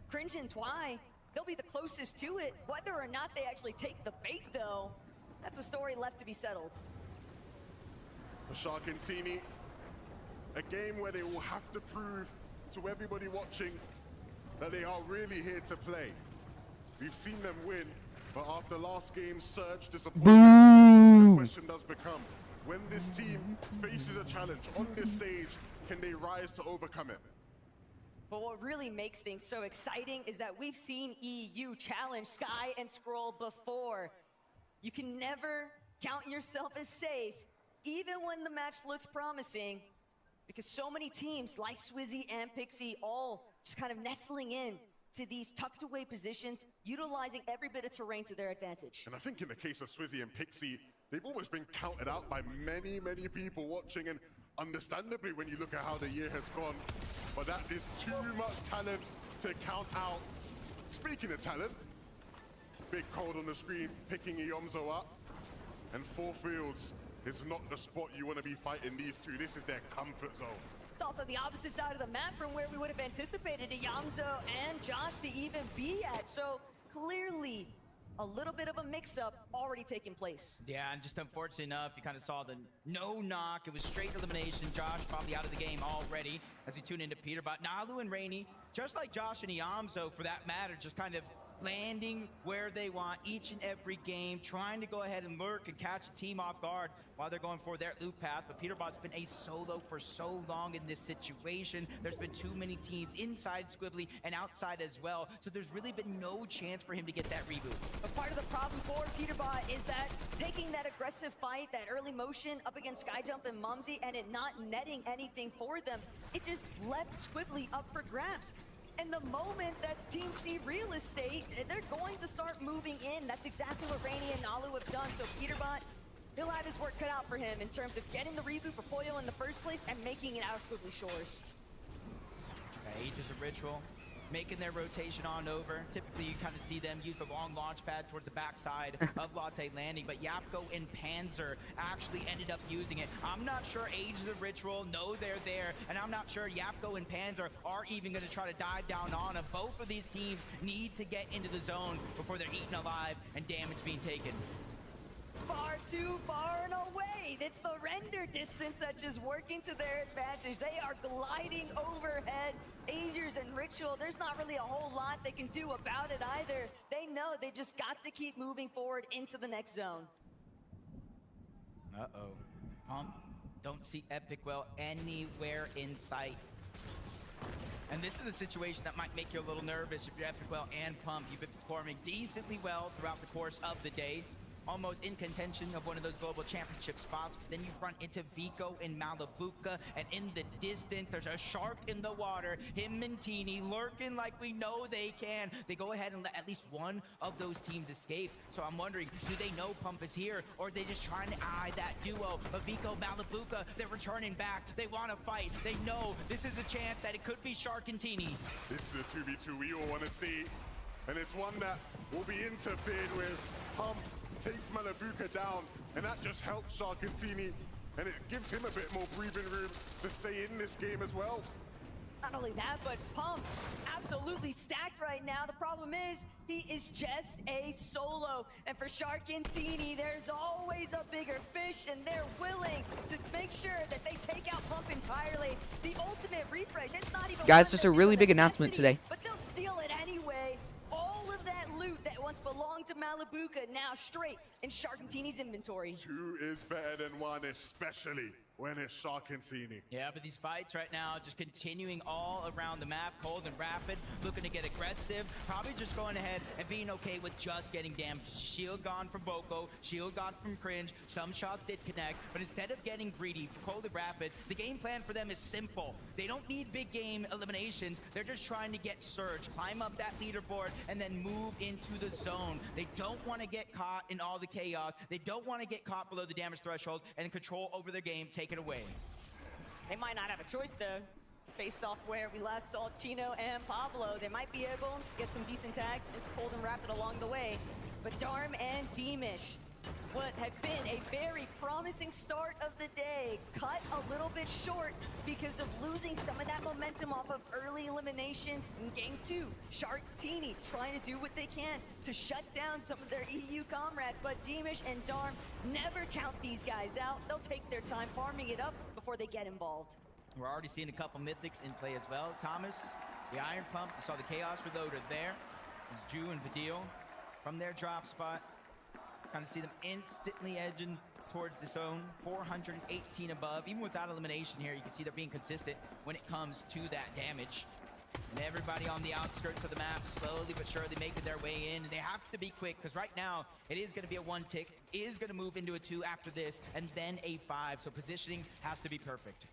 Cringe and Twy, they'll be the closest to it. Whether or not they actually take the bait, though, that's a story left to be settled. For Shark and Teamy, a game where they will have to prove to everybody watching that they are really here to play. We've seen them win, but after last game's surge disappointment, the question does become, when this team faces a challenge on this stage, can they rise to overcome it? But what really makes things so exciting is that we've seen EU challenge Sky and Scroll before. You can never count yourself as safe, even when the match looks promising, because so many teams like Swizzy and Pixie all just kind of nestling in to these tucked away positions, utilizing every bit of terrain to their advantage. And I think in the case of Swizzy and Pixie, they've almost been counted out by many, many people watching, and understandably when you look at how the year has gone, but that is too much talent to count out. Speaking of talent, Big Cold on the screen, picking Iomzo up, and 4 fields is not the spot you want to be fighting these two. This is their comfort zone. It's also the opposite side of the map from where we would have anticipated Iomzo and Josh to even be at. So clearly, a little bit of a mix-up already taking place. Yeah, and just unfortunate enough, you kind of saw the no knock. It was straight elimination. Josh probably out of the game already as we tune into Peterbot. Nalu and Rainy, just like Josh and Iomzo for that matter, just kind of landing where they want each and every game, trying to go ahead and lurk and catch a team off guard while they're going for their loop path. But Peterbot's been a solo for so long in this situation. There's been too many teams inside Squibbly and outside as well, so there's really been no chance for him to get that reboot. But part of the problem for Peterbot is that taking that aggressive fight, that early motion up against Skyjump and Mumsy, and it not netting anything for them, it just left Squibbly up for grabs. And the moment that Team see real estate, they're going to start moving in. That's exactly what Rainy and Nalu have done. So Peterbot, he'll have his work cut out for him in terms of getting the reboot for Poyo in the first place and making it out of Squibbly Shores. Aegis of Ritual, making their rotation on over. Typically, you kind of see them use the long launch pad towards the backside of Latte Landing, but Yapko and Panzer actually ended up using it. I'm not sure Aegis of Ritual know they're there, and I'm not sure Yapko and Panzer are even going to try to dive down on them. Both of these teams need to get into the zone before they're eaten alive and damage being taken. Far too far and away. It's the render distance that's just working to their advantage. They are gliding overhead. Aegis and Ritual, there's not really a whole lot they can do about it either. They know they just got to keep moving forward into the next zone. Uh-oh. Pump, don't see Epic Well anywhere in sight. And this is a situation that might make you a little nervous if you're Epic Well and Pump. You've been performing decently well throughout the course of the day. Almost in contention of one of those global championship spots. Then you run into Vico and Malabuka, and in the distance, there's a shark in the water. Him and Teeny lurking like we know they can. They go ahead and let at least one of those teams escape. So I'm wondering, do they know Pump is here, or are they just trying to eye that duo? But Vico, Malabuka, they're returning back. They want to fight. They know this is a chance that it could be Shark and Teeny. This is a 2v2 we all want to see, and it's one that will be interfered with. Pump takes Malabuka down, and that just helps Sharkantini, and it gives him a bit more breathing room to stay in this game as well. Not only that, but Pump absolutely stacked right now. The problem is, he is just a solo. And for Sharkantini, there's always a bigger fish, and they're willing to make sure that they take out Pump entirely. The ultimate refresh, it's not even... Guys, there's a really big announcement today. But they'll steal it anyway. All of that loot that once belonged to Malabuka now straight in Sharkantini's inventory. 2 is better than 1, especially when it's Sharkantini. Yeah, but these fights right now just continuing all around the map. Cold and Rapid looking to get aggressive. Probably just going ahead and being okay with just getting damaged. Shield gone from Boko, shield gone from Cringe. Some shots did connect, but instead of getting greedy for Cold and Rapid, the game plan for them is simple. They don't need big game eliminations. They're just trying to get Surge, climb up that leaderboard, and then move into the zone. They don't want to get caught in all the chaos. They don't want to get caught below the damage threshold and control over their game. Take it away. They might not have a choice though, based off where we last saw Chino and Pablo. They might be able to get some decent tags into Cold and Rapid along the way. But Darm and Deemish, what had been a very promising start of the day, cut a little bit short because of losing some of that momentum off of early eliminations in Game 2. Sharkantini trying to do what they can to shut down some of their EU comrades, but Deemish and Darm never count these guys out. They'll take their time farming it up before they get involved. We're already seeing a couple mythics in play as well. Thomas, the Iron Pump, you saw the Chaos Reloader there. There's Drew and Vidil from their drop spot. Kind of see them instantly edging towards the zone. 418 above. Even without elimination here, you can see they're being consistent when it comes to that damage. And everybody on the outskirts of the map, slowly but surely making their way in. And they have to be quick, because right now, it is going to be a 1 tick, is going to move into a 2 after this, and then a 5. So positioning has to be perfect.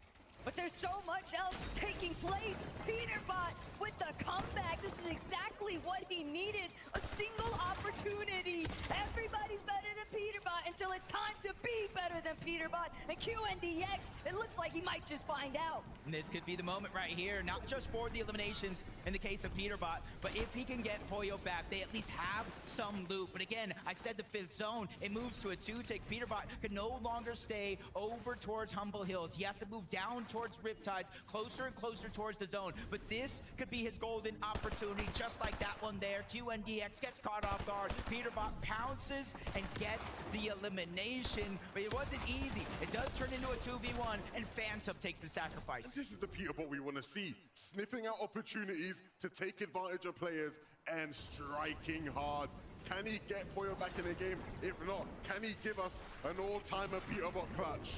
But there's so much else taking place. Peterbot with the comeback. This is exactly what he needed. A single opportunity. Everybody's better than Peterbot until it's time to be better than Peterbot. And QNDX, it looks like he might just find out. And this could be the moment right here, not just for the eliminations in the case of Peterbot, but if he can get Poyo back, they at least have some loot. But again, I said the 5th zone, it moves to a 2 tick. Peterbot can no longer stay over towards Humble Hills. He has to move down towards Riptides, closer and closer towards the zone. But this could be his golden opportunity, just like that one there. 2NDX gets caught off guard. Peterbot pounces and gets the elimination, but it wasn't easy. It does turn into a 2v1, and Phantom takes the sacrifice. This is the Peterbot we want to see, sniffing out opportunities to take advantage of players and striking hard. Can he get Poyo back in the game? If not, can he give us an all-timer Peterbot clutch?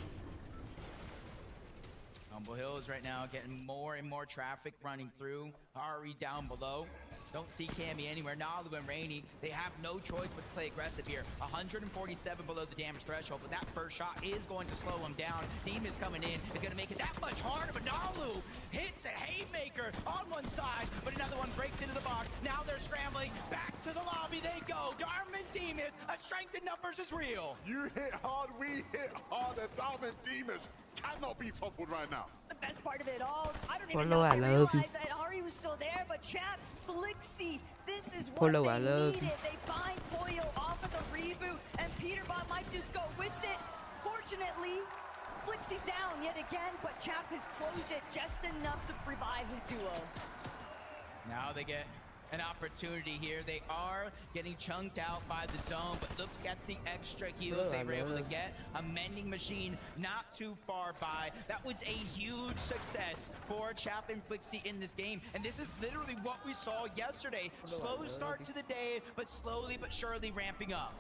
Humble Hills right now getting more and more traffic running through. Ari down below. Don't see Cammy anywhere. Nalu and Rainy, they have no choice but to play aggressive here. 147 below the damage threshold, but that first shot is going to slow him down. Demon's coming in, is going to make it that much harder, but Nalu hits a haymaker on one side, but another one breaks into the box. Now they're scrambling. Back to the lobby they go. Darm and Demas, a strength in numbers is real. You hit hard, we hit hard, and Darm and Demas cannot be toppled right now. The best part of it all, I don't even know if they realized that Ari was still there, but chat, Flixie, this is what they needed. They bind Poyo off of the reboot, and Peterbot might just go with it. Fortunately, Flixie's down yet again, but Chap has closed it just enough to revive his duo. Now they get an opportunity here. They are getting chunked out by the zone, but look at the extra heals they were able to get. A mending machine not too far by. That was a huge success for Chap and Flixie in this game, and this is literally what we saw yesterday. Slow start to the day, but slowly but surely ramping up.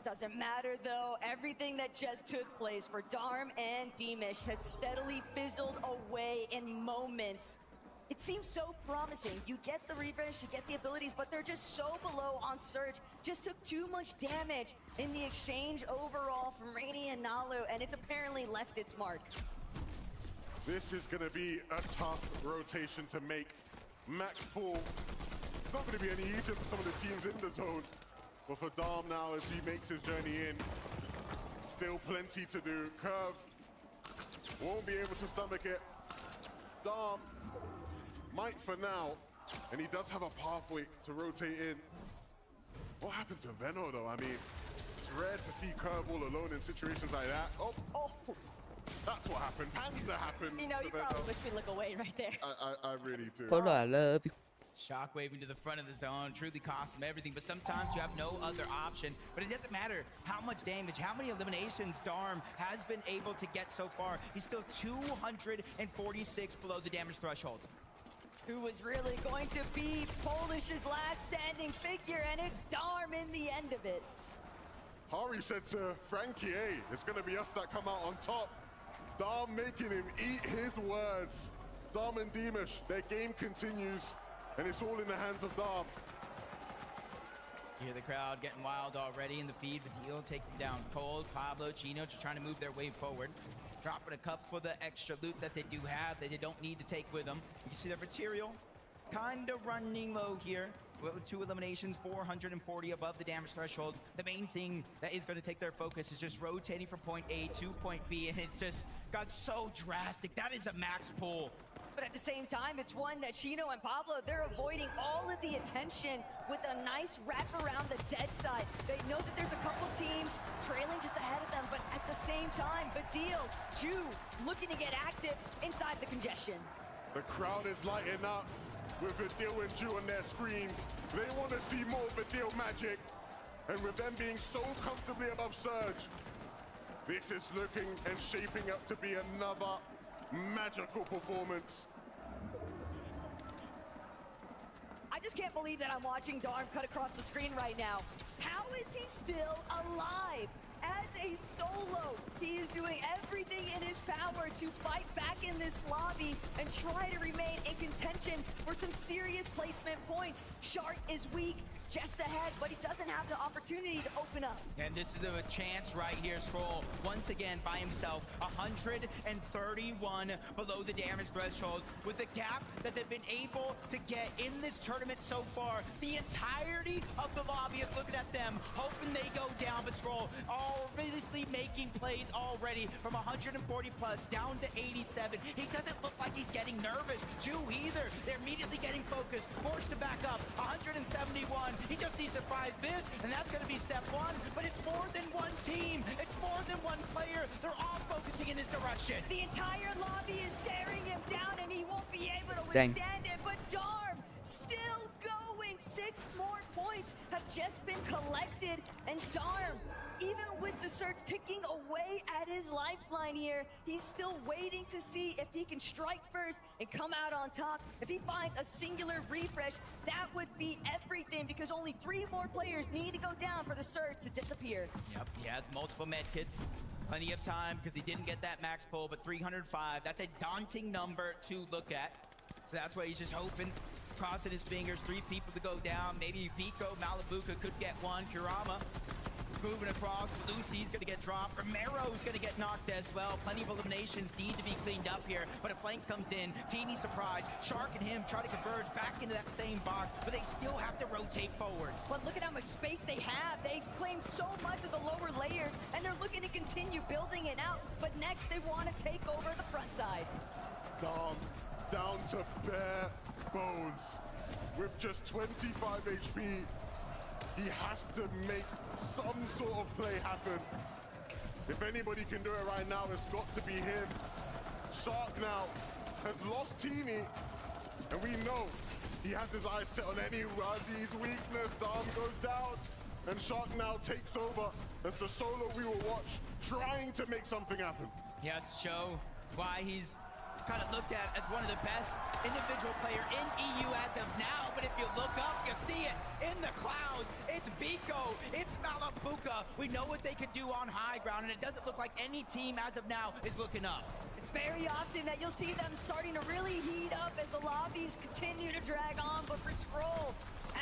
Doesn't matter though, everything that just took place for Darm and Demish has steadily fizzled away in moments. It seems so promising. You get the refresh, you get the abilities, but they're just so below on Surge. Just took too much damage in the exchange overall from Rainy and Nalu, and it's apparently left its mark. This is going to be a tough rotation to make. Max Pool, it's not going to be any easier for some of the teams in the zone. But for Darm now, as he makes his journey in, still plenty to do. Curve won't be able to stomach it. Darm might for now, and he does have a pathway to rotate in. What happened to Veno though? I mean, it's rare to see Curve all alone in situations like that. Oh, that's what happened. Panzer happened. You know, you probably wish we look away right there. I really do. Polo, I love you. Shockwaving to the front of the zone truly costs him everything, but sometimes you have no other option. But it doesn't matter how much damage, how many eliminations Darm has been able to get so far. He's still 246 below the damage threshold. Who was really going to be Polish's last standing figure, and it's Darm in the end of it. Hari said to Frankie, hey, it's going to be us that come out on top. Darm making him eat his words. Darm and Demish, their game continues, and it's all in the hands of Darm. You hear the crowd getting wild already in the feed. Vidil taking down Cold, Pablo, Chino just trying to move their way forward. Dropping a cup for the extra loot that they do have that they don't need to take with them. You can see their material kind of running low here. With 2 eliminations, 440 above the damage threshold. The main thing that is going to take their focus is just rotating from point A to point B, and it's just got so drastic. That is a max pull. But at the same time, it's one that Chino and Pablo, they're avoiding all of the attention with a nice wrap around the dead side. They know that there's a couple teams trailing just ahead of them, but at the same time, Vidil, Ju, looking to get active inside the congestion. The crowd is lighting up with Vidil and Ju on their screens. They want to see more Vidil magic. And with them being so comfortably above Surge, this is looking and shaping up to be another magical performance. I just can't believe that I'm watching Darm cut across the screen right now. How is he still alive? As a solo, he is doing everything in his power to fight back in this lobby and try to remain in contention for some serious placement points. Shark is weak, just ahead, but he doesn't have the opportunity to open up. And this is a chance right here. Scroll once again by himself, 131 below the damage threshold with the gap that they've been able to get in this tournament so far. The entirety of the lobby is looking at them, hoping they go down, but Scroll all obviously making plays already from 140 plus down to 87. He doesn't look like he's getting nervous too either. They're immediately getting focused, forced to back up. 171. He just needs to find this, and that's going to be step one. But it's more than one team. It's more than one player. They're all focusing in his direction. The entire lobby is staring him down, and he won't be able to Dang. withstand it. But Darm still going. 6 more points have just been collected, and Darm, even with the search ticking away at his lifeline here, he's still waiting to see if he can strike first and come out on top. If he finds a singular refresh, that would be everything, because only 3 more players need to go down for the surge to disappear. Yep, he has multiple med kits. Plenty of time because he didn't get that max pull, but 305, that's a daunting number to look at. So that's why he's just hoping, crossing his fingers, 3 people to go down. Maybe Vico, Malibuca could get one. Kurama moving across. Lucy's going to get dropped. Romero's going to get knocked as well. Plenty of eliminations need to be cleaned up here, but a flank comes in. Teeny surprise. Shark and him try to converge back into that same box, but they still have to rotate forward. But look at how much space they have. They claimed so much of the lower layers, and they're looking to continue building it out. But next, they want to take over the front side. Down to bare bones. With just 25 HP, he has to make some sort of play happen. If anybody can do it right now, it's got to be him. Shark now has lost Teeny, and we know he has his eyes set on any of these weakness. Darm goes down, and Shark now takes over as the solo we will watch, trying to make something happen. He has to show why he's kind of looked at as one of the best individual player in EU as of now, but if you look up, you see it in the clouds. It's Vico, it's Malibuca. We know what they could do on high ground, and it doesn't look like any team as of now is looking up. It's very often that you'll see them starting to really heat up as the lobbies continue to drag on, but for Scroll,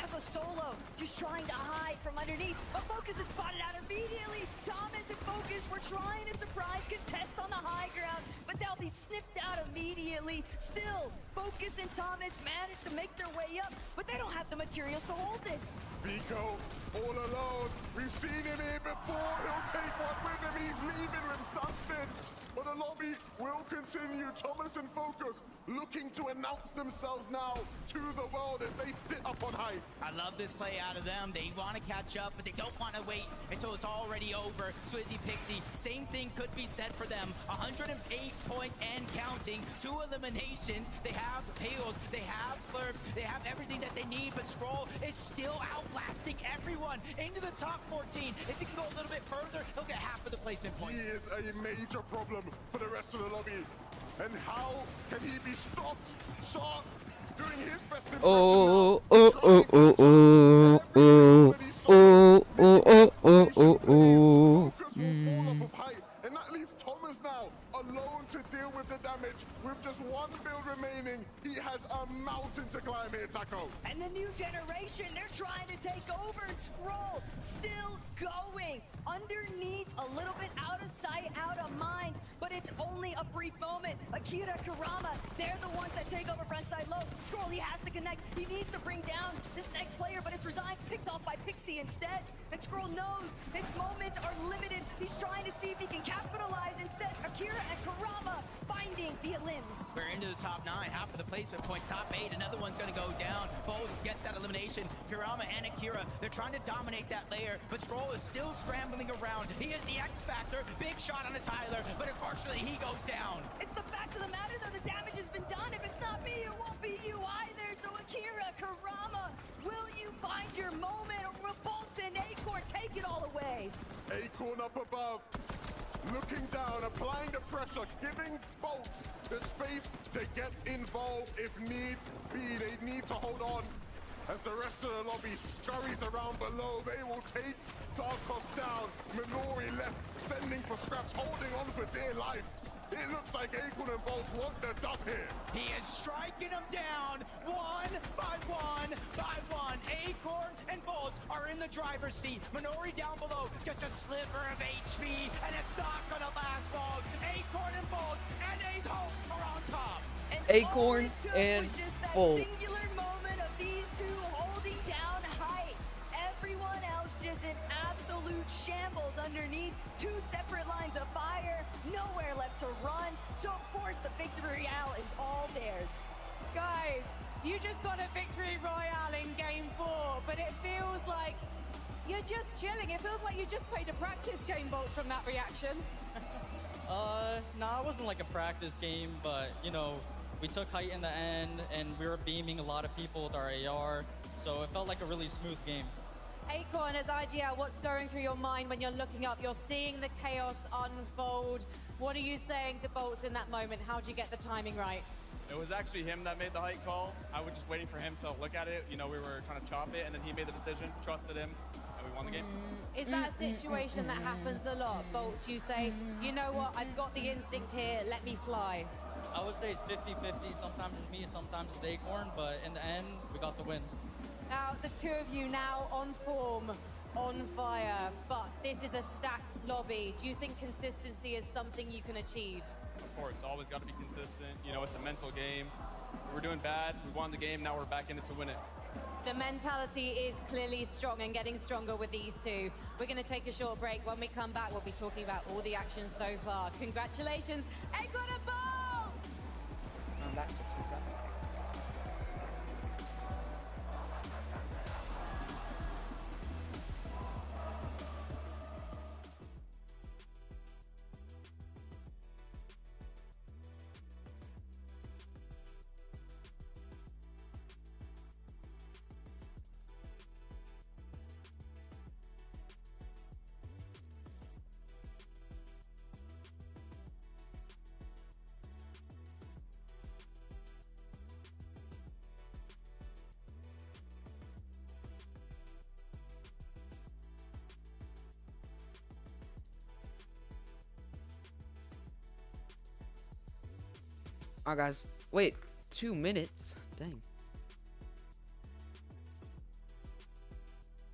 as a solo, just trying to hide from underneath. But Focus is spotted out immediately. Thomas and Focus were trying to surprise contest on the high ground, but they'll be sniffed out immediately. Still, Focus and Thomas managed to make their way up, but they don't have the materials to hold this. Vico, all alone. We've seen him here before. He'll take one with him. He's leaving with something. But the lobby will continue. Thomas and Focus looking to announce themselves now to the world as they sit up on height. I love this play out of them. They want to catch up, but they don't want to wait until it's already over. Swizzy Pixie, same thing could be said for them. 108 points and counting. 2 eliminations. They have Tails, they have Slurp, they have everything that they need, but Scroll is still outlasting everyone into the top 14. If he can go a little bit further, he'll get half of the placement points. He is a major problem for the rest of the lobby. And how can he be stopped? Shark doing his best impression Oh, oh, oh, oh, oh, oh, oh, oh, oh, oh, oh. fall off of height, and that leaves Thomas now alone to deal with the damage. With just 1 build remaining, he has a mountain to climb here, Taco. And the new generation, they're trying to take over. Scroll still going underneath, a little bit out of sight, out of mind, but it's only a brief moment. Akira, Kurama, they're the ones that take over frontside low. Scroll, he has to connect. He needs to bring down this next player, but it's Resign's picked off by Pixie instead. And Scroll knows his moments are limited. He's trying to see if he can capitalize. Instead, Akira and Kurama finding the limbs. We're into the top 9, half of the placement points, top 8, another one's gonna go down. Bolts gets that elimination. Kurama and Akira, they're trying to dominate that layer, but Scroll is still scrambling around. He is the X factor, big shot on the Tyler, but unfortunately he goes down. It's the fact of the matter though, the damage has been done. If it's not me, it won't be you either. So Akira, Kurama, will you find your moment, or will Bolts and Acorn take it all away? Acorn up above, looking down, applying the pressure, giving Bolts the space to get involved if need be. They need to hold on. As the rest of the lobby scurries around below, they will take Darkos down. Minori left, fending for scraps, holding on for dear life. It looks like Acorn and Bolts want the dub here. He is striking them down, one by one. Acorn and Bolts are in the driver's seat. Minori down below, just a sliver of HP, and it's not gonna last long. Acorn and Bolts and A's home are on top. And Acorn and was just that Bolts. singular moment of these two holding down height. Everyone else just in absolute absolute shambles underneath. Two separate lines of fire, nowhere left to run. So of course the victory royale is all theirs. Guys, you just got a victory royale in game 4, but it feels like you're just chilling. It feels like you just played a practice game, Bolt, from that reaction. Nah, it wasn't like a practice game, but you know, we took height in the end and we were beaming a lot of people with our AR, so it felt like a really smooth game. Acorn, as IGL, what's going through your mind when you're looking up? You're seeing the chaos unfold. What are you saying to Bolts in that moment? How'd you get the timing right? It was actually him that made the height call. I was just waiting for him to look at it. You know, we were trying to chop it, and then he made the decision, trusted him, and we won the game. Is that a situation that happens a lot? Bolts, you say, you know what, I've got the instinct here, let me fly. I would say it's 50-50. Sometimes it's me, sometimes it's Acorn, but in the end, we got the win. Now, the two of you now on form, on fire, but this is a stacked lobby. Do you think consistency is something you can achieve? Of course, always got to be consistent. You know, it's a mental game. We're doing bad. We won the game. Now we're back in it to win it. The mentality is clearly strong and getting stronger with these two. We're going to take a short break. When we come back, we'll be talking about all the action so far. Congratulations, Acorn and Bolt! I'm back. Alright, guys. Wait, 2 minutes? Dang.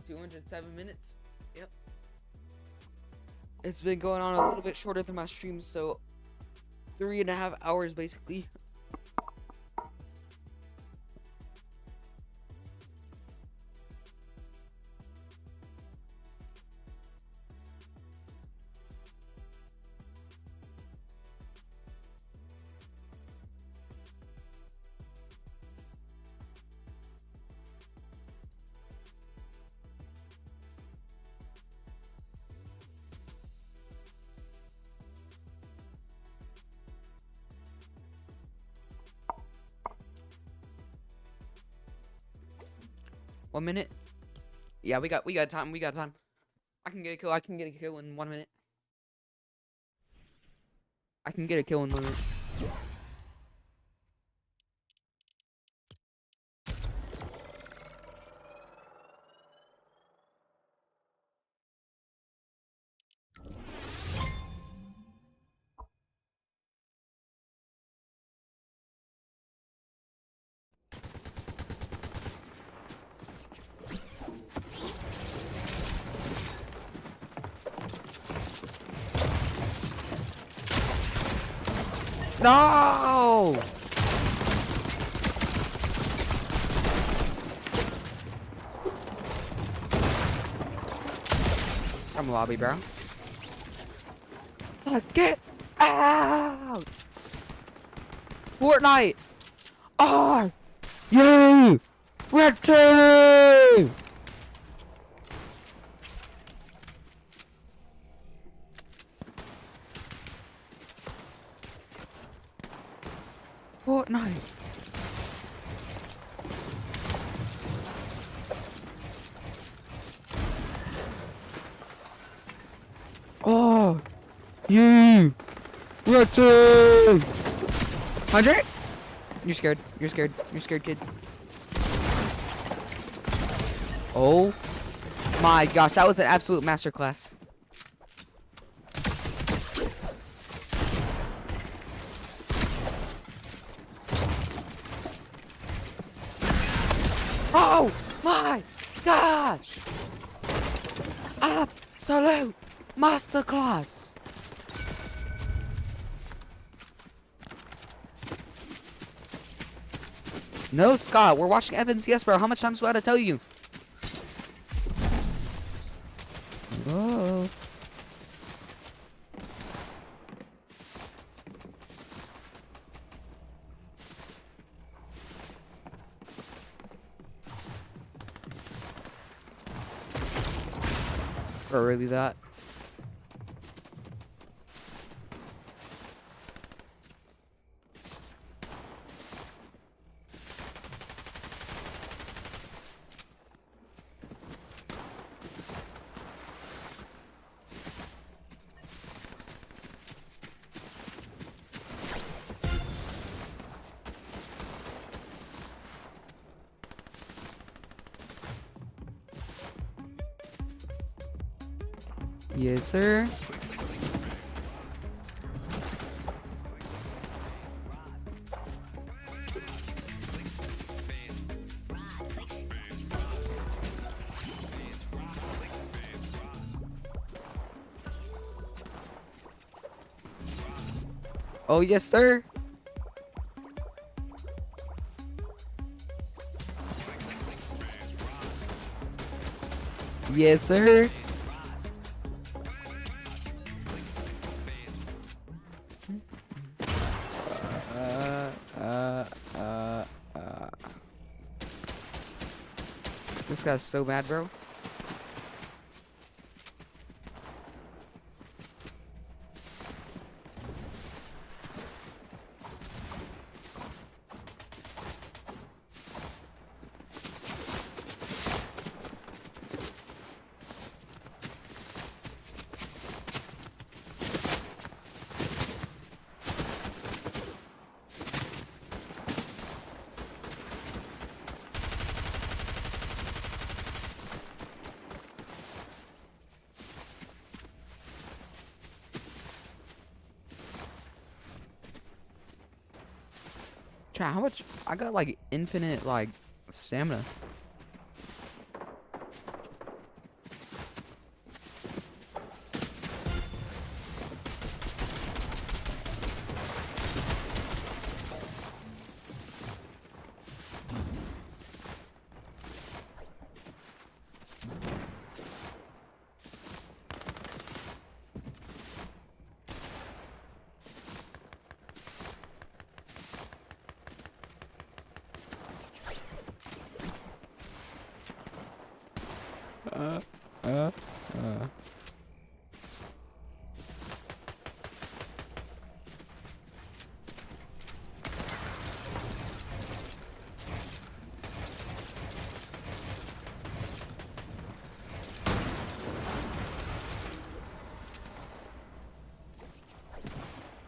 207 minutes? Yep. It's been going on a little bit shorter than my stream, so 3.5 hours basically. One minute? Yeah, we got time. We got time. I can get a kill. I can get a kill in 1 minute. I can get a kill in 1 minute. No! I'm lobby, bro. Get out! Fortnite! Are you ready? Fortnite. Oh, you ready? 100? You're scared. You're scared. You're scared, kid. Oh my gosh, that was an absolute masterclass. Oh my gosh! Absolute masterclass! No, Scott, we're watching Evans. Yes, bro. How much times do I have to tell you? Oh. Or really that. Yes, sir. Oh, yes, sir. Yes, sir. This guy's so mad, bro. Chat, how much? I got like infinite like stamina.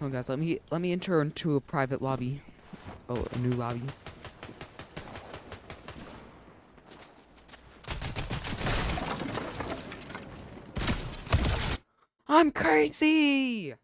Oh guys, let me enter into a private lobby. Oh, a new lobby. I'm crazy.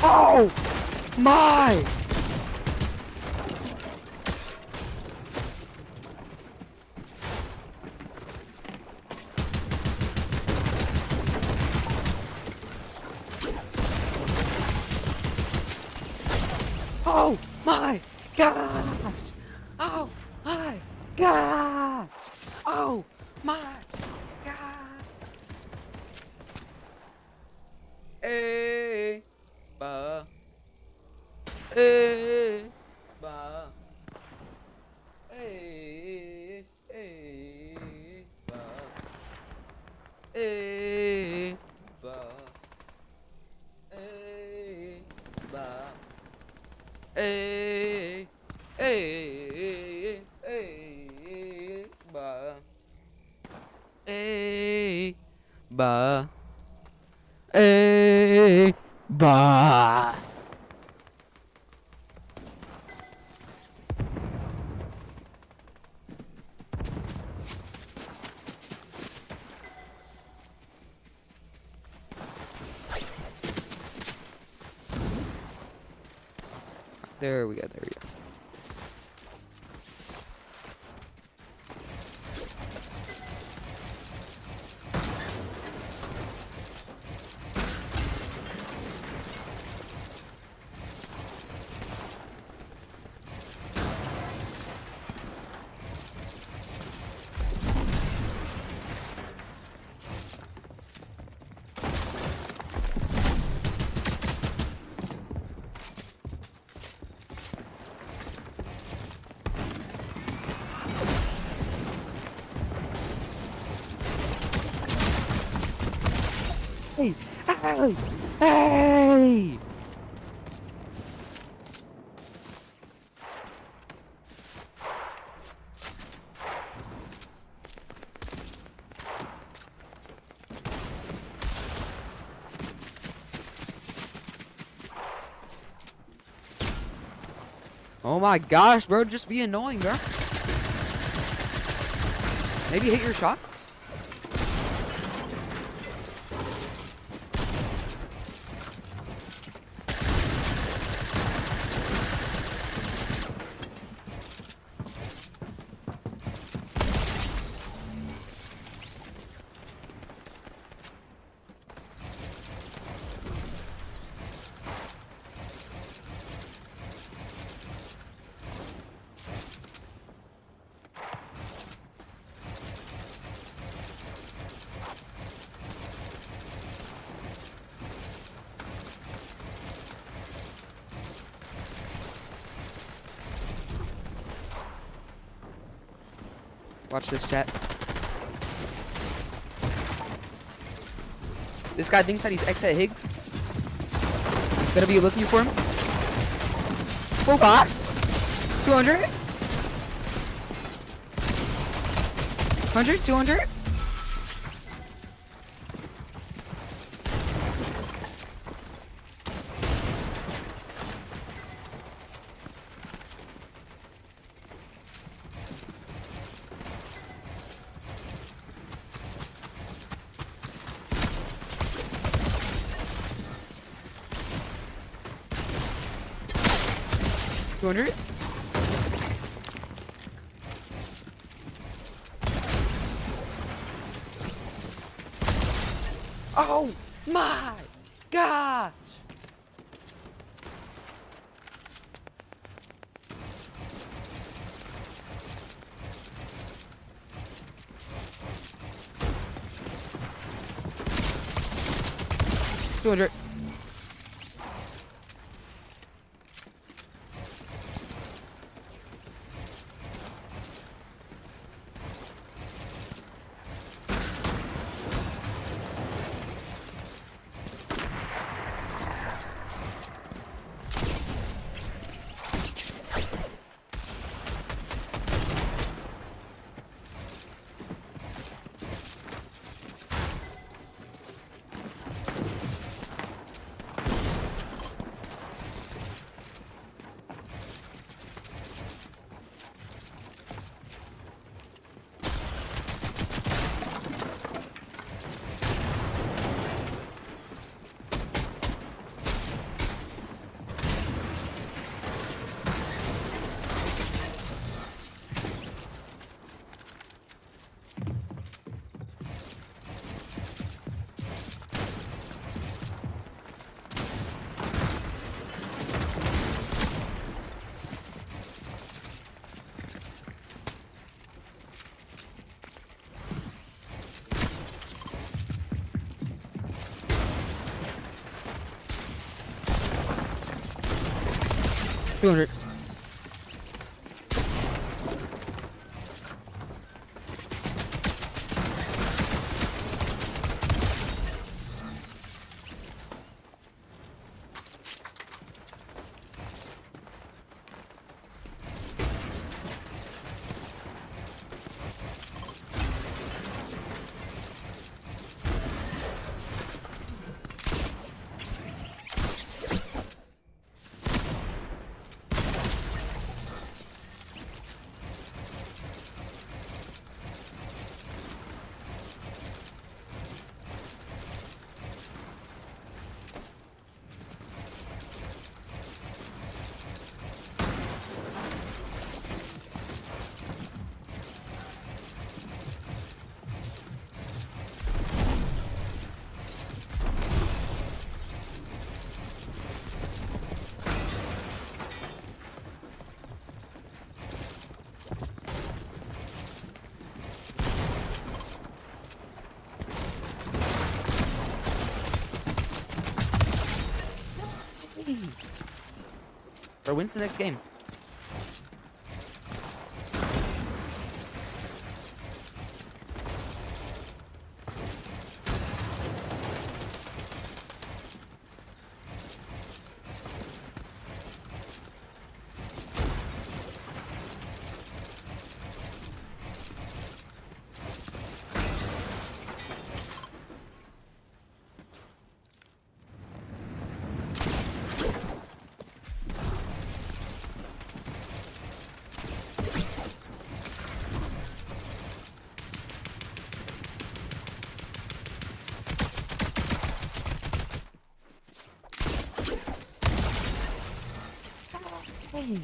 Oh my! Oh my gosh! Oh my gosh! Oh my gosh! Hey, ba, hey, ba, hey, hey, ba, hey, ba, hey, ba. Hey, hey, hey, ba. Hey, ba. Hey, ba. There we go, there we go. Hey! Hey! Hey! Oh my gosh, bro, just be annoying, bro. Maybe hit your shots? Watch this, chat. This guy thinks that he's X at Higgs. Gonna be looking for him. Full box. 200. 100, 200. Oh my gosh! $200. $200. Or wins the next game. way!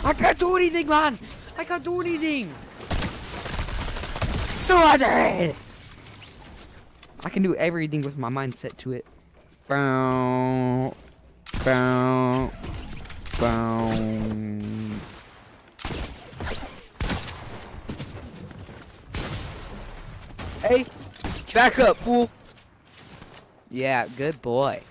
I can't do anything, man! I can't do anything! 200! I can do everything with my mindset to it. Bow. Bow. Bow. Hey! Back up, fool! Yeah, good boy.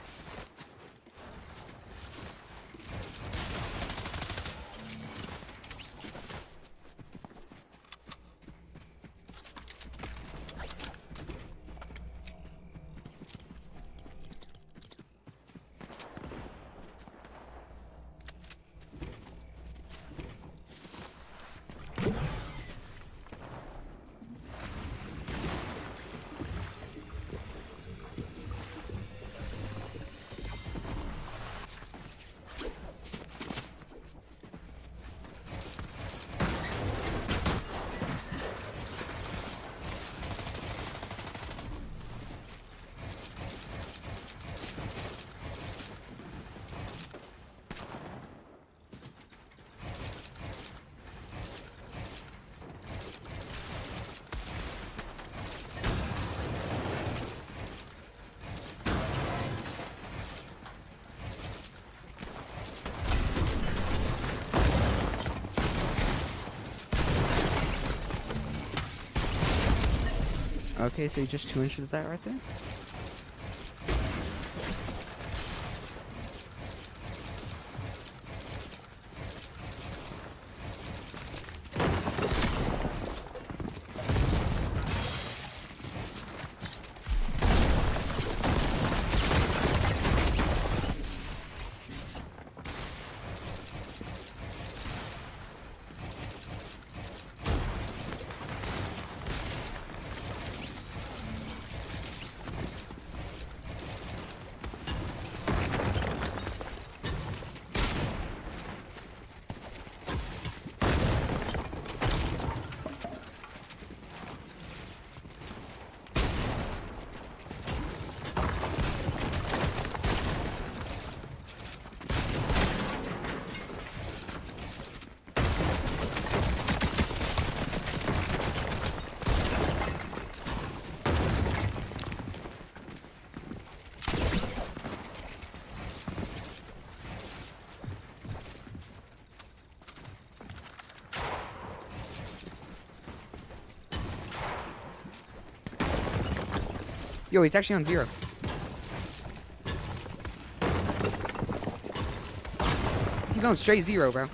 Okay, so you just 2 inches that right there? Yo, he's actually on 0. He's on straight 0, bro.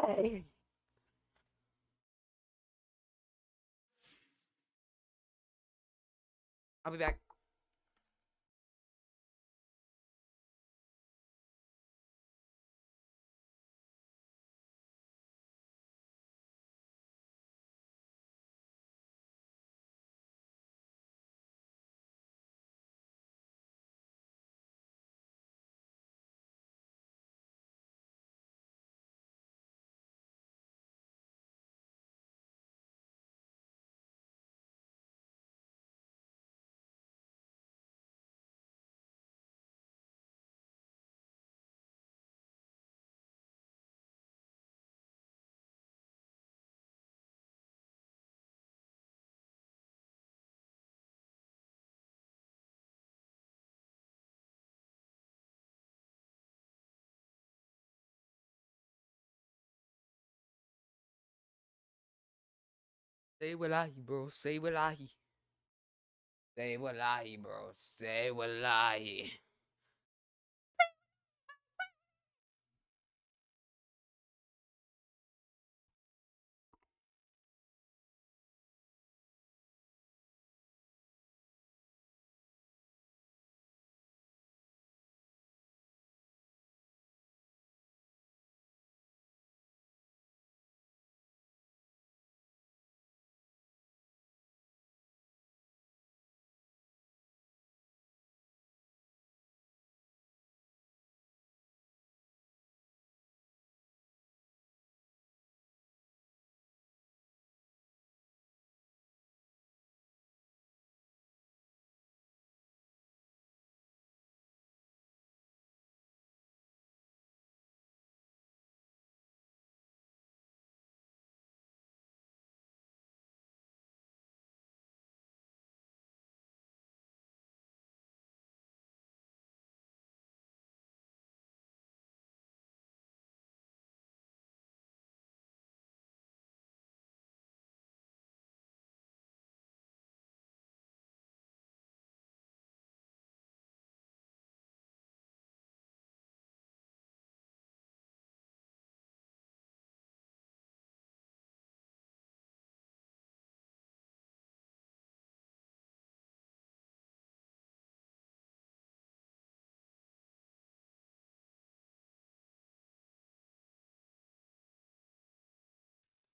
Hey! I'll be back. Say wallahi, bro. Say wallahi. Say wallahi, bro. Say wallahi.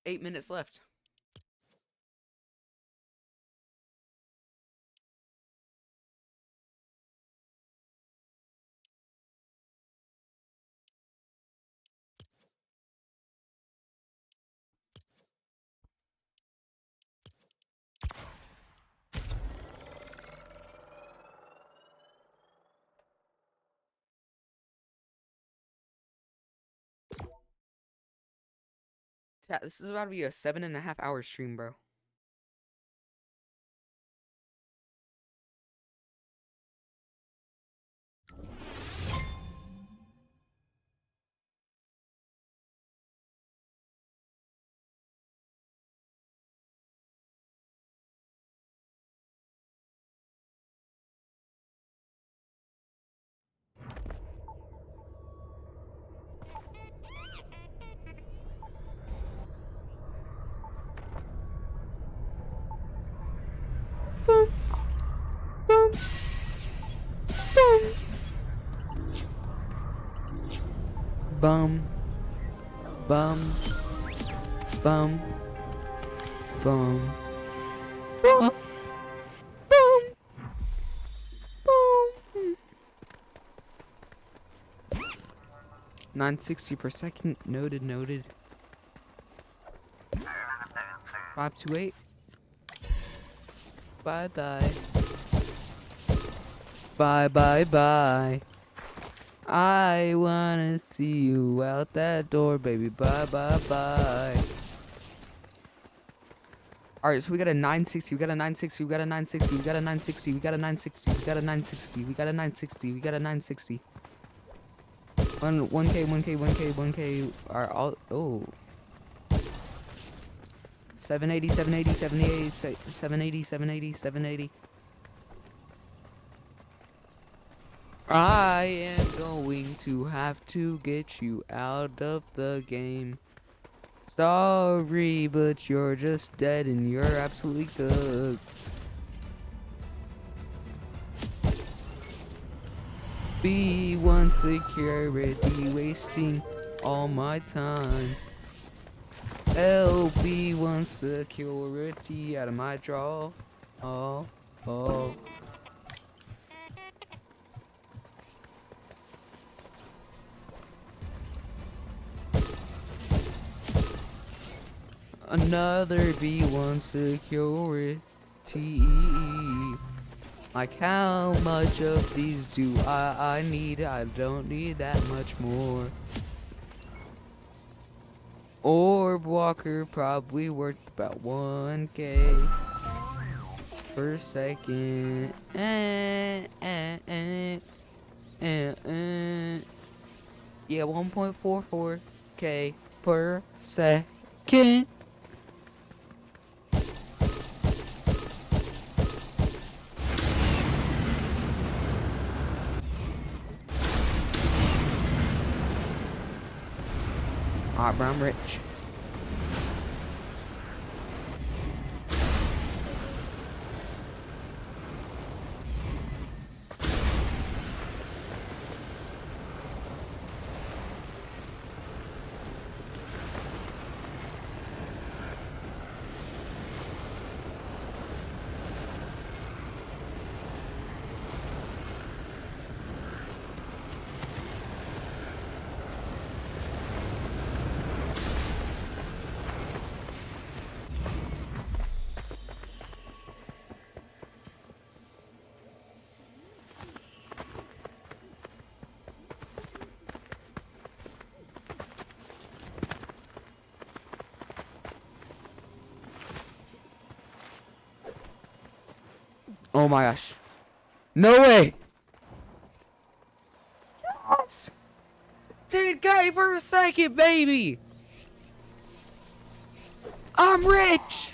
Eight minutes left. Chat, this is about to be a 7.5 hour stream, bro. Boom. Boom. Boom. Bum. Bum. Bum. Bum. Bum. Boom. Boom. 960 per second. Noted, noted. 528. Bye bye. Bye bye bye. I wanna see you out that door, baby. Bye bye bye. Alright, so we got a 960, we got a 960, we got a 960, we got a 960, we got a 960, we got a 960, we got a 960, we got a 960. 1K, 1K, 1K, 1K are all, oh. 780, 780, 780, 780, 780, 780. I am going to have to get you out of the game. Sorry, but you're just dead and you're absolutely cooked. B1 security wasting all my time. LB1 security out of my draw. Oh, oh. Another B1 security. Like how much of these do I need? I don't need that much more. Orb Walker probably worth about 1K per second. Yeah, 1.44K per second. Alright, bro, I'm rich. Oh my gosh. No way! Yes! 10K for a second, baby! I'm rich!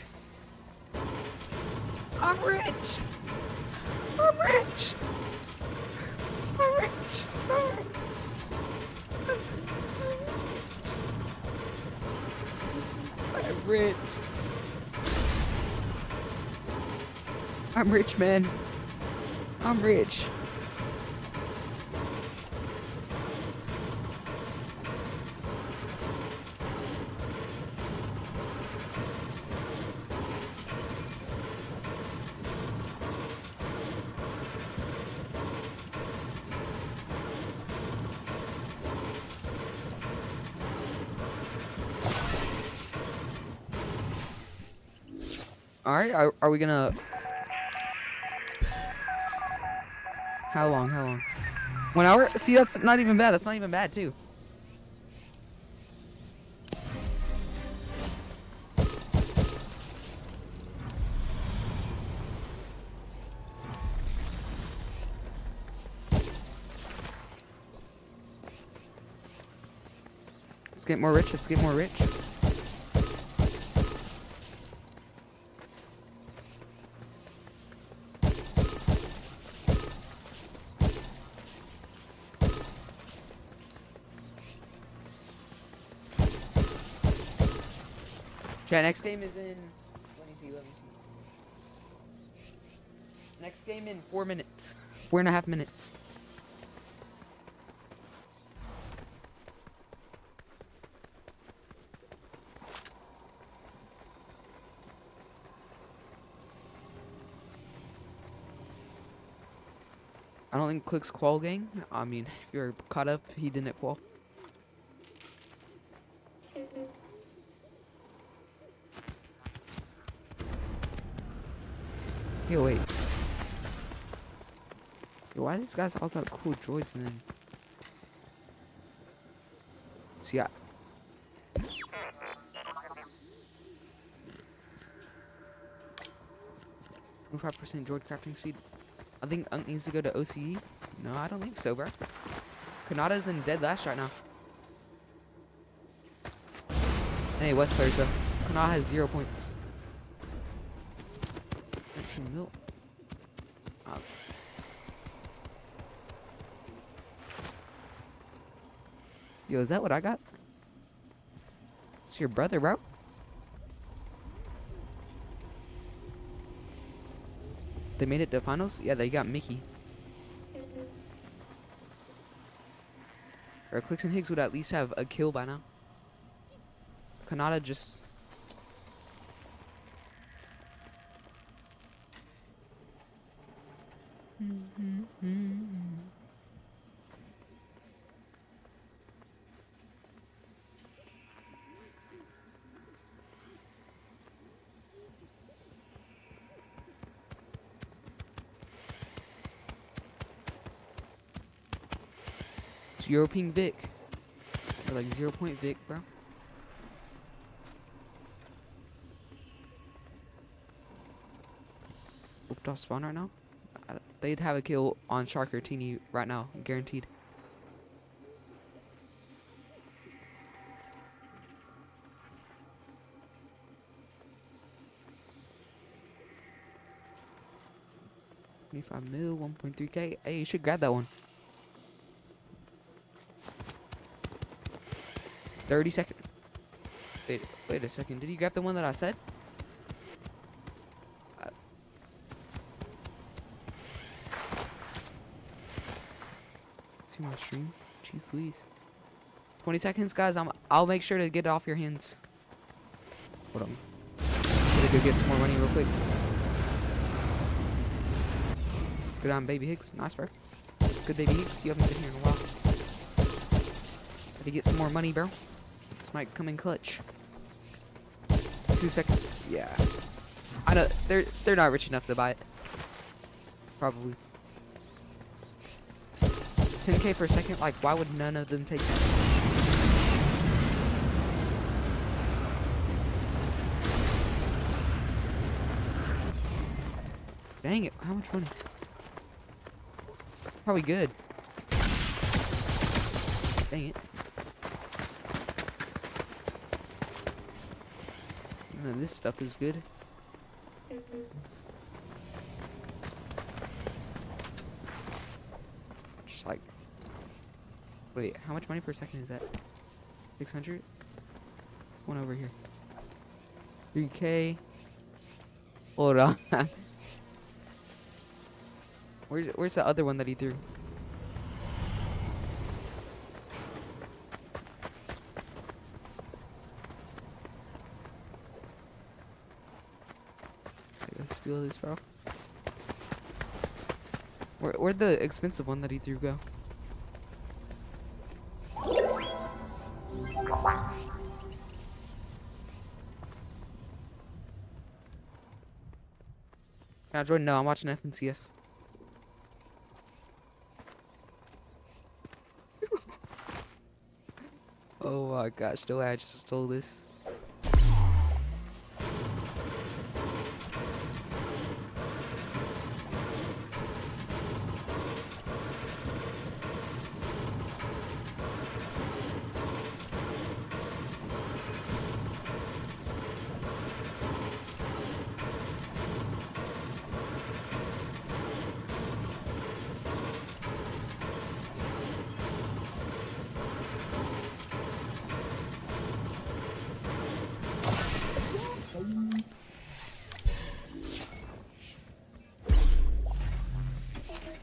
I'm rich! I'm rich! I'm rich! I'm rich! I'm rich, man. I'm rich. All right, are we gonna? How long? How long? 1 hour? See, that's not even bad. That's not even bad, too. Let's get more rich. Let's get more rich. Chat, next game is in... Let me see. Next game in 4 minutes. 4.5 minutes. I don't think Click's qual gang. I mean, if you're caught up, he didn't qual. Yo, wait. Yo, why these guys all got cool droids and then... So yeah. 25% droid crafting speed. I think Unk needs to go to OCE. No, I don't think so, bro. Kanata's in dead last right now. Hey, West players though. Kanata has 0 points. 13 mil. Yo, is that what I got? It's your brother, bro. They made it to finals? Yeah, they got Mickey. Or Clicks and Higgs would at least have a kill by now. Kanata just... Zero ping Vic. Or like 0 point Vic, bro. Whooped off spawn right now. They'd have a kill on Shark or Teeny right now, guaranteed. $25 mil, 1.3K. Hey, you should grab that one. 30 seconds. Wait a second. Did you grab the one that I said? See my stream? Jeez Louise. 20 seconds, guys. I'll make sure to get it off your hands. Hold on. Gotta go get some more money real quick. Let's go down, Baby Higgs. Nice, bro. Good, Baby Higgs. You haven't been here in a while. Gotta get some more money, bro. This might come in clutch. 2 seconds. Yeah. I know they're not rich enough to buy it. Probably. 10K per second. Like, why would none of them take that? Dang it! How much money? Probably good. Dang it. None of this stuff is good. Just like, wait, how much money per second is that? 600? There's one over here. 3K. Hold on. Where's the other one that he threw? Let's steal this, bro. Where'd the expensive one that he threw go? Can I join? No, I'm watching FNCS. Oh my gosh, no way I just stole this.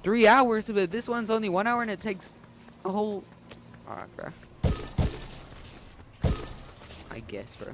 Three hours, but this one's only 1 hour and it takes a whole... Alright, bro. I guess, bro.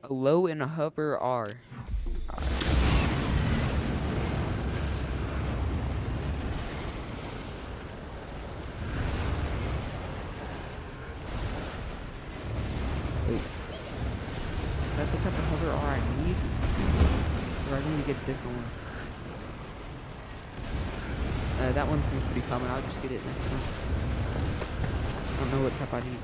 A low and a hover R. Wait. Is that the type of hover R I need? Or I need to get a different one? That one seems to be common. I'll just get it next time. I don't know what type I need.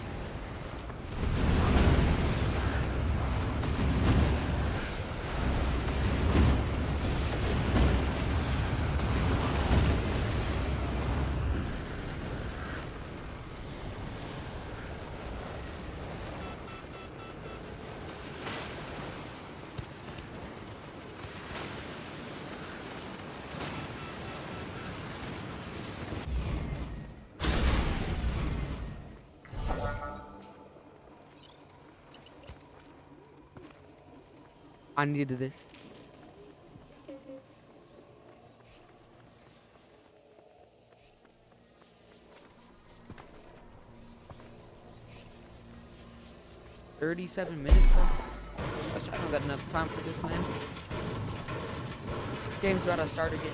I needed this. $37 minutes, bro. Gosh, I don't got enough time for this, man. Game's about to start again.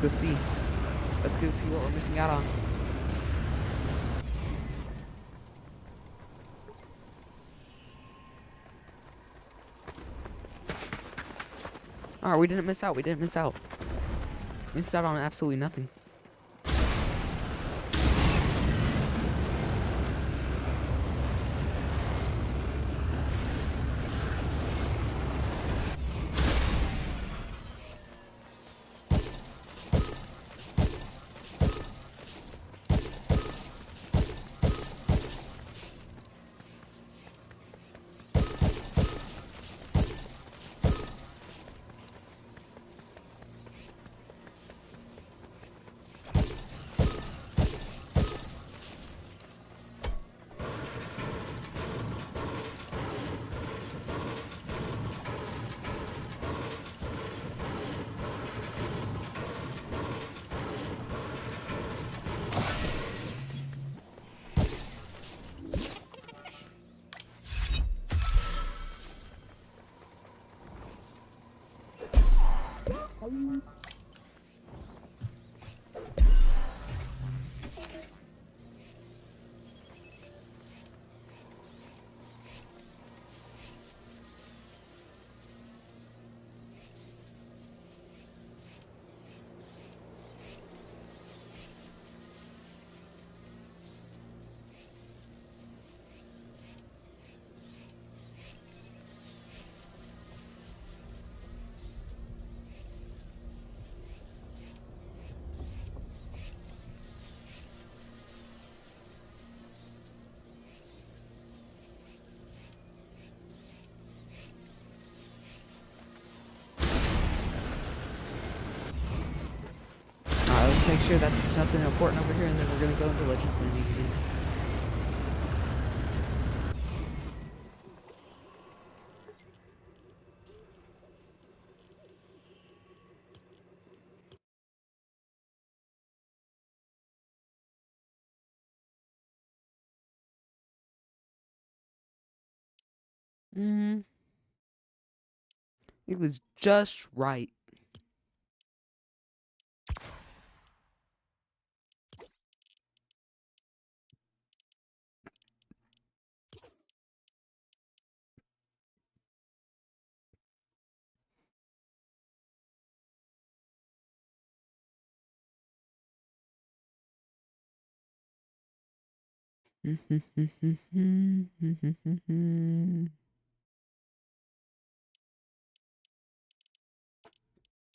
Let's see. Let's go see what we're missing out on. Alright, we didn't miss out. We didn't miss out. Missed out on absolutely nothing. Let's make sure that there's nothing important over here, and then we're gonna go into Legends Landing again. It was just right.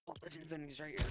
Oh, Legends Landing's right here.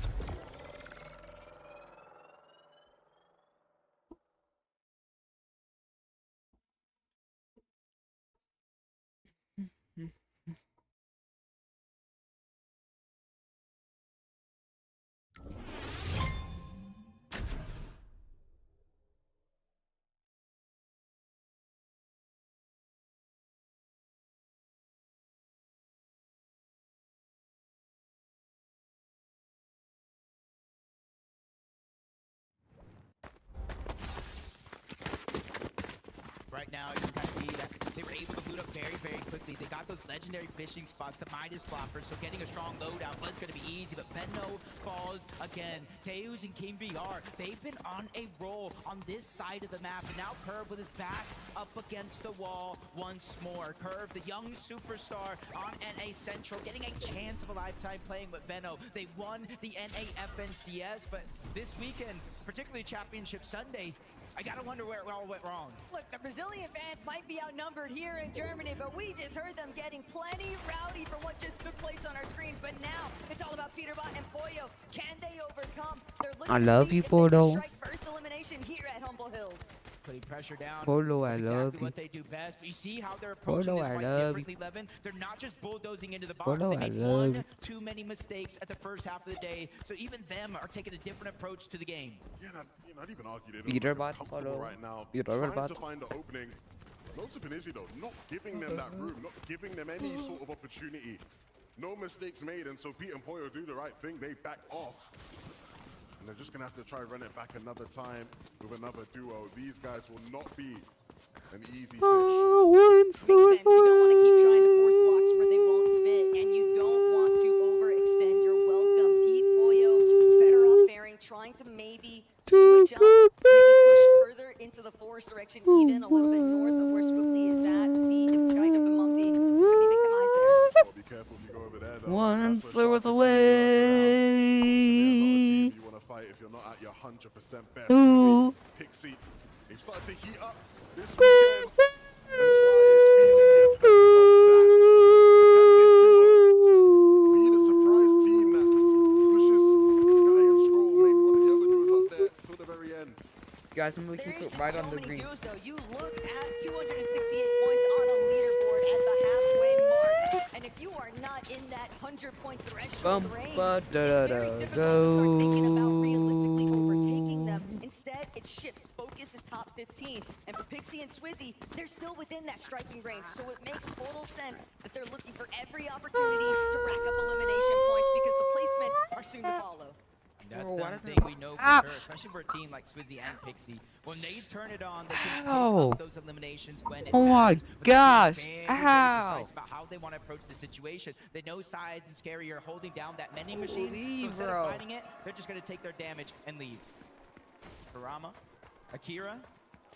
Right now, you can see that they were able to loot up very, very quickly. They got those legendary fishing spots, the Midas floppers, so getting a strong loadout was going to be easy, but Venno falls again. Teus and King BR, they've been on a roll on this side of the map, and now Curve with his back up against the wall once more. Curve, the young superstar on NA Central, getting a chance of a lifetime playing with Venno. They won the NA FNCS, but this weekend, particularly Championship Sunday, I gotta wonder where it all went wrong. Look, the Brazilian fans might be outnumbered here in Germany, but we just heard them getting plenty rowdy for what just took place on our screens. But now it's all about Peterbot and Pollo. Can they overcome? They're looking I love you, Pollo. strike first elimination here at Humble Hills. Putting pressure down. Polo, I That's love exactly you. what they do best. But you see how they're approaching Polo, this I fight love differently, Levin. They're not just bulldozing into the box. Polo, They I made love one you. too many mistakes at the first half of the day. So even them are taking a different approach to the game. Yeah, not even argue. They don't Peterbot, look as comfortable Polo. right now. Peterbot. Trying to find the opening. Joseph and Izzy though, not giving them that room, not giving them any sort of opportunity. No mistakes made, and so Pete and Pollo do the right thing. They back off. And they're just gonna have to try run it back another time with another duo. These guys will not be an easy fix. Makes sense. You don't want to keep trying to force blocks where they won't fit, and you don't want to overextend your welcome. Pete, Pollo, better off once there was a way. You want to fight if you're not at your 100% best. Ooh. Pixie, they started to heat up this weekend. And Try is feeling the effects of that. Can this duo be the surprise team that pushes Sky and Scroll, maybe one of the other duos up there till the very end? Guys, I'm gonna keep it right on the green. Duos, though. You look at 268 points on a leaderboard at the halfway mark, and if you are not in that 100-point threshold range, it's very difficult to start thinking about realistically overtaking them. Instead, it shifts. Focus is top 15, and for Pixie and Swizzy, they're still within that striking range, so it makes total sense that they're looking for every opportunity to rack up elimination points because the placements are soon to follow. That's the one thing we know for sure, especially for a team like Swizzy and Pixie. When they turn it on, they can pick up those eliminations when it Oh my gosh! Very Ow! precise about how they want to approach the situation. They know sides is scary. You're holding down that vending machine, so instead of fighting it, they're just going to take their damage and leave. Karama, Akira,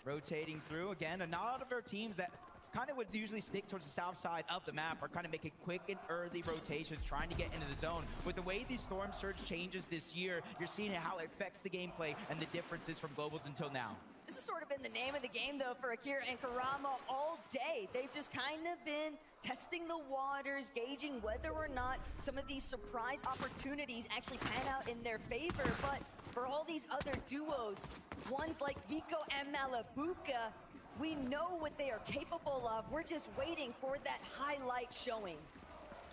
rotating through again, and not a lot of our teams that kind of would usually stick towards the south side of the map are kind of making quick and early rotations, trying to get into the zone. With the way the Storm Surge changes this year, you're seeing how it affects the gameplay and the differences from globals until now. This has sort of been the name of the game, though, for Akira and Karama all day. They've just kind of been testing the waters, gauging whether or not some of these surprise opportunities actually pan out in their favor. But for all these other duos, ones like Vico and Malabuka, we know what they are capable of. We're just waiting for that highlight showing.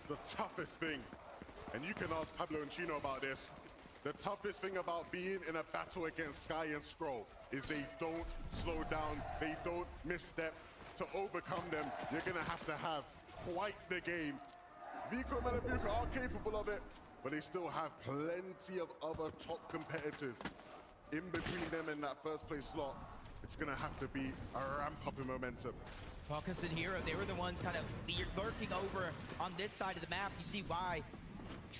The toughest thing, and you can ask Pablo and Chino about this, the toughest thing about being in a battle against Sky and Scroll is they don't slow down, they don't misstep. To overcome them, you're gonna have quite the game. Vico and Malabuka are capable of it, but they still have plenty of other top competitors in between them in that first place slot. It's gonna have to be a ramp up in momentum. Focus and Hero, they were the ones kind of lurking over on this side of the map. You see why.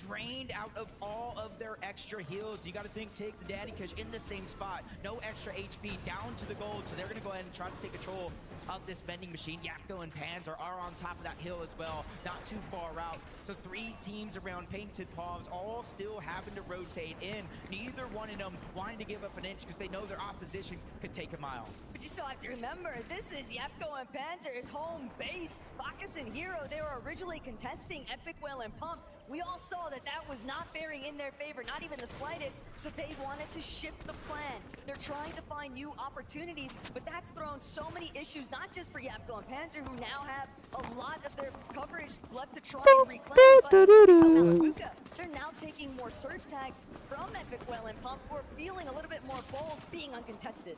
Drained out of all of their extra heals. You got to think Tiggs and Daddy Kush in the same spot. No extra HP, down to the gold. So they're going to go ahead and try to take control of this vending machine. Yakko and Panzer are on top of that hill as well, not too far out. So 3 teams around Painted Palms, all still having to rotate in. Neither one of them wanting to give up an inch because they know their opposition could take a mile. But you still have to remember, this is Yapko and Panzer's home base. Bacchus and Hero, they were originally contesting Epic Whale and Pump. We all saw that that was not faring in their favor, not even the slightest, so they wanted to shift the plan. They're trying to find new opportunities, but that's thrown so many issues, not just for Yapko and Panzer, who now have a lot of their coverage left to try and reclaim, but Malabuka, they're now taking more surge tags from Epic Whale and Pump, who are feeling a little bit more bold, being uncontested.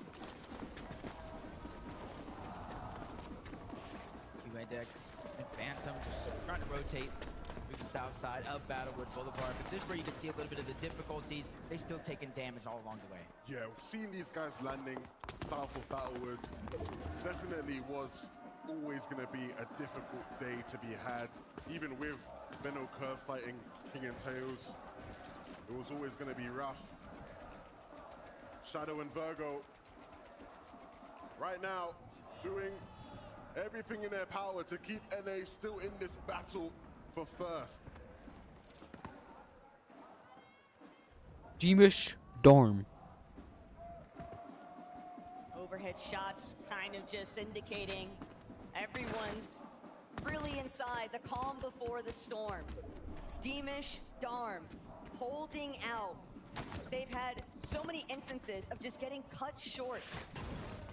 Dex and Phantom just trying to rotate through the south side of Battlewood Boulevard, but this is where you can see a little bit of the difficulties. They're still taking damage all along the way. Yeah, seeing these guys landing south of Battlewood definitely was always going to be a difficult day to be had. Even with Benno Curve fighting King and Tails, it was always going to be rough. Shadow and Virgo right now doing everything in their power to keep NA still in this battle for first. Jeemish Dorm. Overhead shots kind of just indicating everyone's really inside, the calm before the storm. Deemish, Darm, holding out. They've had so many instances of just getting cut short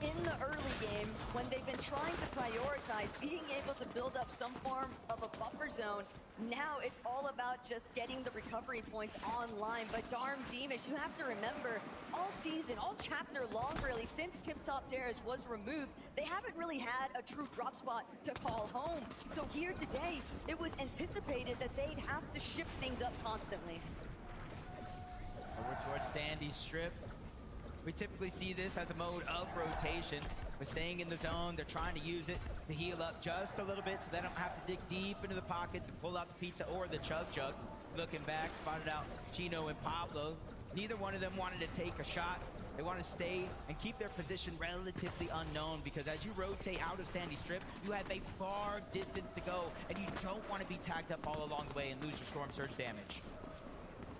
in the early game when they've been trying to prioritize being able to build up some form of a buffer zone. Now it's all about just getting the recovery points online. But Darm, Deemish, you have to remember, all season, all chapter long really, since Tip Top Terrace was removed, they haven't really had a true drop spot to call home. So here today, it was anticipated that they'd have to shift things up constantly. Over towards Sandy Strip. We typically see this as a mode of rotation, but staying in the zone, they're trying to use it to heal up just a little bit so they don't have to dig deep into the pockets and pull out the pizza or the chug. Looking back, spotted out Chino and Pablo. Neither one of them wanted to take a shot They want to stay and keep their position relatively unknown because as you rotate out of Sandy Strip, you have a far distance to go, and you don't want to be tagged up all along the way and lose your Storm Surge damage.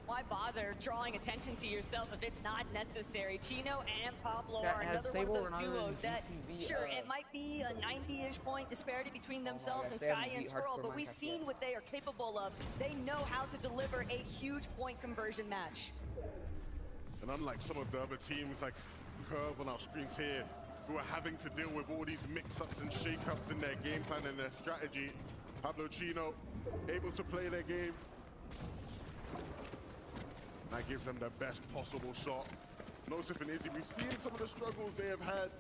Why bother drawing attention to yourself if it's not necessary? Chino and Pablo Chat, are has another Sable one of those Ronaldo duos and that, DCV, sure, it might be a 90-ish point disparity between themselves and they haven't Sky and beat Squirrel, Hardcore but we've Minecraft seen yet. what they are capable of. They know how to deliver a huge point conversion match. And unlike some of the other teams like Curve on our screens here, who are having to deal with all these mix-ups and shake-ups in their game plan and their strategy, Pablo Chino able to play their game. That gives them the best possible shot. Nosif and Izzy, we've seen some of the struggles they have had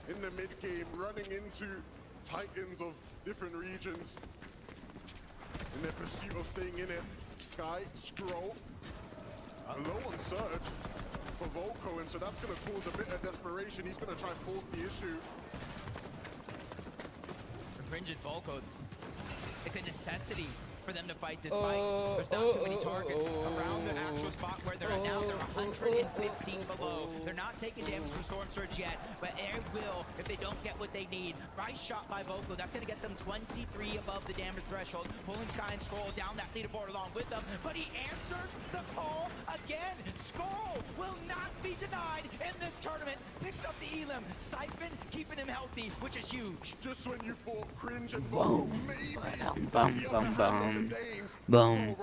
in the mid-game, running into titans of different regions in their pursuit of staying in it. Sky, Scroll, low on Surge for Volko, and so that's going to cause a bit of desperation. He's going to try and force the issue. Cringe and Volko, it's a necessity for them to fight this fight. There's not too many targets around the actual spot where they're at now. They're 115 below. They're not taking damage from Storm Surge yet, but they will if they don't get what they need. Nice shot by Volko. That's going to get them 23 above the damage threshold. Pulling Sky and Scroll down that leaderboard along with them, but he answers the call again. Scroll will not be denied in this tournament. Picks up the Elim. Siphon keeping him healthy, which is huge. Just when you thought Cringe and Volko maybe Boom,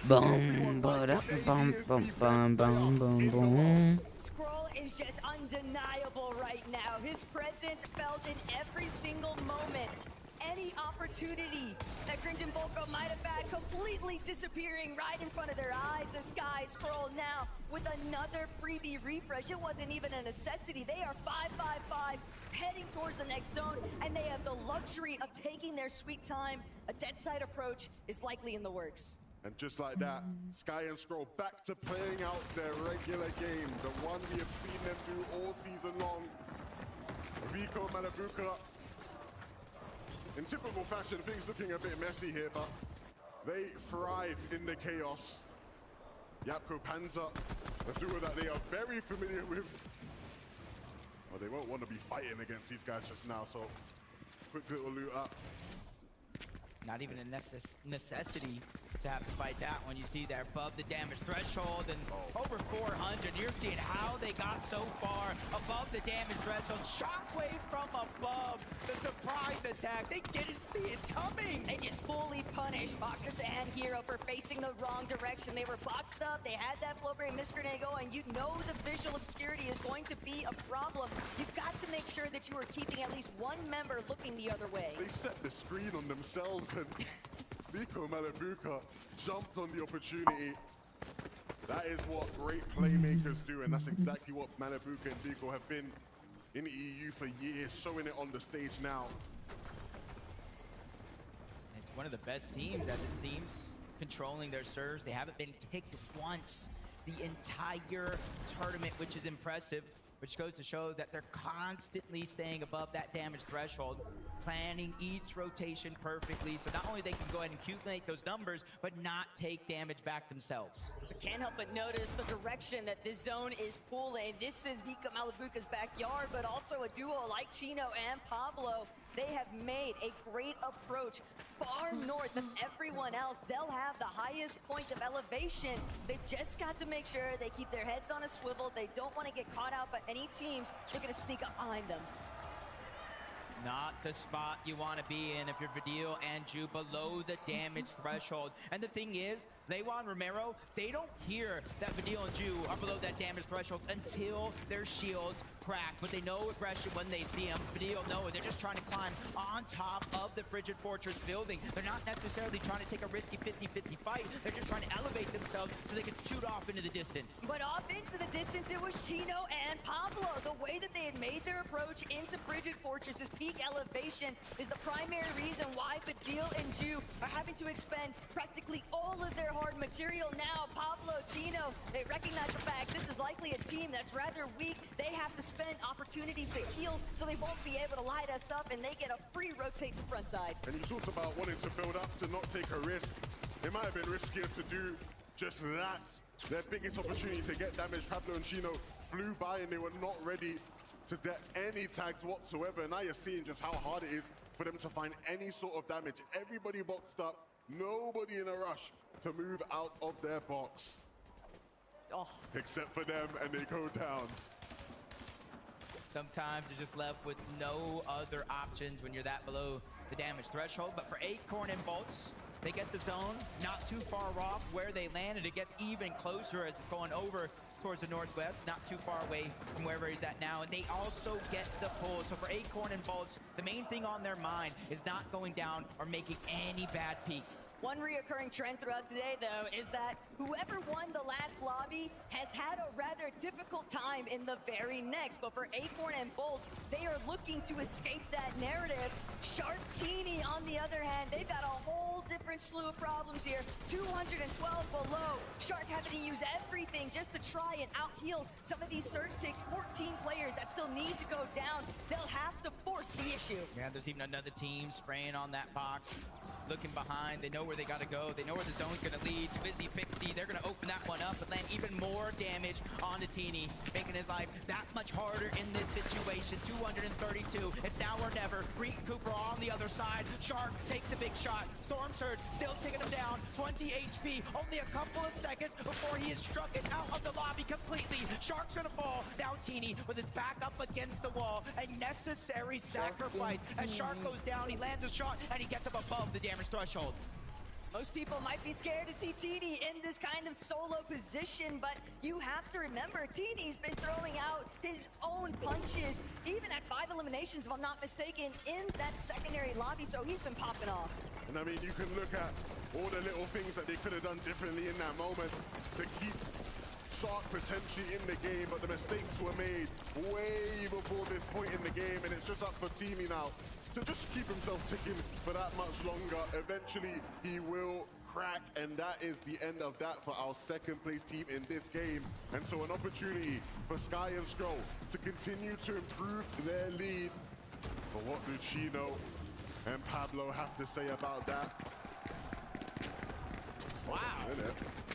boom, boom. Scroll is just undeniable right now. His presence felt in every single moment. Any opportunity that Cringe and Volko might have had completely disappearing right in front of their eyes. The Sky Scroll now with another freebie refresh. It wasn't even a necessity. They are 5-5-5 heading towards the next zone, and they have the luxury of taking their sweet time. A dead side approach is likely in the works. And just like that, Sky and Scroll back to playing out their regular game, the one we have seen them do all season long. Vico, Malabuka, in typical fashion, things looking a bit messy here, but they thrive in the chaos. Yapko Panzer, a duo that they are very familiar with. Well, they won't want to be fighting against these guys just now, so quick little loot up. Not even a necessity to have to fight that one. You see they're above the damage threshold and over 400. You're seeing how they got so far above the damage threshold. Shockwave from above. The surprise attack. They didn't see it coming. They just fully punished Bacchus and Hero for facing the wrong direction. They were boxed up. They had that flow brain misgrenade going. You know the visual obscurity is going to be a problem. You've got to make sure that you are keeping at least one member looking the other way. They set the screen on themselves, and Vico Malabuka jumped on the opportunity. That is what great playmakers do, and that's exactly what Malabuka and Vico have been in the EU for years, showing it on the stage now. It's one of the best teams, as it seems, controlling their serves. They haven't been ticked once the entire tournament, which is impressive, which goes to show that they're constantly staying above that damage threshold, planning each rotation perfectly, so not only they can go ahead and accumulate those numbers, but not take damage back themselves. I can't help but notice the direction that this zone is pulling. This is Vika Malabuka's backyard, but also a duo like Chino and Pablo. They have made a great approach far north of everyone else. They'll have the highest point of elevation. They've just got to make sure they keep their heads on a swivel. They don't want to get caught out by any teams. They're going to sneak up behind them. Not the spot you want to be in if you're Vidil and Ju below the damage threshold. And the thing is, Lewan Romero, they don't hear that Vidil and Ju are below that damage threshold until their shields crack. But they know aggression when they see them. Vidil know it. They're just trying to climb on top of the Frigid Fortress building. They're not necessarily trying to take a risky 50-50 fight. They're just trying to elevate themselves so they can shoot off into the distance. But off into the distance, it was Chino and Pablo. The way that they had made their approach into Frigid Fortress's peak elevation is the primary reason why Vidil and Ju are having to expend practically all of their hard material now. Pablo, Chino, they recognize the fact this is likely a team that's rather weak. They have to spend opportunities to heal, so they won't be able to light us up, and they get a free rotate to front side. And you talked about wanting to build up, to not take a risk. It might have been riskier to do just that. Their biggest opportunity to get damage, Pablo and Chino flew by and they were not ready to get any tags whatsoever. And now you're seeing just how hard it is for them to find any sort of damage. Everybody boxed up, nobody in a rush to move out of their box. Oh. Except for them, and they go down. Sometimes you're just left with no other options when you're that below the damage threshold. But for Acorn and Bolts, they get the zone not too far off where they landed. It gets even closer as it's going over towards the northwest, not too far away from wherever he's at now. And they also get the pull. So for Acorn and Bolts, the main thing on their mind is not going down or making any bad peaks. One reoccurring trend throughout today, though, is that whoever won the last lobby has had a rather difficult time in the very next. But for Acorn and Bolts, they are looking to escape that narrative. Sharktini, on the other hand, they've got a whole different slew of problems here. 212 below. Shark having to use everything just to try and out-heal some of these surge takes. 14 players that still need to go down. They'll have to force the issue. Yeah, there's even another team spraying on that box. Looking behind, they know where they gotta go. They know where the zone's gonna lead. Swizzy, Pixie, they're gonna open that one up and land even more damage onto Teeny, making his life that much harder in this situation. 232, it's now or never. Reek Cooper on the other side. Shark takes a big shot. Storm Surge still taking him down. 20 HP, only a couple of seconds before he is struck it out of the lobby completely. Shark's gonna fall. Now Teeny with his back up against the wall. A necessary sacrifice. As Shark goes down, he lands a shot and he gets up above the damage threshold. Most people might be scared to see Teeny in this kind of solo position, but you have to remember, Teeny's been throwing out his own punches, even at 5 eliminations, if I'm not mistaken, in that secondary lobby, so he's been popping off. And I mean, you can look at all the little things that they could have done differently in that moment to keep Shark potentially in the game, but the mistakes were made way before this point in the game, and it's just up for Teeny now to just keep himself ticking for that much longer. Eventually, he will crack, and that is the end of that for our second place team in this game. And so an opportunity for Sky and Skrull to continue to improve their lead. But what do Chino and Pablo have to say about that? Wow.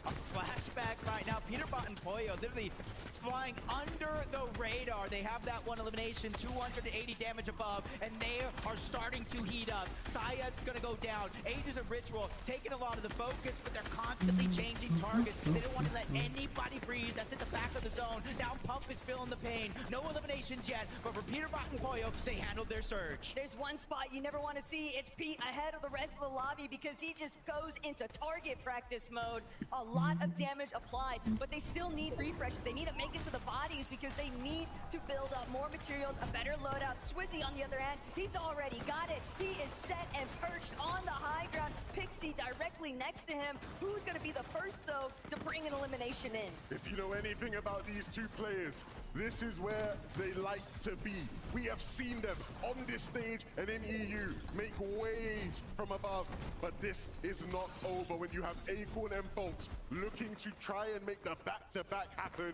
A flashback right now. Peterbot and Pollo literally flying under the radar. They have that one elimination, 280 damage above, and they are starting to heat up. Saya's gonna go down. Ages of Ritual taking a lot of the focus, but they're constantly changing targets. They don't want to let anybody breathe. That's at the back of the zone. Now Pump is feeling the pain. No eliminations yet, but for Peterbot and Pollo, they handled their surge. There's one spot you never want to see. It's Pete ahead of the rest of the lobby because he just goes into target practice mode. A lot of damage applied, but they still need refreshes. They need to make it to the bodies because they need to build up more materials, a better loadout. Swizzy, on the other hand, he's already got it. He is set and perched on the high ground. Pixie directly next to him. Who's going to be the first, though, to bring an elimination in? If you know anything about these two players, this is where they like to be. We have seen them on this stage and in EU make waves from above. But this is not over when you have Acorn and Bolts looking to try and make the back-to-back happen.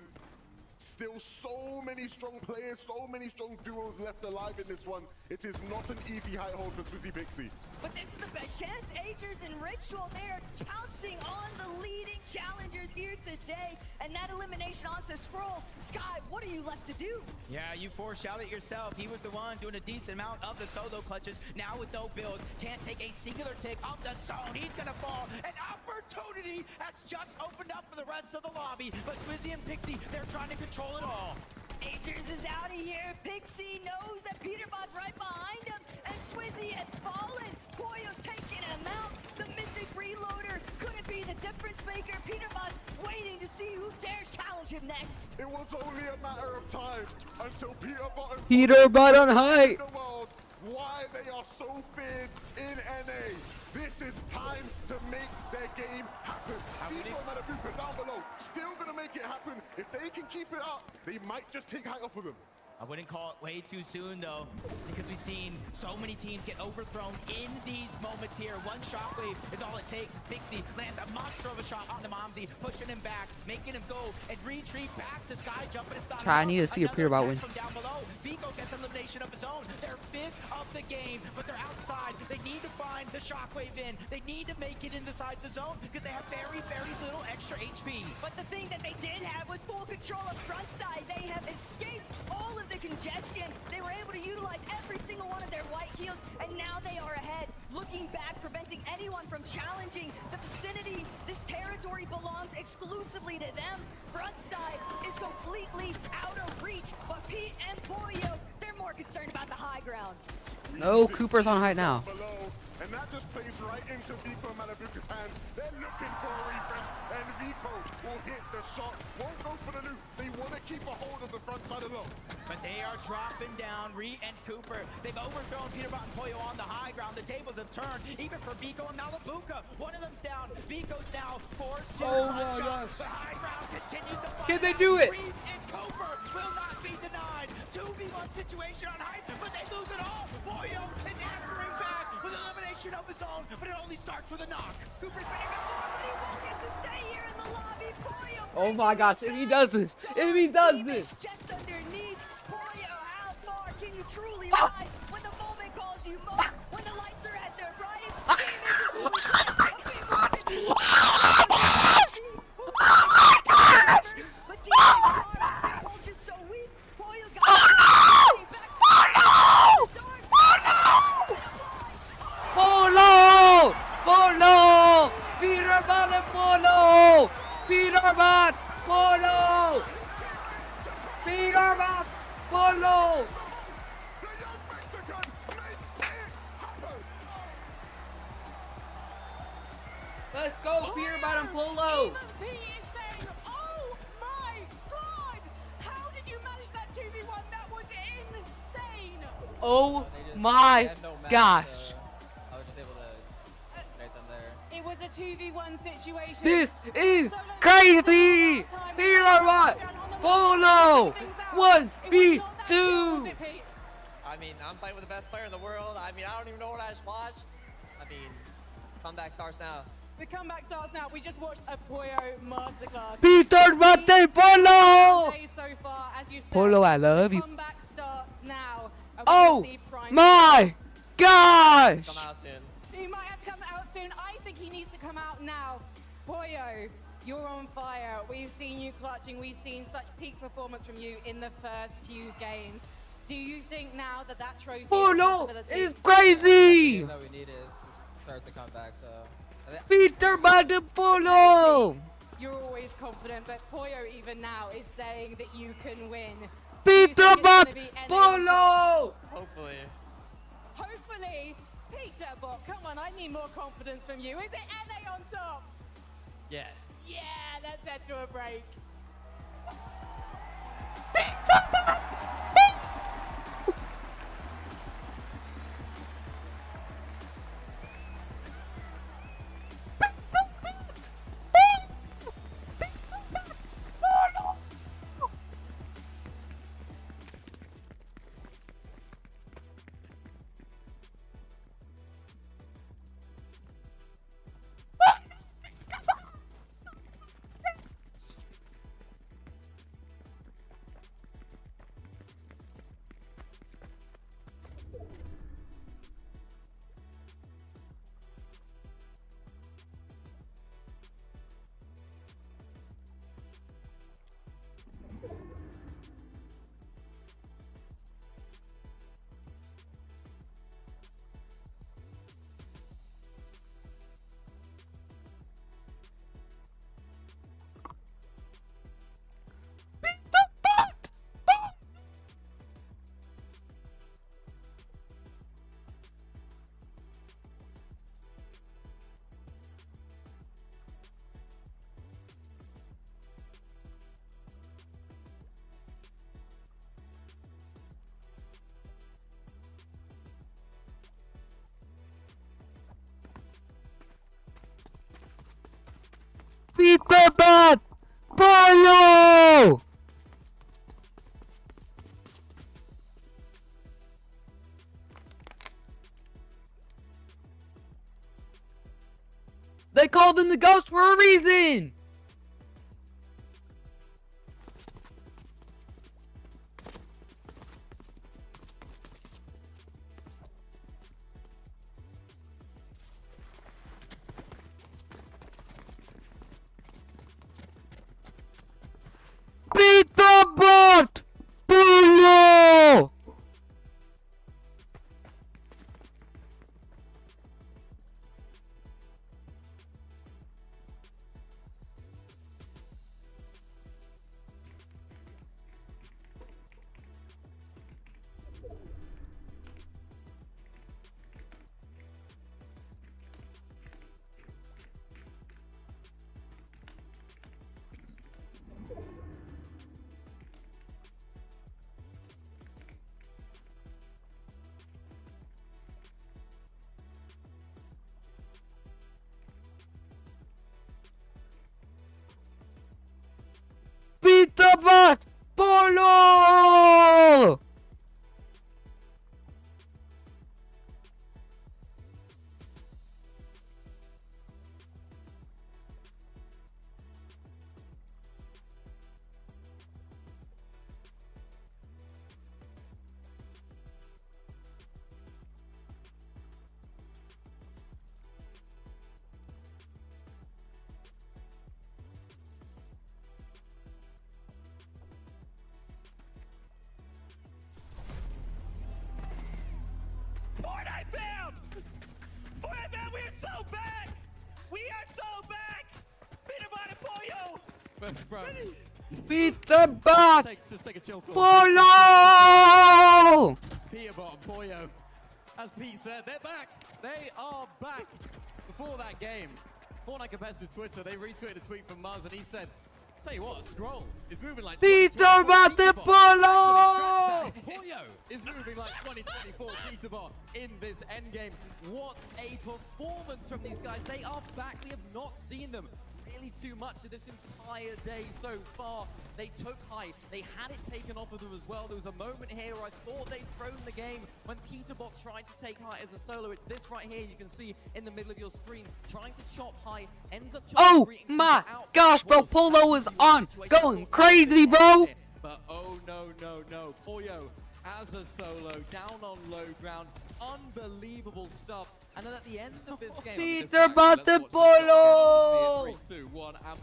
Still so many strong players, so many strong duos left alive in this one. It is not an easy high hold for Swizzy Pixie. But this is the best chance. Agers and Ritual, they are pouncing on the leading challengers here today. And that elimination onto Skrull. Sky, what are you left to do? Yeah, you foreshadowed it yourself. He was the one doing a decent amount of the solo clutches. Now with no build, can't take a singular tick of the zone. He's gonna fall. An opportunity has just opened up for the rest of the lobby. But Swizzy and Pixie, they're trying to control it all. Agers is out of here. Pixie knows that Peterbot's right behind him. And Swizzy has fallen. Pollo's taking him out. The Mythic Reloader. Could it be the difference maker? Peterbot's waiting to see who dares challenge him next. It was only a matter of time until Peterbot on high. The world why they are so feared in NA. This is time to make their game happen. Eco and Matabuka down below, still gonna make it happen. If they can keep it up, they might just take height off of them. I wouldn't call it way too soon, though, because we've seen so many teams get overthrown in these moments here. One shockwave is all it takes. Pixie lands a monster of a shot on the Momsy, pushing him back, making him go and retreat back to Sky, jumping and stopping. I need to see a Peter Bot win. From down below, Vico gets elimination of his own. They're 5th of the game, but they're outside. They need to find the shockwave in. They need to make it inside the zone because they have very, very little extra HP. But the thing that they did have was full control of front side. They have escaped all of the congestion. They were able to utilize every single one of their white heals, and now they are ahead, looking back, preventing anyone from challenging the vicinity. This territory belongs exclusively to them. Front side is completely out of reach, but Pete and Pollo, they're more concerned about the high ground. No, Cooper's on height now. And that just plays right into Vico and Malabuka's hands. They're looking for a refresh, and Vico will hit the shot. Won't go for the loot. They want to keep a hold of the front side alone. But they are dropping down. Ree and Cooper, they've overthrown Peter Bot and Pollo on the high ground. The tables have turned, even for Vico and Malabuka. One of them's down. Vico's now forced to punch up. The high ground continues to fight. Can they do it? Ree and Cooper will not be denied. 2v1 situation on height, but they lose it all. Pollo is answering back with elimination of his own, but it only starts with a knock. Cooper's winning the floor, but he won't get to stay here in the lobby. Pollo, Oh my gosh, if he does this, if he does this. just underneath. Pollo, how far can you truly rise when the moment calls you most? When the lights are at their brightest? But DJ's just so weak. Pollo's got Polo! Polo! Peter Bot and Polo! Peter Bot! Polo! Peter Bot! Polo! Let's go, Peter Bot and Polo! He is saying, oh my god! How did you manage that 2v1? That was insane! Oh my gosh! I was just able to make them there. It was a 2v1 situation. This is crazy! Peter Bot! Polo! 1v2! I mean, I'm playing with the best player in the world. I mean, I don't even know what I just watched. I mean, comeback starts now. The comeback starts now. We just watched a Pollo masterclass. Peter Bot and Polo! So far, as you said, Polo, I love you. Comeback starts now. Oh my gosh! Come out soon. He might have to come out soon. I think he needs to come out now. Pollo, you're on fire. We've seen you clutching. We've seen such peak performance from you in the first few games. Do you think now that that trophy Polo is The crazy! game that we needed to start the comeback, so. Peter Bot and Polo! You're always confident, but Pollo even now is saying that you can win. Peter Bot! Polo! Hopefully. Hopefully, Peter Bot, come on, I need more confidence from you. Is it NA on top? Yeah. Yeah, let's head to a break. Peter Bot! Polo! They called in the ghost for a reason! Beat the bot! Polo! Beat the bot! Polo! Fortnite fam! Fortnite fam, we are so back! We are so back! Peter Bot and Pollo! Bro. Beat the bot! Just take a chill call. Polo! Peter Bot and Pollo. As Pete said, they're back. They are back. Before that game, Fortnite Competitive Twitter, they retweeted a tweet from Muzz and he said, tell you what, Scroll is moving like Peter Bot the Polo! Pollo is moving like 2024 Peter Bot in this endgame. What a performance from these guys. They are back. We have not seen them really too much of this entire day so far. They took height. They had it taken off of them as well. There was a moment here where I thought they'd thrown the game when Peterbot tried to take height as a solo. It's this right here you can see in the middle of your screen. Trying to chop height, ends up Oh my gosh, bro, Polo is on, going crazy, bro. But oh no, no, no. Pollo as a solo, down on low ground. Unbelievable stuff. And then at the end of this game, Peter Bot the Polo! 3, 2, 1, and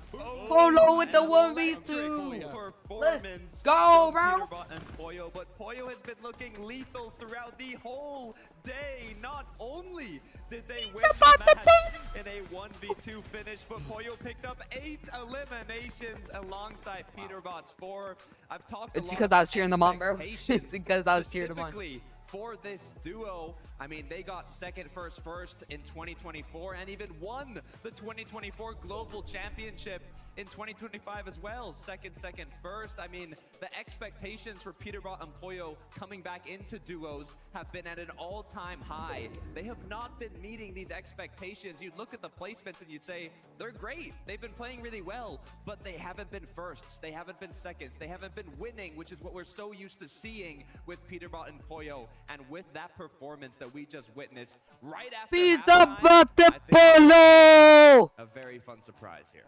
Polo with the 1v2. Let's go, bro. Peter Bot and Pollo, but Pollo has been looking lethal throughout the whole day. Not only did they win the match in a 1v2 finish, but Pollo picked up 8 eliminations alongside Peter Bot's 4. I've talked a lot. It's because I was cheering them on, bro. expectations, It's because I was cheering them on. specifically for this duo. I mean, they got second first in 2024 and even won the 2024 Global Championship in 2025 as well. Second, first. I mean, the expectations for Peterbot and Pollo coming back into duos have been at an all-time high. They have not been meeting these expectations. You'd look at the placements and you'd say, they're great. They've been playing really well, but they haven't been firsts. They haven't been seconds. They haven't been winning, which is what we're so used to seeing with Peterbot and Pollo. And with that performance that we just witnessed right after Peterbot the Polo! a very fun surprise here.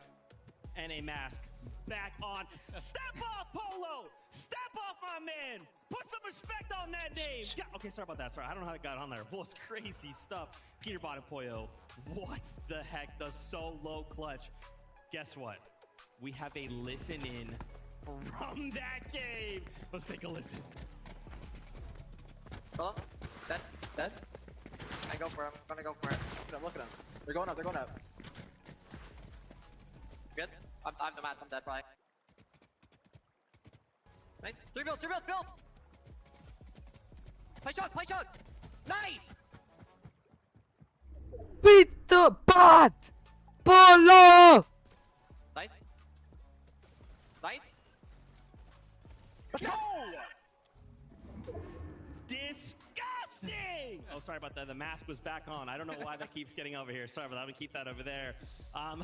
And a mask back on. Step off, Polo! Step off, my man! Put some respect on that name! Yeah, okay, sorry about that. Sorry, I don't know how it got on there. Well, it's crazy stuff. Peterbot and Pollo. What the heck? The solo clutch. Guess what? We have a listen in from that game. Let's take a listen. Hello? Dead? I go for him. I'm gonna go for it. Look at him. They're going up. Good? I'm the match. I'm dead, probably. Nice. 3 build! Play shot! Nice! Peterbot Polo! Nice. Let's go! Disgusting! Oh, sorry about that. The mask was back on. I don't know why that keeps getting over here. Sorry about that. I'm gonna keep that over there.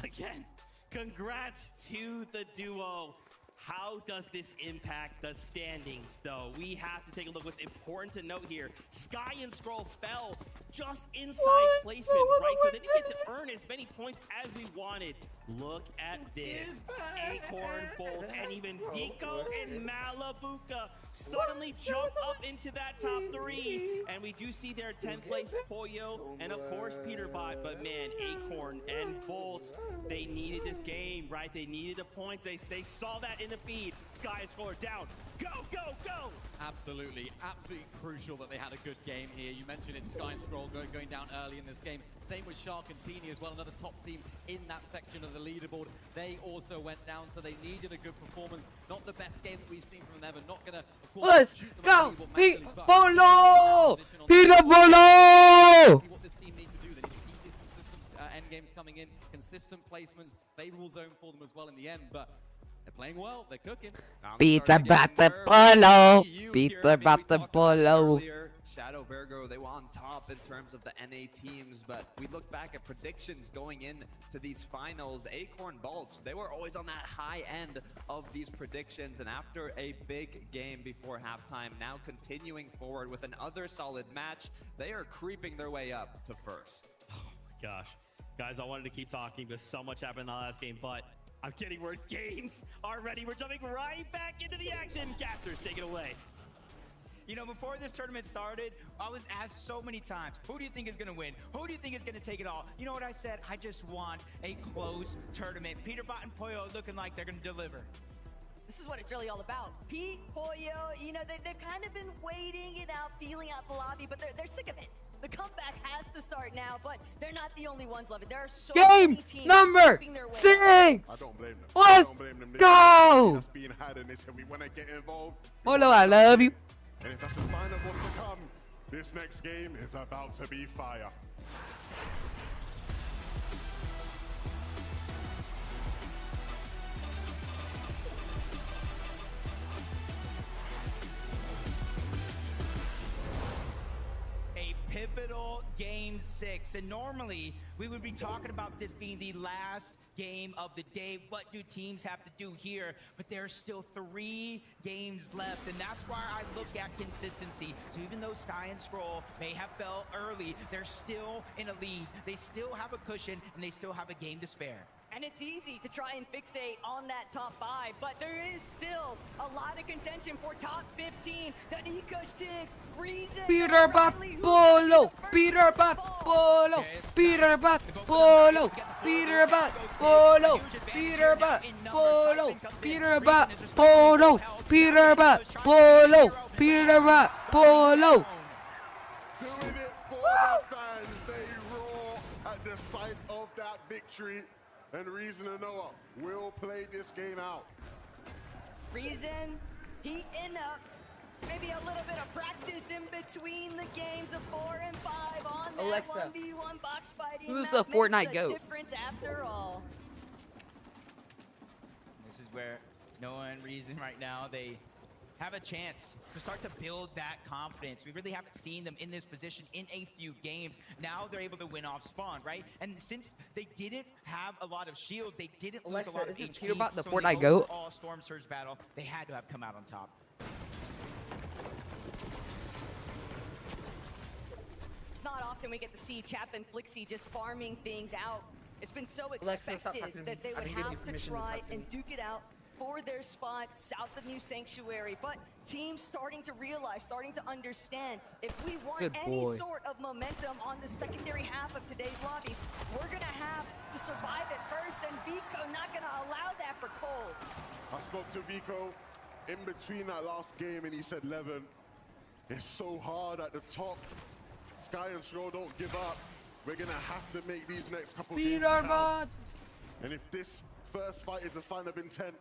Again, congrats to the duo. How does this impact the standings, though? We have to take a look. What's important to note here, Sky and Scroll fell just inside placement, right? So they didn't get to earn as many points as we wanted. Look at this. Acorn, Bolts, and even Vico and Malabuka suddenly jump up into that top 3. And we do see their 10th place Pollo and, of course, Peterbot. But, man, Acorn and Bolts, they needed this game, right? They needed a point. They saw that in the feed. Sky and Score down. Go, go, go! Absolutely crucial that they had a good game here. You mentioned it's Sky and Scroll going down early in this game. Same with Shark and Teeny as well, another top team in that section of the leaderboard. They also went down, so they needed a good performance. Not the best game that we've seen from them, and not gonna, of course, Let's shoot them go, up the table Pete massively, but Polo! Peter Peter Polo! What this team needs to do, they need to keep these consistent end games coming in, consistent placements, favorable zone for them as well in the end, but they're playing well, they're cooking. Peter Polo! Peter Polo! Shadow Virgo, they were on top in terms of the NA teams, but we look back at predictions going into these finals. Acorn Bolts, they were always on that high end of these predictions, and after a big game before halftime, now continuing forward with another solid match, they are creeping their way up to first. Oh my gosh. Guys, I wanted to keep talking, but so much happened in the last game, but I'm kidding, we're games already. We're jumping right back into the action. Gassers, take it away. You know, before this tournament started, I was asked so many times, who do you think is going to win? Who do you think is going to take it all? You know what I said? I just want a close tournament. Peterbot and Pollo looking like they're going to deliver. This is what it's really all about. Pete, Pollo, you know, they've kind of been waiting it out, feeling out the lobby, but they're sick of it. The comeback has to start now, but they're not the only ones, Love It. There are so many teams Game number 6! I don't blame them. Let's go! That's being had in this, and we want to get involved. Polo, I love you. And if that's a sign of what's to come, this next game is about to be fire. A pivotal game 6, and normally we would be talking about this being the last game of the day. What do teams have to do here? But there's still 3 games left, and that's why I look at consistency. So even though Sky and Scroll may have fell early, they're still in a lead. They still have a cushion, and they still have a game to spare. And it's easy to try and fixate on that top 5, but there is still a lot of contention for top 15. Danica Sticks, Reason, Peterbot Polo! Peterbot Polo! Peterbot Polo! Peterbot Polo! Peterbot Polo! Peterbot Polo! Peterbot Polo! Peterbot Polo! Doing it for the fans. They roar at the sight of that victory. And Reason and Noah will play this game out. Reason, heating up. Maybe a little bit of practice in between the games of 4 and 5 on that Alexa, 1v1 box fighting. who's map the Fortnite makes a GOAT? difference after all. This is where Noah and Reason right now, they have a chance to start to build that confidence. We really haven't seen them in this position in a few games. Now they're able to win off spawn, right? And since they didn't have a lot of shield, they didn't lose a lot of HP. Peterbot the so Fortnite in the GOAT? overall Storm Surge battle, they had to have come out on top. It's not often we get to see Chap and Flixie just farming things out. It's been so Alexa, stop expected talking to me. that they I would didn't give you have to permission to try talk to and me. duke it out for their spot south of New Sanctuary. But teams starting to realize, starting to understand, if we want Good any boy. sort of momentum on the secondary half of today's lobbies, we're gonna have to survive it first, and Vico not gonna allow that for Cole. I spoke to Vico in between that last game, and he said, Levin, it's so hard at the top. Sky and Straw don't give up. We're gonna have to make these next couple games count. And if this first fight is a sign of intent,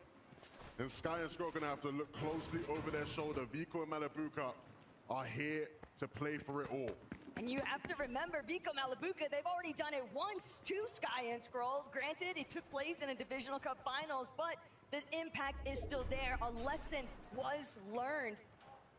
then Sky and Scroll are gonna have to look closely over their shoulder. Vico and Malabuka are here to play for it all. And you have to remember, Vico Malabuka, they've already done it once to Sky and Scroll. Granted, it took place in a Divisional Cup Finals, but the impact is still there. A lesson was learned.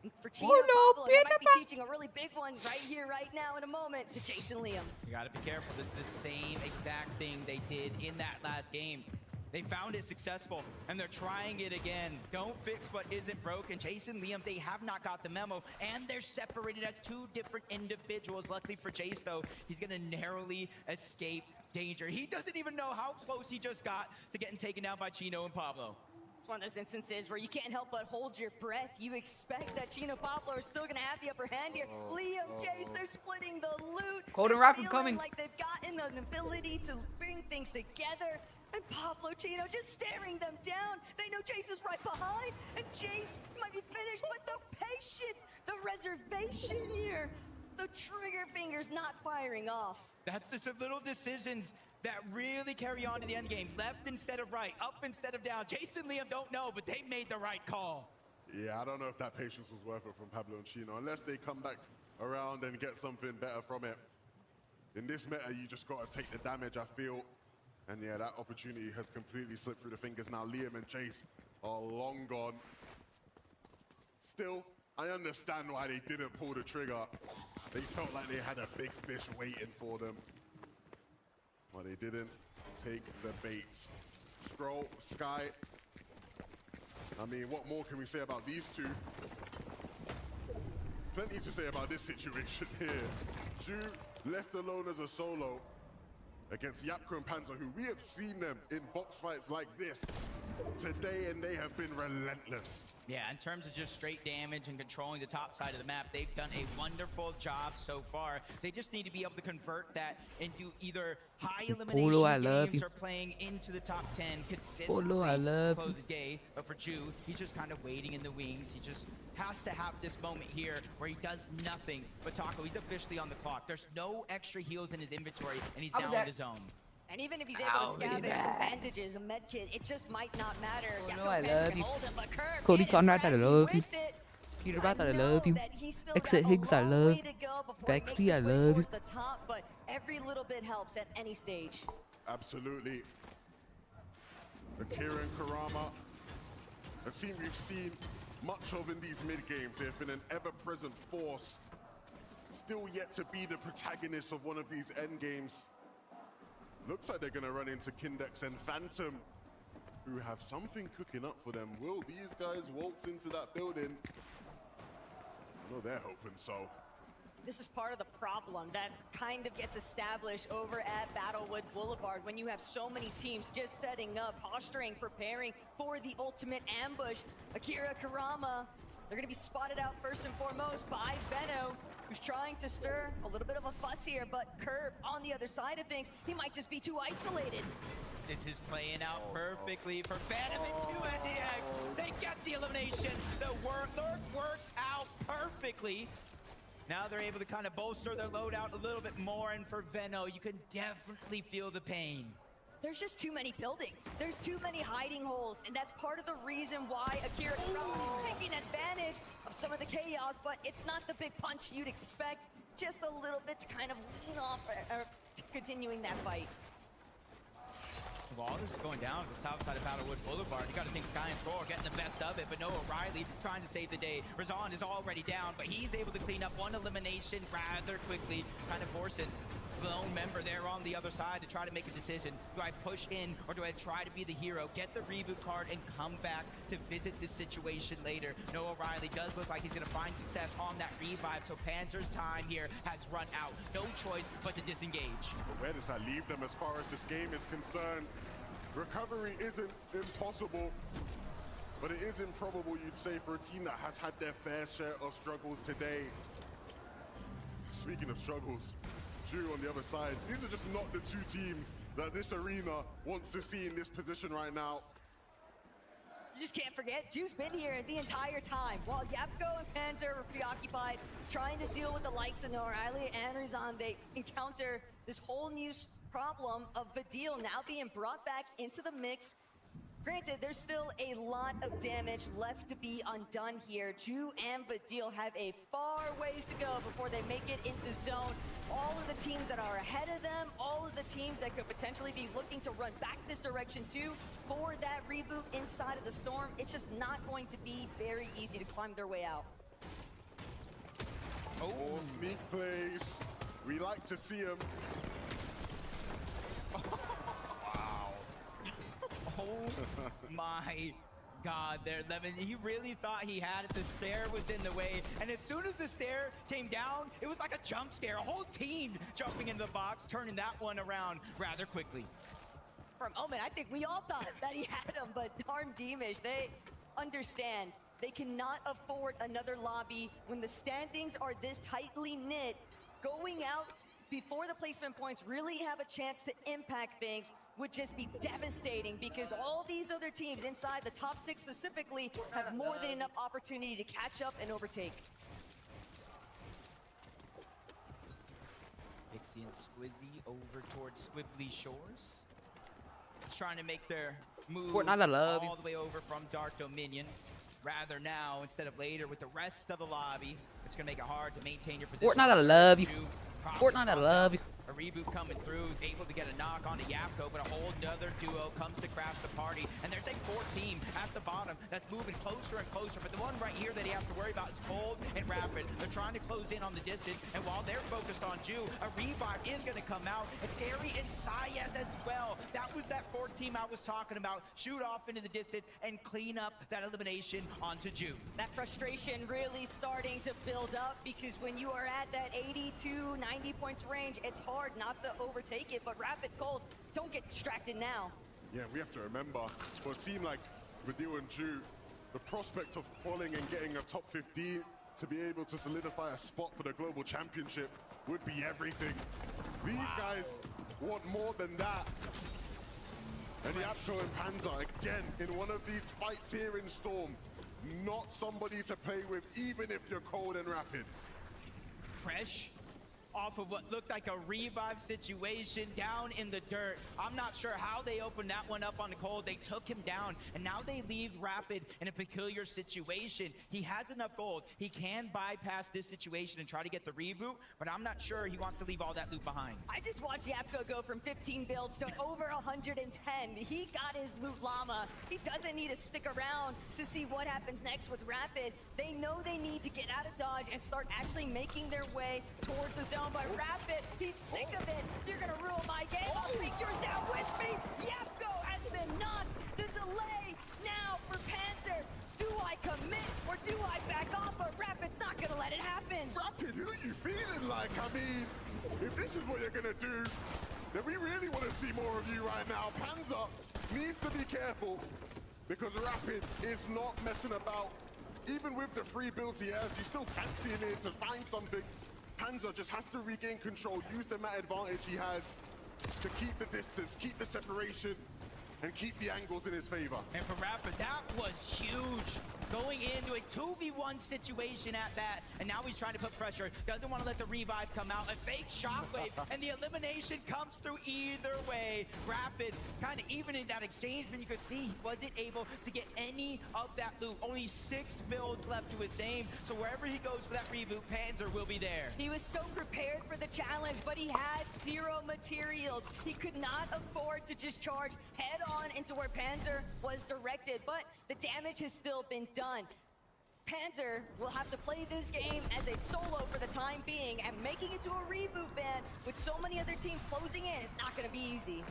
And for Chino Pablo, they might be teaching a really big one right here, right now, in a moment, to Jason Liam. You gotta be careful. This is the same exact thing they did in that last game. They found it successful, and they're trying it again. Don't fix what isn't broken. Jason, Liam, they have not got the memo, and they're separated as two different individuals. Luckily for Jace, though, he's going to narrowly escape danger. He doesn't even know how close he just got to getting taken down by Chino and Pablo. It's one of those instances where you can't help but hold your breath. You expect that Chino Pablo are still gonna have the upper hand here. Liam, Jace, they're splitting the loot. Golden They're Rapid feeling coming. like they've gotten an ability to bring things together. And Pablo Chino just staring them down. They know Jace is right behind, and Jace might be finished, but the patience, the reservation here, the trigger fingers not firing off. That's just the little decisions that really carry on to the end game. Left instead of right, up instead of down. Jason and Liam don't know, but they made the right call. Yeah, I don't know if that patience was worth it from Pablo and Chino, unless they come back around and get something better from it. In this meta, you just got to take the damage, I feel. And yeah, that opportunity has completely slipped through the fingers. Now Liam and Chase are long gone. Still, I understand why they didn't pull the trigger. They felt like they had a big fish waiting for them. Well, they didn't take the bait. Scroll, Sky. I mean, what more can we say about these two? Plenty to say about this situation here. Ju left alone as a solo against Yapko and Panzer, who we have seen them in box fights like this today, and they have been relentless. Yeah, in terms of just straight damage and controlling the top side of the map, they've done a wonderful job so far. They just need to be able to convert that into either high elimination games or playing into the top 10 consistently close the day. But for Ju, he's just kind of waiting in the wings. He just has to have this moment here where he does nothing. But Taco, he's officially on the clock. There's no extra heals in his inventory, and he's now in the zone. And even if he's able to scavenge some bandages, a med kit, it just might not matter. No, I love you. Cody Conrad, I love you. Peter Bath, I love you. Exit Higgs, I love you. Bexley, I love you. The top, but every little bit helps at any stage. Absolutely. Akira and Karama, a team we've seen much of in these mid-games. They've been an ever-present force, still yet to be the protagonist of one of these end games. Looks like they're going to run into Kindex and Phantom, who have something cooking up for them. Will these guys waltz into that building? I know they're hoping so. This is part of the problem that kind of gets established over at Battlewood Boulevard when you have so many teams just setting up, posturing, preparing for the ultimate ambush. Akira, Karama, they're going to be spotted out first and foremost by Veno, who's trying to stir a little bit of a fuss here, but Curb on the other side of things, he might just be too isolated. This is playing out perfectly for Phantom and QNDX. They get the elimination. The work works out perfectly. Now they're able to kind of bolster their loadout a little bit more, and for Veno, you can definitely feel the pain. There's just too many buildings. There's too many hiding holes, and that's part of the reason why Akira is taking advantage of some of the chaos, but it's not the big punch you'd expect. Just a little bit to kind of lean off continuing that fight. Well, all this is going down to the south side of Battlewood Boulevard. You got to think Sky and Score are getting the best of it, but Noah Riley trying to save the day. Razan is already down, but he's able to clean up one elimination rather quickly, kind of forcing the lone member there on the other side to try to make a decision. Do I push in or do I try to be the hero, get the reboot card, and come back to visit this situation later? Noah Riley does look like he's going to find success on that revive, so Panzer's time here has run out. No choice but to disengage. But where does that leave them as far as this game is concerned? Recovery isn't impossible, but it is improbable, you'd say, for a team that has had their fair share of struggles today. Speaking of struggles, Drew on the other side, these are just not the two teams that this arena wants to see in this position right now. You just can't forget, Drew's been here the entire time. While Yapko and Panzer were preoccupied trying to deal with the likes of Noah Riley and Razan, they encounter this whole new problem of Vadil now being brought back into the mix. Granted, there's still a lot of damage left to be undone here. Ju and Vadil have a far ways to go before they make it into zone. All of the teams that are ahead of them, all of the teams that could potentially be looking to run back this direction too for that reboot inside of the storm, it's just not going to be very easy to climb their way out. Oh, sneak plays. We like to see them. Oh my God, there, Levin, he really thought he had it. The stair was in the way, and as soon as the stair came down, it was like a jump scare. A whole team jumping into the box, turning that one around rather quickly. For a moment, I think we all thought that he had him, but darn Deemish, they understand. They cannot afford another lobby when the standings are this tightly knit. Going out before the placement points really have a chance to impact things would just be devastating, because all these other teams inside the top 6 specifically have more than enough opportunity to catch up and overtake. Pixie and Squizzy over towards Squibbly Shores. Trying to make their move Fortnite, I love you. all the way over from Dark Dominion. Rather now instead of later with the rest of the lobby. It's going to make it hard to maintain your position. Fortnite, I love you. Fortnite, I love you. A reboot coming through, able to get a knock onto Yapko, but a whole nother duo comes to crash the party. And there's a 14 at the bottom that's moving closer and closer. But the one right here that he has to worry about is Cold and Rapid. They're trying to close in on the distance. And while they're focused on Ju, a revive is going to come out. And Scary and Syaz as well. That was that 4 team I was talking about. Shoot off into the distance and clean up that elimination onto Ju. That frustration really starting to build up, because when you are at that 82, 90 points range, it's hard not to overtake it. But Rapid, Cold, don't get distracted now. Yeah, we have to remember, for a team like Badil and Ju, the prospect of pulling and getting a top 15 to be able to solidify a spot for the global championship would be everything. These guys want more than that. And Yapko and Panzer, again, in one of these fights here in Storm, not somebody to play with, even if you're Cold and Rapid. Fresh off of what looked like a revive situation down in the dirt. I'm not sure how they opened that one up on the Cold. They took him down, and now they leave Rapid in a peculiar situation. He has enough gold. He can bypass this situation and try to get the reboot, but I'm not sure he wants to leave all that loot behind. I just watched Yapko go from 15 builds to over 110. He got his loot llama. He doesn't need to stick around to see what happens next with Rapid. They know they need to get out of dodge and start actually making their way towards the zone. By Rapid, he's sick of it. You're gonna ruin my game. I'll take yours down with me. Yapko has been knocked. The delay now for Panzer. Do I commit or do I back off? But Rapid's not gonna let it happen. Rapid, who are you feeling like? I mean, if this is what you're gonna do, then we really want to see more of you right now. Panzer needs to be careful, because Rapid is not messing about. Even with the free builds he has, he's still fancying it to find something. Panzer just has to regain control, use the mat advantage he has to keep the distance, keep the separation, and keep the angles in his favor. And for Rapid, that was huge. Going into a 2v1 situation at that, and now he's trying to put pressure. Doesn't want to let the revive come out. A fake shockwave, and the elimination comes through either way. Rapid kind of even in that exchange, when you could see he wasn't able to get any of that loot. Only 6 builds left to his name, so wherever he goes for that reboot, Panzer will be there. He was so prepared for the challenge, but he had 0 materials. He could not afford to just charge head on into where Panzer was directed, but the damage has still been done. Panzer will have to play this game as a solo for the time being, and making it to a reboot ban with so many other teams closing in is not going to be easy.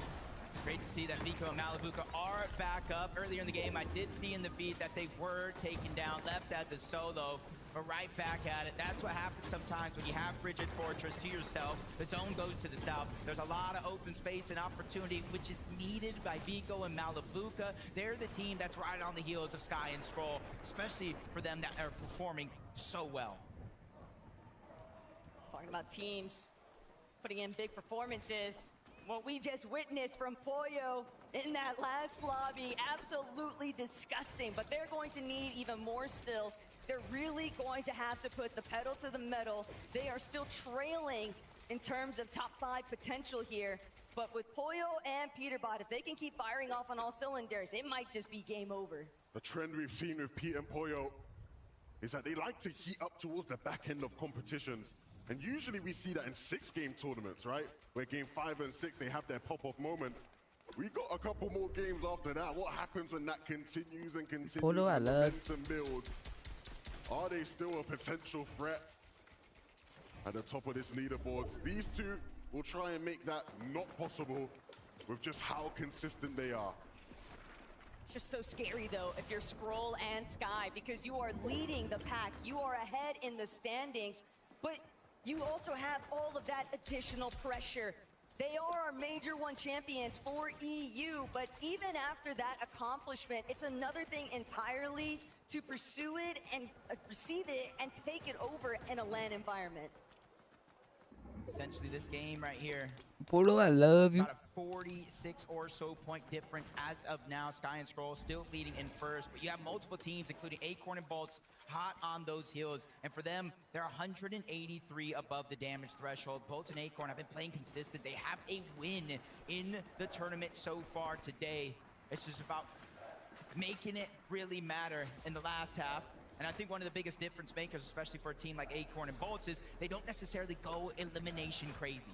Great to see that Vico and Malibuca are back up. Earlier in the game, I did see in the feed that they were taken down, left as a solo, but right back at it. That's what happens sometimes when you have Frigid Fortress to yourself. The zone goes to the south. There's a lot of open space and opportunity, which is needed by Vico and Malibuca. They're the team that's right on the heels of Sky and Scroll, especially for them that are performing so well. Talking about teams putting in big performances. What we just witnessed from Pollo in that last lobby, absolutely disgusting, but they're going to need even more still. They're really going to have to put the pedal to the metal. They are still trailing in terms of top 5 potential here, but with Pollo and Peterbot, if they can keep firing off on all cylinders, it might just be game over. The trend we've seen with Pete and Pollo is that they like to heat up towards the back end of competitions. And usually we see that in 6-game tournaments, right? Where game 5 and 6, they have their pop-off moment. We got a couple more games after that. What happens when that continues and continues Polo, I and love. momentum builds? Are they still a potential threat at the top of this leaderboard? These two will try and make that not possible with just how consistent they are. It's just so scary though if you're Scroll and Sky, because you are leading the pack. You are ahead in the standings, but you also have all of that additional pressure. They are our Major 1 champions for EU, but even after that accomplishment, it's another thing entirely to pursue it and receive it and take it over in a LAN environment. Essentially, this game right here, Polo, I love you. about a 46 or so point difference as of now. Sky and Scroll still leading in first, but you have multiple teams, including Acorn and Bolts, hot on those heels. And for them, they're 183 above the damage threshold. Bolts and Acorn have been playing consistent. They have a win in the tournament so far today. It's just about making it really matter in the last half. And I think one of the biggest difference makers, especially for a team like Acorn and Bolts, is they don't necessarily go elimination crazy.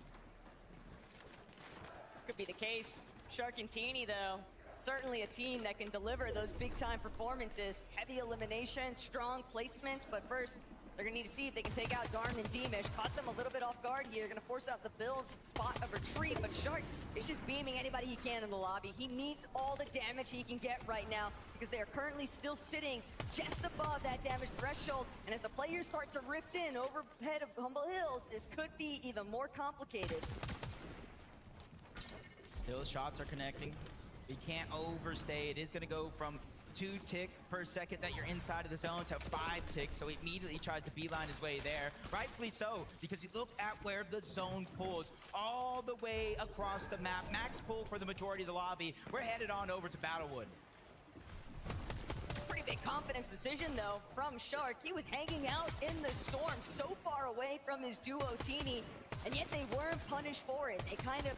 Could be the case. Shark and Teeny, though, certainly a team that can deliver those big-time performances. Heavy elimination, strong placements, but first, they're going to need to see if they can take out Garm and Deemish. Caught them a little bit off guard here. Going to force out the Bills' spot of retreat, but Shark is just beaming anybody he can in the lobby. He needs all the damage he can get right now because they are currently still sitting just above that damage threshold. And as the players start to rift in overhead of Humble Hills, this could be even more complicated. Still, shots are connecting. You can't overstay. It is going to go from 2 tick per second that you're inside of the zone to 5 ticks, so he immediately tries to beeline his way there. Rightfully so, because you look at where the zone pulls all the way across the map. Max pull for the majority of the lobby. We're headed on over to Battlewood. Pretty big confidence decision, though, from Shark. He was hanging out in the storm so far away from his duo, Teeny, and yet they weren't punished for it. They kind of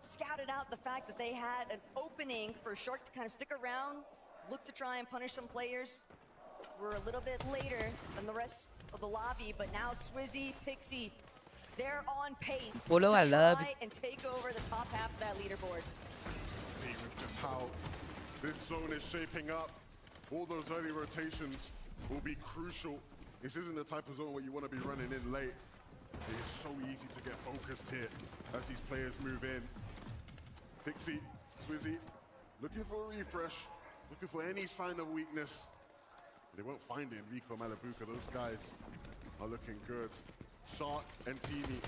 scouted out the fact that they had an opening for Shark to kind of stick around, look to try and punish some players. We're a little bit later than the rest of the lobby, but now Swizzy, Pixie, they're on pace Polo, I to love try and take over the top half of that leaderboard. See with just how this zone is shaping up, all those early rotations will be crucial. This isn't the type of zone where you want to be running in late. It is so easy to get focused here as these players move in. Pixie, Swizzy, looking for a refresh, looking for any sign of weakness. They won't find it in Rico Malabuka. Those guys are looking good. Shark and Teeny,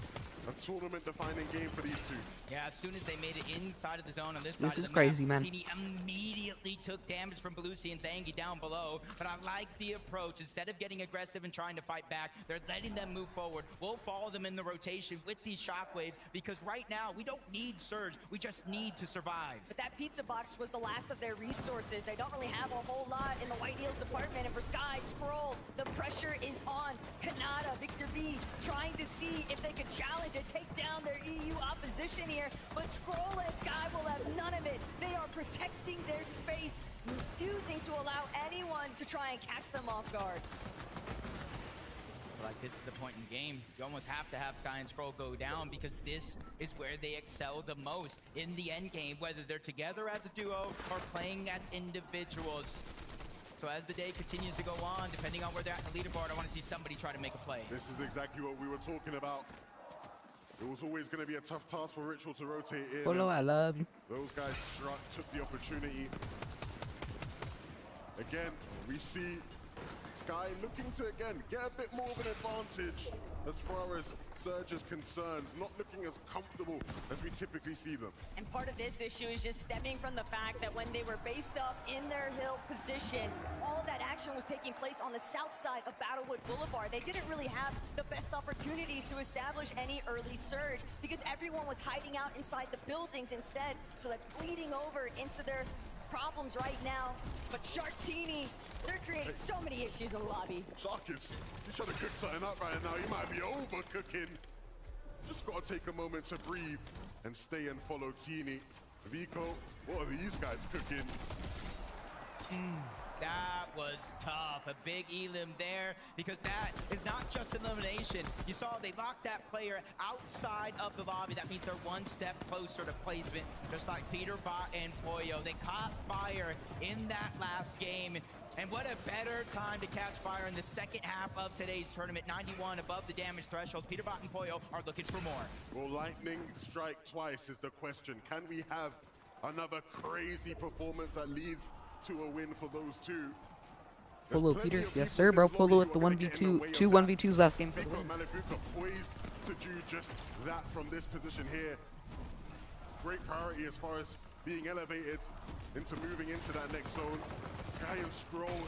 a tournament-defining game for these two. Yeah, as soon as they made it inside of the zone on this side This of is the crazy, map, man. Teeny immediately took damage from Belusi and Zangi down below. But I like the approach. Instead of getting aggressive and trying to fight back, they're letting them move forward. We'll follow them in the rotation with these shockwaves because right now we don't need Surge. We just need to survive. But that pizza box was the last of their resources. They don't really have a whole lot in the White Heels department. And for Sky, Scroll, the pressure is on. Kanata, Victor V, trying to see if they could challenge and take down their EU opposition here. But Scroll and Sky will have none of it. They are protecting their space, refusing to allow anyone to try and catch them off guard. Like, this is the point in the game. You almost have to have Sky and Scroll go down because this is where they excel the most in the end game, whether they're together as a duo or playing as individuals. So as the day continues to go on, depending on where they're at in the leaderboard, I want to see somebody try to make a play. This is exactly what we were talking about. It was always going to be a tough task for Ritual to rotate in. Polo, I love you. Those guys took the opportunity. Again, we see Sky looking to, again, get a bit more of an advantage as far as Surge is concerned, not looking as comfortable as we typically see them. And part of this issue is just stemming from the fact that when they were based up in their hill position, all that action was taking place on the south side of Battlewood Boulevard. They didn't really have the best opportunities to establish any early surge because everyone was hiding out inside the buildings instead. So that's bleeding over into their problems right now. But Sharktini, they're creating so many issues in the lobby. Shark is, he's trying to cook something up right now. He might be overcooking. Just got to take a moment to breathe and stay and follow Teeny. Vico, what are these guys cooking? That was tough. A big elim there because that is not just elimination. You saw they locked that player outside of the lobby. That means they're one step closer to placement, just like Peter Bot and Poyo. They caught fire in that last game. And what a better time to catch fire in the second half of today's tournament. 91 above the damage threshold. Peter Bot and Poyo are looking for more. Will lightning strike twice is the question. Can we have another crazy performance that leads to a win for those two. Polo, Peter. Yes, sir, bro. Polo with the 1v2, 2 1v2s last game for the win. Malabuka poised to do just that from this position here. Great priority as far as being elevated into moving into that next zone. Sky and Scroll.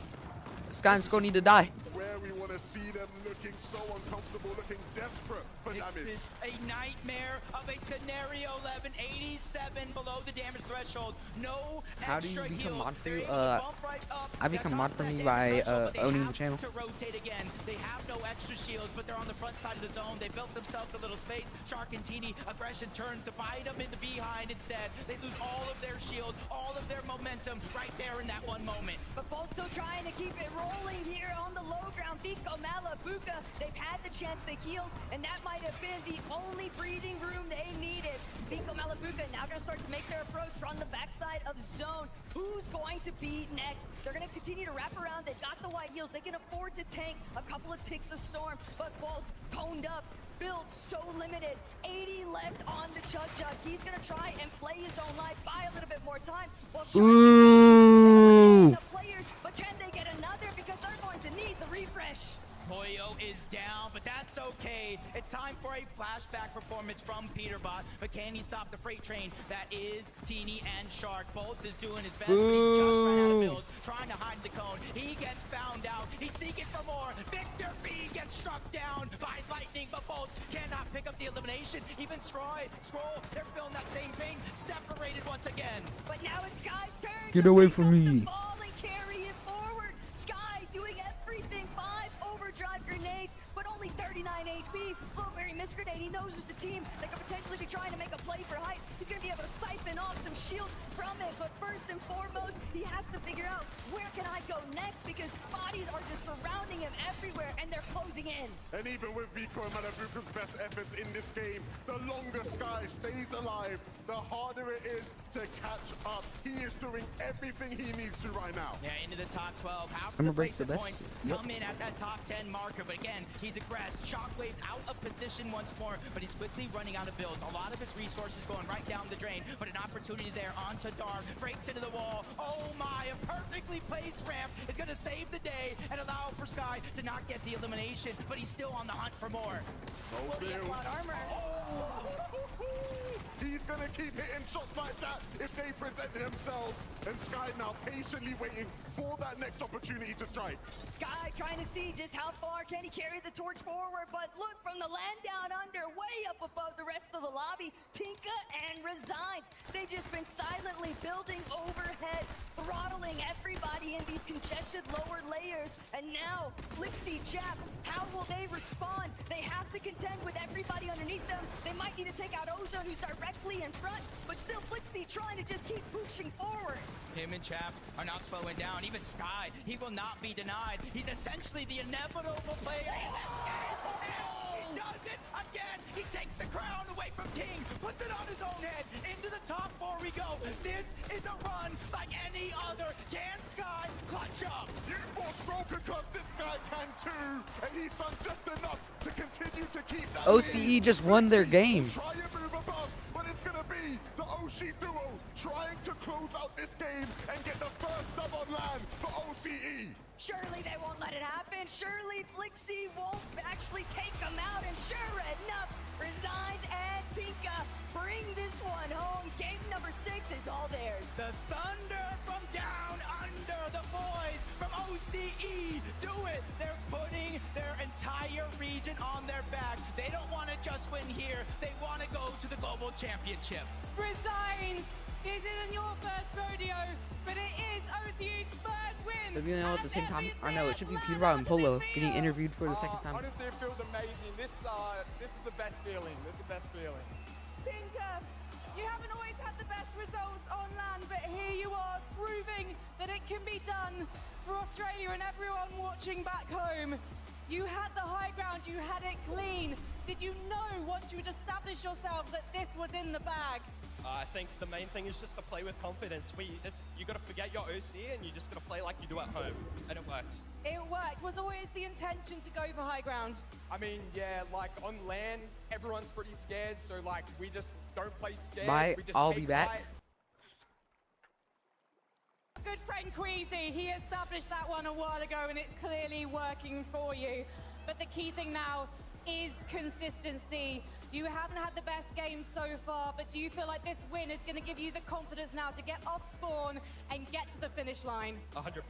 Sky and Scroll need to die. Where we want to see them looking so uncomfortable, looking desperate for damage. This is a nightmare of a scenario. 11, 87 below the damage threshold. No How do you extra become heal. mod for They're you? able to bump right up. I become mod for That's me not that by damage threshold, but they owning the have channel. to rotate again. They have no extra shields, but they're on the front side of the zone. They built themselves a little space. Shark and Teeny, aggression turns to bite them in the behind instead. They lose all of their shield, all of their momentum right there in that one moment. But both still trying to keep it rolling here on the low ground. Vico, Malabuka, they've had the chance to heal, and that might have been the only breathing room they needed. Vico, Malabuka now going to start to make their approach from the backside of zone. Who's going to be next? They're going to continue to wrap around. They've got the white heals. They can afford to tank a couple of ticks of storm, but Bolt's coned up. Builds so limited. 80 left on the Chug Jug. He's going to try and play his own life, buy a little bit more time. While Ooh. the players, but can they get another? Because they're going to need the refresh. Koyo is down, but that's okay. It's time for a flashback performance from Peterbot. But can he stop the freight train? That is Teeny and Shark. Bolts is doing his best, but he's just ran out of builds, trying to hide the cone. He gets found out. He's seeking for more. Victor B gets struck down by lightning, but Bolts cannot pick up the elimination. Even Scroll, they're feeling that same pain. Separated once again. But now it's Sky's turn. Get away from me. Ball and carry it forward. Sky doing everything. 5 overdrive grenades, but only 39 HP. Blueberry misgrenade. He knows there's a team that could potentially be trying to make a play for height. He's going to be able to siphon off some shield from it, but first and foremost, he has to figure out where can I go next, because bodies are just surrounding him everywhere, and they're closing in. And even with Vico and Malabuka's best efforts in this game, the longer Sky stays alive, the harder it is to catch up. He is doing everything he needs to right now. Yeah, into the top 12. Half I'm of the gonna break the placement best. points come in at that top 10 marker, but again, he's aggressed. Shockwave's out of position once more, but he's quickly running out of builds. A lot of his resources going right down the drain, but an opportunity there onto Dark. Breaks into the wall. Oh my, a perfectly placed ramp is going to save the day and allow for Sky to not get the elimination, but he's still on the hunt for more. No build. Armor. He's gonna keep hitting shots like that if they present themselves. And Sky now patiently waiting for that next opportunity to strike. Sky trying to see just how far can he carry the torch forward, but look, from the land down under, way up above the rest of the lobby, Tinka and Resigns. They've just been silently building overhead, throttling everybody in these congested lower layers. And now, Flixie, Jap, how will they respond? They have to contend with everybody underneath them. They might need to take out Ozone, who's directly in front, but still Flixie trying to just keep pushing forward. Him and Chap are not slowing down. Even Sky, he will not be denied. He's essentially the inevitable player in this game. And he does it again. He takes the crown away from King, puts it on his own head. Into the top 4 we go. This is a run like any other. Can Sky clutch up? You more strong because this guy can too. And he's done just enough to continue to keep that OCE lead. just won their game. Try and move above, but it's gonna be the OC duo trying to close out this game and get the first sub on land for OCE. Surely they won't let it happen. Surely Flixie won't actually take them out. And sure enough, Resigns and Tinka bring this one home. Game number 6 is all theirs. The thunder from down under. The boys from OCE do it. They're putting their entire region on their back. They don't want to just win here. They want to go to the global championship. Resigns! This isn't your first rodeo, but it is OCE's first win. Should be now at the same time. I know it should be Peterbot and Polo getting interviewed for the second time. Honestly, it feels amazing. This is the best feeling. This is the best feeling. Tinker, you haven't always had the best results on land, but here you are proving that it can be done for Australia and everyone watching back home. You had the high ground, you had it clean. Did you know once you'd established yourself that this was in the bag? I think the main thing is just to play with confidence. You got to forget your OC and you just got to play like you do at home, and it works. It worked. Was always the intention to go for high ground? I mean, yeah, like on land, everyone's pretty scared, so like we just don't play scared. Bye, We just I'll take be back. flight. Good friend Queasy, he established that one a while ago and it's clearly working for you. But the key thing now is consistency. You haven't had the best game so far, but do you feel like this win is going to give you the confidence now to get off spawn and get to the finish line? 100%.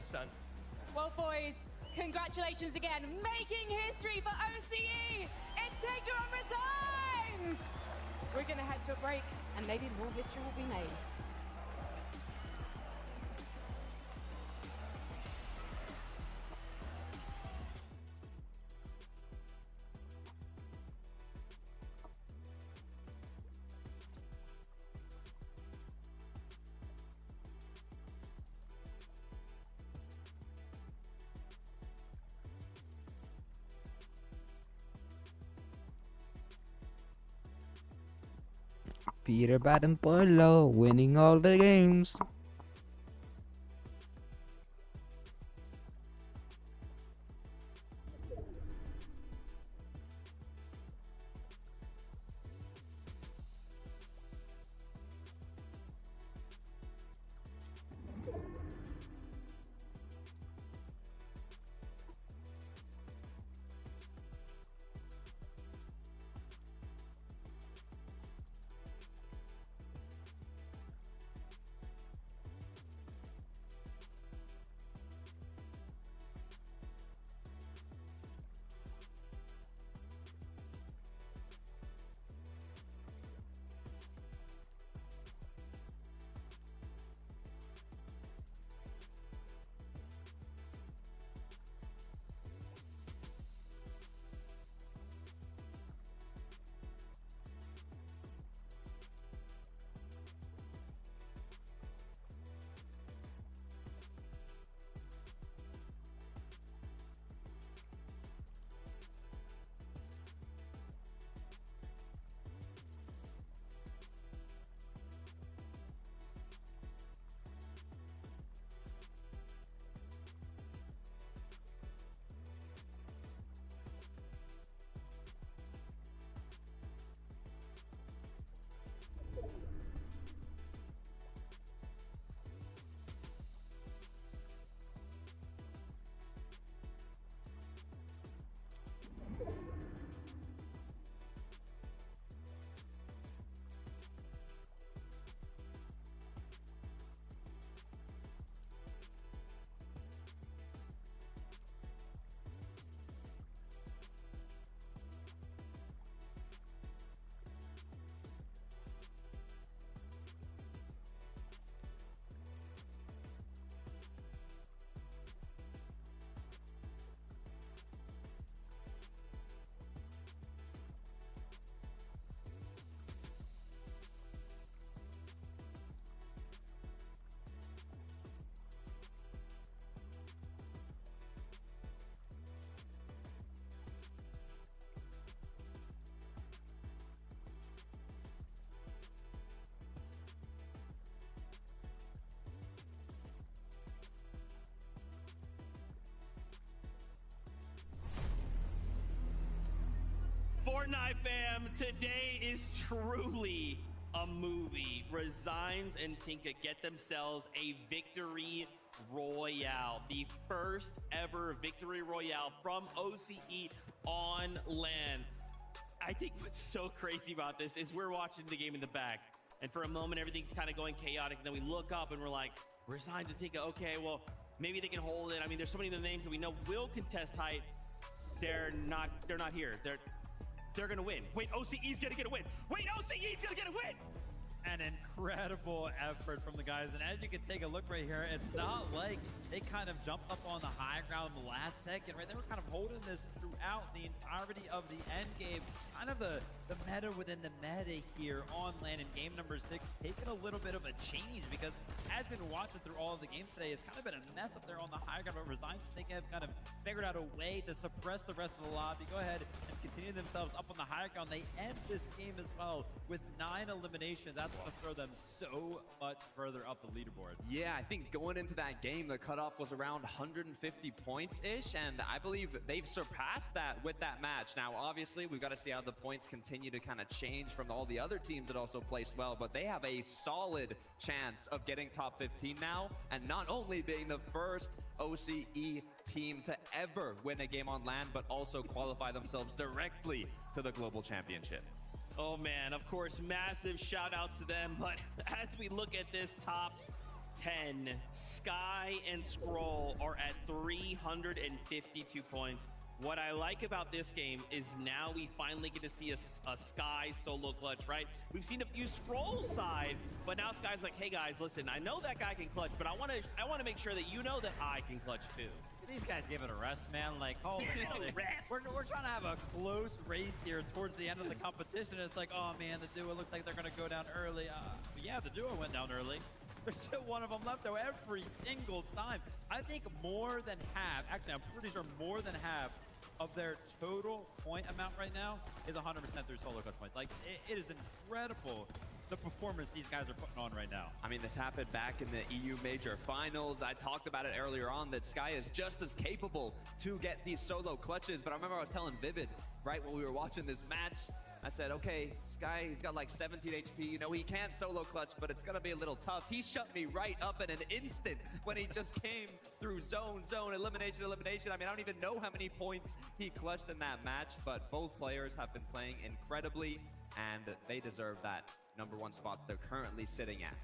Well, boys, congratulations again. Making history for OCE. It's Taker on Resigns. We're going to head to a break and maybe more history will be made. Peter Baden Polo winning all the games. Fortnite fam, today is truly a movie. Resigns and Tinka get themselves a victory royale. The first ever victory royale from OCE on LAN. I think what's so crazy about this is we're watching the game in the back, and for a moment everything's kind of going chaotic, and then we look up and we're like, Resigns and Tinka, okay, well, maybe they can hold it. I mean, there's so many of the names that we know will contest height. They're not here. They're gonna win. Wait, OCE's gonna get a win. Wait, OCE's gonna get a win. An incredible effort from the guys, and as you can take a look right here, it's not like they kind of jumped up on the high ground in the last second, right? They were kind of holding this throughout the entirety of the end game. Kind of the meta within the meta here on LAN in game number 6, taking a little bit of a change, because as we've been watching through all of the games today, it's kind of been a mess up there on the high ground, but Resigns I think have kind of figured out a way to suppress the rest of the lobby, go ahead and continue themselves up on the high ground. They end this game as well with 9 eliminations. That's that's going to throw them so much further up the leaderboard. Yeah, I think going into that game, the cutoff was around 150 points-ish, and I believe they've surpassed that with that match. Now, obviously, we've got to see how the points continue to kind of change from all the other teams that also placed well, but they have a solid chance of getting top 15 now, and not only being the first OCE team to ever win a game on LAN, but also qualify themselves directly to the Global Championship. Oh man, of course, massive shout outs to them. But as we look at this top 10, Sky and Scroll are at 352 points. What I like about this game is now we finally get to see a Sky solo clutch, right? We've seen a few Scroll side, but now Sky's like, hey guys, listen, I know that guy can clutch, but I want to make sure that you know that I can clutch too. These guys give it a rest, man. Like, holy moly. We're trying to have a close race here towards the end of the competition. It's like, oh man, the duo looks like they're going to go down early. Yeah, the duo went down early. There's still one of them left, though, every single time. I think more than half, actually, I'm pretty sure more than half of their total point amount right now is 100% through solo clutch points. Like, it is incredible the performance these guys are putting on right now. I mean, this happened back in the EU Major Finals. I talked about it earlier on that Sky is just as capable to get these solo clutches. But I remember I was telling Vivid, right, when we were watching this match, I said, okay, Sky, he's got like 17 HP. You know, he can't solo clutch, but it's going to be a little tough. He shut me right up in an instant when he just came through zone, elimination. I mean, I don't even know how many points he clutched in that match, but both players have been playing incredibly, and they deserve that #1 spot they're currently sitting at.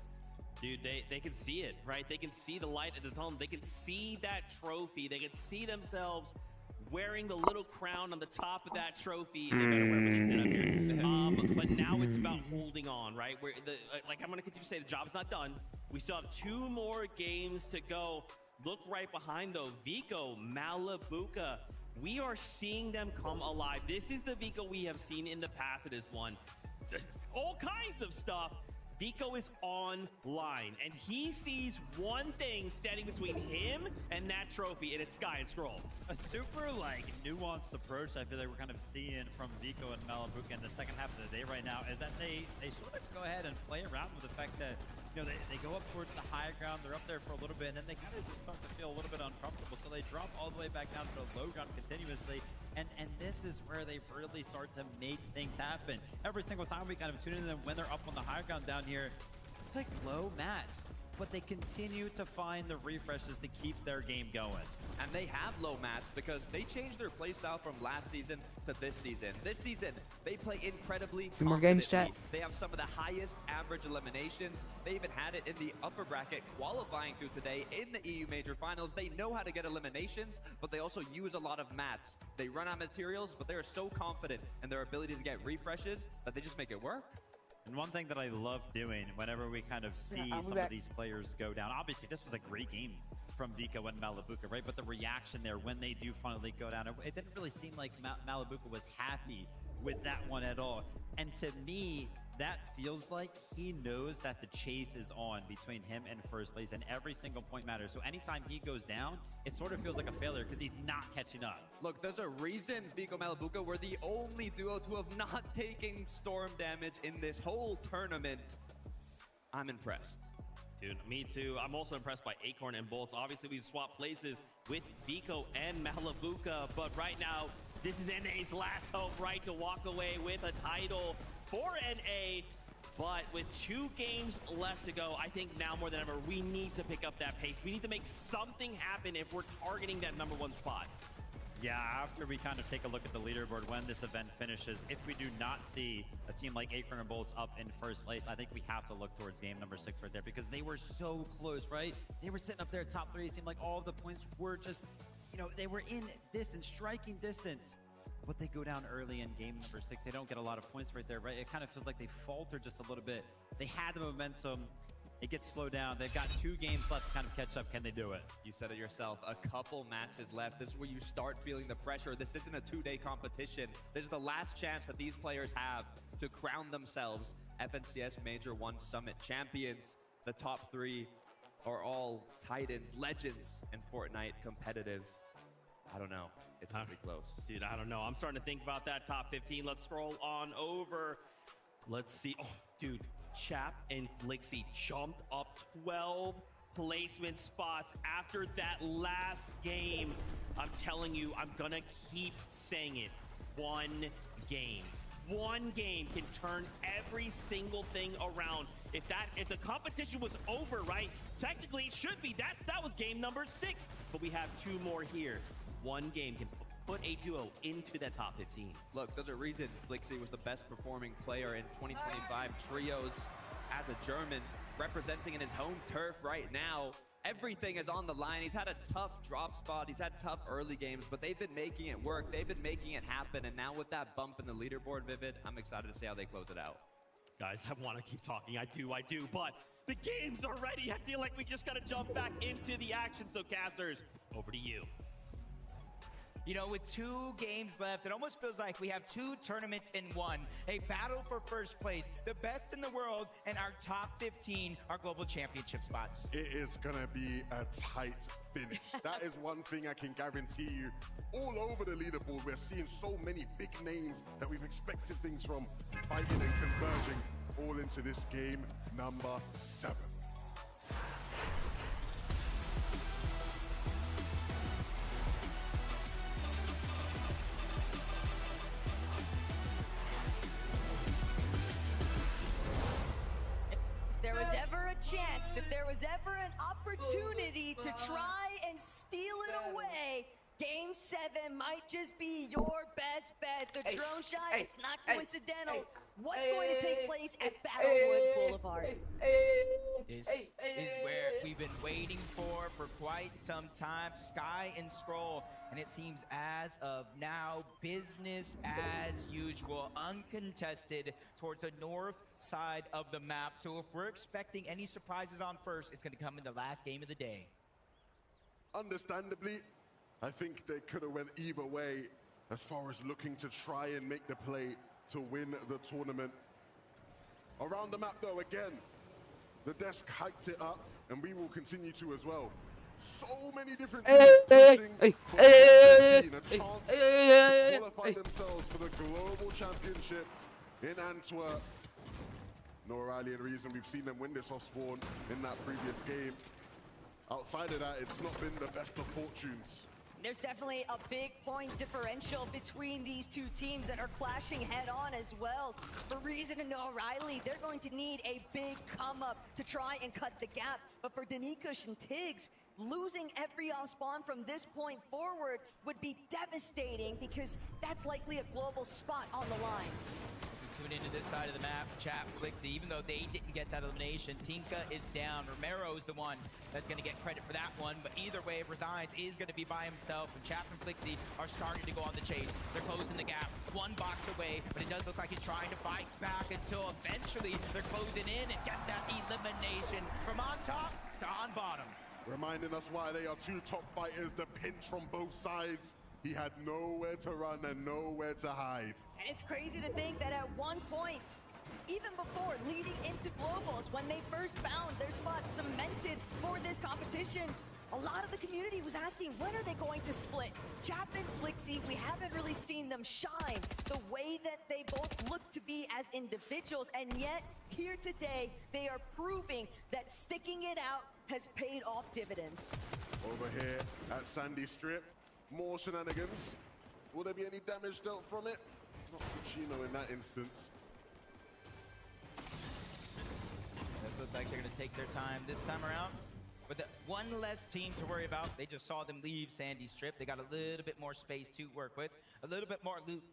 Dude, they can see it, right? They can see the light at the tunnel. They can see that trophy. They can see themselves wearing the little crown on the top of that trophy. And they're gonna wear when they stand up here. But now it's about holding on, right? Where like I'm gonna continue to say, the job's not done. We still have 2 more games to go. Look right behind though, Vico, Malabuka. We are seeing them come alive. This is the Vico we have seen in the past. It is won all kinds of stuff. Vico is online, and he sees one thing standing between him and that trophy, and it's Sky and Scroll. A super, like, nuanced approach I feel like we're kind of seeing from Vico and Malabuka in the second half of the day right now is that they sort of go ahead and play around with the fact that, you know, they go up towards the high ground, they're up there for a little bit, and then they kind of just start to feel a little bit uncomfortable, so they drop all the way back down to the low ground continuously, and this is where they really start to make things happen. Every single time we kind of tune in them when they're up on the high ground down here, it's like low mats, but they continue to find the refreshes to keep their game going. And they have low mats because they changed their playstyle from last season to this season. This season, they play incredibly 2 more games, confidently. chat. They have some of the highest average eliminations. They even had it in the upper bracket qualifying through today in the EU Major Finals. They know how to get eliminations, but they also use a lot of mats. They run out of materials, but they are so confident in their ability to get refreshes that they just make it work. And one thing that I love doing whenever we kind of see some of these players go down, obviously this was a great game from Vico and Malabuka, right? But the reaction there when they do finally go down, it didn't really seem like Malabuka was happy with that one at all. And to me, that feels like he knows that the chase is on between him and first place, and every single point matters. So anytime he goes down, it sort of feels like a failure because he's not catching up. Look, there's a reason Vico Malabuka were the only duo to have not taken storm damage in this whole tournament. I'm impressed. Dude, me too. I'm also impressed by Acorn and Bolts. Obviously, we've swapped places with Vico and Malabuka, but right now, this is NA's last hope, right, to walk away with a title for NA. But with 2 games left to go, I think now more than ever, we need to pick up that pace. We need to make something happen if we're targeting that #1 spot. Yeah, after we kind of take a look at the leaderboard when this event finishes, if we do not see a team like Acorn and Bolts up in first place, I think we have to look towards game #6 right there because they were so close, right? They were sitting up there top 3. It seemed like all of the points were just, you know, they were in distance, striking distance. But they go down early in game #6. They don't get a lot of points right there, right? It kind of feels like they falter just a little bit. They had the momentum. It gets slowed down. They've got 2 games left to kind of catch up. Can they do it? You said it yourself. A couple matches left. This is where you start feeling the pressure. This isn't a 2-day competition. This is the last chance that these players have to crown themselves FNCS Major 1 Summit champions. The top 3 are all titans, legends in Fortnite competitive. I don't know. It's gonna be close. Dude, I don't know. I'm starting to think about that top 15. Let's scroll on over. Let's see. Oh, dude, Chap and Flixie jumped up 12 placement spots after that last game. I'm telling you, I'm gonna keep saying it. One game can turn every single thing around. If the competition was over, right? Technically it should be. That was game number 6, but we have 2 more here. One game can put a duo into the top 15. Look, there's a reason Flixie was the best performing player in 2025 trios as a German, representing in his home turf right now. Everything is on the line. He's had a tough drop spot. He's had tough early games, but they've been making it work. They've been making it happen. And now with that bump in the leaderboard, Vivid, I'm excited to see how they close it out. Guys, I want to keep talking. I do, but the game's already. I feel like we just got to jump back into the action. So, casters, over to you. You know, with 2 games left, it almost feels like we have 2 tournaments in one. A battle for first place, the best in the world, and our top 15 are global championship spots. It is gonna be a tight finish. That is one thing I can guarantee you. All over the leaderboard, we're seeing so many big names that we've expected things from fighting and converging all into this game number 7. If there was ever an opportunity to try and steal it away, Game 7 might just be your best bet. The drone shot, it's not coincidental. What's going to take place at Battlewood Boulevard? This is where we've been waiting for quite some time. Sky and Scroll, and it seems as of now, business as usual, uncontested towards the north side of the map. So if we're expecting any surprises on first, it's going to come in the last game of the day. Understandably, I think they could have went either way as far as looking to try and make the play to win the tournament. Around the map though, again, the desk hyped it up, and we will continue to as well. So many different teams pushing for a chance to qualify themselves for the global championship in Antwerp. No Riley and reason we've seen them win this off spawn in that previous game. Outside of that, it's not been the best of fortunes. There's definitely a big point differential between these 2 teams that are clashing head-on as well. For Reason and O'Reilly, they're going to need a big come-up to try and cut the gap. But for Danikush and Tiggs, losing every off-spawn from this point forward would be devastating because that's likely a global spot on the line. Tune into this side of the map, Chap, Flixie, even though they didn't get that elimination, Tinka is down. Romero is the one that's going to get credit for that one, but either way, Resigns is going to be by himself, and Chap and Flixie are starting to go on the chase. They're closing the gap, 1 box away, but it does look like he's trying to fight back until eventually they're closing in and get that elimination from on top to on bottom. Reminding us why they are 2 top fighters, the pinch from both sides. He had nowhere to run and nowhere to hide. And it's crazy to think that at one point, even before leading into Globals, when they first found their spot cemented for this competition, a lot of the community was asking, when are they going to split? Chap and Flixie, we haven't really seen them shine the way that they both look to be as individuals, and yet, here today, they are proving that sticking it out has paid off dividends. Over here at Sandy Strip, more shenanigans. Will there be any damage dealt from it? Not Chino in that instance. Does look like they're going to take their time this time around. With one less team to worry about, they just saw them leave Sandy Strip. They got a little bit more space to work with, a little bit more loot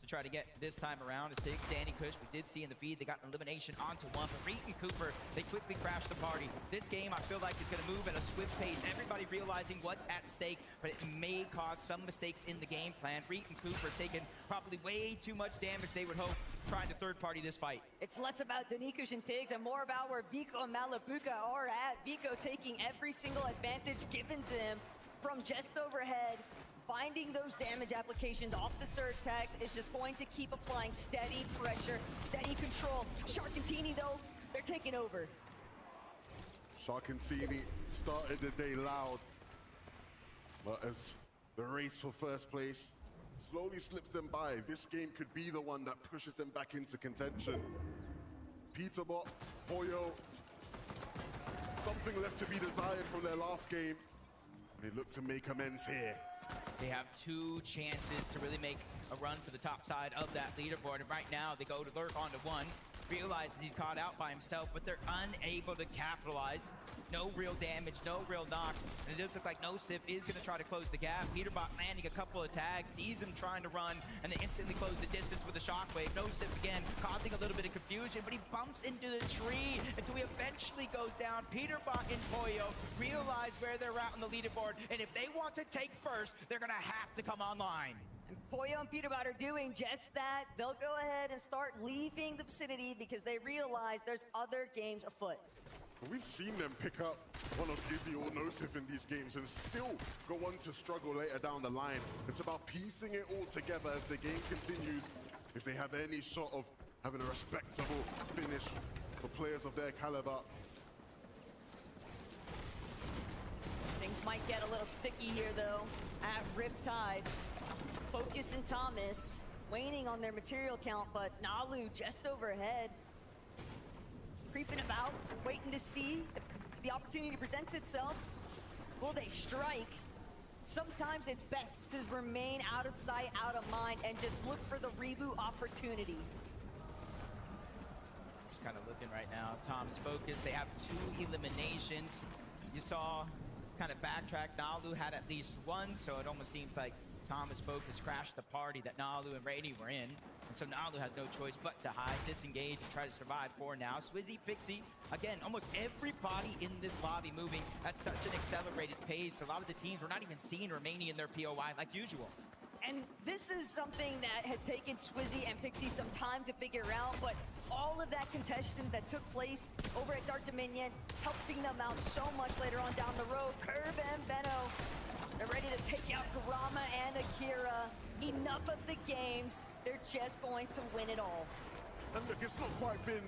to try to get this time around. It takes Danny Kush. We did see in the feed, they got an elimination onto one, but Reed and Cooper, they quickly crashed the party. This game, I feel like it's going to move at a swift pace. Everybody realizing what's at stake, but it may cause some mistakes in the game plan. Reed and Cooper taking probably way too much damage, they would hope, trying to third-party this fight. It's less about Danikush and Tiggs and more about where Vico and Malabuka are at. Vico taking every single advantage given to him from just overhead. Finding those damage applications off the surge tags is just going to keep applying steady pressure, steady control. Sharkantini, though, they're taking over. Sharkantini started the day loud, but as the race for first place slowly slips them by, this game could be the one that pushes them back into contention. Peterbot, Hoyo, something left to be desired from their last game. They look to make amends here. They have 2 chances to really make a run for the top side of that leaderboard. And right now, they go to lurk onto 1. Realizes he's caught out by himself, but they're unable to capitalize. No real damage, no real knock. And it does look like Nosif is going to try to close the gap. Peterbot landing a couple of tags, sees him trying to run, and they instantly close the distance with a shockwave. Nosif again, causing a little bit of confusion, but he bumps into the tree until he eventually goes down. Peterbot and Poyo realize where they're at on the leaderboard, and if they want to take first, they're going to have to come online. And Poyo and Peterbot are doing just that. They'll go ahead and start leaving the vicinity because they realize there's other games afoot. We've seen them pick up one of Izzy or Nosif in these games and still go on to struggle later down the line. It's about piecing it all together as the game continues. If they have any shot of having a respectable finish for players of their caliber. Things might get a little sticky here, though, at Riptides. Focus and Thomas waning on their material count, but Nalu just overhead. Creeping about, waiting to see if the opportunity presents itself. Will they strike? Sometimes it's best to remain out of sight, out of mind, and just look for the reboot opportunity. Just kind of looking right now. Tom's focused. They have 2 eliminations. You saw kind of backtrack. Nalu had at least 1, so it almost seems like Thomas focus crashed the party that Nalu and Rainy were in. And so Nalu has no choice but to hide, disengage, and try to survive for now. Swizzy, Pixie, again, almost everybody in this lobby moving at such an accelerated pace. A lot of the teams were not even seeing remaining in their POI like usual. And this is something that has taken Swizzy and Pixie some time to figure out, but all of that contention that took place over at Dark Dominion, helping them out so much later on down the road. Curve and Benno, they're ready to take out Kurama and Akira. Enough of the games. They're just going to win it all. And look, it's not quite been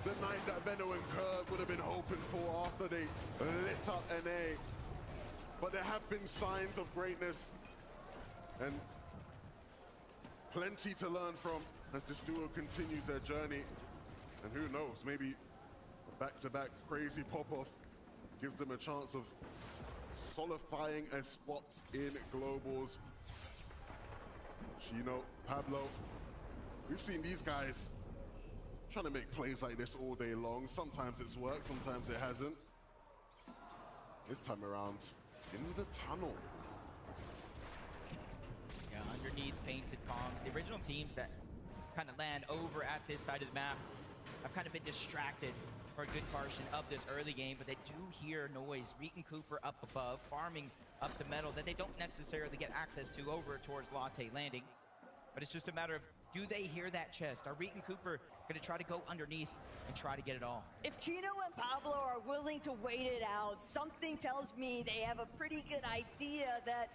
the night that Benno and Curve would have been hoping for after they lit up NA. But there have been signs of greatness and plenty to learn from as this duo continues their journey. And who knows, maybe a back-to-back crazy pop-off gives them a chance of solidifying a spot in Globals. Chino, Pablo, we've seen these guys trying to make plays like this all day long. Sometimes it's worked, sometimes it hasn't. This time around, in the tunnel. Yeah, underneath painted palms. The original teams that kind of land over at this side of the map have kind of been distracted for a good portion of this early game, but they do hear noise. Reet and Cooper up above, farming up the metal that they don't necessarily get access to over towards Latte Landing. But it's just a matter of, do they hear that chest? Are Reet and Cooper going to try to go underneath and try to get it all? If Chino and Pablo are willing to wait it out, something tells me they have a pretty good idea that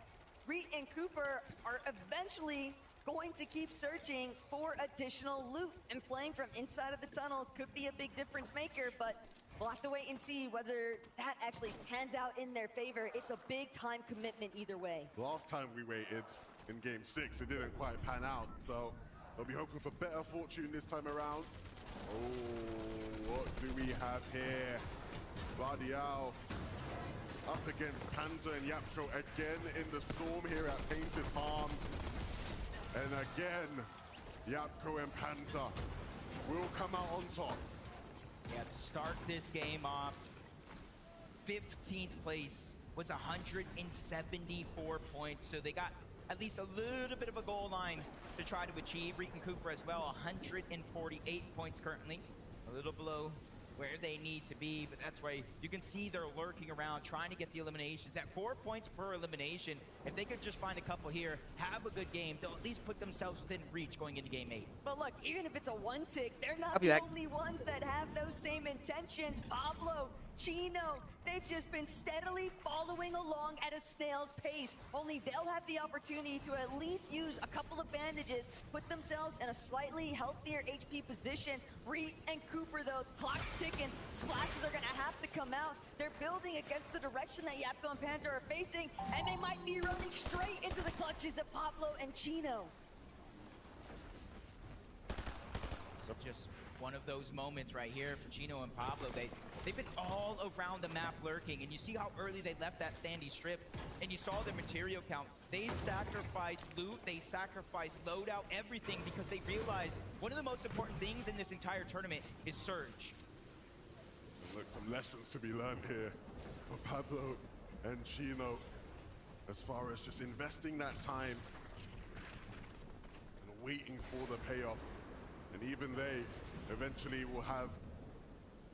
Reet and Cooper are eventually going to keep searching for additional loot, and playing from inside of the tunnel could be a big difference maker, but we'll have to wait and see whether that actually pans out in their favor. It's a big time commitment either way. Last time we waited in game 6, it didn't quite pan out, so they'll be hoping for better fortune this time around. Oh, what do we have here? Guardial up against Panzer and Yapko again in the storm here at Painted Palms. And again, Yapko and Panzer will come out on top. Yeah, to start this game off, 15th place was 174 points. So they got at least a little bit of a goal line to try to achieve. Reet and Cooper as well, 148 points currently. A little below where they need to be, but that's why you can see they're lurking around, trying to get the eliminations. At 4 points per elimination, if they could just find a couple here, have a good game, they'll at least put themselves within reach going into game 8. But look, even if it's a one tick, they're not the only ones that have those same intentions. Pablo, Chino, they've just been steadily following along at a snail's pace. Only they'll have the opportunity to at least use a couple of bandages, put themselves in a slightly healthier HP position. Reet and Cooper, though, clock's ticking. Splashes are gonna have to come out. They're building against the direction that Yapko and Panzer are facing, and they might be running straight into the clutches of Pablo and Chino. So just one of those moments right here for Chino and Pablo. They've been all around the map lurking, and you see how early they left that sandy strip, and you saw their material count. They sacrificed loot, they sacrificed loadout, everything, because they realized one of the most important things in this entire tournament is Surge. Look, some lessons to be learned here for Pablo and Chino, as far as just investing that time and waiting for the payoff. And even they eventually will have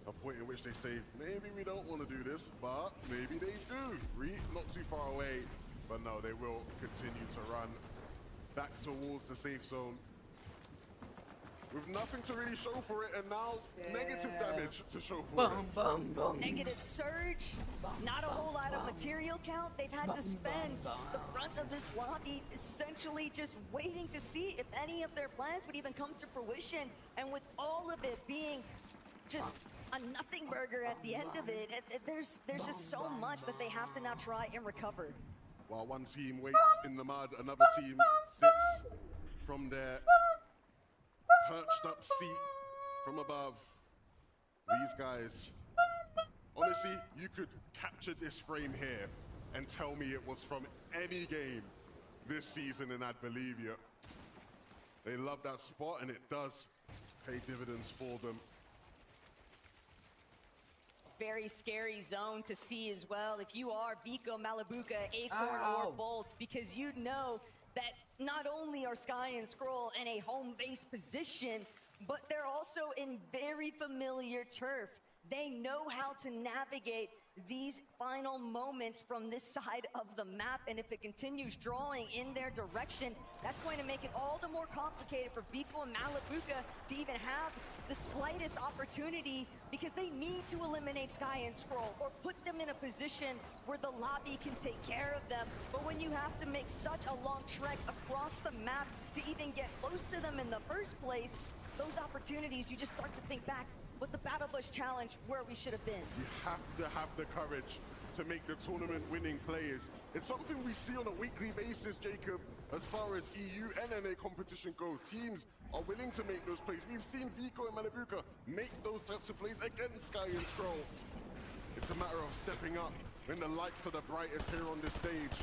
a point in which they say, maybe we don't want to do this, but maybe they do. Not too far away, but no, they will continue to run back towards the safe zone with nothing to really show for it, and now negative damage to show for it. Negative surge, not a whole lot of material count. They've had to spend the brunt of this lobby essentially just waiting to see if any of their plans would even come to fruition. And with all of it being just a nothing burger at the end of it, there's just so much that they have to now try and recover. While one team waits in the mud, another team sits from their perched up seat from above. These guys, honestly, you could capture this frame here and tell me it was from any game this season and I'd believe you. They love that spot and it does pay dividends for them. Very scary zone to see as well if you are Vico, Malabuka, Acorn, or Bolts, because you know that not only are Sky and Scroll in a home base position, but they're also in very familiar turf. They know how to navigate these final moments from this side of the map, and if it continues drawing in their direction, that's going to make it all the more complicated for Vico and Malabuka to even have the slightest opportunity, because they need to eliminate Sky and Scroll or put them in a position where the lobby can take care of them. But when you have to make such a long trek across the map to even get close to them in the first place, those opportunities, you just start to think back, was the Battle Bush Challenge where we should have been? You have to have the courage to make the tournament winning plays. It's something we see on a weekly basis, Jacob, as far as EU and NA competition goes. Teams are willing to make those plays. We've seen Vico and Malabuka make those types of plays against Sky and Scroll. It's a matter of stepping up when the lights are the brightest here on this stage.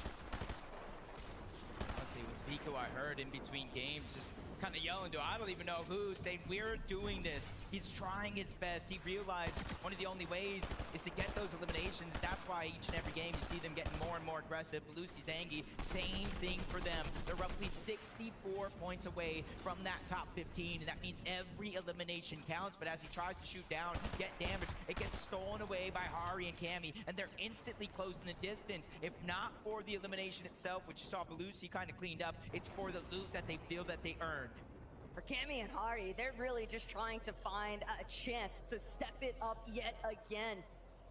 Honestly, it was Vico I heard in between games just kind of yelling to, I don't even know who, saying we're doing this. He's trying his best. He realized one of the only ways is to get those eliminations. That's why each and every game you see them getting more and more aggressive. Lucy Zangi, same thing for them. They're roughly 64 points away from that top 15, and that means every elimination counts. But as he tries to shoot down, get damaged, it gets stolen away by Hari and Cammy, and they're instantly closing the distance. If not for the elimination itself, which you saw Belusi kind of cleaned up, it's for the loot that they feel that they earned. For Cammy and Hari, they're really just trying to find a chance to step it up yet again.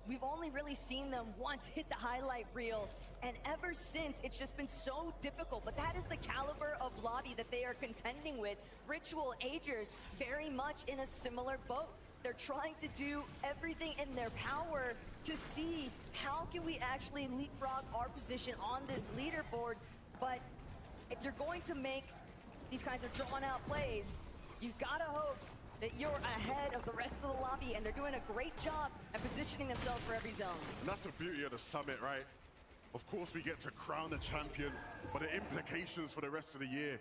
We've only really seen them once hit the highlight reel, and ever since, it's just been so difficult. But that is the caliber of lobby that they are contending with. Ritual Agers, very much in a similar boat. They're trying to do everything in their power to see how can we actually leapfrog our position on this leaderboard. But if you're going to make these kinds of drawn-out plays, you've got to hope that you're ahead of the rest of the lobby, and they're doing a great job at positioning themselves for every zone. And that's the beauty of the summit, right? Of course, we get to crown a champion, but the implications for the rest of the year.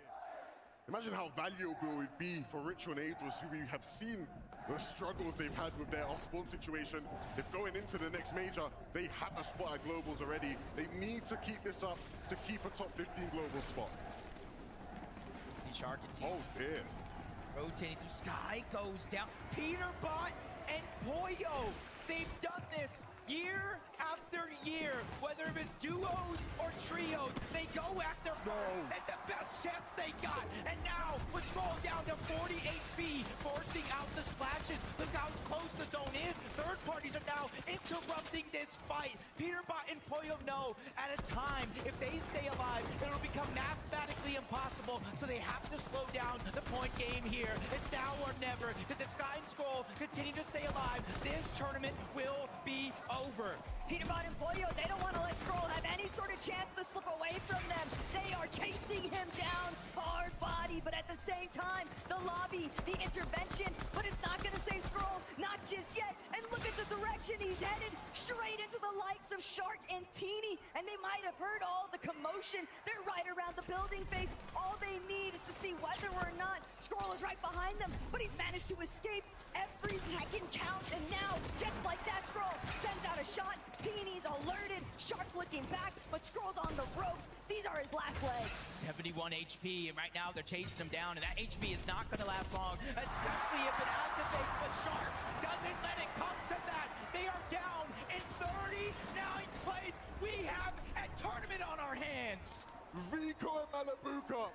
Imagine how valuable it would be for Ritual and Aegis, who we have seen the struggles they've had with their off-spawn situation. If going into the next major, they have a spot at Globals already. They need to keep this up to keep a top 15 global spot. Shark and oh dear. Rotating through, Sky goes down. Peterbot and Poyo, they've done this year after year, whether it was duos or trios, they go after Burn. It's the best chance they got. And now we're scrolling down to 40 HP, forcing out the splashes. Look how close the zone is. Third parties are now interrupting this fight. Peterbot and Poyo know at a time, if they stay alive, it'll become mathematically impossible. So they have to slow down the point game here. It's now or never, because if Sky and Scroll continue to stay alive, this tournament will be over. Peterbot and Pollo, they don't want to let Skrull have any sort of chance to slip away from them. They are chasing him down, hard body, but at the same time, the lobby, the interventions, but it's not going to save Skrull, not just yet. And look at the direction he's headed, straight into the likes of Shark and Teeny, and they might have heard all the commotion. They're right around the building face. All they need is to see whether or not Skrull is right behind them, but he's managed to escape. Every second counts, and now, just like that, Skrull sends out a shot. Teeny's alerted, Shark looking back, but Skrull's on the ropes. These are his last legs. 71 HP, and right now they're chasing him down, and that HP is not going to last long, especially if it activates, but Shark doesn't let it come to that. They are down in 39th place. We have a tournament on our hands. Vico and Malabuka,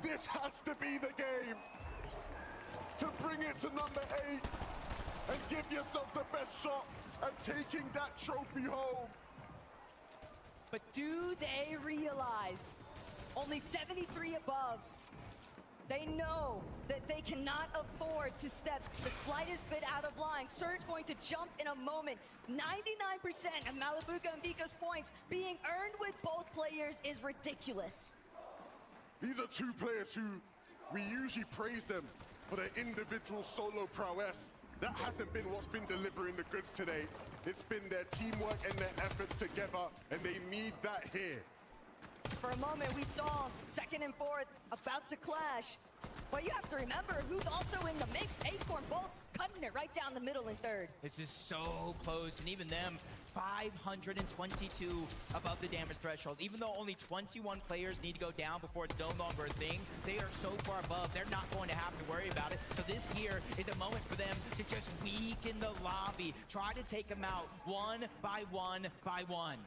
this has to be the game to bring it to number 8 and give yourself the best shot at taking that trophy home. But do they realize only 73 above? They know that they cannot afford to step the slightest bit out of line. Surge going to jump in a moment. 99% of Malabuka and Vico's points being earned with both players is ridiculous. These are two players who we usually praise them for their individual solo prowess. That hasn't been what's been delivering the goods today. It's been their teamwork and their efforts together, and they need that here. For a moment, we saw second and fourth about to clash. But you have to remember who's also in the mix. Acorn Bolts cutting it right down the middle in third. This is so close, and even them, 522 above the damage threshold. Even though only 21 players need to go down before it's no longer a thing, they are so far above, they're not going to have to worry about it. So this here is a moment for them to just weaken the lobby, try to take them out one by one by one.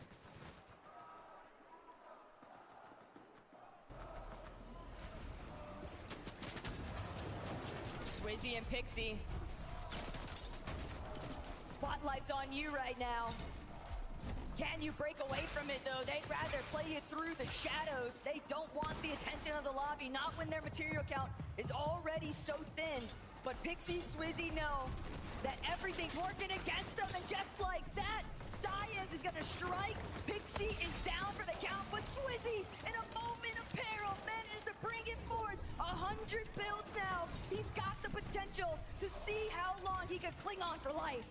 Swizzy and Pixie. Spotlight's on you right now. Can you break away from it, though? They'd rather play you through the shadows. They don't want the attention of the lobby, not when their material count is already so thin. But Pixie, Swizzy know that everything's working against them, and just like that, Saez is gonna strike. Pixie is down for the count, but Swizzy, in a moment of peril, manages to bring it forth. 100 builds now. He's got the potential to see how long he could cling on for life.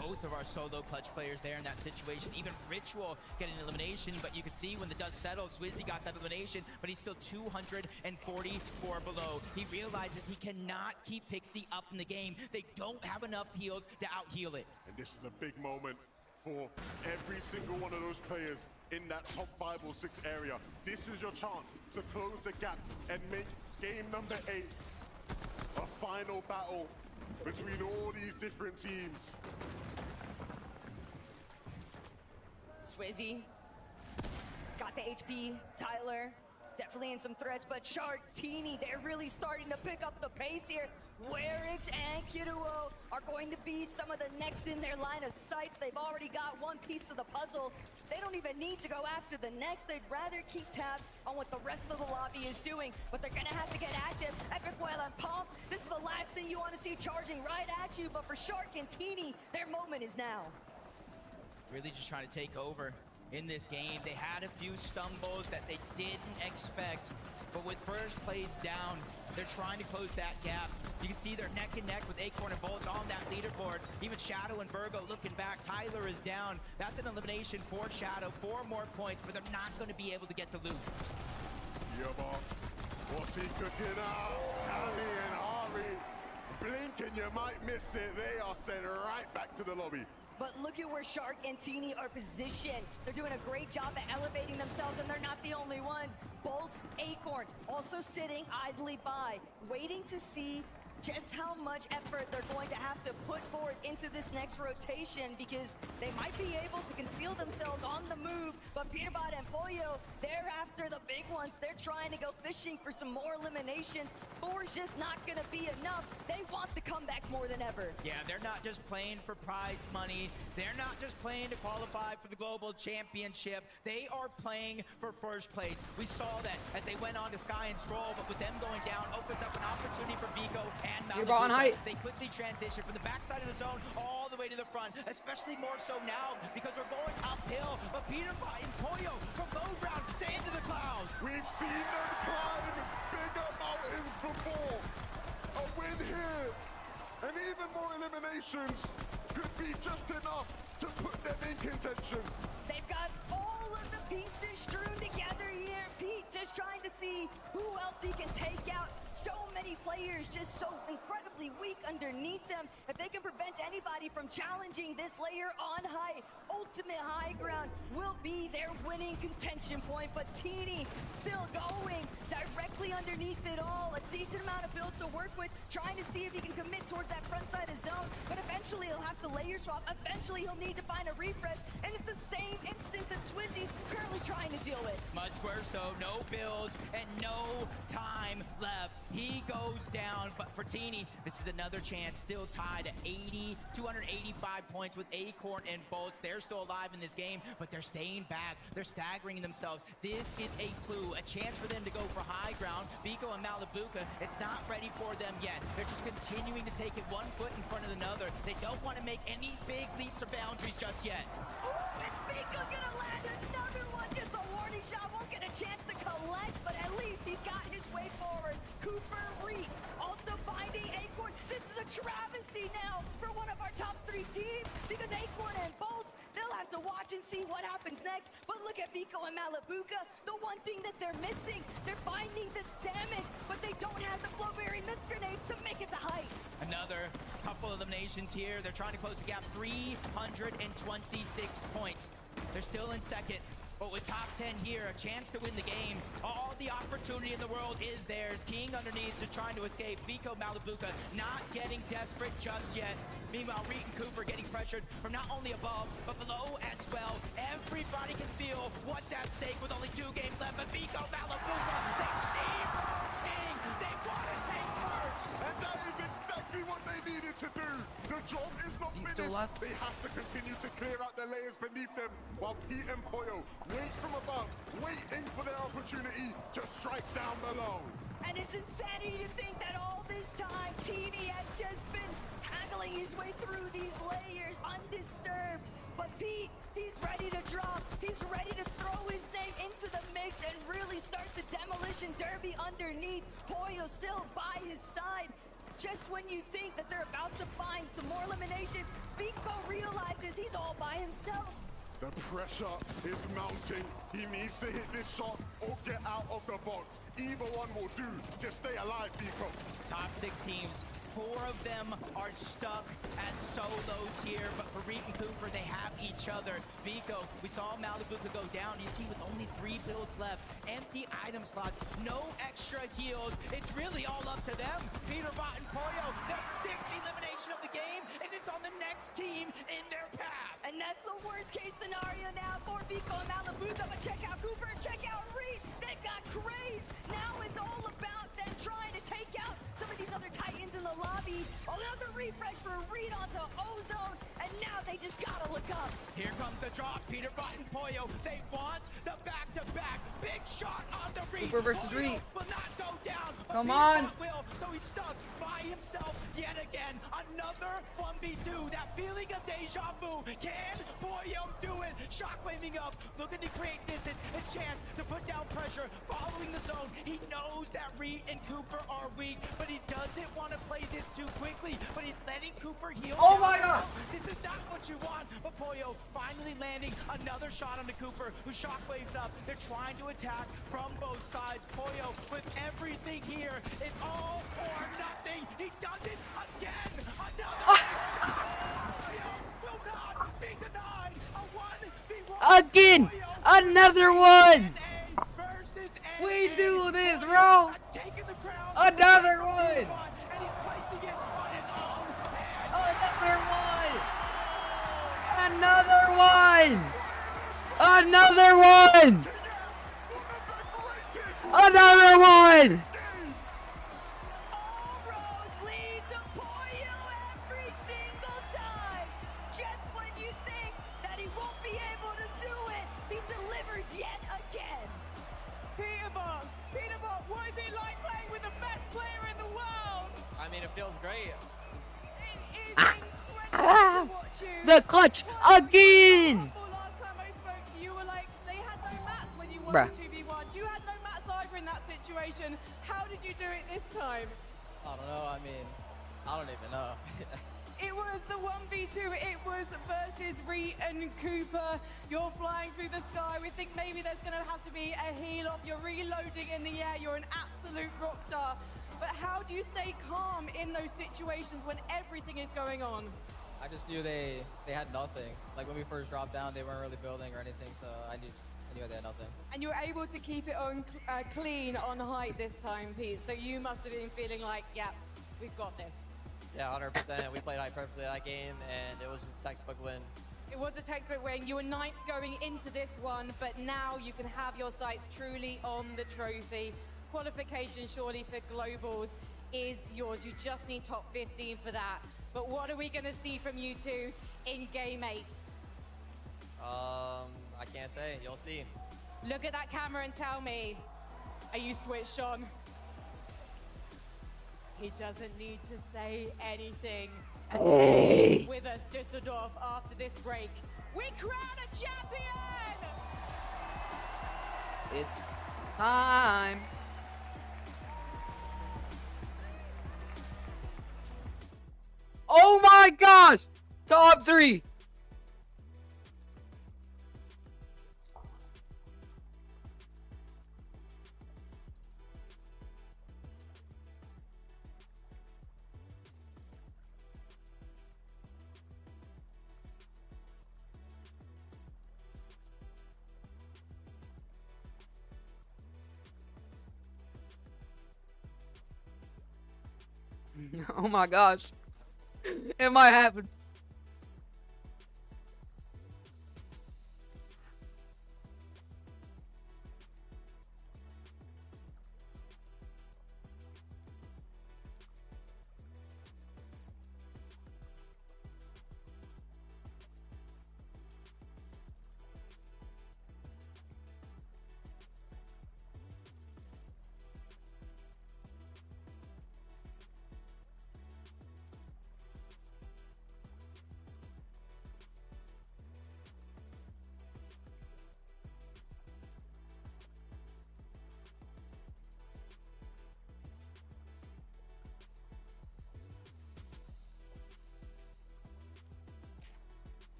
Both of our solo clutch players there in that situation. Even Ritual getting an elimination, but you can see when the dust settles, Swizzy got that elimination, but he's still 244 below. He realizes he cannot keep Pixie up in the game. They don't have enough heals to out-heal it. And this is a big moment for every single one of those players in that top 5 or 6 area. This is your chance to close the gap and make game number 8 a final battle between all these different teams. Swizzy, he's got the HP. Tyler, definitely in some threats, but Shark, Teeny, they're really starting to pick up the pace here. Werix and Kiruo are going to be some of the next in their line of sights. They've already got one piece of the puzzle. They don't even need to go after the next. They'd rather keep tabs on what the rest of the lobby is doing, but they're gonna have to get active. Epic Whale and Pomp, this is the last thing you want to see charging right at you, but for Shark and Teeny, their moment is now. Really just trying to take over in this game. They had a few stumbles that they didn't expect, but with first place down, they're trying to close that gap. You can see they're neck and neck with Acorn and Bolts on that leaderboard. Even Shadow and Virgo looking back. Tyler is down. That's an elimination for Shadow. 4 more points, but they're not going to be able to get the loot. Yeah, Bob. What's he cooking up? Cammy and Ari. Blink and you might miss it. They are sent right back to the lobby. But look at where Shark and Teeny are positioned. They're doing a great job at elevating themselves, and they're not the only ones. Bolts, Acorn, also sitting idly by, waiting to see just how much effort they're going to have to put forward into this next rotation, because they might be able to conceal themselves on the move, but Peterbot and Pollo, they're after the big ones. They're trying to go fishing for some more eliminations. 4's just not gonna be enough. They want the comeback more than ever. Yeah, they're not just playing for prize money. They're not just playing to qualify for the global championship. They are playing for first place. We saw that as they went on to Sky and Skrull, but with them going down, opens up an opportunity for Vico and You're on height. They quickly transition from the backside of the zone all the way way to the front, especially more so now because we're going uphill. But Peterbot and Pollo from low ground to into the clouds. We've seen them climb bigger mountains before. A win here, and even more eliminations could be just enough to put them in contention. They've got all of the pieces strewn together here. Pete just trying to see who else he can take out. So many players just so incredibly weak underneath them. If they can prevent anybody from challenging this layer on high, ultimate high ground will be their winning contention point. But Teeny still going directly underneath it all. A decent amount of builds to work with, trying to see if he can commit towards that front side of zone. But eventually he'll have to layer swap. Eventually he'll need to find a refresh. And it's the same instance that Swizzy's currently trying to deal with. Much worse though, no builds and no time left. He goes down, but for Teeny, this is another chance, still tied at 285 points with Acorn and Bolts. They're still alive in this game, but they're staying back. They're staggering themselves. This is a clue, a chance for them to go for high ground. Biko and Malibuca, it's not ready for them yet. They're just continuing to take it one foot in front of another. They don't want to make any big leaps or boundaries just yet. Ooh, and Biko's gonna land another one. Just a warning shot, won't get a chance to collect, but at least he's got his way forward. Cooper Reed also finding Acorn. This is a travesty now for one of our top 3 teams because Acorn and Bolts, they'll have to watch and see what happens next. But look at Biko and Malibuca. The one thing that they're missing, they're finding this damage, but they don't have the Flowberry Mist Grenades to make it to height. Another couple eliminations here. They're trying to close the gap, 326 points. They're still in second. But with top 10 here, a chance to win the game. All the opportunity in the world is theirs. King underneath just trying to escape. Biko Malibuca not getting desperate just yet. Meanwhile, Reed and Cooper getting pressured from not only above, but below as well. Everybody can feel what's at stake with only 2 games left. But Biko Malibuca, they steamroll King. They want to take first. And that is exactly what they needed to do. The job is not finished. They have to continue to clear out the layers beneath them while Pete and Pollo wait from above, waiting for their opportunity to strike down below. And it's insanity to think that all this time, Teeny has just been haggling his way through these layers undisturbed. But Pete, he's ready to drop. He's ready to throw his name into the mix and really start the demolition derby underneath. Pollo still by his side. Just when you think that they're about to find some more eliminations, Biko realizes he's all by himself. The pressure is mounting. He needs to hit this shot or get out of the box. Either one will do. Just stay alive, Biko. Top 6 teams. 4 of them are stuck as solos here, but for Reed and Cooper, they have each other. Biko, we saw Malibuca go down. You see with only 3 builds left, empty item slots, no extra heals. It's really all up to them. Peterbot and Pollo, their 6th elimination of the game, and it's on the next team in their path. And that's the worst case scenario now for Biko and Malibuca, but check out Cooper, check out Reed. They've got crazed. Now it's all about them trying to take out some of these other Titans in the lobby. Another refresh for Reed onto Ozone, and now they just gotta look up. Here comes the drop. Peterbot and Pollo, they want the back-to-back. Big shot on the Reed. Cooper versus Pollo Reed. will not go down. Come on. Will, so he's stuck by himself yet again. Another 1v2. That feeling of deja vu. Can Pollo do it? Shockwaving up, looking to create distance. A chance to put down pressure, following the zone. He knows that Reed and Cooper are weak, but he doesn't want to play this too quickly. But he's letting Cooper heal. Oh my God! This is not what you want. But Pollo finally landing another shot onto Cooper, who shockwaves up. They're trying to attack from both sides. Pollo with everything here. It's all or nothing. He does it again. Another shot. Pollo will not be denied. A 1v1. Again! Another one! We do this, bro! Another one! Another one! Another one! Another one! All roads lead to Pollo every single time. Just when you think that he won't be able to do it, he delivers yet again. Peterbot, what is it like playing with the best player in the world? I mean, it feels great. It is incredible. Ah, the clutch again. Last time I spoke to you, you were like, they had no mats when you won Bruh. the 2v1. You had no mats either in that situation. How did you do it this time? I don't know. I mean, I don't even know. It was the 1v2. It was versus Reed and Cooper. You're flying through the sky. We think maybe there's going to have to be a heel off. You're reloading in the air. You're an absolute rock star. But how do you stay calm in those situations when everything is going on? I just knew they had nothing. Like when we first dropped down, they weren't really building or anything, so I knew they had nothing. And you were able to keep it on clean on height this time, Pete. So you must have been feeling like, yeah, we've got this. Yeah, 100%. We played height perfectly that game, and it was just a textbook win. It was a textbook win. You were ninth going into this one, but now you can have your sights truly on the trophy. Qualification, surely, for Globals is yours. You just need top 15 for that. But what are we going to see from you two in Game 8? I can't say. You'll see. Look at that camera and tell me, are you switched on? He doesn't need to say anything. Hey. With us, Düsseldorf, after this break. We crown a champion! It's time. Oh my gosh! Top 3. Oh my gosh. It might happen.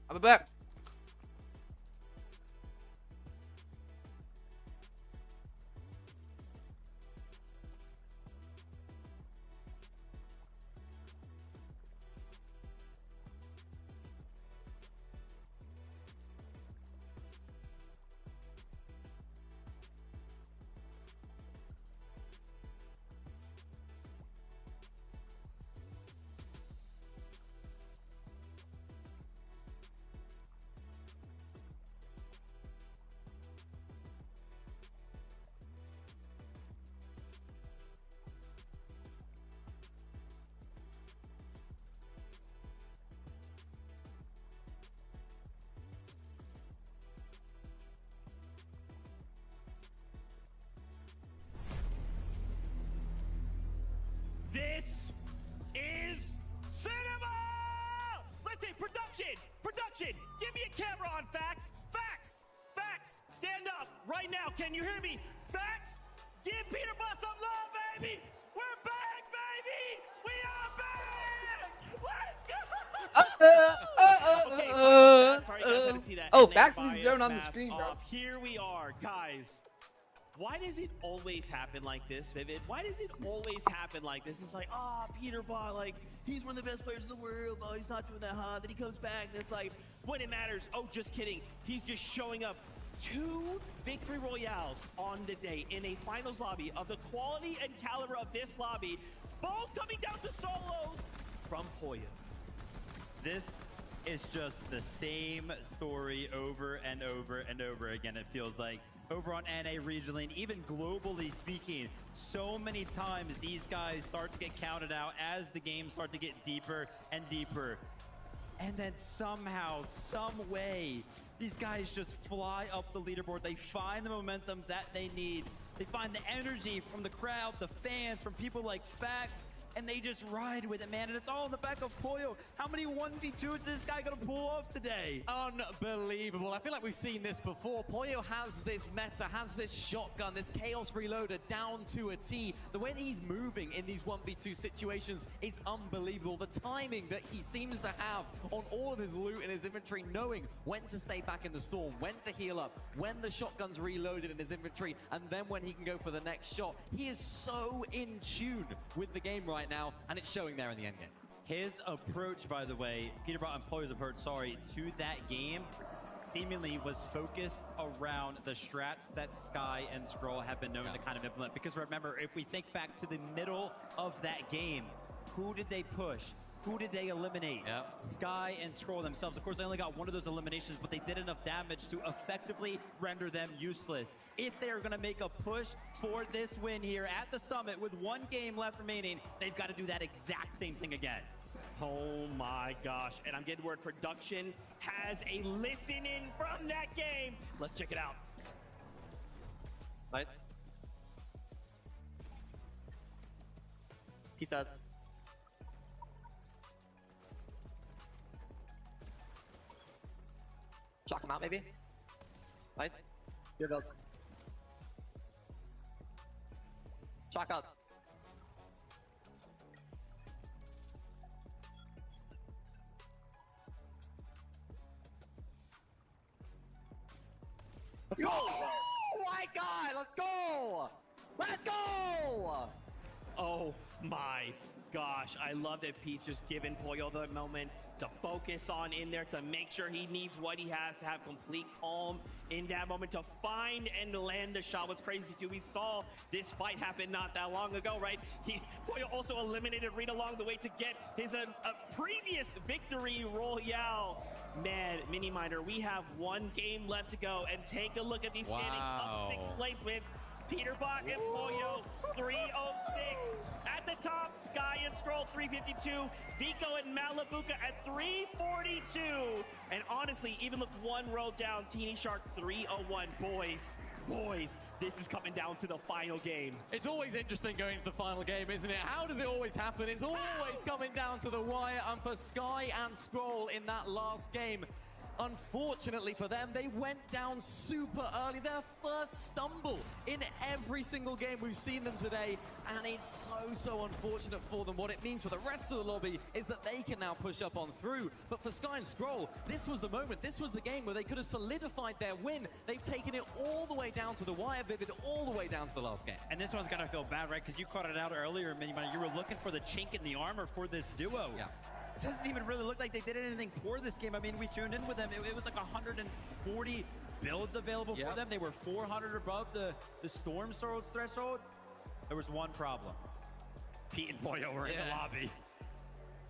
I'll be back. This is cinema! Listen, production, give me a camera on Facts. Stand up right now. Can you hear me? Facts, give Peter Bus some love, baby. We're back, baby. We are back. Let's go. Okay, sorry guys, I didn't see that. Oh, And then Facts was bias shown on the mask screen, bro. off. Here we are, guys. Why does it always happen like this, Vivid? Why does it always happen like this? It's like, Peterbot, like, he's one of the best players in the world. Oh, he's not doing that hot. Then he comes back, and it's like, when it matters, oh, just kidding. He's just showing up. 2 victory royales on the day in a finals lobby of the quality and caliber of this lobby, both coming down to solos from Poyo. This is just the same story over and over and over again, it feels like. Over on NA regionally, and even globally speaking, so many times these guys start to get counted out as the games start to get deeper and deeper. And then somehow, some way, these guys just fly up the leaderboard. They find the momentum that they need. They find the energy from the crowd, the fans, from people like Fax, and they just ride with it, man. And it's all in the back of Poyo. How many 1v2s is this guy gonna pull off today? Unbelievable. I feel like we've seen this before. Poyo has this meta, has this shotgun, this Chaos Reloader down to a T. The way that he's moving in these 1v2 situations is unbelievable. The timing that he seems to have on all of his loot and his inventory, knowing when to stay back in the storm, when to heal up, when the shotgun's reloaded in his inventory, and then when he can go for the next shot. He is so in tune with the game right now, and it's showing there in the end game. His approach, by the way, Peterbot and Poyo's approach, to that game seemingly was focused around the strats that Sky and Scroll have been known to kind of implement. Because remember, if we think back to the middle of that game, who did they push? Who did they eliminate? Sky and Scroll themselves. Of course, they only got one of those eliminations, but they did enough damage to effectively render them useless. If they are going to make a push for this win here at the Summit with 1 game left remaining, they've got to do that exact same thing again. Oh my gosh, and I'm getting word production has a listen in from that game. Let's check it out. Nice. Pizzas. Shock him out, maybe. Nice. Good build. Shock up. Let's go! Oh my god, let's go! Let's go! Oh my gosh, I love that Pete's just giving Poyo the moment to focus on in there, to make sure he needs what he has, to have complete calm in that moment, to find and land the shot. What's crazy too, we saw this fight happen not that long ago, right? Poyo also eliminated Reed along the way to get his a previous victory royale. Man, Mini Miner, we have 1 game left to go, and take a look at these standings of 6th place wins. Peterbot and Poyo, 306. At the top, Sky and Scroll, 352. Vico and Malabuka at 342. And honestly, even look 1 row down, Teeny Shark, 301. Boys, this is coming down to the final game. It's always interesting going to the final game, isn't it? How does it always happen? It's always coming down to the wire, and for Sky and Scroll in that last game, unfortunately for them, they went down super early. Their first stumble in every single game we've seen them today, and it's so unfortunate for them. What it means for the rest of the lobby is that they can now push up on through. But for Sky and Scroll, this was the moment, this was the game where they could have solidified their win. They've taken it all the way down to the wire, Vivid, all the way down to the last game. And this one's gotta feel bad, right? Because you caught it out earlier, Mini Miner. You were looking for the chink in the armor for this duo. Yeah. It doesn't even really look like they did anything for this game. I mean, we tuned in with them. It was like 140 builds available for them. They were 400 above the Storm Swords threshold. There was one problem. Pete and Poyo were in the lobby.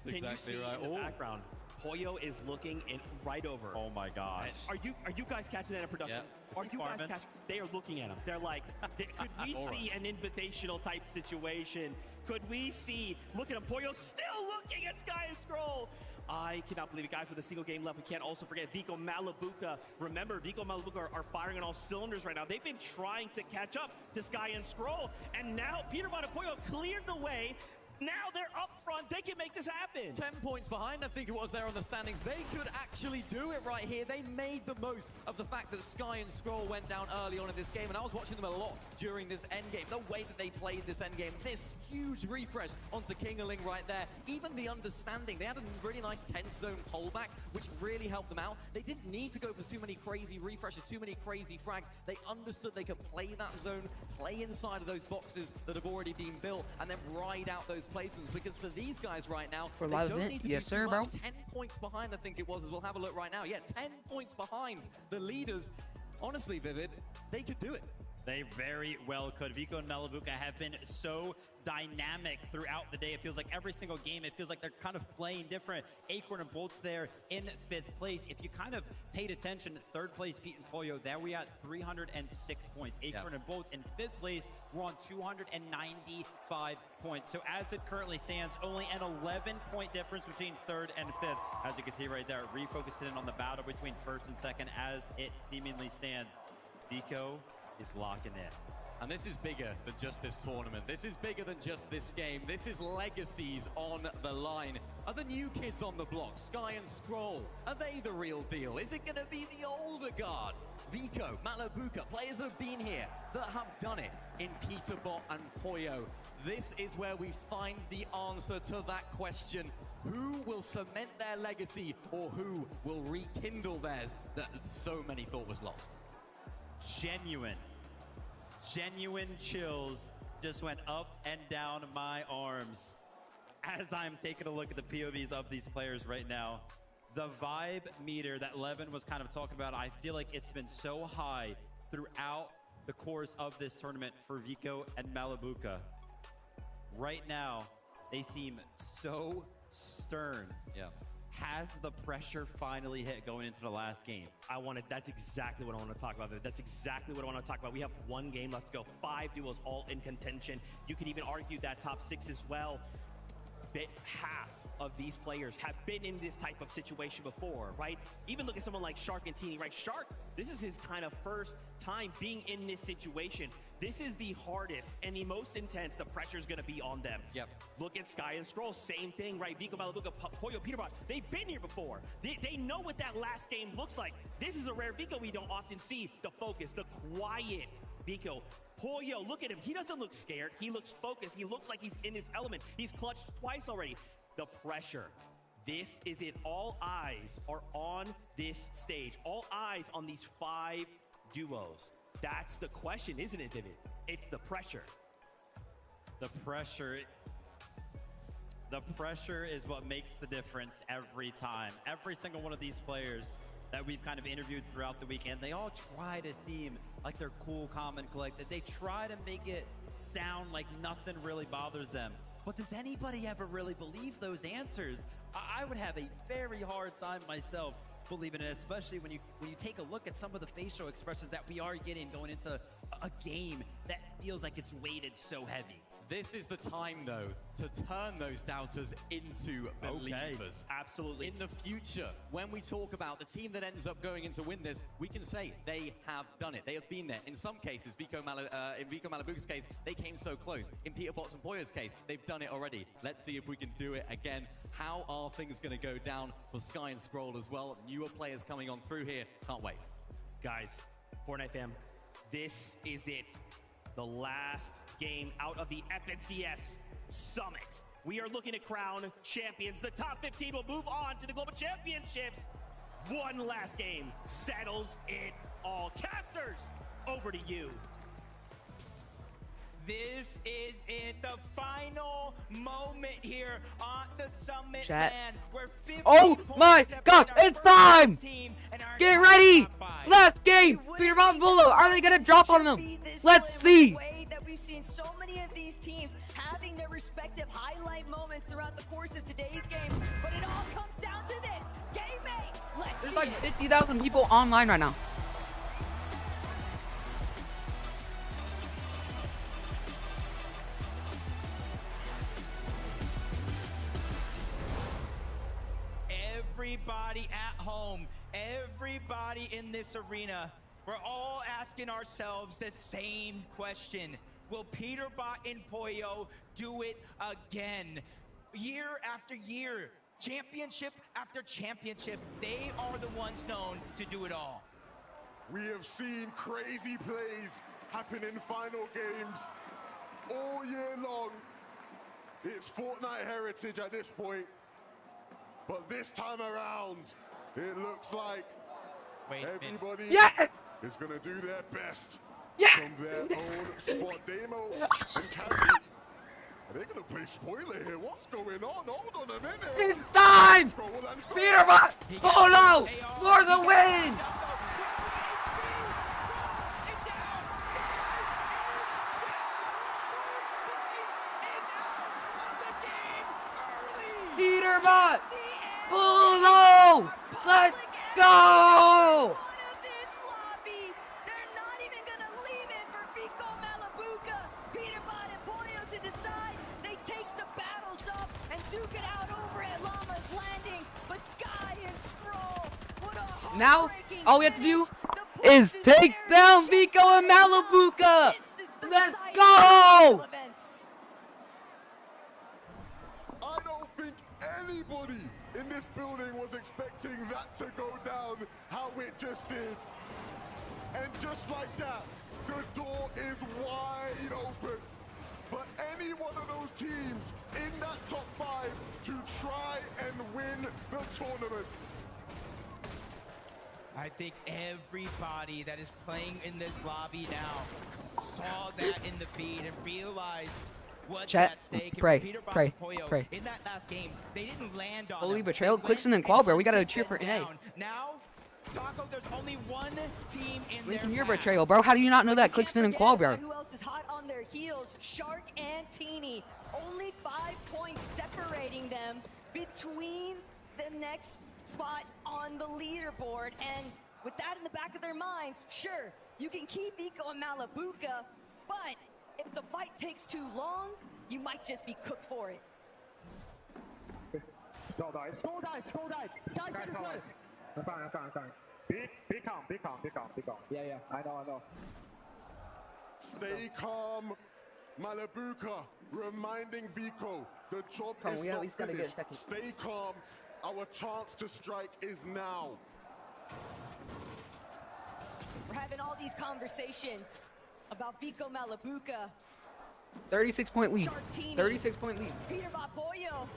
Can you see in the background? Poyo is looking right over. Oh my gosh. Are you guys catching that in production? Are you guys catching? They are looking at him. They're like, could we see an invitational type situation? Could we see, look at him, Poyo still looking at Sky and Scroll. I cannot believe it, guys, with a single game left. We can't also forget Vico Malabuka. Remember, Vico Malabuka are firing on all cylinders right now. They've been trying to catch up to Sky and Scroll, and now Peterbot and Poyo cleared the way. Now they're up front they can make this happen. 10 points behind, I think it was there on the standings. They could actually do it right here. They made the most of the fact that Sky and Scroll went down early on in this game, and I was watching them a lot during this endgame. The way that they played this endgame, this huge refresh onto Kingaling right there, even the understanding. They had a really nice 10-zone pullback, which really helped them out. They didn't need to go for too many crazy refreshes, too many crazy frags. They understood they could play that zone, play inside of those boxes that have already been built, and then ride out those placements. Because for these guys right now, For they live don't event? need to Yes, do sir, too bro. much. 10 points behind, I think it was, as we'll have a look right now. Yeah, 10 points behind the leaders. Honestly, Vivid, they could do it. They very well could. Vico and Malabuka have been so dynamic throughout the day. It feels like every single game, it feels like they're kind of playing different. Acorn and Bolts there in 5th place. If you kind of paid attention, 3rd place, Pete and Pollo, there we at 306 points. Acorn and Bolts in 5th place, we're on 295 points. So as it currently stands, only an 11-point difference between 3rd and 5th. As you can see right there, refocused in on the battle between 1st and 2nd as it seemingly stands. Vico is locking in. And this is bigger than just this tournament. This is bigger than just this game. This is legacies on the line. Are the new kids on the block, Sky and Scroll, are they the real deal? Is it going to be the older guard? Vico, Malabuka, players that have been here, that have done it in Peterbot and Pollo. This is where we find the answer to that question. Who will cement their legacy, or who will rekindle theirs that so many thought was lost? Genuine chills just went up and down my arms as I'm taking a look at the POVs of these players right now. The vibe meter that Levin was kind of talking about, I feel like it's been so high throughout the course of this tournament for Vico and Malabuka. Right now, they seem so stern. Yeah. Has the pressure finally hit going into the last game? That's exactly what I want to talk about. That's exactly what I want to talk about. We have 1 game left to go, 5 duels all in contention. You could even argue that top 6 as well. Half of these players have been in this type of situation before, right? Even look at someone like Shark and Teeny, right? Shark, this is his kind of first time being in this situation. This is the hardest and the most intense the pressure is going to be on them. Yep. Look at Sky and Scroll, same thing, right? Vico, Malabuka, Pollo, Peterbot, they've been here before. They know what that last game looks like. This is a rare Vico we don't often see. The focus, the quiet Vico. Pollo, look at him. He doesn't look scared. He looks focused. He looks like he's in his element. He's clutched twice already. The pressure. This is it. All eyes are on this stage. All eyes on these 5 duos. That's the question, isn't it, Vivid? It's the pressure. The pressure is what makes the difference every time. Every single one of these players that we've kind of interviewed throughout the weekend, they all try to seem like they're cool, calm, and collected. They try to make it sound like nothing really bothers them. But does anybody ever really believe those answers? I would have a very hard time myself believing it, especially when you take a look at some of the facial expressions that we are getting going into a game that feels like it's weighted so heavy. This is the time, though, to turn those doubters into believers. Absolutely. In the future, when we talk about the team that ends up going in to win this, we can say they have done it. They have been there. In some cases, in Vico Malabuka's case, they came so close. In Peter Potts and Pollo's case, they've done it already. Let's see if we can do it again. How are things going to go down for Sky and Scroll as well? Newer players coming on through here. Can't wait. Guys, Fortnite fam, this is it. The last game out of the FNCS Summit. We are looking to crown champions. The top 15 will move on to the Global Championships. 1 last game settles it all. Casters, over to you. This is it, the final moment here on the Summit Chat. land, where 50 Oh my gosh, it's time! Get ready! Last game! Peter Von Bulo, are they gonna drop on them? Let's see! That we've seen so many of these teams having their respective highlight moments throughout the course of today's game, but it all comes down to this. Game 8, let's There's see like it. 50,000 people online right now. Everybody at home, everybody in this arena, we're all asking ourselves the same question. Will Peterbot and Pollo do it again? year after year, championship after championship, they are the ones known to do it all. We have seen crazy plays happen in final games all year long. It's Fortnite heritage at this point. But this time around, it looks like everybody is going to do their best from their own spot. Demo and Kazzy, are they going to play spoiler here? What's going on? Hold on a minute. It's time! Peterbot! Polo! For the win! Peterbot! Polo! Let's go! They're not even gonna leave it for Vico Malabuca. Peterbot and Pollo to decide. They take the battles up and duke it out over at Llama's Landing. But Sky and Scroll, what a Now, all we have to do is take down Vico and Malabuca! Let's go! I don't think anybody in this building was expecting that to go down how it just did. And just like that, the door is wide open for any one of those teams in that top 5 to try and win the tournament. I think everybody that is playing in this lobby now saw that in the feed and realized what's Chat, at stake. pray, And Peterbot pray, and Pollo, pray. in that last game, they didn't land on Holy them. Betrayal, They went Clixton, and and Qualbear. We got a hunted cheer for them NA. down. Now, Taco, there's only one team in Lincoln, their your path. Betrayal, bro. How do you not know that Clixton and Qualbear? Who else is hot on their heels? Shark and Teeny. Only 5 points separating them between the next spot on the leaderboard. And with that in the back of their minds, sure, you can keep Vico and Malabuca, but if the fight takes too long, you might just be cooked for it. Skull died. Skull died. Skull died. Sky's gonna fly. I'm fine. Be calm. Yeah. I know. Stay calm, Malabuca, reminding Vico, the job Come on, is we at not least gotta finished. get a second. Stay calm, our chance to strike is now. We're having all these conversations about Vico Malabuca. 36-point lead. Sharktini, 36-point lead. Peterbot Pollo.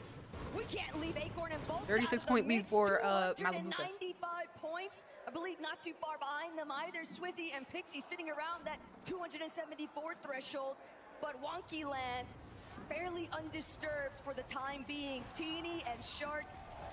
We can't leave Acorn and Bolts 36-point lead for Malabuca. 295 points. I believe not too far behind them either. Swizzy and Pixie sitting around that 274 threshold. But Wonky Land fairly undisturbed for the time being. Teeny and Shark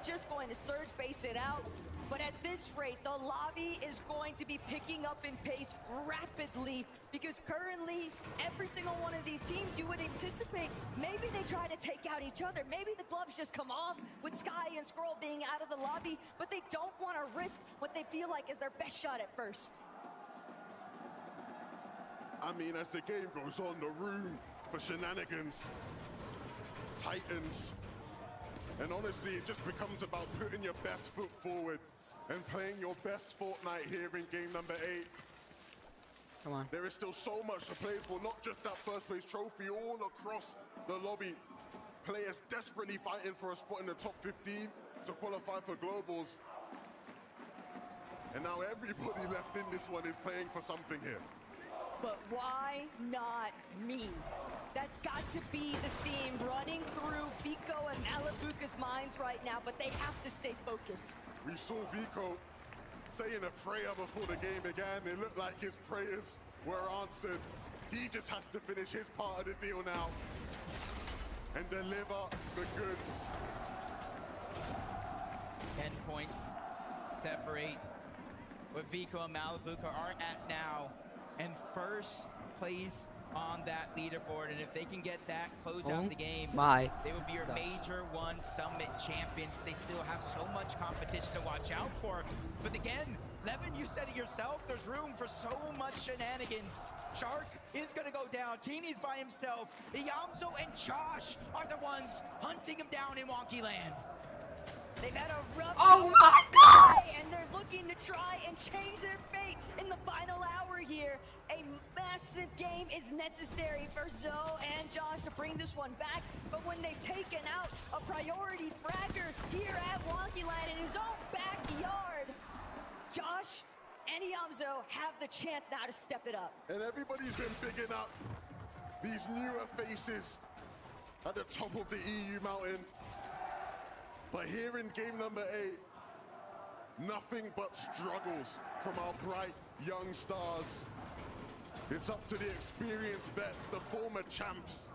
just going to surge base it out. But at this rate, the lobby is going to be picking up in pace rapidly because currently, every single one of these teams, you would anticipate, maybe they try to take out each other. Maybe the gloves just come off with Sky and Scroll being out of the lobby, but they don't want to risk what they feel like is their best shot at first. I mean, as the game goes on, the room for shenanigans tightens. And honestly, it just becomes about putting your best foot forward and playing your best Fortnite here in game number 8. Come on. There is still so much to play for, not just that first place trophy, all across the lobby. Players desperately fighting for a spot in the top 15 to qualify for globals. And now everybody left in this one is playing for something here. But why not me? That's got to be the theme running through Vico and Malabuca's minds right now, but they have to stay focused. We saw Vico saying a prayer before the game began. It looked like his prayers were answered. He just has to finish his part of the deal now and deliver the goods. 10 points separate what Vico and Malabuca are at now. And first place on that leaderboard. And if they can get that, close out the game, they would be your Major 1 Summit champions. But they still have so much competition to watch out for. But again, Levin, you said it yourself, there's room for so much shenanigans. Shark is going to go down. Teeny's by himself. Iyamzo and Josh are the ones hunting him down in Wonky Land. They've had a rough Oh game my today, gosh! and they're looking to try and change their fate in the final hour here. A massive game is necessary for Zoe and Josh to bring this one back, but when they've taken out a priority fragger here at Wonkyland in his own backyard, Josh and Yamzo have the chance now to step it up. And everybody's been bigging up these newer faces at the top of the EU mountain. But here in game number 8, nothing but struggles from our bright young stars. It's up to the experienced vets, the former champs,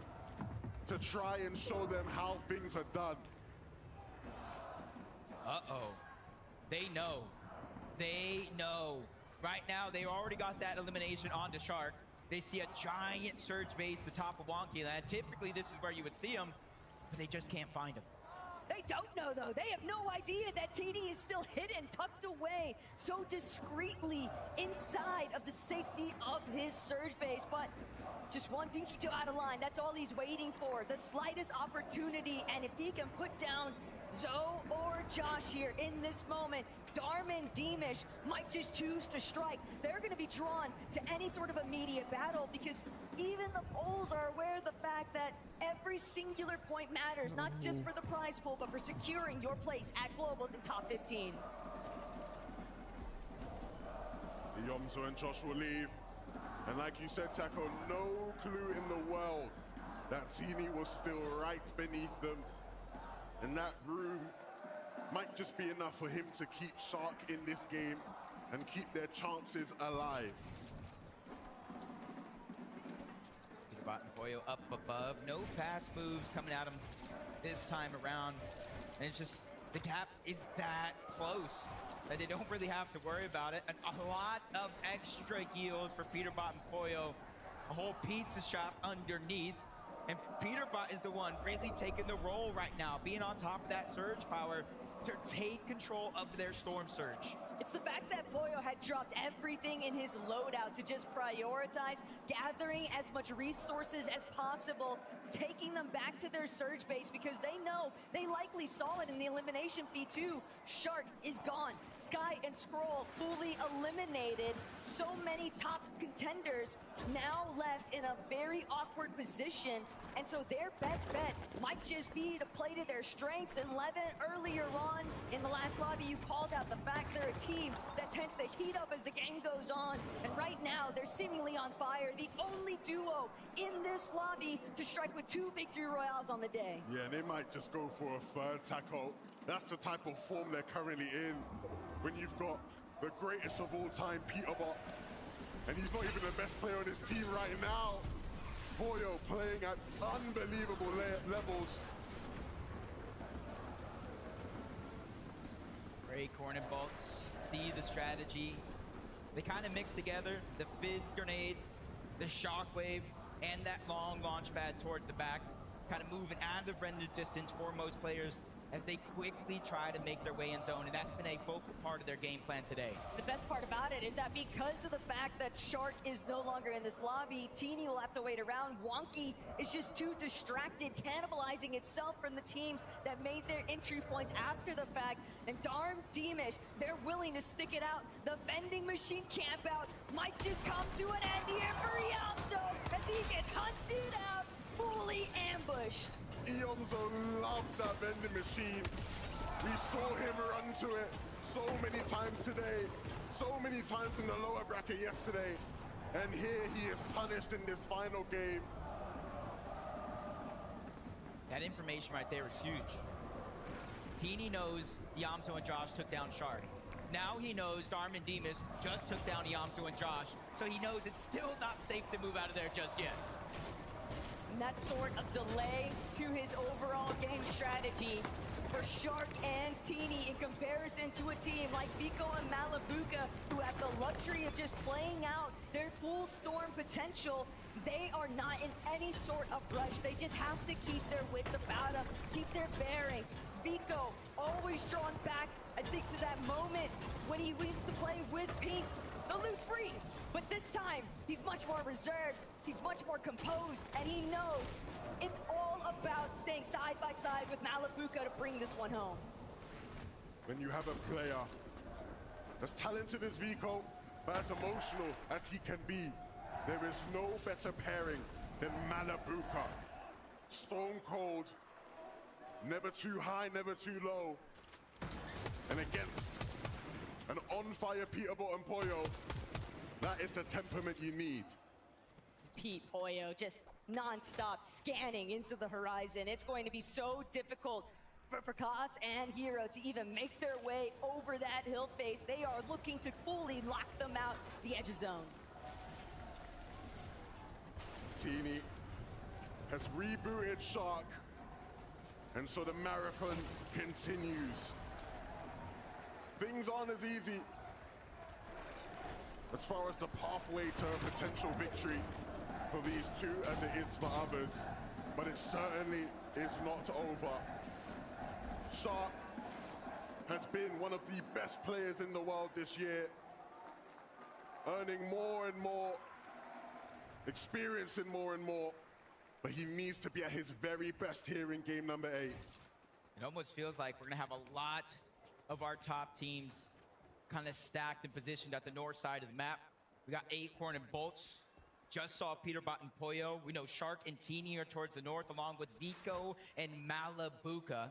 to try and show them how things are done. Uh-oh. They know. They know. Right now, they already got that elimination onto Shark. They see a giant surge base at the top of Wonkyland. Typically, this is where you would see them, but they just can't find them. They don't know, though. They have no idea that TD is still hidden, tucked away so discreetly inside of the safety of his surge base. But just one pinky toe out of line. That's all he's waiting for. The slightest opportunity. And if he can put down Zoe or Josh here in this moment, Darman Deemish might just choose to strike. They're going to be drawn to any sort of immediate battle because even the polls are aware of the fact that every singular point matters, not just for the prize pool, but for securing your place at Globals in top 15. Yomzo and Josh will leave. And like you said, Taco, no clue in the world that Teeny was still right beneath them. And that room might just be enough for him to keep Shark in this game and keep their chances alive. Peterbot and Boyo up above. No fast moves coming at him this time around. And it's just, the gap is that close that they don't really have to worry about it. And a lot of extra heals for Peterbot and Boyo. A whole pizza shop underneath. And Peterbot is the one really taking the role right now, being on top of that surge power to take control of their storm surge. It's the fact that Boyo had dropped everything in his loadout to just prioritize gathering as much resources as possible, taking them back to their surge base because they know they likely saw it in the elimination feed too. Shark is gone. Sky and Scroll fully eliminated. So many top contenders now left in a very awkward position. And so their best bet might just be to play to their strengths. And Levin, earlier on in the last lobby, you called out the fact they're a team that tends to heat up as the game goes on. And right now, they're seemingly on fire. The only duo in this lobby to strike with 2 victory royales on the day. Yeah, and they might just go for a third tackle. That's the type of form they're currently in. When you've got the greatest of all time, Peterbot, and he's not even the best player on his team right now. Boyo playing at unbelievable levels. Great corner bolts, see the strategy. They kind of mix together the fizz grenade, the shockwave, and that long launch pad towards the back, kind of moving out of rendered distance for most players as they quickly try to make their way in zone, and that's been a focal part of their game plan today. The best part about it is that because of the fact that Shark is no longer in this lobby, Teeny will have to wait around. Wonky is just too distracted, cannibalizing itself from the teams that made their entry points after the fact. And darn Deemish, they're willing to stick it out. The vending machine camp out might just come to an end here for Yamzo as he gets hunted out, fully ambushed. Yomzo loves that vending machine. We saw him run to it so many times today, so many times in the lower bracket yesterday, and here he is punished in this final game. That information right there is huge. Teeny knows Yamzo and Josh took down Shark. Now he knows Darman Demas just took down Yamzo and Josh, so he knows it's still not safe to move out of there just yet. And that sort of delay to his overall game strategy for Shark and Teeny in comparison to a team like Vico and Malabuka, who have the luxury of just playing out their full storm potential. They are not in any sort of rush. They just have to keep their wits about them, keep their bearings. Vico always drawn back, I think, to that moment when he used to play with Pink. The loot's free, but this time he's much more reserved. He's much more composed, and he knows it's all about staying side by side with Malabuka to bring this one home. when you have a player as talented as Vico, but as emotional as he can be. There is no better pairing than Malabuka. Stone cold, never too high, never too low. And against an on-fire Peterborough and Pollo, that is the temperament you need. Pete Pollo just non-stop scanning into the horizon. It's going to be so difficult for Prakash and Hero to even make their way over that hill face. They are looking to fully lock them out the edge of zone. Teeny has rebooted Shark, and so the marathon continues. Things aren't as easy as far as the pathway to a potential victory for these two as it is for others, but it certainly is not over. Shark has been one of the best players in the world this year, earning more and more, experiencing more and more, but he needs to be at his very best here in game number 8. It almost feels like we're going to have a lot of our top teams kind of stacked and positioned at the north side of the map. We got Acorn and Bolts. Just saw Peterbot and Pollo. We know Shark and Teeny are towards the north, along with Vico and Malabuka.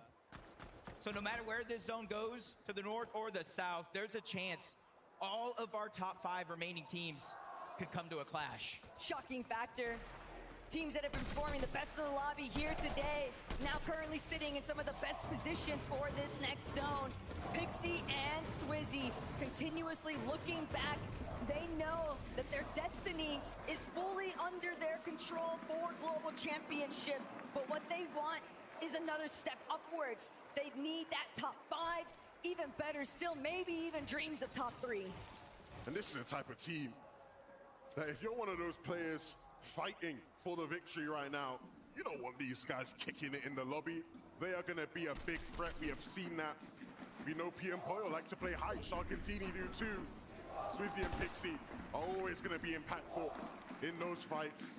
So no matter where this zone goes, to the north or the south, there's a chance all of our top 5 remaining teams could come to a clash. Shocking factor. Teams that have been performing the best in the lobby here today, now currently sitting in some of the best positions for this next zone. Pixie and Swizzy continuously looking back. They know that their destiny is fully under their control for Global Championship, but what they want is another step upwards. They need that top 5, even better still, maybe even dreams of top 3. And this is the type of team that if you're one of those players fighting for the victory right now, you don't want these guys kicking it in the lobby. They are going to be a big threat. We have seen that. We know P and Pollo like to play high. Shark and Teeny do too. Swizzy and Pixie are always going to be impactful in those fights.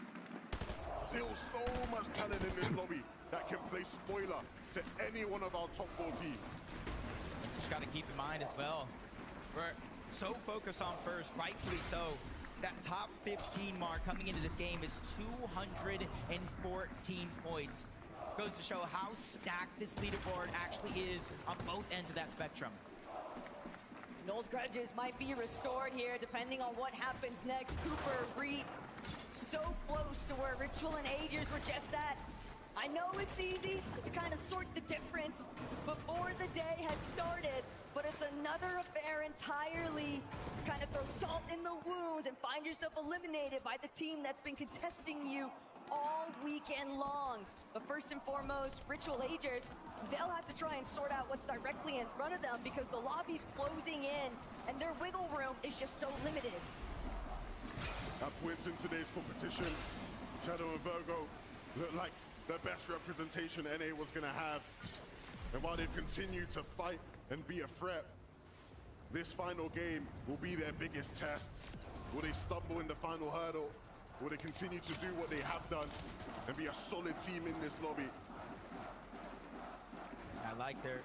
Still so much talent in this lobby that can play spoiler to any one of our top 4 teams. You just got to keep in mind as well, we're so focused on first, rightfully so. That top 15 mark coming into this game is 214 points. Goes to show how stacked this leaderboard actually is on both ends of that spectrum. And old grudges might be restored here depending on what happens next. Cooper, Reed, so close to where Ritual and Agers were just at. I know it's easy to kind of sort the difference before the day has started, but it's another affair entirely to kind of throw salt in the wounds and find yourself eliminated by the team that's been contesting you all weekend long. But first and foremost, Ritual Agers, they'll have to try and sort out what's directly in front of them because the lobby's closing in and their wiggle room is just so limited. At points in today's competition, Shadow and Virgo look like the best representation NA was going to have. And while they've continued to fight and be a threat, this final game will be their biggest test. Will they stumble in the final hurdle? Will they continue to do what they have done and be a solid team in this lobby? I like their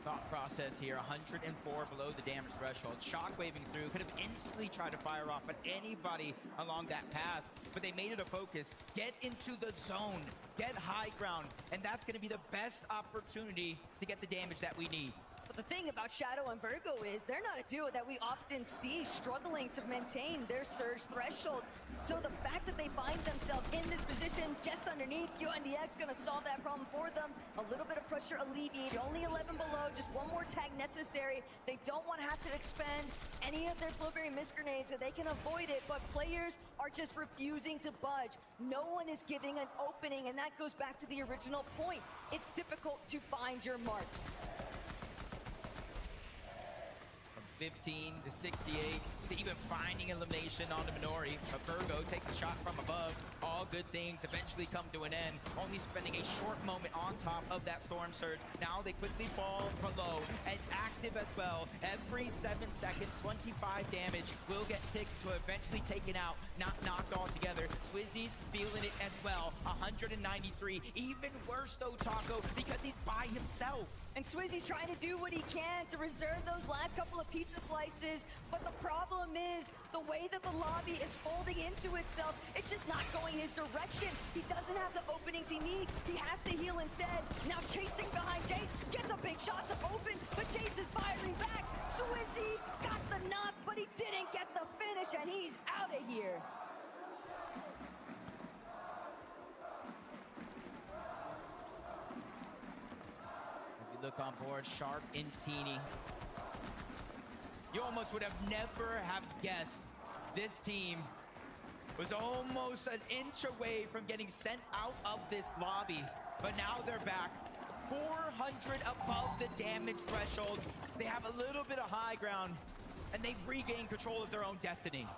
thought process here. 104 below the damage threshold. Shockwaving through, could have instantly tried to fire off at anybody along that path, but they made it a focus. Get into the zone, get high ground, and that's going to be the best opportunity to get the damage that we need. But the thing about Shadow and Virgo is they're not a duo that we often see struggling to maintain their surge threshold. So the fact that they find themselves in this position just underneath, UNDX going to solve that problem for them. A little bit of pressure alleviated, only 11 below, just one more tag necessary. They don't want to have to expend any of their Flowberry Mist Grenades so they can avoid it, but players are just refusing to budge. No one is giving an opening, and that goes back to the original point. It's difficult to find your marks. 15 to 68, to even finding elimination on the Minori. But Virgo takes a shot from above. All good things eventually come to an end, only spending a short moment on top of that storm surge. Now they quickly fall below. It's active as well. Every 7 seconds, 25 damage will get ticked to eventually taken out, not knocked altogether. Swizzy's feeling it as well. 193. Even worse though, Taco, because he's by himself. And Swizzy's trying to do what he can to reserve those last couple of pizza slices, but the problem is the way that the lobby is folding into itself, it's just not going his direction. He doesn't have the openings he needs. He has to heal instead. Now chasing behind Jace, gets a big shot to open, but Jace is firing back. Swizzy got the knock, but he didn't get the finish, and he's out of here. Look on board, Shark and Teeny. You almost would have never have guessed this team was almost an inch away from getting sent out of this lobby. But now they're back, 400 above the damage threshold. They have a little bit of high ground, and they've regained control of their own destiny.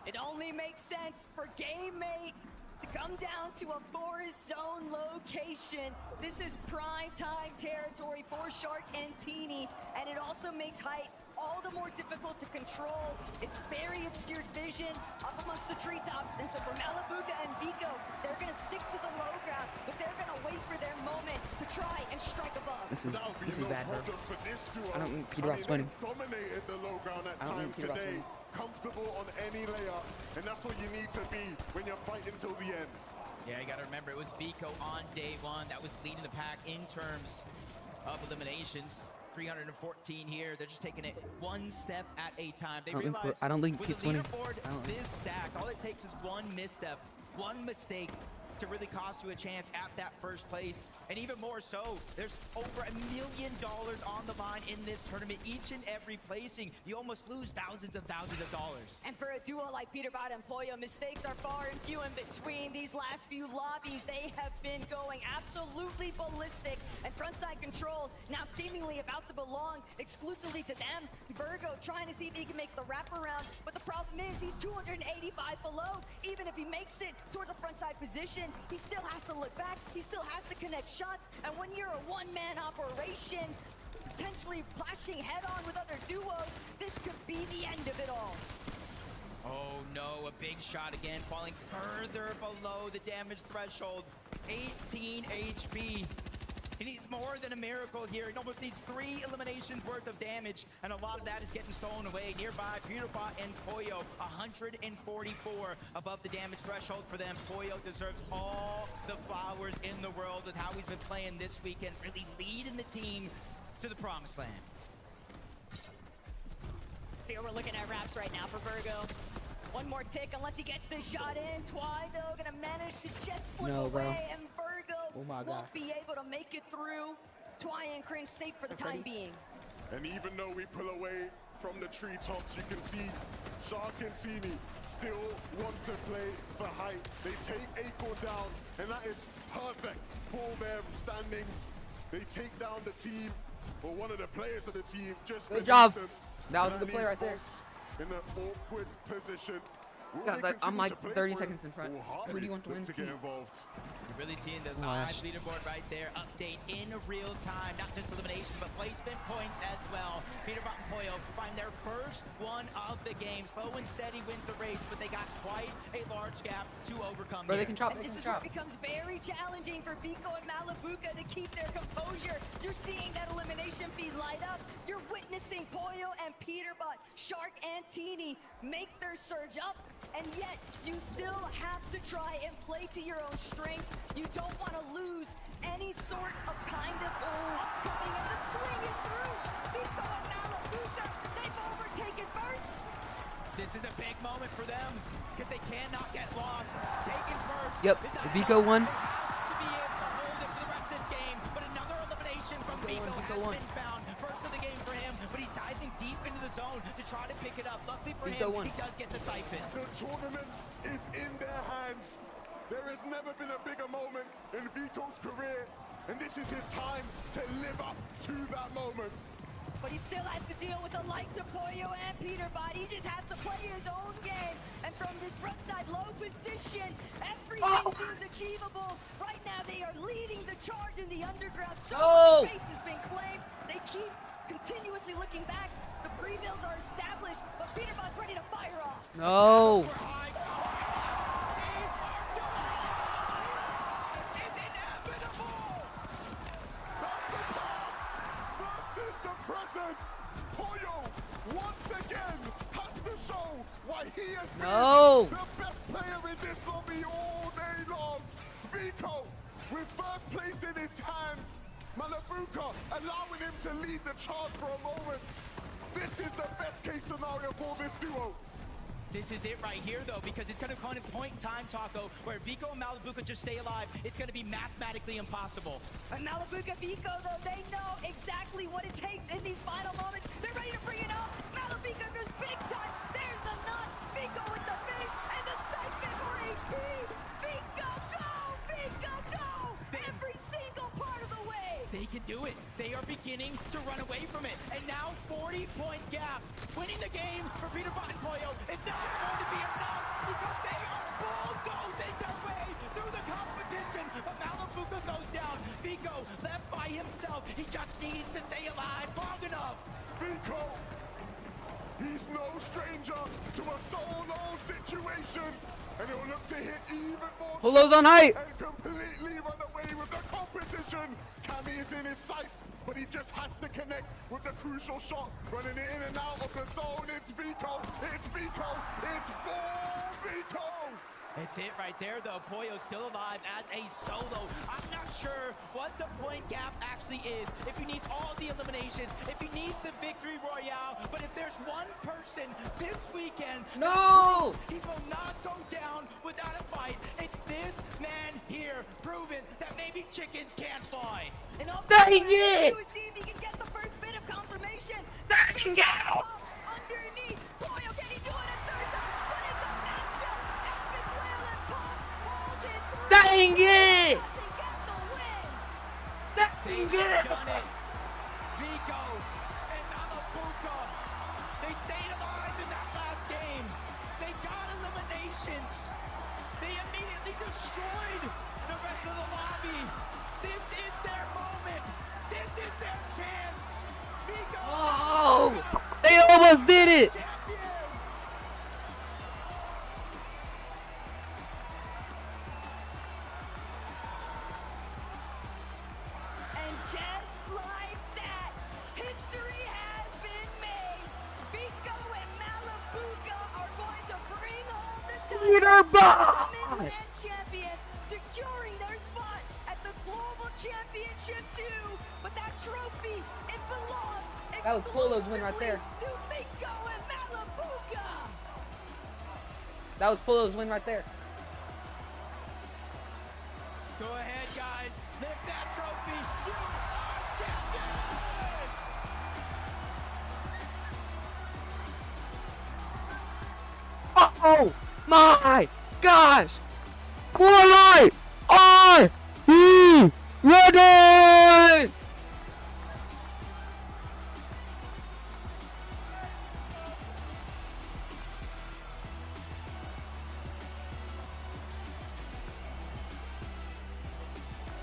It only makes sense for Game Mate to come down to a forest zone location. This is prime time territory for Shark and Teeny, and it also makes height all the more difficult to control. It's very obscured vision up amongst the treetops, and so for Malabuka and Vico, they're gonna stick to the low ground, but they're gonna wait for their moment to try and strike above. This is bad, bro. I don't think Peter Rock's winning. Dominated the low ground at I don't times think Peter Rock's today. winning. Comfortable on any layer, and that's what you need to be when you're fighting till the end. Yeah, you gotta remember, it was Vico on day one that was leading the pack in terms of eliminations. 314 here. They're just taking it one step at a time. They realize I don't think with it's the winning. leaderboard this stack, all it takes is one misstep, one mistake to really cost you a chance at that first place. And even more so, there's over $1 million on the line in this tournament. Each and every placing, you almost lose thousands of dollars. And for a duo like Peterbot and Pollo, mistakes are far and few in between. These last few lobbies, they have been going absolutely ballistic. And frontside control now seemingly about to belong exclusively to them. Virgo trying to see if he can make the wraparound, but the problem is he's 285 below. Even if he makes it towards a frontside position, he still has to look back. He still has to connect shots. And when you're a one-man operation, potentially clashing head-on with other duos, this could be the end of it all. Oh no, a big shot again, falling further below the damage threshold. 18 HP. He needs more than a miracle here. He almost needs 3 eliminations worth of damage, and a lot of that is getting stolen away. Nearby, Peterbot and Pollo, 144 above the damage threshold for them. Pollo deserves all the flowers in the world with how he's been playing this weekend, really leading the team to the promised land. Here we're looking at wraps right now for Virgo. One more tick unless he gets this shot in. Twy, though, gonna manage to just slip away, and Virgo won't be able to make it through. Twy and Cringe safe for the time being. And even though we pull away from the treetops, you can see Shark and Teeny still want to play for height. They take Acorn down, and that is perfect for their standings. They take down the team, or one of the players of the team. Just good job. Them. That was the play right there. In an awkward position. Guys, I'm like 30 seconds in front. Who do you want to win? To get involved. You're really seeing the live leaderboard right there. Update in real time, not just elimination, but placement points as well. Peterbot and Pollo find their first one of the game. Slow and steady wins the race, but they got quite a large gap to overcome. Bro, they can chop. This is where it becomes very challenging for Vico and Malabuka to keep their composure. You're seeing that elimination feed light up. You're witnessing Pollo and Peterbot, Shark and Teeny make their surge up, and yet you still have to try and play to your own strengths. You don't want to lose any sort of kind of upcoming, and the swing is through. Vico and Malabuka, they've overtaken first. This is a big moment for them because they cannot get lost. Taken first. Yep, Vico won. To be able to hold it for the rest of this game, but another elimination from Vico has been found. First of the game for him, but he's diving deep into the zone to try to pick it up. Luckily for him, he does get the siphon. The tournament is in their hands. There has never been a bigger moment in Vico's career, and this is his time to live up to that moment. But he still has to deal with the likes of Pollo and Peterbot. He just has to play his own game. And from this frontside low position, everything seems achievable. Right now, they are leading the charge in the underground. So much space has been claimed. They keep continuously looking back. The pre-builds are established, but Peterbot's ready to fire off. No. season. Pollo, once again, has to show why he has No. been the best player in this lobby all day long. Vico, with first place in his hands. Malabuka allowing him to lead the charge for a moment. This is the best case scenario for this duo. This is it right here, though, because it's going to come a point in time, Taco, where Vico and Malabuka just stay alive. It's going to be mathematically impossible. And Malabuka Vico, though, they know exactly what it takes in these final moments. They're ready to bring it up. Malabuka goes big time. There's the nut. Vico with the finish and the siphon for HP. Vico, go! Vico, go! Every single part of the way. They can do it. They are beginning to run away from it. And now 40-point gap. Winning the game for Peter Bot and Pollo is not going to be enough because they are bulldozing their way through the competition. But Malabuka goes down. Vico left by himself. He just needs to stay alive long enough. Vico, he's no stranger to a solo situation. And he'll look to hit even more. Polo's on height. And completely run away with the competition. Cammy is in his sights, but he just has to connect with the crucial shot. Running it in and out of the zone. It's Vico. It's Vico. It's for Vico. It's it right there, though. Pollo's still alive as a solo. I'm not sure what the point gap actually is. If he needs all the eliminations, if he needs the victory royale, but if there's one person this weekend, no, he will not go down without a fight. It's this man here, proven that maybe chickens can't fly. And dang it! See if he can get the first bit of confirmation. Dang it! Underneath, Pollo, can he do it a third time? But it's a matchup. Epic whale and pop, hold it through. Dang it! They've done it. Vico and Malabuka, they stayed alive in that last game. They got eliminations. They immediately destroyed the rest of the lobby. This is their moment. This is their chance. Vico. Oh, they almost did it. And just like that, history has been made. Vico and Malabuka are going to bring home the title. Leaderboard! Mid-land champions, securing their spot at the Global Championship 2. But that trophy, it belongs That was Polo's win right there. to Vico and Malabuka. That was Polo's win right there. Go ahead, guys. Lift that trophy. You are champions! Oh my gosh! Twilight, are you ready?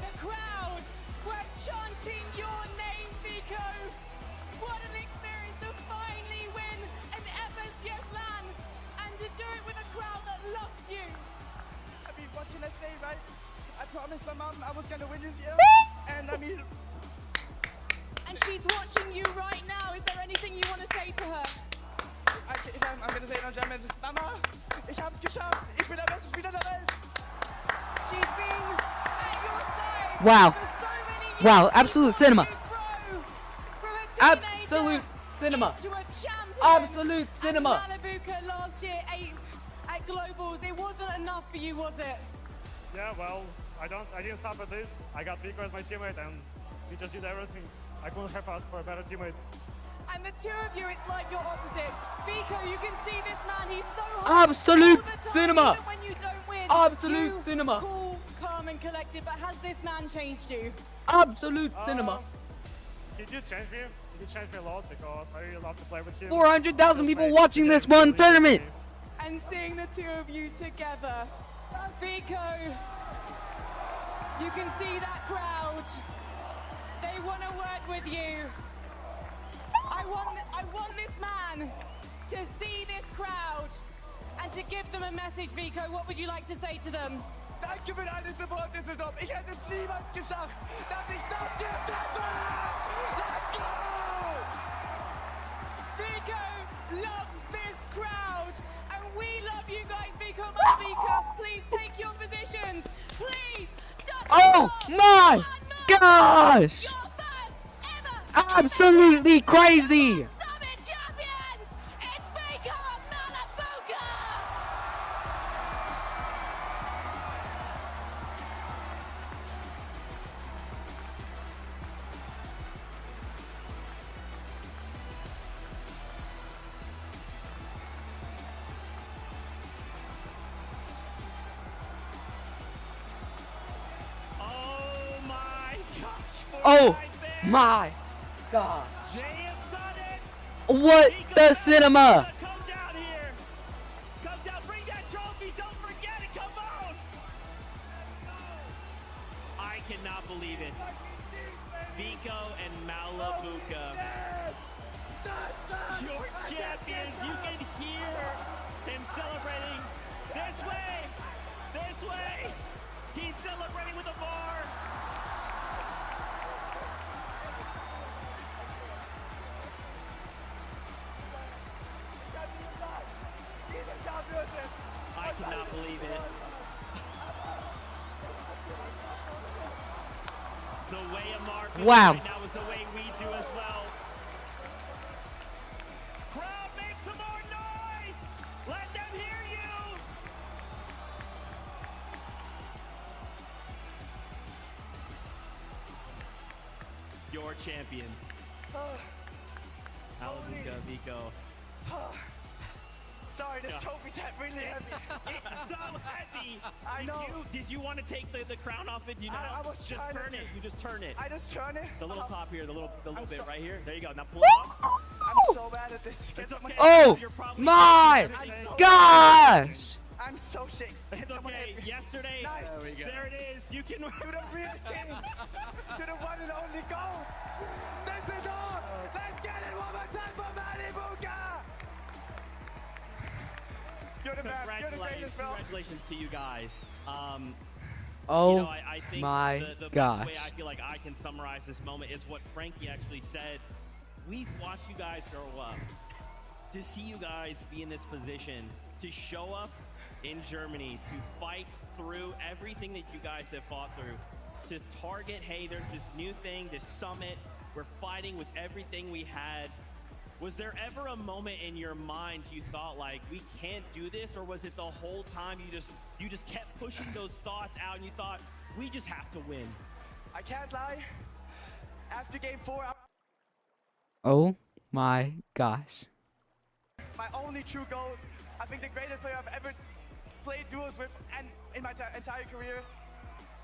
The crowd were chanting your name, Vico. What an experience to finally win an Evans Yes LAN and to do it with a crowd that loved you. I mean, what can I say, right? I promised my mom I was gonna win this year, and I mean, And she's watching you right now. Is there anything you want to say to her? I'm gonna say it on German. Mama, ich hab's geschafft. Ich bin der beste Spieler der Welt. She's been at your side Wow. for so many years. Wow, absolute cinema. From a teenager Absolute cinema. to a champion. Absolute cinema. And Malabuka last year 8th at Globals. It wasn't enough for you, was it? Yeah, well, I didn't stop at this. I got Vico as my teammate, and he just did everything. I couldn't have asked for a better teammate. And the two of you, it's like you're opposites. Vico, you can see this man, he's so hot. Absolute all the time, cinema. even when you don't win. Absolute you cinema. Cool, calm and collected, but has this man changed you? Absolute cinema. He did change me. He did change me a lot because I really love to play with him. 400,000 people watching this one tournament. And seeing the two of you together. Vico, you can see that crowd. They want to work with you. I want this man to see this crowd and to give them a message, Vico. What would you like to say to them? Danke für deinen Support, Düsseldorf. Ich hätte es niemals geschafft, dass ich das hier treffe. Let's go! loves this crowd, and we love you guys, Vico Malvika. Please take your positions. Please. Oh my gosh! Absolutely crazy! Oh my gosh. What the cinema? Come down here. Come down, bring that trophy. Don't forget it. Come on. I cannot believe it. Vico and Malabuka. Your champions. You can hear him celebrating. This way. This way. He's celebrating with a bar. I cannot believe it. The way Amar feels Wow. right now is the way we do as well. Crowd, make some more noise! Let them hear you! Your champions. Malabuka, Vico. Sorry, this trophy's really heavy. It's so heavy. I know. Did you want to take the crown off it? You know, I was just trying turn to. it. You just turn it. I just turn it. The little top here, the little bit right here. There you go. Now pull it off. I'm so bad at this. It's okay. Oh my gosh! I'm so shaky. It's okay. Yesterday, Nice. there it is. You can To the real king. To the one and only GOAT. This is all. Let's get it one more time for Malabuka. You're the man. You're the greatest, bro. Congratulations to you guys. Oh you know, I think my the gosh. best way I feel like I can summarize this moment is what Frankie actually said. We've watched you guys grow up. To see you guys be in this position, to show up in Germany, to fight through everything that you guys have fought through, to target, hey, there's this new thing, this summit, we're fighting with everything we had. Was there ever a moment in your mind you thought like, we can't do this? Or was it the whole time you just kept pushing those thoughts out and you thought, we just have to win? I can't lie. After game 4, Oh my gosh. my only true goal, I think the greatest player I've ever played duos with and in my entire career.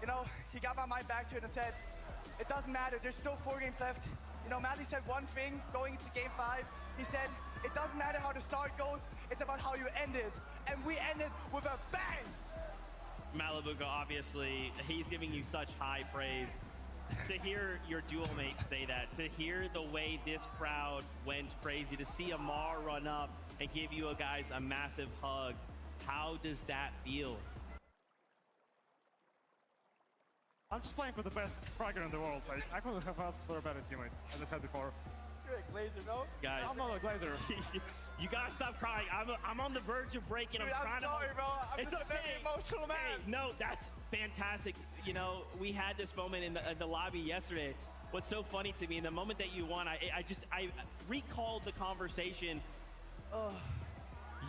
You know, he got my mind back to it and said, it doesn't matter, there's still 4 games left. You know, Mally said one thing going into game 5. He said, it doesn't matter how the start goes, it's about how you end it. And we ended with a bang! Malabuka, obviously, he's giving you such high praise. To hear your dual mate say that, to hear the way this crowd went crazy, to see Amar run up and give you guys a massive hug, how does that feel? I'm just playing for the best fragger in the world. I couldn't have asked for a better teammate, as I said before. You're a glazer, bro. Guys, I'm not a glazer. You gotta stop crying. I'm on the verge of breaking. Dude, I'm I'm trying sorry, to. bro. I'm It's just a very okay. emotional man. Hey, no, that's fantastic. You know, we had this moment in the lobby yesterday. What's so funny to me, in the moment that you won, I recalled the conversation.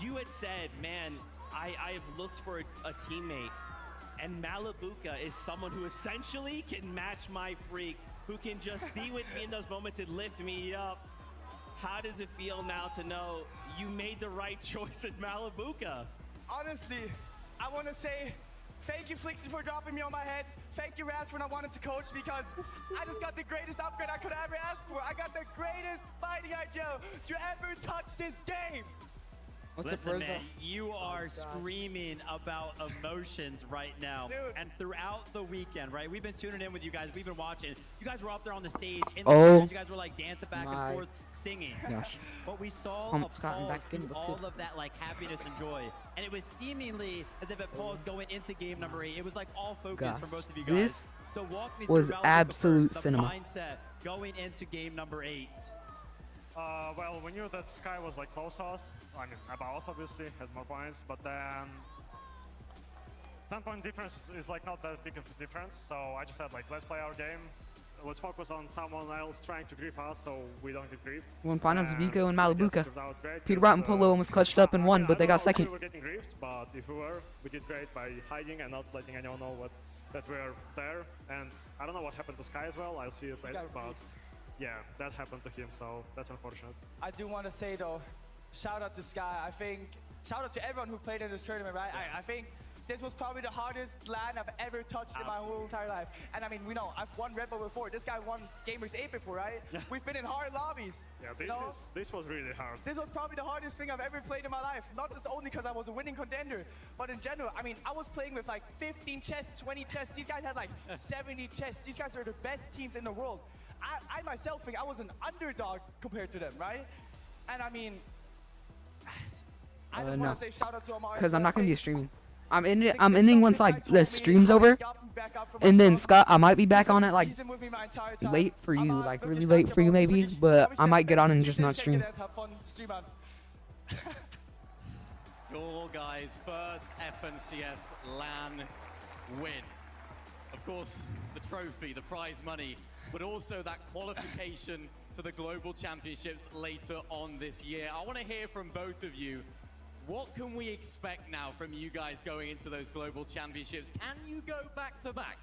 You had said, man, I have looked for a teammate, and Malabuka is someone who essentially can match my freak, who can just be with me in those moments and lift me up. How does it feel now to know you made the right choice at Malabuka? Honestly, I want to say thank you, Flixie, for dropping me on my head. Thank you, Raz, for not wanting to coach, because I just got the greatest upgrade I could ever ask for. I got the greatest fighting idea to ever touch this game. Listen, man, you are screaming about emotions right now. Dude. And throughout the weekend, right? We've been tuning in with you guys. We've been watching. You guys were up there on the stage. In the Oh chairs. You guys were like dancing back my and forth, singing. gosh. But we saw Scott, a back pause in, to let's all go. of that like happiness and joy. And it was seemingly as if it paused going into game number 8. It was like all focus Gosh. from both of you guys. This So walk me was through Malabuka absolute first, cinema. the mindset going into game number 8. Well, we knew that Sky was like close to us. I mean, above us obviously, had more points, but then 10-point difference is like not that big of a difference. So I just said like, let's play our game. Let's focus on someone else trying to grief us so we don't get griefed. Won finals, Vico and Malibuca. Great. Peter Rout and Polo almost clutched up and won, but they got second. We were getting griefed, but if we were, we did great by hiding and not letting anyone know that we're there. And I don't know what happened to Sky as well. I'll see it later, but yeah, that happened to him, so that's unfortunate. I do want to say though, shout out to Sky. I think, shout out to everyone who played in this tournament, right? I think this was probably the hardest LAN I've ever touched in my whole entire life. And I mean, we know, I've won Red Bull before. This guy won Gamers 8 before, right? We've been in hard lobbies. Yeah, this was really hard. This was probably the hardest thing I've ever played in my life. Not just only because I was a winning contender, but in general. I mean, I was playing with like 15 chests, 20 chests. These guys had like 70 chests. These guys are the best teams in the world. I myself think I was an underdog compared to them, right? And I mean, I just want to say shout out to Amari. Because I'm not going to be streaming. I'm ending once like the stream's over, and then Scott, I might be back on it like late for you, like really late for you maybe, but I might get on and just not stream. Your guys' first FNCS LAN win. Of course, the trophy, the prize money, but also that qualification to the Global Championships later on this year. I want to hear from both of you. What can we expect now from you guys going into those Global Championships? Can you go back to back?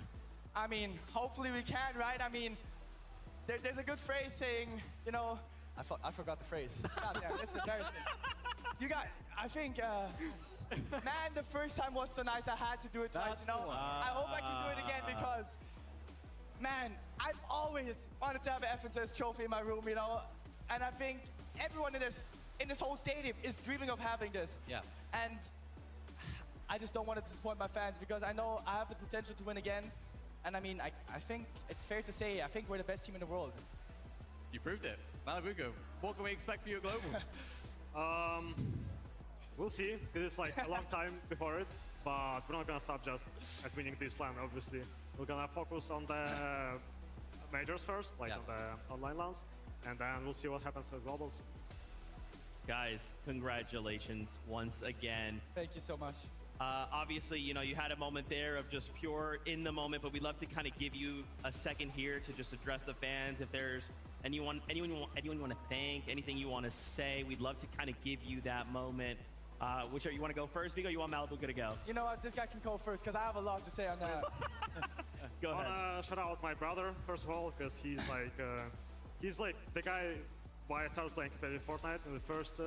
I mean, hopefully we can, right? I mean, there's a good phrase saying, you know, I forgot the phrase. God damn, it's embarrassing. You got, I think, man, the first time was so nice I had to do it twice, you know? I hope I can do it again because, man, I've always wanted to have an FNCS trophy in my room, you know? And I think everyone in this whole stadium is dreaming of having this. Yeah. And I just don't want to disappoint my fans because I know I have the potential to win again. And I mean, I think it's fair to say, I think we're the best team in the world. You proved it. Malibuca, what can we expect for your Global? We'll see. It's like a long time before it, but we're not gonna stop just at winning this LAN, obviously. We're gonna focus on the majors first, like on the online LANs, and then we'll see what happens at Globals. Guys, congratulations once again. Thank you so much. Obviously, you know, you had a moment there of just pure in the moment, but we'd love to kind of give you a second here to just address the fans. If there's anyone you want to thank, anything you want to say, we'd love to kind of give you that moment. You want to go first, Vigo? You want Malibuca to go? You know what? This guy can go first because I have a lot to say on that. Go ahead. I want to shout out my brother, first of all, because he's like the guy why I started playing competitive Fortnite in the first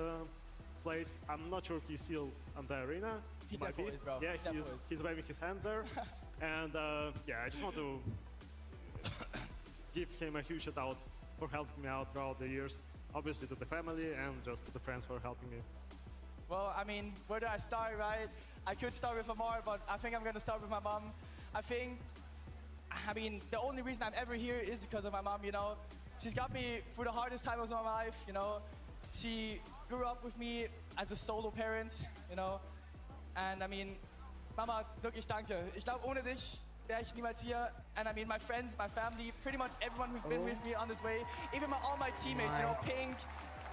place. I'm not sure if he's still on the arena. He definitely is, bro. Yeah, he's waving his hand there. And yeah, I just want to give him a huge shout out for helping me out throughout the years. Obviously to the family and just to the friends for helping me. Well, I mean, where do I start, right? I could start with Amar, but I think I'm going to start with my mom. I mean, the only reason I'm ever here is because of my mom, you know? She's got me through the hardest times of my life, you know? She grew up with me as a solo parent, you know? And I mean, Mama, wirklich danke. Ich glaube, ohne dich wäre ich niemals hier. And I mean, my friends, my family, pretty much everyone who's been with me on this way, even all my teammates, you know, Pink,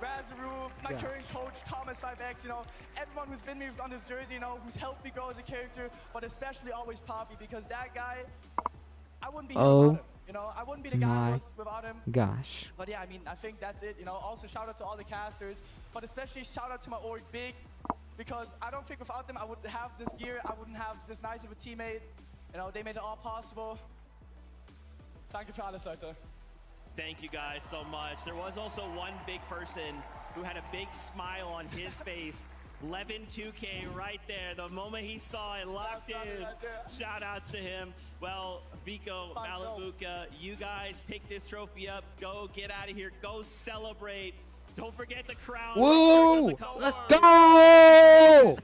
Razaru, my current coach, Thomas 5X, you know, everyone who's been with me on this jersey, you know, who's helped me grow as a character, but especially always Poppy, because that guy, I wouldn't be here without him. You know, I wouldn't be the guy I was without him. Gosh. But yeah, I mean, I think that's it. You know, also shout out to all the casters, but especially shout out to my org Big, because I don't think without them I would have this gear. I wouldn't have this nice of a teammate. You know, they made it all possible. Danke für alles, Leute. Thank you guys so much. There was also one big person who had a big smile on his face. Levin 2K right there. The moment he saw it, locked in. Shout outs to him. Well, Vico, Malibuca, you guys pick this trophy up. Go get out of here. Go celebrate. Don't forget the crowd. Woo! Let's go!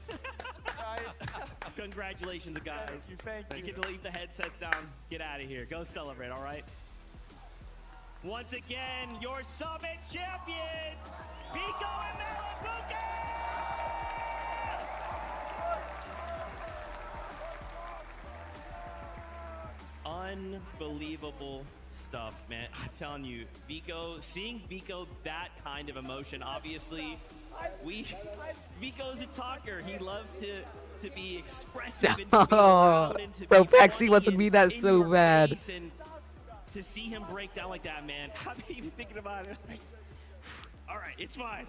Congratulations, guys. Thank you. You get to leave the headsets down. Get out of here. Go celebrate, all right? Once again, your Summit champions, Vico and Malibuca! Unbelievable stuff, man. I'm telling you, Vico, seeing Vico that kind of emotion, obviously, Vico's a talker. He loves to be expressive and to be loud and to Bro, be Paxton wants to funny be that in so your bad. face, and to see him break down like that, man, I'm even thinking about it. Like, all right, it's fine.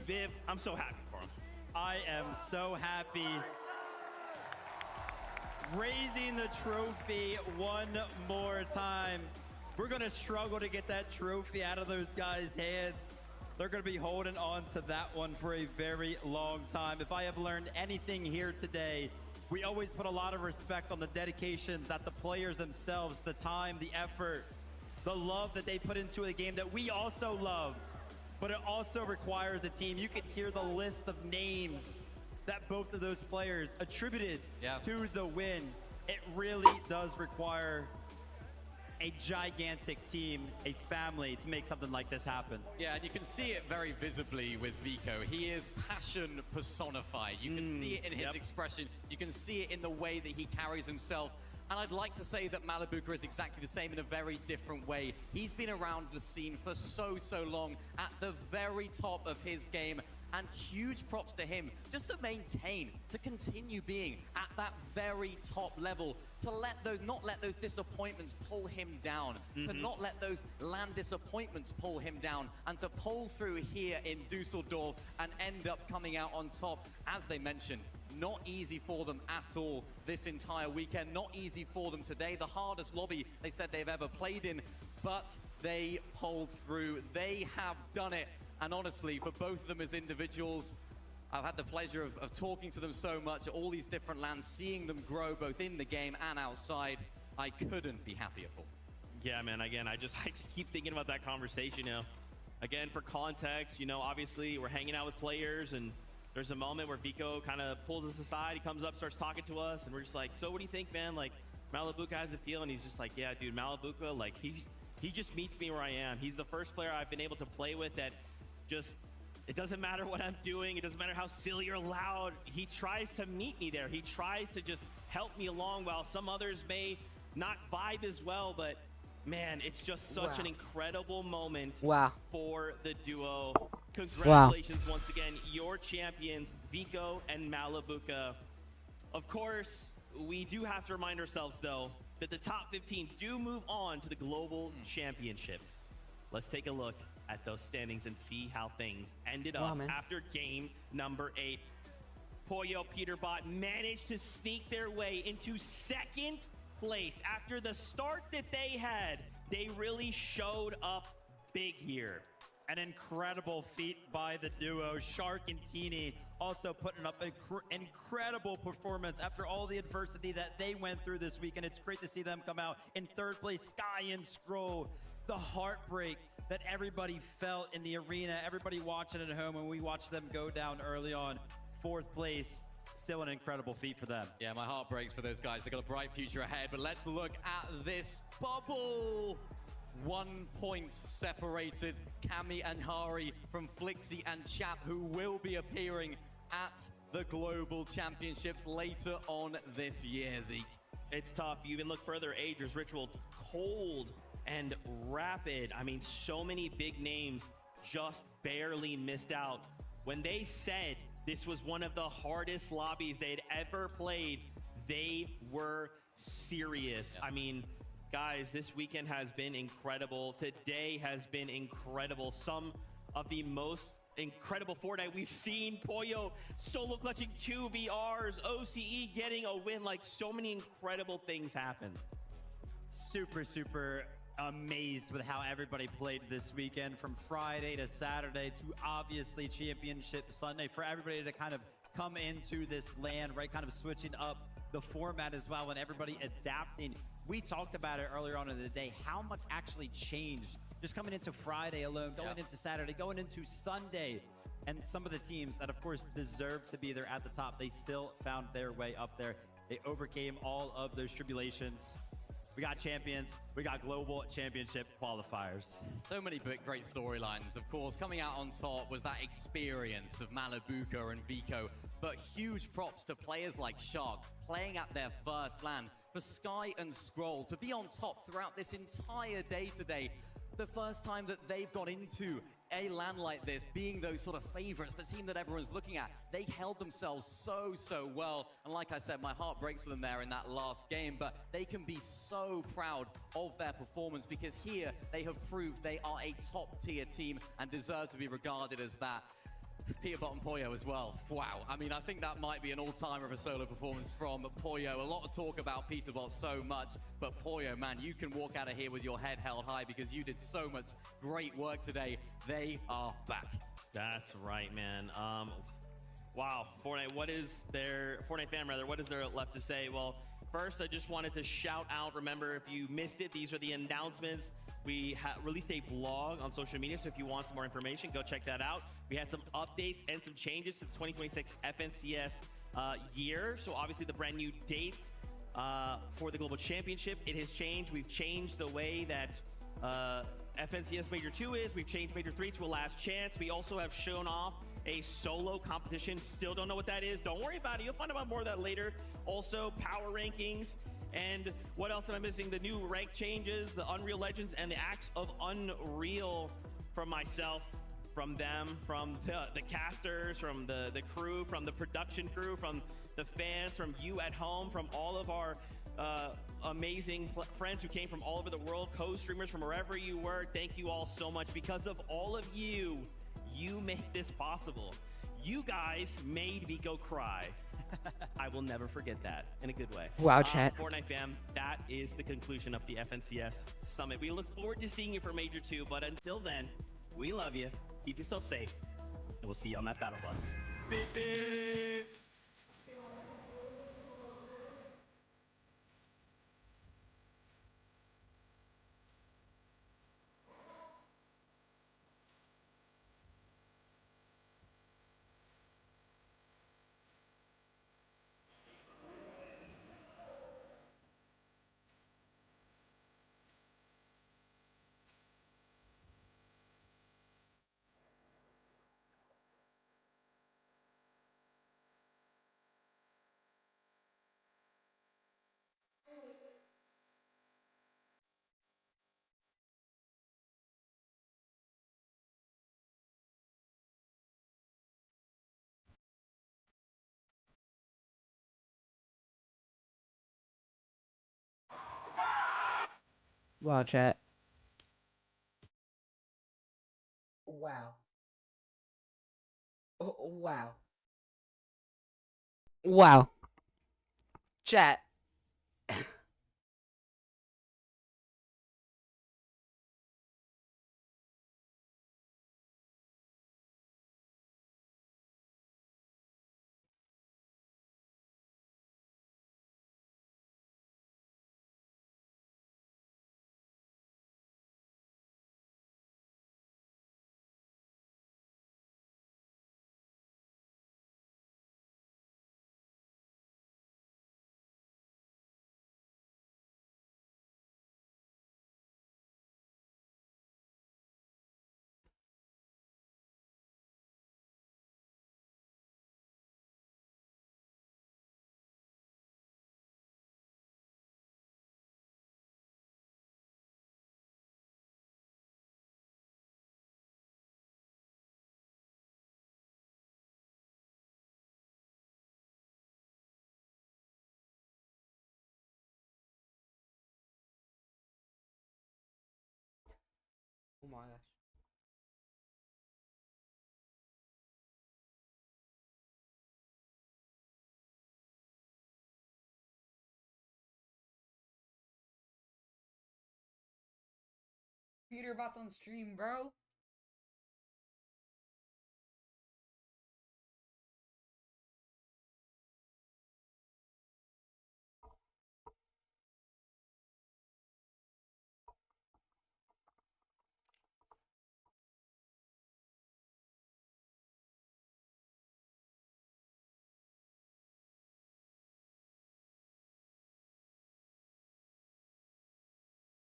Viv, I'm so happy for him. I am so happy. Raising the trophy one more time. We're going to struggle to get that trophy out of those guys' hands. They're going to be holding on to that one for a very long time. If I have learned anything here today, we always put a lot of respect on the dedications that the players themselves, the time, the effort, the love that they put into a game that we also love. But it also requires a team. You could hear the list of names that both of those players attributed to the win. It really does require a gigantic team, a family, to make something like this happen. Yeah, and you can see it very visibly with Vico. He is passion personified. You can see it in his expression. You can see it in the way that he carries himself. And I'd like to say that Malibuka is exactly the same in a very different way. He's been around the scene for so long, at the very top of his game. And huge props to him just to maintain, to continue being at that very top level, to not let those disappointments pull him down, to not let those LAN disappointments pull him down, and to pull through here in Dusseldorf and end up coming out on top. As they mentioned, not easy for them at all this entire weekend, not easy for them today. The hardest lobby they said they've ever played in, but they pulled through. They have done it. And honestly, for both of them as individuals, I've had the pleasure of talking to them so much at all these different lands, seeing them grow both in the game and outside. I couldn't be happier for them. Yeah, man, again, I just keep thinking about that conversation, you know. Again, for context, you know, obviously we're hanging out with players, and there's a moment where Vico kind of pulls us aside. He comes up, starts talking to us, and we're just like, so what do you think, man? Like, Malibuka has a feel, and he's just like, yeah, dude, Malibuka, like, he just meets me where I am. He's the first player I've been able to play with that just, it doesn't matter what I'm doing. It doesn't matter how silly or loud. He tries to meet me there. He tries to just help me along, while some others may not vibe as well. But man, it's just such an incredible moment for the duo. Congratulations once again, your champions, Vico and Malibuka. Of course, we do have to remind ourselves, though, that the top 15 do move on to the Global Championships. Let's take a look at those standings and see how things ended up after game number 8. Pollo Peterbot managed to sneak their way into second place. After the start that they had, they really showed up big here. An incredible feat by the duo. Shark and Teeny also putting up an incredible performance after all the adversity that they went through this week. And it's great to see them come out in third place. Sky and Scroll, the heartbreak that everybody felt in the arena, everybody watching at home when we watched them go down early on. Fourth place, still an incredible feat for them. Yeah, my heart breaks for those guys. They've got a bright future ahead, but let's look at this bubble. 1 point separated Cammy and Hari from Flixie and Chap, who will be appearing at the Global Championships later on this year, Zeke. It's tough. You even look further, Ager's Ritual, cold and rapid. I mean, so many big names just barely missed out. When they said this was one of the hardest lobbies they'd ever played, they were serious. I mean, guys, this weekend has been incredible. Today has been incredible. Some of the most incredible Fortnite we've seen. Pollo solo clutching 2 VRs, OCE getting a win. Like, so many incredible things happen. Super amazed with how everybody played this weekend, from Friday to Saturday to obviously Championship Sunday, for everybody to kind of come into this LAN, right? Kind of switching up the format as well, and everybody adapting. We talked about it earlier on in the day, how much actually changed just coming into Friday alone, going into Saturday, going into Sunday. And some of the teams that, of course, deserve to be there at the top, they still found their way up there. They overcame all of those tribulations. We got champions. We got global championship qualifiers. So many great storylines. Of course, coming out on top was that experience of Malibuka and Vico. But huge props to players like Shark, playing at their first LAN, for Sky and Scroll to be on top throughout this entire day today. The first time that they've got into a LAN like this, being those sort of favorites, the team that everyone's looking at, they held themselves so well. And like I said, my heart breaks for them there in that last game, but they can be so proud of their performance because here they have proved they are a top tier team and deserve to be regarded as that. Peterbot and Poyo as well. Wow. I mean, I think that might be an all-timer of a solo performance from Poyo. A lot of talk about Peterbot so much, but Poyo, man, you can walk out of here with your head held high because you did so much great work today. They are back. That's right, man. Wow, Fortnite, Fortnite fan rather, what is there left to say? Well, first, I just wanted to shout out, remember, if you missed it, these are the announcements. We released a blog on social media, so if you want some more information, go check that out. We had some updates and some changes to the 2026 FNCS year. So obviously the brand new dates for the Global Championship, it has changed. We've changed the way that FNCS Major 2 is. We've changed Major 3 to a last chance. We also have shown off a solo competition. Still don't know what that is. Don't worry about it. You'll find out more of that later. Also, power rankings. And what else am I missing? The new rank changes, the Unreal Legends, and the Acts of Unreal from myself, from them, from the casters, from the crew, from the production crew, from the fans, from you at home, from all of our amazing friends who came from all over the world, co-streamers from wherever you were. Thank you all so much. Because of all of you, you make this possible. You guys made me go cry. I will never forget that in a good way. Wow, chat. Fortnite fam, that is the conclusion of the FNCS Summit. We look forward to seeing you for Major 2, but until then, we love you. Keep yourself safe, and we'll see you on that battle bus. Beep, beep. Wow, chat. Wow. Oh, wow. Wow. Chat. Oh my gosh. Peterbot's on stream, bro.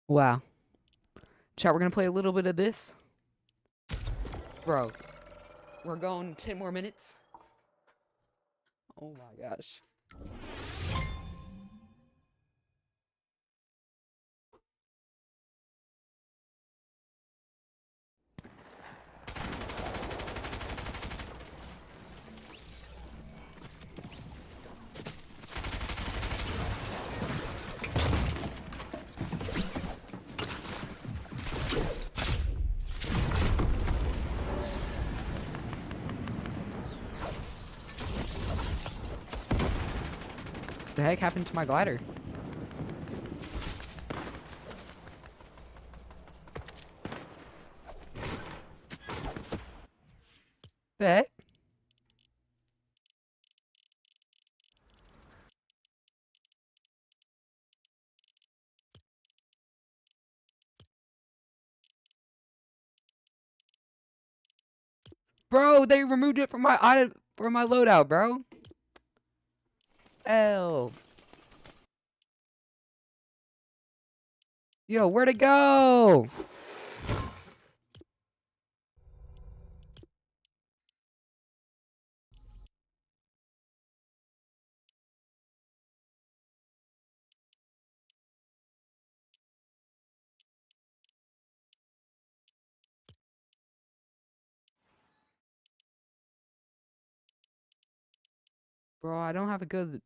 Wow. Chat, we're gonna play a little bit of this. Bro, we're going 10 more minutes. Oh my gosh. The heck happened to my glider? The heck? Bro, they removed it from my loadout, bro. L. Yo, where'd it go? Bro, I don't have a good...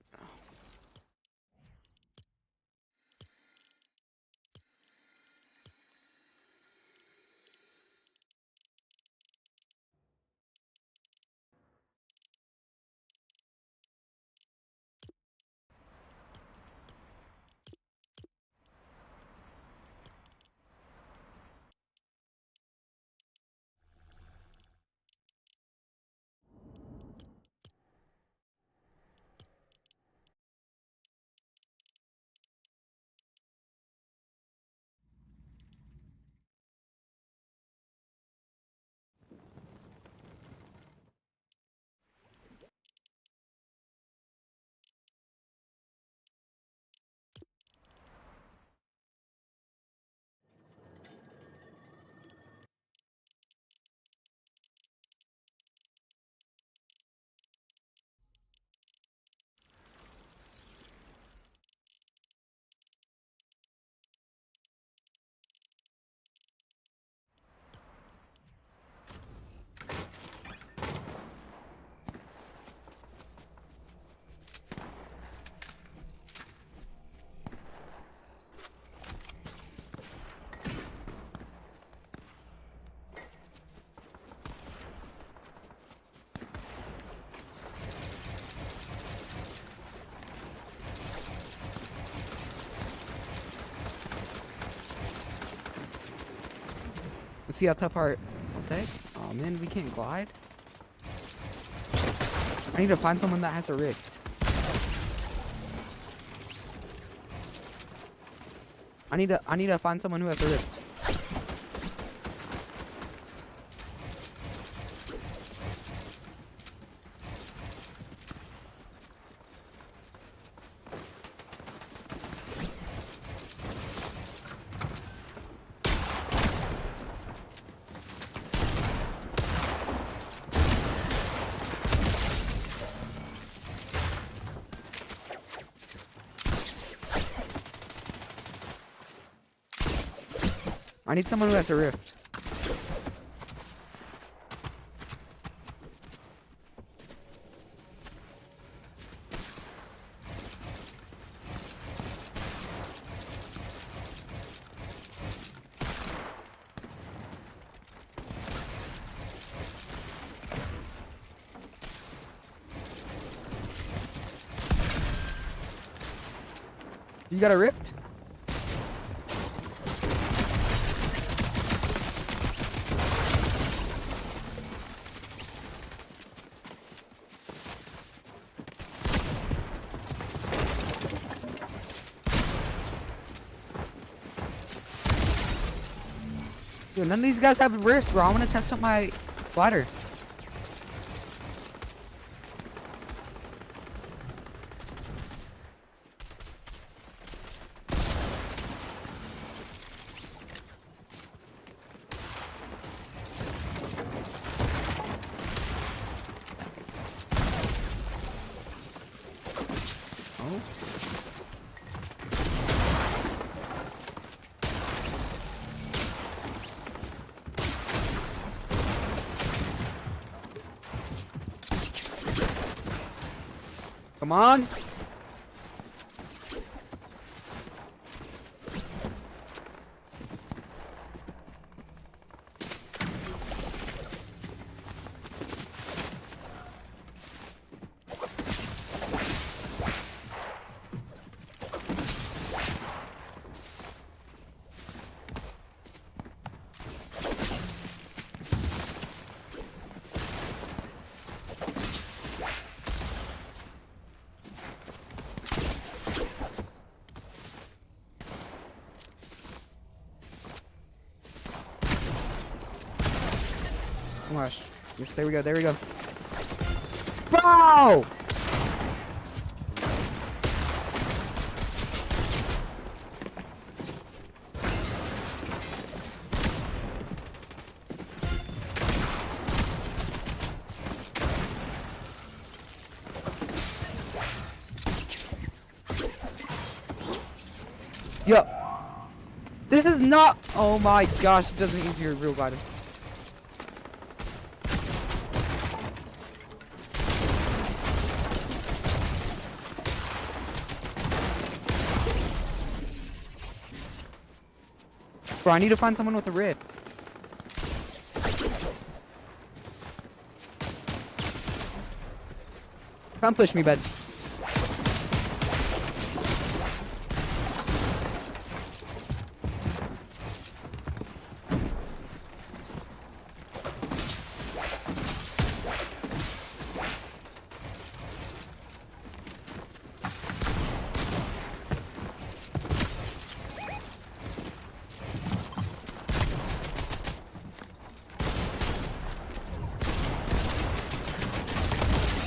Let's see how tough our... What the heck? Oh man, we can't glide? I need to find someone that has a rift. I need to find someone who has a rift. I need someone who has a rift. You got a rift? Dude, none of these guys have rifts, bro. I want to test out my glider. Come on. my gosh. Yes, there we go. There we go. Bro! Yo. This is not. Oh my gosh, it doesn't use your real glider. Bro, I need to find someone with a rift. Come push me, bud.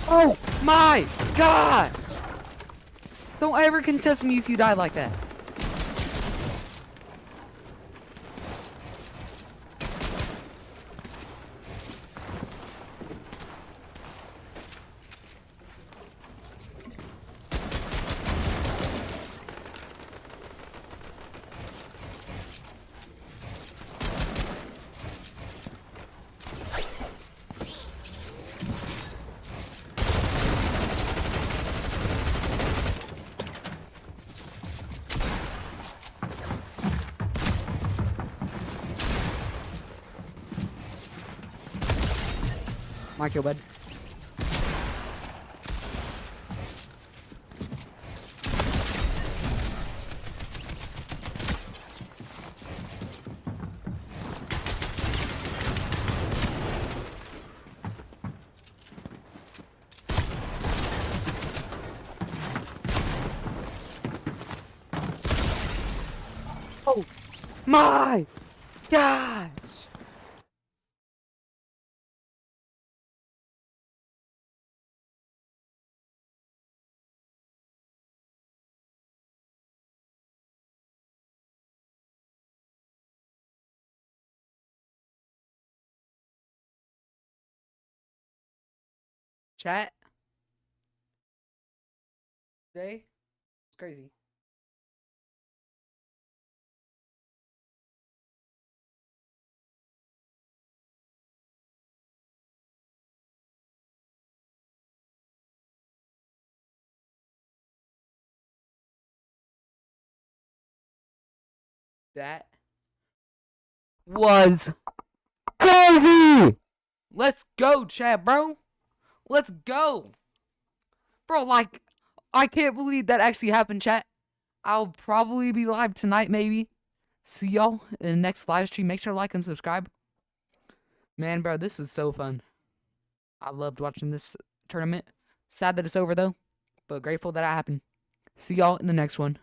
Oh my god! Don't ever contest me if you die like that. My kill, bud. Oh my gosh! Chat. Today, it's crazy. That was crazy! Let's go, chat, bro. Let's go. Bro, like, I can't believe that actually happened, chat. I'll probably be live tonight, maybe. See y'all in the next live stream. Make sure to like and subscribe. Man, bro, this was so fun. I loved watching this tournament. Sad that it's over, though, but grateful that it happened. See y'all in the next one.